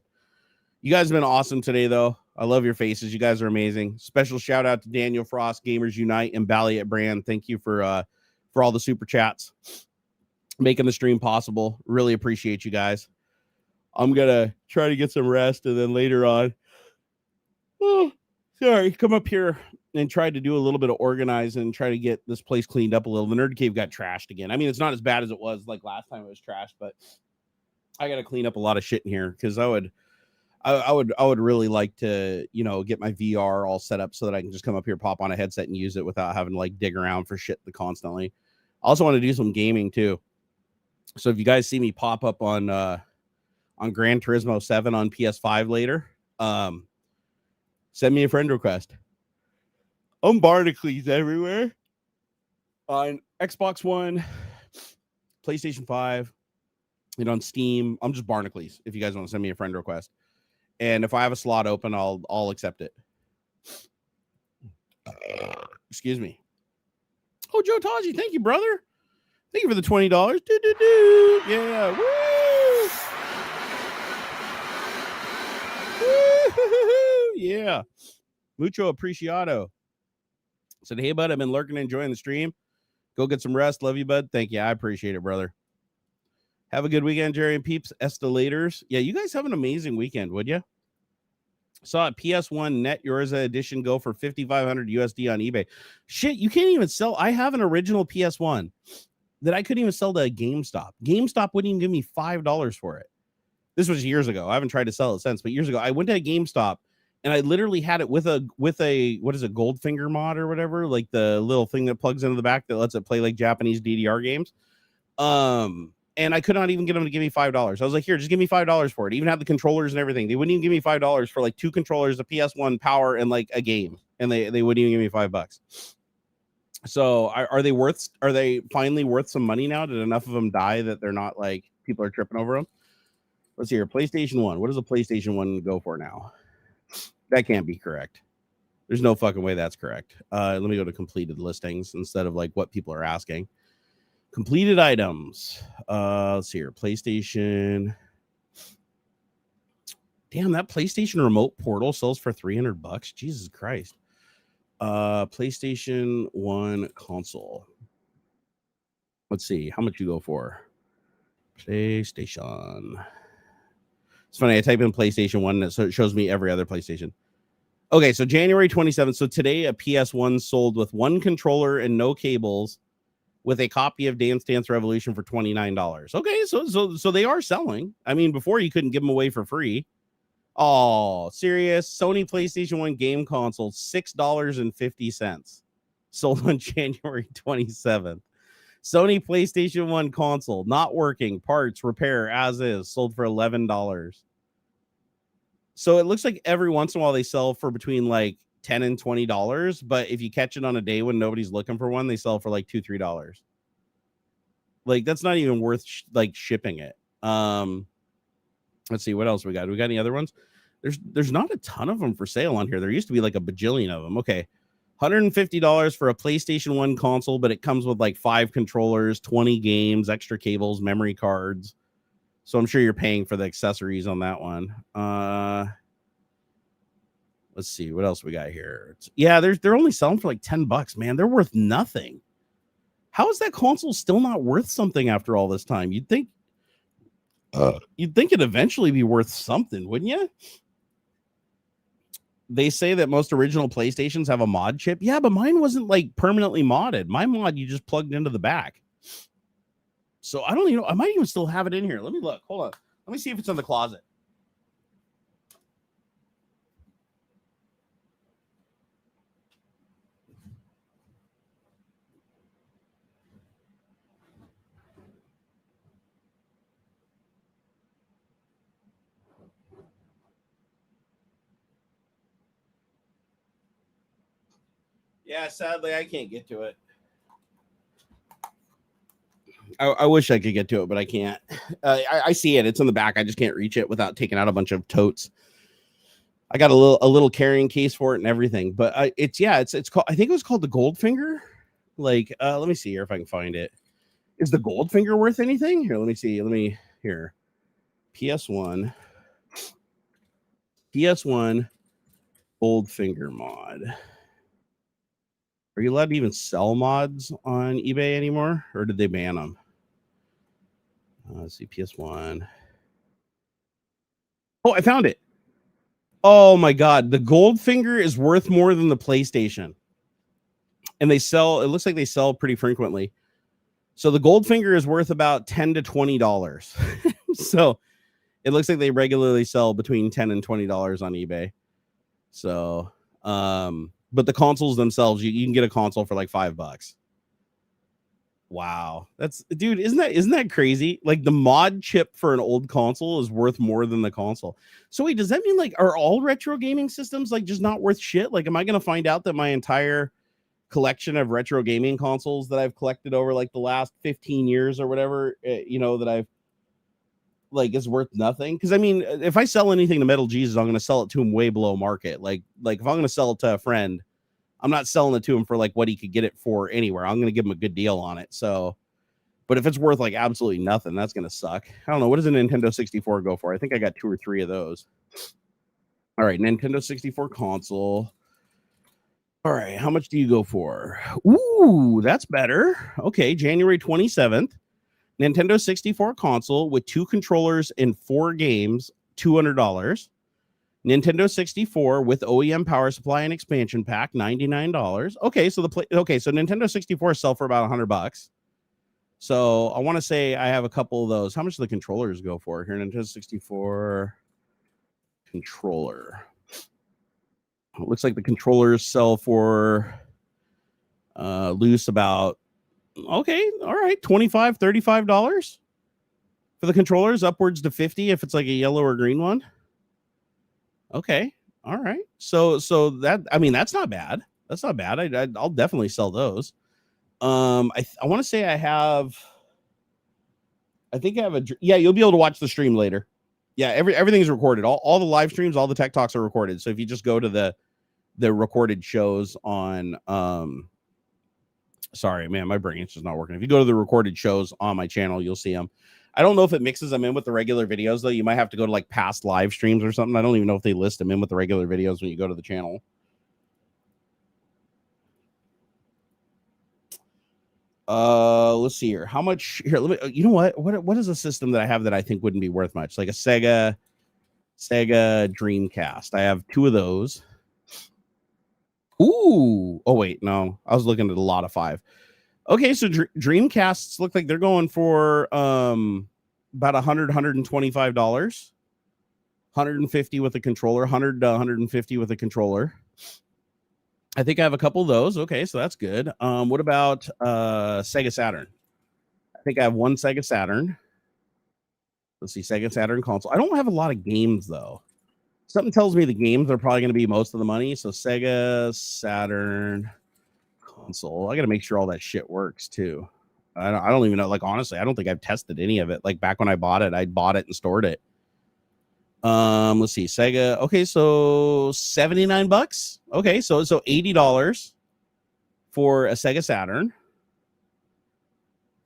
You guys have been awesome today, though. I love your faces. You guys are amazing. Special shout out to Daniel Frost, Gamers Unite, and Balliet Brand. Thank you for all the super chats, making the stream possible. Really appreciate you guys. I'm gonna try to get some rest, and then later on, come up here and try to do a little bit of organizing and try to get this place cleaned up a little. The Nerd Cave got trashed again. I mean, it's not as bad as it was like last time it was trashed, but I got to clean up a lot of shit in here because I would really like to, get my VR all set up so that I can just come up here, pop on a headset and use it without having to like dig around for shit constantly. I also want to do some gaming too. So if you guys see me pop up on Gran Turismo 7 on PS5 later, send me a friend request. I'm Barnacules everywhere on Xbox One, PlayStation 5, and on Steam. I'm just Barnacules if you guys want to send me a friend request. And if I have a slot open, I'll accept it. Excuse me. Oh, Joe Taji, thank you, brother. Thank you for the $20. Yeah. Woo! Woo-hoo-hoo-hoo. Yeah. Mucho apreciado. Said, hey, bud, I've been lurking and enjoying the stream. Go get some rest. Love you, bud. Thank you. I appreciate it, brother. Have a good weekend, Jerry and Peeps. Estelators. Yeah, you guys have an amazing weekend, would you? Saw a PS1 Net Yorza edition go for $5,500 USD on eBay. Shit, you can't even sell. I have an original PS1 that I couldn't even sell to a GameStop. GameStop wouldn't even give me $5 for it. This was years ago. I haven't tried to sell it since, but years ago, I went to a GameStop and I literally had it with a what is it, Goldfinger mod or whatever, like the little thing that plugs into the back that lets it play like Japanese DDR games. And I could not even get them to give me $5. I was like, here, just give me $5 for it. Even have the controllers and everything. They wouldn't even give me $5 for like 2 controllers, a PS1 power, and like a game. And they wouldn't even give me $5. So are they finally worth some money now? Did enough of them die that they're not like people are tripping over them? Let's see here. PlayStation 1. What does a PlayStation 1 go for now? That can't be correct. There's no fucking way that's correct. Let me go to completed listings instead of like what people are asking. Completed items. Let's see here. PlayStation. Damn, that PlayStation Remote Portal sells for $300. Jesus Christ. PlayStation 1 console. Let's see how much you go for. PlayStation. It's funny. I type in PlayStation 1 and it shows me every other PlayStation. Okay, so January 27th. So today a PS1 sold with 1 controller and no cables, with a copy of Dance Dance Revolution for $29. Okay, so they are selling. I mean, before you couldn't give them away for free. Oh, serious? Sony PlayStation 1 game console, $6.50. Sold on January 27th. Sony PlayStation 1 console, not working, parts, repair, as is, sold for $11. So it looks like every once in a while they sell for between like $10 and $20, but if you catch it on a day when nobody's looking for one, they sell for like $2-3. Like that's not even worth shipping it. Let's see what else we got. Do we got any other ones? There's not a ton of them for sale on here. There used to be like a bajillion of them. Okay, $150 for a PlayStation 1 console, but it comes with like 5 controllers, 20 games, extra cables, memory cards. So I'm sure you're paying for the accessories on that one. Let's see what else we got here. Yeah, they're only selling for like $10, man. They're worth nothing. How is that console still not worth something after all this time? You'd think it'd eventually be worth something, wouldn't you? They say that most original PlayStations have a mod chip. Yeah, but mine wasn't like permanently modded. My mod you just plugged into the back. So I don't even know. I might even still have it in here. Let me look. Hold on. Let me see if it's in the closet. Yeah, sadly, I can't get to it. I wish I could get to it, but I can't. I see it. It's in the back. I just can't reach it without taking out a bunch of totes. I got a little carrying case for it and everything. But it's called. I think it was called the Goldfinger. Like, let me see here if I can find it. Is the Goldfinger worth anything? Here, let me see. Here. PS1 Goldfinger mod. Are you allowed to even sell mods on eBay anymore, or did they ban them? Let's see, PS1. Oh, I found it. Oh my God, the Goldfinger is worth more than the PlayStation, and they sell. It looks like they sell pretty frequently. So the Goldfinger is worth about $10 to $20. So it looks like they regularly sell between $10 and $20 on eBay. So, but the consoles themselves, you can get a console for like $5. Wow, dude, isn't that crazy? Like the mod chip for an old console is worth more than the console. So wait, does that mean like are all retro gaming systems like just not worth shit? Like, am I gonna find out that my entire collection of retro gaming consoles that I've collected over like the last 15 years or whatever, that I've like is worth nothing? Because I mean, if I sell anything to Metal Jesus, I'm gonna sell it to him way below market. Like if I'm gonna sell it to a friend, I'm not selling it to him for like what he could get it for anywhere. I'm going to give him a good deal on it. So, but if it's worth like absolutely nothing, that's going to suck. I don't know. What does a Nintendo 64 go for? I think I got 2 or 3 of those. All right. Nintendo 64 console. All right. How much do you go for? Ooh, that's better. Okay. January 27th, Nintendo 64 console with 2 controllers and 4 games, $200. Nintendo 64 with OEM power supply and expansion pack, $99. Okay, so so Nintendo 64 sell for about $100. So I want to say I have a couple of those. How much do the controllers go for here? Nintendo 64 controller. It looks like the controllers sell for loose about all right, $25, $35 for the controllers, upwards to $50 if it's like a yellow or green one. Okay. All right. So that, I mean, that's not bad. That's not bad. I'll definitely sell those. I want to say I think I have you'll be able to watch the stream later. Yeah. Everything's recorded. All the live streams, all the tech talks are recorded. So if you just go to the recorded shows on, sorry, man, my brain is just not working. If you go to the recorded shows on my channel, you'll see them. I don't know if it mixes them in with the regular videos, though. You might have to go to like past live streams or something. I don't even know if they list them in with the regular videos when you go to the channel. Let's see here. How much here? Let me. You know what? What is a system that I have that I think wouldn't be worth much? Like a Sega Dreamcast. I have 2 of those. Ooh. Oh wait, no. I was looking at a lot of 5. Okay, so Dreamcasts look like they're going for about $125, $150 with a controller, $100 to $150 with a controller. I think I have a couple of those. Okay, so that's good. What about Sega Saturn? I think I have 1 Sega Saturn. Let's see, Sega Saturn console. I don't have a lot of games though. Something tells me the games are probably going to be most of the money. So Sega Saturn console. I got to make sure all that shit works too. I don't even know. Like, honestly, I don't think I've tested any of it. Like back when I bought it and stored it. Let's see, Sega. Okay, so $79. Okay, so $80 for a Sega Saturn.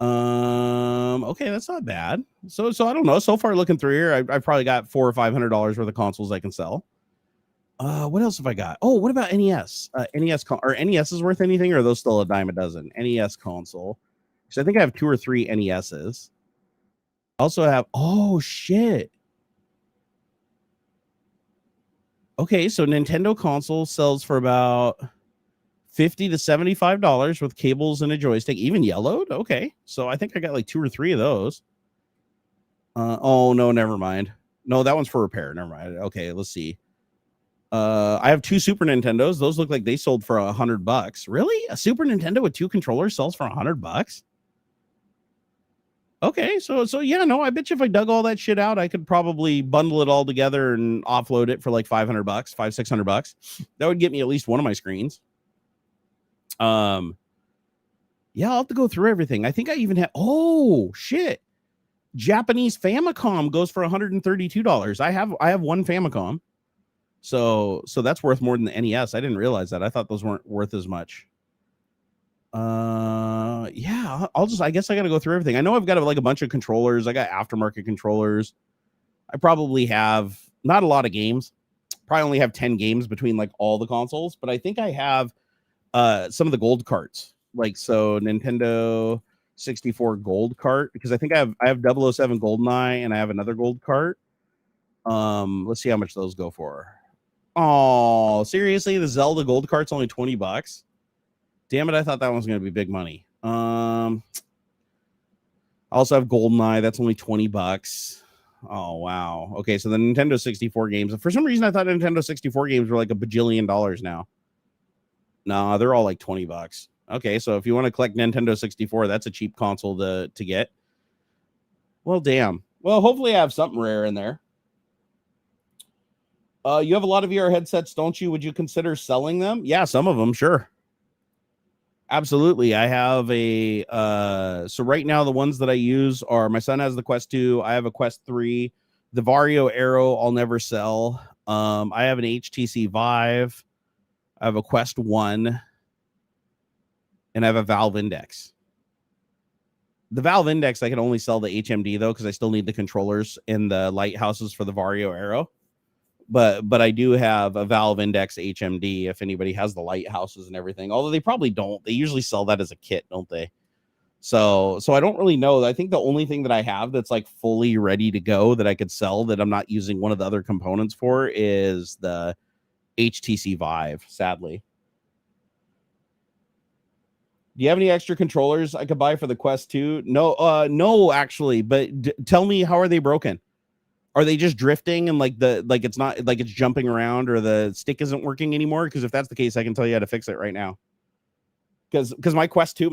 Okay, that's not bad. So I don't know. So far, looking through here, I've probably got $400 or $500 worth of consoles I can sell. What else have I got? Oh, what about NES? NES is worth anything, or are those still a dime a dozen? NES console. So I think I have 2 or 3 NESs. I also have, oh shit. Okay, so Nintendo console sells for about $50 to $75 with cables and a joystick, even yellowed. Okay, so I think I got like 2 or 3 of those. Oh no, never mind. No, that one's for repair. Never mind. Okay, let's see. I have 2 Super Nintendos. Those look like they sold for $100. Really? A Super Nintendo with 2 controllers sells for $100? Okay, so yeah, no, I bet you if I dug all that shit out, I could probably bundle it all together and offload it for like $500, $600. That would get me at least one of my screens. Yeah, I'll have to go through everything. I think I even have. Oh shit! Japanese Famicom goes for $132. I have one Famicom, so that's worth more than the NES. I didn't realize that. I thought those weren't worth as much. Yeah, I guess I got to go through everything. I know I've got like a bunch of controllers. I got aftermarket controllers. I probably have not a lot of games. Probably only have 10 games between like all the consoles, but I think I have some of the gold carts. Like so Nintendo 64 gold cart, because I think I have 007 GoldenEye and I have another gold cart. Let's see how much those go for. Oh, seriously, the Zelda gold cart's only $20. Damn it, I thought that one was going to be big money. I also have GoldenEye. That's only $20. Oh, wow. Okay, so the Nintendo 64 games. For some reason, I thought Nintendo 64 games were like a bajillion dollars now. No, they're all like $20. Okay, so if you want to collect Nintendo 64, that's a cheap console to get. Well, damn. Well, hopefully I have something rare in there. You have a lot of VR headsets, don't you? Would you consider selling them? Yeah, some of them, sure. Absolutely. I have a so right now the ones that I use are, my son has the Quest 2, I have a Quest 3, the Vario Arrow I'll never sell. I have an HTC Vive, I have a Quest 1, and I have a Valve Index. The Valve Index I can only sell the HMD though, because I still need the controllers and the lighthouses for the Vario Arrow. But I do have a Valve Index HMD if anybody has the lighthouses and everything. Although they probably don't. They usually sell that as a kit, don't they? So I don't really know. I think the only thing that I have that's like fully ready to go that I could sell that I'm not using one of the other components for is the HTC Vive, sadly. Do you have any extra controllers I could buy for the Quest 2? No, actually. But tell me, how are they broken? Are they just drifting and like it's not like it's jumping around, or the stick isn't working anymore? Because if that's the case, I can tell you how to fix it right now. Because my Quest 2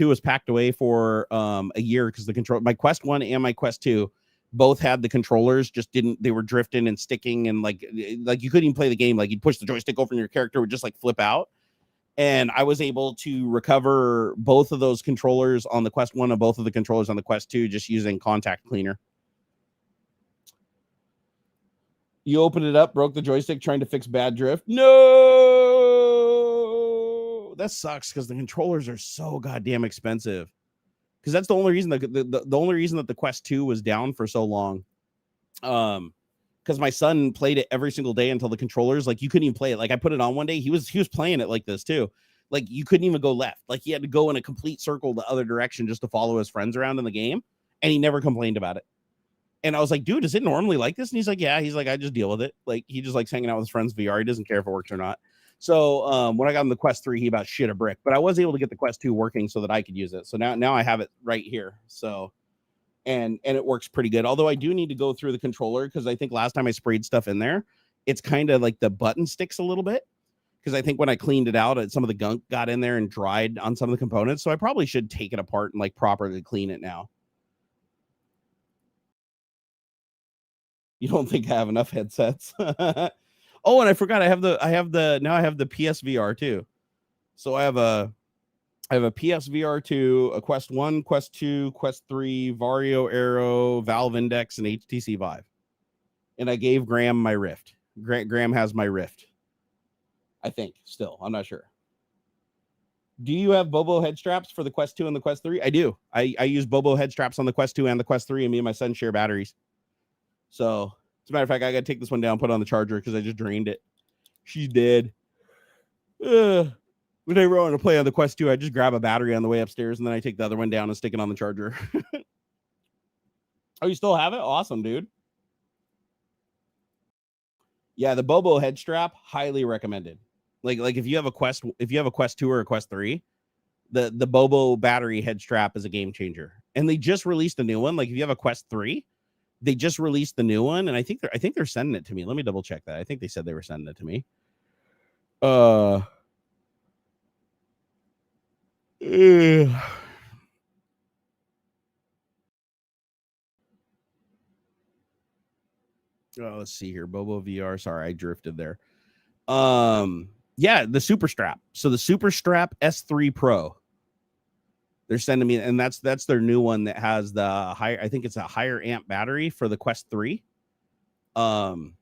was packed away for a year because my Quest 1 and my Quest 2 both had the controllers, just they were drifting and sticking, and like you couldn't even play the game. Like you'd push the joystick over and your character would just like flip out. And I was able to recover both of those controllers on the Quest 1 and both of the controllers on the Quest 2 just using contact cleaner. You opened it up, broke the joystick trying to fix bad drift. No, that sucks because the controllers are so goddamn expensive. Because that's the only reason the only reason that the Quest 2 was down for so long. Because my son played it every single day until the controllers, like you couldn't even play it. Like I put it on one day, he was playing it like this too. Like you couldn't even go left. Like he had to go in a complete circle the other direction just to follow his friends around in the game, and he never complained about it. And I was like, dude, is it normally like this? And he's like, yeah. He's like, I just deal with it. Like, he just likes hanging out with his friends VR. He doesn't care if it works or not. So when I got him the Quest 3, he about shit a brick. But I was able to get the Quest 2 working so that I could use it. So now I have it right here. So, and it works pretty good. Although I do need to go through the controller, because I think last time I sprayed stuff in there, it's kind of like the button sticks a little bit. Because I think when I cleaned it out, some of the gunk got in there and dried on some of the components. So I probably should take it apart and like properly clean it now. You don't think I have enough headsets? Oh, and I forgot I have the PSVR too. So I have a PSVR 2, a Quest 1, Quest 2, Quest 3, Vario Arrow, Valve Index, and HTC Vive. And I gave Graham my Rift. Graham has my Rift. I think still. I'm not sure. Do you have Bobo head straps for the Quest 2 and the Quest 3? I do. I use Bobo head straps on the Quest 2 and the Quest 3, and me and my son share batteries. So, as a matter of fact, I got to take this one down, put it on the charger because I just drained it. She's dead. Whenever I want to play on the Quest 2, I just grab a battery on the way upstairs, and then I take the other one down and stick it on the charger. Oh, you still have it? Awesome, dude. Yeah, the Bobo head strap, highly recommended. Like if you have a Quest 2 or a Quest 3, the Bobo battery head strap is a game changer. And they just released a new one. Like if you have a Quest 3, they just released the new one, and I think they're sending it to me. Let me double check that. I think they said they were sending it to me. Let's see here. Bobo VR. Sorry, I drifted there. Yeah, the Super Strap. So the Super Strap S3 Pro. They're sending me, and that's their new one that has the higher. I think it's a higher amp battery for the Quest 3. So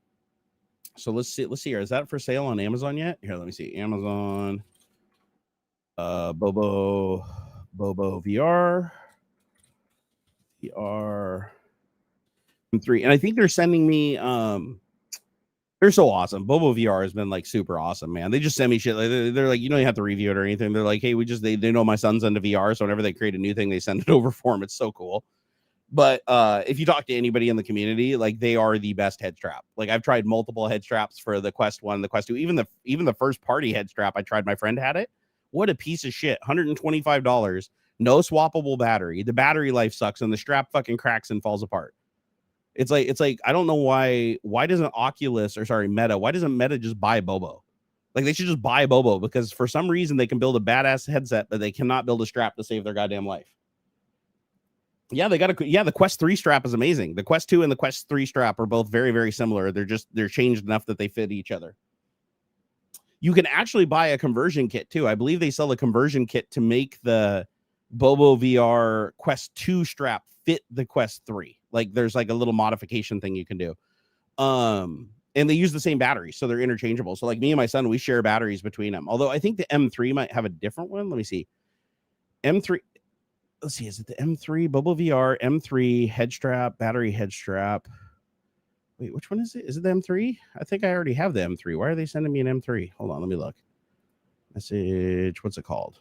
let's see here. Is that for sale on Amazon yet? Here, let me see. Amazon. Bobo VR. M3, and I think they're sending me. They're so awesome. Bobo VR has been like super awesome, man. They just send me shit. They're like, you don't have to review it or anything. They're like, hey, they know my son's into VR, so whenever they create a new thing, they send it over for him. It's so cool. But if you talk to anybody in the community, like they are the best head strap. Like I've tried multiple head straps for the Quest 1, the Quest 2, even the first party head strap I tried. My friend had it. What a piece of shit. $125. No swappable battery. The battery life sucks, and the strap fucking cracks and falls apart. It's like I don't know why doesn't Meta, why doesn't Meta just buy Bobo? Like they should just buy Bobo, because for some reason they can build a badass headset, but they cannot build a strap to save their goddamn life. Yeah, the Quest 3 strap is amazing. The Quest 2 and the Quest 3 strap are both very, very similar. They're changed enough that they fit each other. You can actually buy a conversion kit too. I believe they sell a conversion kit to make the Bobo VR Quest 2 strap fit the Quest 3. Like there's like a little modification thing you can do. And they use the same batteries, so they're interchangeable. So like me and my son, we share batteries between them. Although I think the M3 might have a different one. Let me see. M3. Let's see. Is it the M3 Bobo VR M3 head strap, battery head strap? Wait, which one is it? Is it the M3? I think I already have the M3. Why are they sending me an M3? Hold on, let me look. Message. What's it called?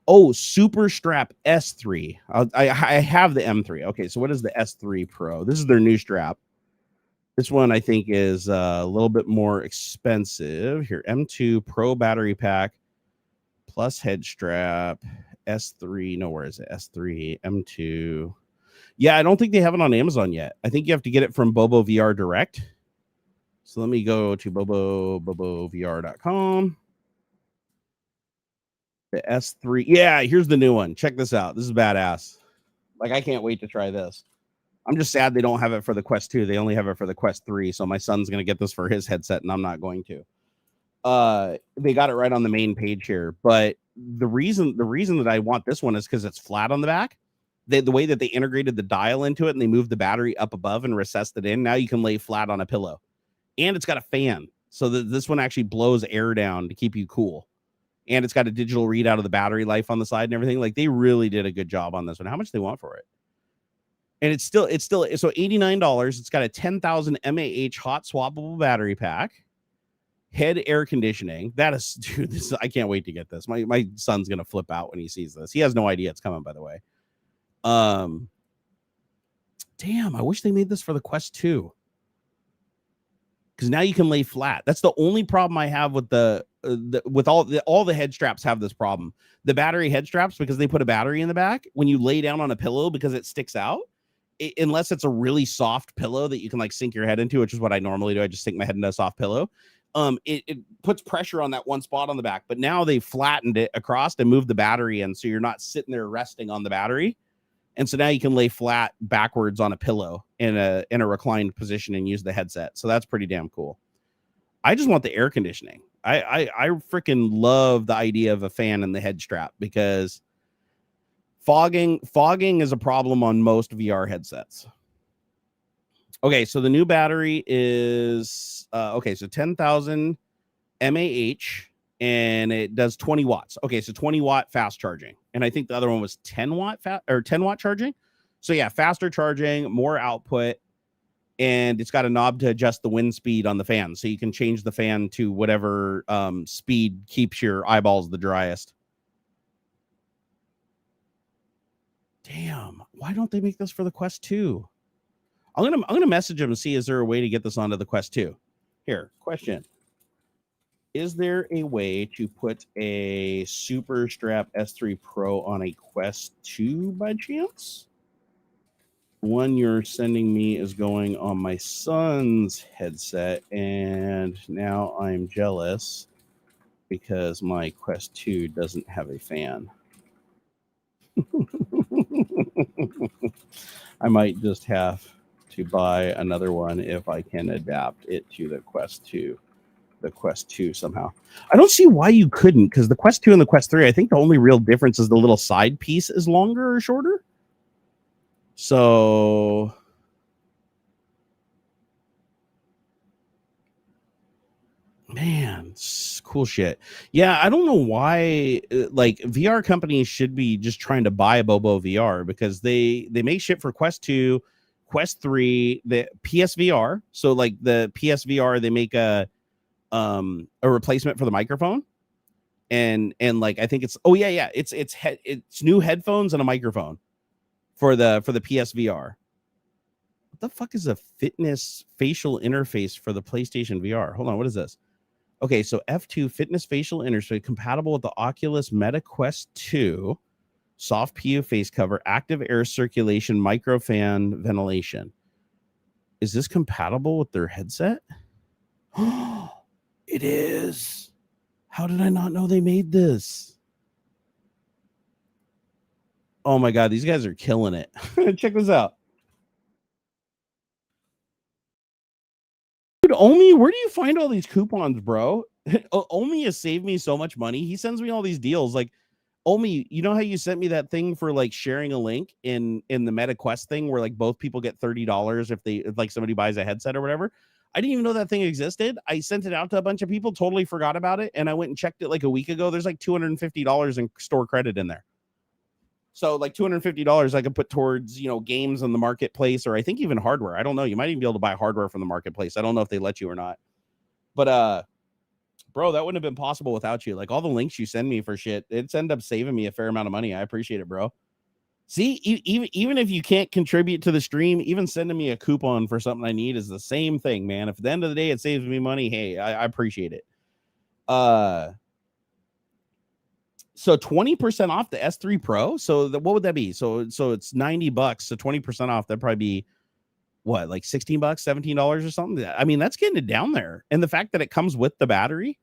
Oh, Super Strap S3. I have the M3. Okay, so what is the S3 Pro? This is their new strap. This one I think is a little bit more expensive. Here, M2 Pro battery pack plus head strap. S3. No, where is it? S3 M2. Yeah, I don't think they have it on Amazon yet. I think you have to get it from Bobo VR Direct. So let me go to bobovr.com. The S3. Yeah, here's the new one. Check this out. This is badass. Like, I can't wait to try this. I'm just sad they don't have it for the Quest 2. They only have it for the Quest 3. So my son's going to get this for his headset, and I'm not going to. They got it right on the main page here. But the reason that I want this one is because it's flat on the back. The way that they integrated the dial into it and they moved the battery up above and recessed it in. Now you can lay flat on a pillow. And it's got a fan. So this one actually blows air down to keep you cool. And it's got a digital readout of the battery life on the side and everything. Like they really did a good job on this one. How much do they want for it? And it's still so $89. It's got a 10,000 mAh hot swappable battery pack, head air conditioning. That is, dude, I can't wait to get this. My son's gonna flip out when he sees this. He has no idea it's coming, by the way. Damn, I wish they made this for the Quest 2. Because now you can lay flat. That's the only problem I have with all the head straps have this problem. The battery head straps, because they put a battery in the back, when you lay down on a pillow, because it sticks out, unless it's a really soft pillow that you can like sink your head into, which is what I normally do. I just sink my head into a soft pillow. It puts pressure on that one spot on the back. But now they flattened it across and moved the battery in, so you're not sitting there resting on the battery. And so now you can lay flat backwards on a pillow in a reclined position and use the headset. So that's pretty damn cool. I just want the air conditioning. I freaking love the idea of a fan in the head strap, because fogging is a problem on most VR headsets. Okay, so the new battery is so 10,000 mAh. And it does 20 watts. Okay, so 20 watt fast charging. And I think the other one was 10 watt charging. So yeah, faster charging, more output. And it's got a knob to adjust the wind speed on the fan. So you can change the fan to whatever speed keeps your eyeballs the driest. Damn, why don't they make this for the Quest 2? I'm gonna message them and see, is there a way to get this onto the Quest 2? Here, question. Is there a way to put a Super Strap S3 Pro on a Quest 2 by chance? One you're sending me is going on my son's headset, and now I'm jealous because my Quest 2 doesn't have a fan. I might just have to buy another one if I can adapt it to the Quest 2. the Quest 2 somehow. I don't see why you couldn't, because the Quest 2 and the Quest 3, I think the only real difference is the little side piece is longer or shorter. So man, cool shit. Yeah, I don't know why like VR companies should be just trying to buy a Bobo VR, because they make shit for Quest 2, Quest 3, the PSVR. So like the PSVR, they make a replacement for the microphone. And like I think it's it's new headphones and a microphone for the PSVR. What the fuck is a fitness facial interface for the PlayStation VR? Hold on, what is this? Okay, so F2 fitness facial interface compatible with the Oculus Meta Quest 2, soft PU face cover, active air circulation, micro fan ventilation. Is this compatible with their headset? It is. How did I not know they made this? Oh my God, these guys are killing it. Check this out. Dude, Omi, where do you find all these coupons, bro? Omi has saved me so much money. He sends me all these deals. Like, Omi, you know how you sent me that thing for like sharing a link in the Meta Quest thing where like both people get $30 if like somebody buys a headset or whatever? I didn't even know that thing existed. I sent it out to a bunch of people, totally forgot about it, and I went and checked it like a week ago. There's like $250 in store credit in there. So like $250 I could put towards, you know, games on the marketplace, or I think even hardware. I don't know. You might even be able to buy hardware from the marketplace. I don't know if they let you or not. But bro, that wouldn't have been possible without you. Like all the links you send me for shit, it's ended up saving me a fair amount of money. I appreciate it, bro. See, even if you can't contribute to the stream, even sending me a coupon for something I need is the same thing, man. If at the end of the day it saves me money, hey, I appreciate it. So 20% off the S3 Pro. So what would that be? So it's $90. So 20% off, that'd probably be what, like $16, $17 or something. I mean, that's getting it down there. And the fact that it comes with the battery.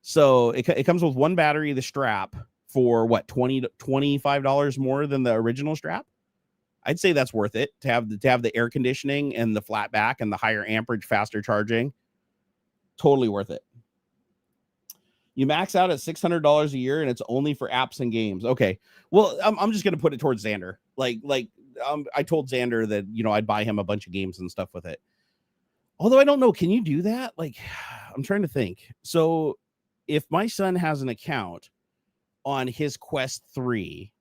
So it comes with one battery, the strap, for what, $20 to $25 more than the original strap. I'd say that's worth it to have the air conditioning and the flat back and the higher amperage, faster charging. Totally worth it. You max out at $600 a year, and it's only for apps and games. Okay, well, I'm just gonna put it towards Xander. Like I told Xander that, you know, I'd buy him a bunch of games and stuff with it. Although I don't know, can you do that? Like, I'm trying to think. So, if my son has an account on his Quest 3,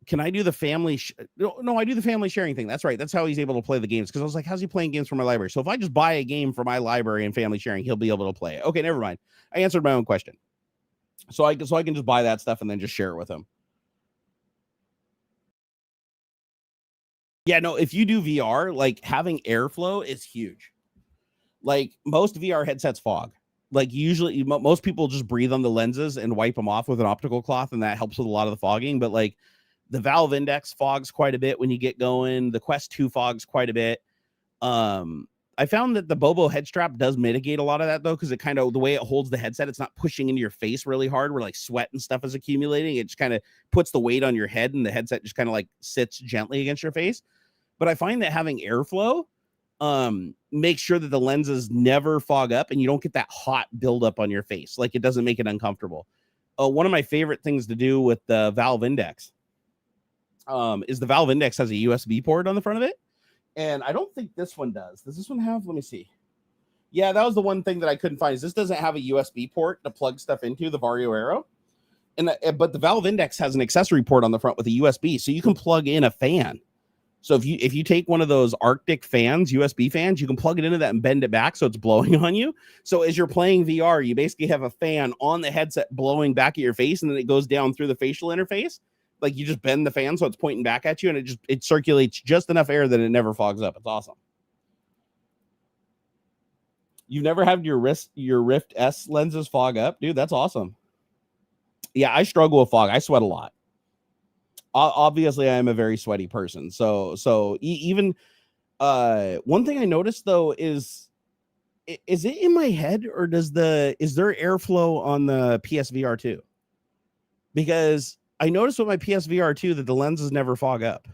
can I do the family? No, I do the family sharing thing. That's right. That's how he's able to play the games. Because I was like, how's he playing games from my library? So if I just buy a game for my library and family sharing, he'll be able to play it. Okay, never mind. I answered my own question. So I can just buy that stuff and then just share it with him. Yeah, no, if you do VR, like having airflow is huge. Like most VR headsets fog. Like usually most people just breathe on the lenses and wipe them off with an optical cloth, and that helps with a lot of the fogging. But like the Valve Index fogs quite a bit when you get going. The Quest 2 fogs quite a bit. I found that the Bobo head strap does mitigate a lot of that, though, because it kind of, the way it holds the headset, it's not pushing into your face really hard where like sweat and stuff is accumulating. It just kind of puts the weight on your head, and the headset just kind of like sits gently against your face. But I find that having airflow makes sure that the lenses never fog up and you don't get that hot buildup on your face. Like it doesn't make it uncomfortable. One of my favorite things to do with the Valve Index is the Valve Index has a USB port on the front of it. And I don't think this one does. Does this one have? Let me see. Yeah, that was the one thing that I couldn't find. Is this doesn't have a USB port to plug stuff into, the Vario Aero. But the Valve Index has an accessory port on the front with a USB, so you can plug in a fan. So if you take one of those Arctic fans, USB fans, you can plug it into that and bend it back so it's blowing on you. So as you're playing VR, you basically have a fan on the headset blowing back at your face, and then it goes down through the facial interface. Like you just bend the fan so it's pointing back at you, and it circulates just enough air that it never fogs up. It's awesome. You've never had your Rift S lenses fog up, dude? That's awesome. Yeah, I struggle with fog. I sweat a lot. Obviously, I am a very sweaty person. So even one thing I noticed though is it in my head, or is there airflow on the PSVR 2? Because I noticed with my PSVR 2 that the lenses never fog up.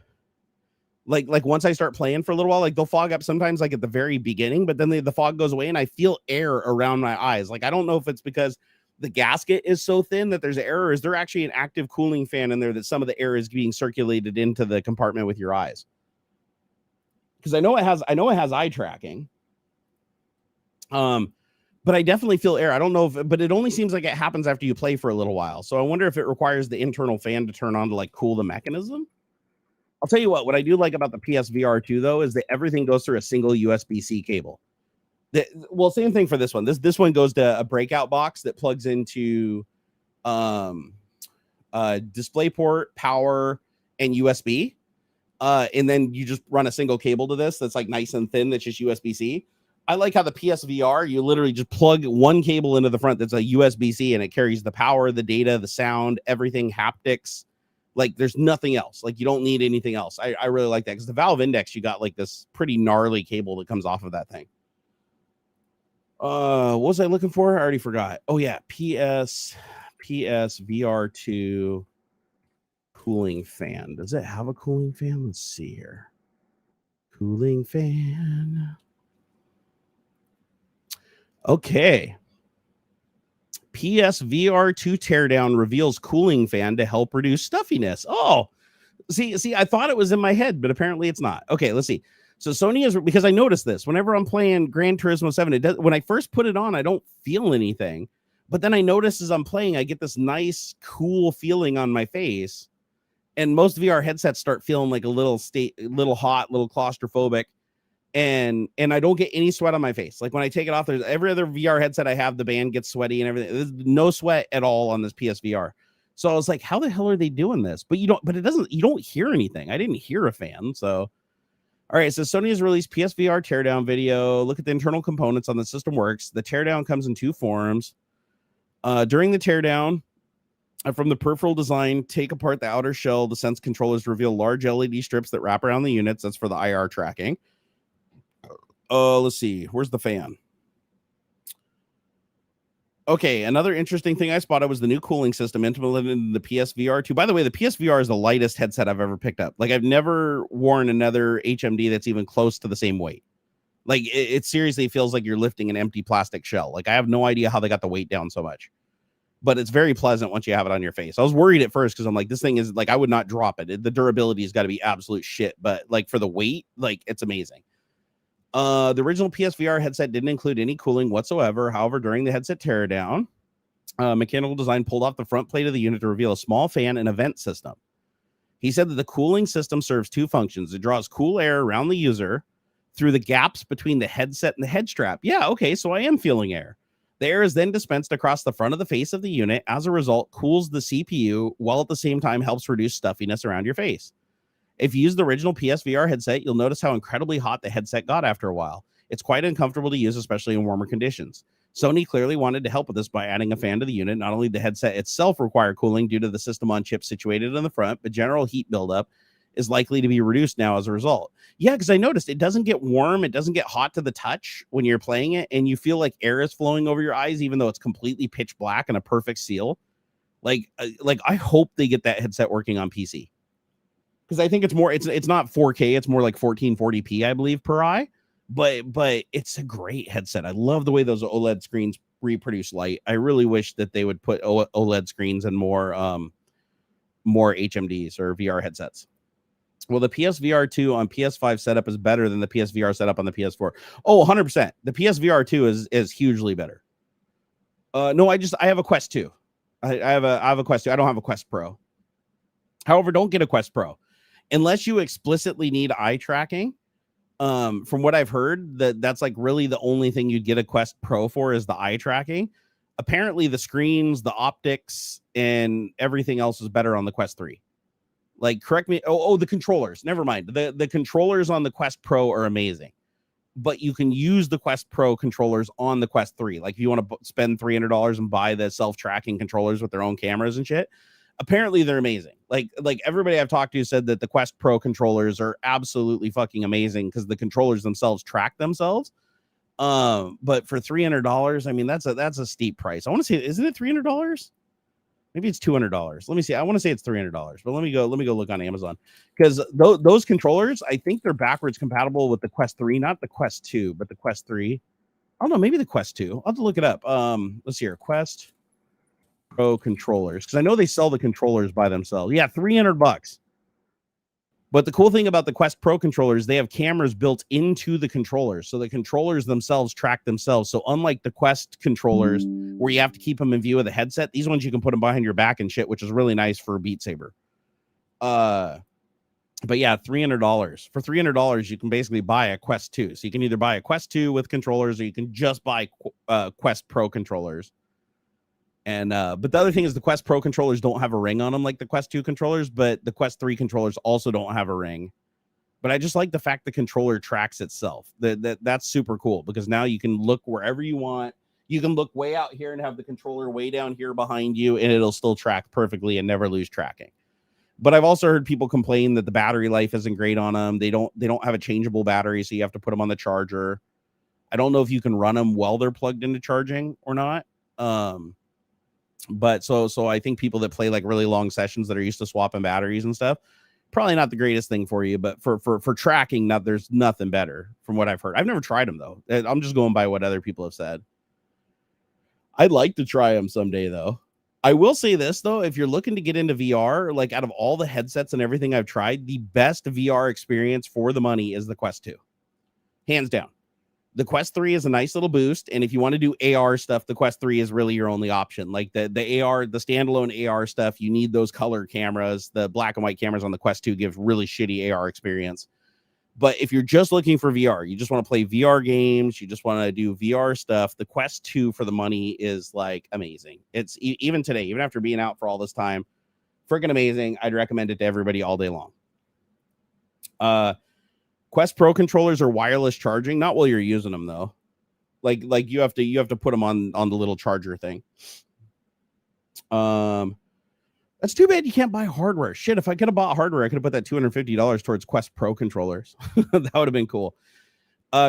Like once I start playing for a little while, like they'll fog up sometimes like at the very beginning, but then the fog goes away and I feel air around my eyes. Like I don't know if it's because the gasket is so thin that there's air, or is there actually an active cooling fan in there that some of the air is being circulated into the compartment with your eyes? Because I know it has eye tracking. But I definitely feel air. I don't know but it only seems like it happens after you play for a little while. So I wonder if it requires the internal fan to turn on to like cool the mechanism. I'll tell you what I do like about the PSVR 2 though is that everything goes through a single USB-C cable. Well, same thing for this one. This one goes to a breakout box that plugs into DisplayPort, power, and USB. And then you just run a single cable to this that's like nice and thin, that's just USB-C. I like how the PSVR, you literally just plug one cable into the front that's a USB-C and it carries the power, the data, the sound, everything, haptics. Like there's nothing else. Like you don't need anything else. I really like that because the Valve Index, you got like this pretty gnarly cable that comes off of that thing. What was I looking for? I already forgot. Oh yeah, PSVR 2 cooling fan. Does it have a cooling fan? Let's see here. Cooling fan. Okay. PSVR 2 teardown reveals cooling fan to help reduce stuffiness. Oh, see, I thought it was in my head, but apparently it's not. Okay, let's see. So Sony is, because I noticed this whenever I'm playing Gran Turismo 7, it does, when I first put it on, I don't feel anything, but then I notice as I'm playing, I get this nice, cool feeling on my face, and most VR headsets start feeling like a little hot, little claustrophobic. And I don't get any sweat on my face. Like when I take it off, there's every other VR headset I have, the band gets sweaty and everything. There's no sweat at all on this PSVR. So I was like, how the hell are they doing this? But you don't hear anything. I didn't hear a fan. So, all right. So Sony has released PSVR teardown video. Look at the internal components on the system works. The teardown comes in two forms. During the teardown, from the peripheral design, take apart the outer shell. The Sense controllers reveal large LED strips that wrap around the units. That's for the IR tracking. Let's see. Where's the fan? Okay, another interesting thing I spotted was the new cooling system implemented in the PSVR 2. By the way, the PSVR is the lightest headset I've ever picked up. Like, I've never worn another HMD that's even close to the same weight. Like, it seriously feels like you're lifting an empty plastic shell. Like, I have no idea how they got the weight down so much. But it's very pleasant once you have it on your face. I was worried at first because I'm like, this thing is, like, I would not drop it. The durability has got to be absolute shit. But, like, for the weight, like, it's amazing. The original PSVR headset didn't include any cooling whatsoever. However, during the headset teardown, mechanical design pulled off the front plate of the unit to reveal a small fan and a vent system. He said that the cooling system serves two functions. It draws cool air around the user through the gaps between the headset and the head strap. Yeah, okay, so I am feeling air. The air is then dispensed across the front of the face of the unit. As a result, cools the CPU while at the same time helps reduce stuffiness around your face. If you use the original PSVR headset, you'll notice how incredibly hot the headset got after a while. It's quite uncomfortable to use, especially in warmer conditions. Sony clearly wanted to help with this by adding a fan to the unit. Not only did the headset itself require cooling due to the system on chip situated in the front, but general heat buildup is likely to be reduced now as a result. Yeah, because I noticed it doesn't get warm. It doesn't get hot to the touch when you're playing it, and you feel like air is flowing over your eyes, even though it's completely pitch black and a perfect seal. Like I hope they get that headset working on PC. Because I think it's more, it's not 4K, it's more like 1440p, I believe, per eye. But it's a great headset. I love the way those OLED screens reproduce light. I really wish that they would put OLED screens in more HMDs or VR headsets. Well, the PSVR 2 on PS5 setup is better than the PSVR setup on the PS4. Oh, 100%. The PSVR 2 is hugely better. No, I have a Quest 2. I have a Quest 2. I don't have a Quest Pro. However, don't get a Quest Pro unless you explicitly need eye tracking. From what I've heard, that's like really the only thing you'd get a Quest Pro for is the eye tracking. Apparently the screens, the optics, and everything else is better on the Quest 3. Like, correct me. The controllers. Never mind. The controllers on the Quest Pro are amazing, but you can use the Quest Pro controllers on the Quest 3. Like, if you want to spend $300 and buy the self-tracking controllers with their own cameras and shit, apparently they're amazing. Like everybody I've talked to said that the Quest Pro controllers are absolutely fucking amazing because the controllers themselves track themselves. But for $300, I mean, that's a steep price. I want to say, isn't it $300? Maybe it's $200. Let me see. I want to say it's $300, but let me go look on Amazon, because those controllers, I think they're backwards compatible with the Quest 3, not the Quest 2, but the Quest 3. I don't know, maybe the Quest 2. I'll have to look it up. Let's see here. Quest Pro controllers, because I know they sell the controllers by themselves. Yeah, $300. But the cool thing about the Quest Pro controllers, they have cameras built into the controllers, so the controllers themselves track themselves. So unlike the Quest controllers, where you have to keep them in view of the headset, these ones you can put them behind your back and shit, which is really nice for a Beat Saber. But yeah, $300. For $300, you can basically buy a Quest 2. So you can either buy a Quest 2 with controllers, or you can just buy Quest Pro controllers. And but the other thing is the Quest Pro controllers don't have a ring on them like the Quest 2 controllers, but the Quest 3 controllers also don't have a ring. But I just like the fact the controller tracks itself. That's super cool, because now you can look wherever you want. You can look way out here and have the controller way down here behind you, and it'll still track perfectly and never lose tracking. But I've also heard people complain that the battery life isn't great on them. They don't have a changeable battery, so you have to put them on the charger. I don't know if you can run them while they're plugged into charging or not. But so I think people that play like really long sessions that are used to swapping batteries and stuff, probably not the greatest thing for you. But for tracking, there's nothing better from what I've heard. I've never tried them though. I'm just going by what other people have said. I'd like to try them someday though. I will say this though, if you're looking to get into VR, like out of all the headsets and everything I've tried, the best VR experience for the money is the Quest 2. Hands down. The Quest 3 is a nice little boost, and if you want to do AR stuff, the Quest 3 is really your only option. Like the AR, the standalone AR stuff, you need those color cameras. The black and white cameras on the Quest 2 give really shitty AR experience. But if you're just looking for VR, you just want to play VR games, you just want to do VR stuff, the Quest 2 for the money is like amazing. It's even today, even after being out for all this time, freaking amazing. I'd recommend it to everybody all day long. Quest Pro controllers are wireless charging, not while you're using them though. Like you have to put them on the little charger thing. That's too bad you can't buy hardware. Shit, if I could have bought hardware, I could have put that $250 towards Quest Pro controllers. That would have been cool.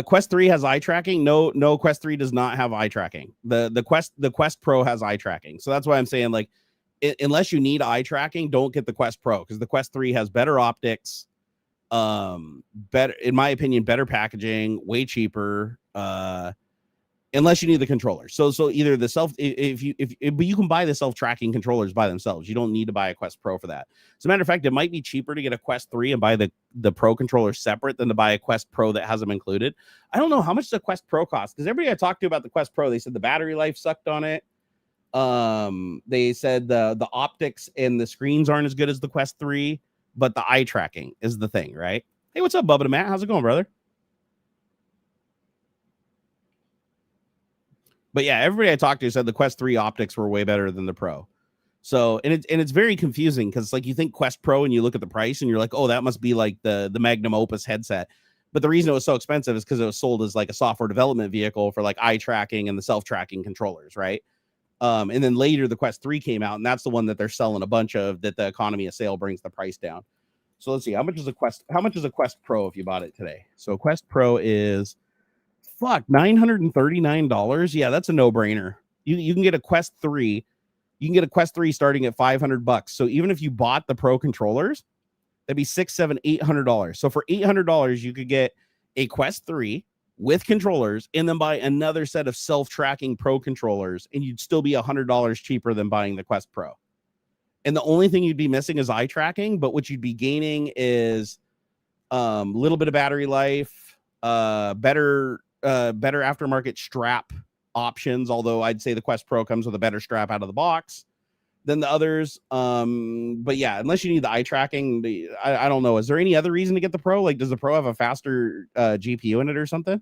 Quest 3 has eye tracking. No, Quest 3 does not have eye tracking. The Quest Pro has eye tracking. So that's why I'm saying, like, unless you need eye tracking, don't get the Quest Pro, because the Quest 3 has better optics. Better, in my opinion, better packaging, way cheaper, unless you need the controller. So either the but you can buy the self-tracking controllers by themselves. You don't need to buy a Quest Pro for that. As a matter of fact, it might be cheaper to get a Quest 3 and buy the Pro controller separate than to buy a Quest Pro that has them included. I don't know how much does a Quest Pro cost, because everybody I talked to about the Quest Pro, they said the battery life sucked on it. They said the optics and the screens aren't as good as the Quest 3. But the eye tracking is the thing, right? Hey, what's up, Bubba and Matt? How's it going, brother? But yeah, everybody I talked to said the Quest 3 optics were way better than the Pro. So, and it's very confusing, because like you think Quest Pro and you look at the price and you're like, oh, that must be like the magnum opus headset. But the reason it was so expensive is because it was sold as like a software development vehicle for like eye tracking and the self-tracking controllers, right? And then later the Quest 3 came out, and that's the one that they're selling a bunch of, that the economy of sale brings the price down. So let's see, how much is a Quest Pro if you bought it today? So Quest Pro is $939. Yeah, that's a no-brainer. You can get a Quest 3. You can get a Quest 3 starting at $500. So even if you bought the Pro controllers, that'd be $600, $700, $800. So for $800, you could get a Quest 3 with controllers, and then buy another set of self-tracking Pro controllers, and you'd still be $100 cheaper than buying the Quest Pro. And the only thing you'd be missing is eye tracking, but what you'd be gaining is a little bit of battery life, better aftermarket strap options, although I'd say the Quest Pro comes with a better strap out of the box than the others. But yeah, unless you need the eye tracking, I don't know. Is there any other reason to get the Pro? Like, does the Pro have a faster GPU in it or something?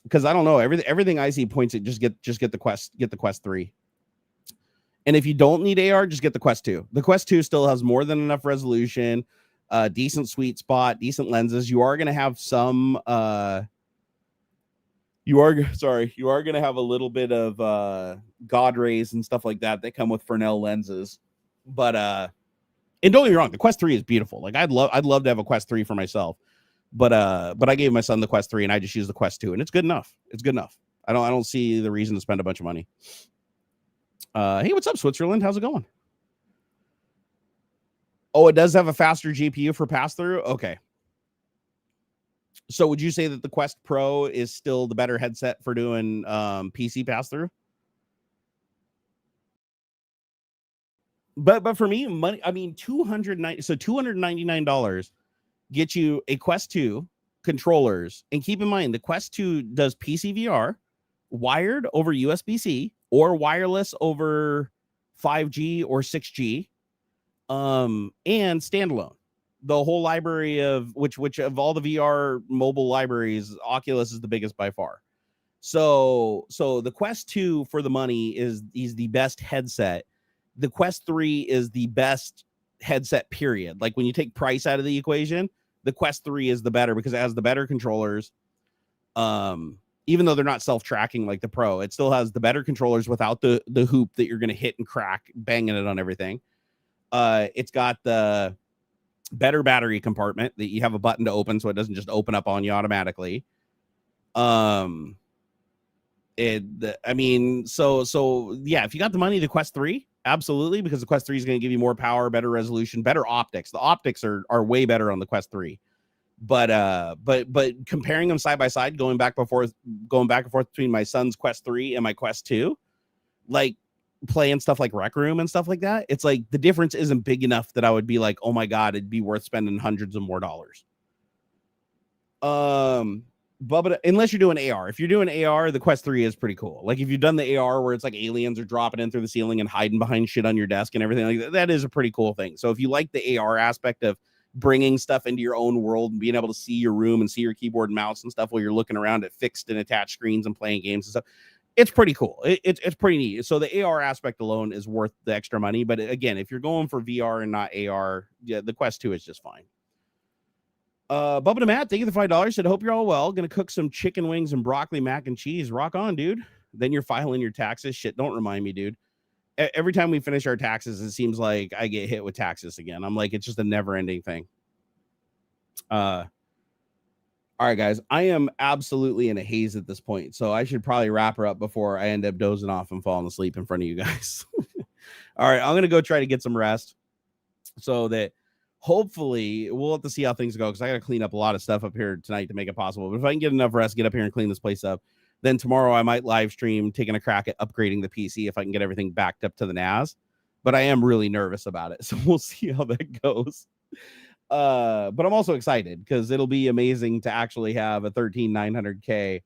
Because I don't know. Everything I see points at just get the Quest 3. And if you don't need AR, just get the Quest 2. The Quest 2 still has more than enough resolution, decent sweet spot, decent lenses. You are going to have some you are going to have a little bit of God rays and stuff like that come with Fresnel lenses. But and don't get me wrong, the Quest 3 is beautiful. Like I'd love to have a Quest 3 for myself. But I gave my son the Quest 3 and I just used the Quest 2, and it's good enough. It's good enough. I don't see the reason to spend a bunch of money. Hey, what's up, Switzerland? How's it going? Oh, it does have a faster GPU for pass-through? Okay. So would you say that the Quest Pro is still the better headset for doing PC pass-through? But for me, money, I mean, $299 gets you a Quest 2 controllers. And keep in mind, the Quest 2 does PC VR, wired over USB-C, or wireless over 5G or 6G, and standalone. The whole library of which of all the VR mobile libraries, Oculus is the biggest by far. So the Quest 2 for the money is the best headset. The Quest 3 is the best headset, period. Like when you take price out of the equation, the Quest 3 is the better because it has the better controllers. Even though they're not self-tracking like the Pro, it still has the better controllers without the hoop that you're going to hit and crack, banging it on everything. It's got the better battery compartment that you have a button to open, so it doesn't just open up on you automatically. I mean, so yeah, if you got the money, the Quest 3, absolutely, because the Quest 3 is going to give you more power, better resolution, better optics. The optics are way better on the Quest 3. But comparing them side by side, going back and forth between my son's Quest 3 and my Quest 2, like playing stuff like Rec Room and stuff like that, it's like the difference isn't big enough that I would be like, oh my god, it'd be worth spending hundreds of more dollars. But unless you're doing AR. If you're doing AR, the Quest 3 is pretty cool. Like if you've done the AR where it's like aliens are dropping in through the ceiling and hiding behind shit on your desk and everything like that, that is a pretty cool thing. So if you like the AR aspect of bringing stuff into your own world and being able to see your room and see your keyboard and mouse and stuff while you're looking around at fixed and attached screens and playing games and stuff, it's pretty cool. It's pretty neat. So the AR aspect alone is worth the extra money. But again, if you're going for VR and not AR, yeah, the Quest 2 is just fine. Bubba to Matt, thank you for the $5. Said, hope you're all well. Gonna cook some chicken wings and broccoli mac and cheese. Rock on, dude. Then you're filing your taxes. Shit, don't remind me, dude. Every time we finish our taxes, it seems like I get hit with taxes again. I'm like, it's just a never-ending thing. All right, guys. I am absolutely in a haze at this point, so I should probably wrap her up before I end up dozing off and falling asleep in front of you guys. All right, I'm gonna go try to get some rest so that hopefully we'll have to see how things go, because I got to clean up a lot of stuff up here tonight to make it possible. But if I can get enough rest, get up here and clean this place up, then tomorrow I might live stream taking a crack at upgrading the PC if I can get everything backed up to the NAS. But I am really nervous about it, so we'll see how that goes. But I'm also excited because it'll be amazing to actually have a 13900K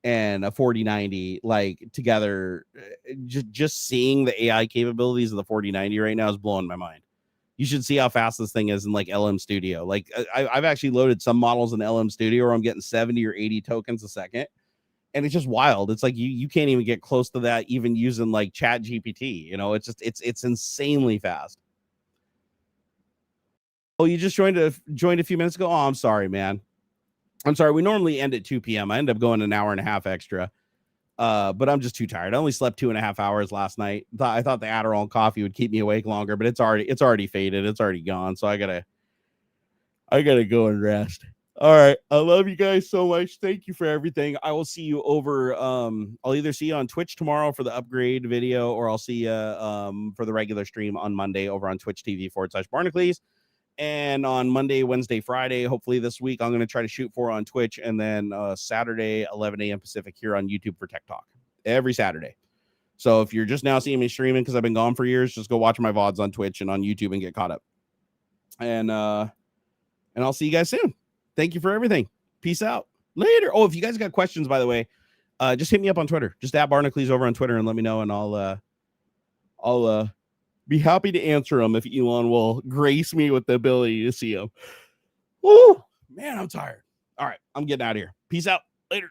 and a 4090 like together. Just seeing the AI capabilities of the 4090 right now is blowing my mind. You should see how fast this thing is in like LM Studio. Like I've actually loaded some models in LM Studio where I'm getting 70 or 80 tokens a second. And it's just wild. It's like you can't even get close to that even using like Chat GPT. You know, it's just it's insanely fast. Oh, you just joined a few minutes ago? Oh, I'm sorry, man. I'm sorry. We normally end at 2 p.m. I end up going an hour and a half extra. But I'm just too tired. I only slept 2.5 hours last night. I thought the Adderall and coffee would keep me awake longer, but it's already faded. It's already gone. So I gotta go and rest. All right. I love you guys so much. Thank you for everything. I will see you over. I'll either see you on Twitch tomorrow for the upgrade video, or I'll see you for the regular stream on Monday over on Twitch TV/Barnacules. And on Monday, Wednesday, Friday, hopefully this week, I'm going to try to shoot for on Twitch, and then Saturday, 11 a.m. Pacific here on YouTube for Tech Talk every Saturday. So if you're just now seeing me streaming because I've been gone for years, just go watch my VODs on Twitch and on YouTube and get caught up. And I'll see you guys soon. Thank you for everything. Peace out. Later. Oh, if you guys got questions, by the way, just hit me up on Twitter. Just at Barnacules over on Twitter and let me know, and I'll be happy to answer them if Elon will grace me with the ability to see them. Woo, man, I'm tired. All right, I'm getting out of here. Peace out. Later.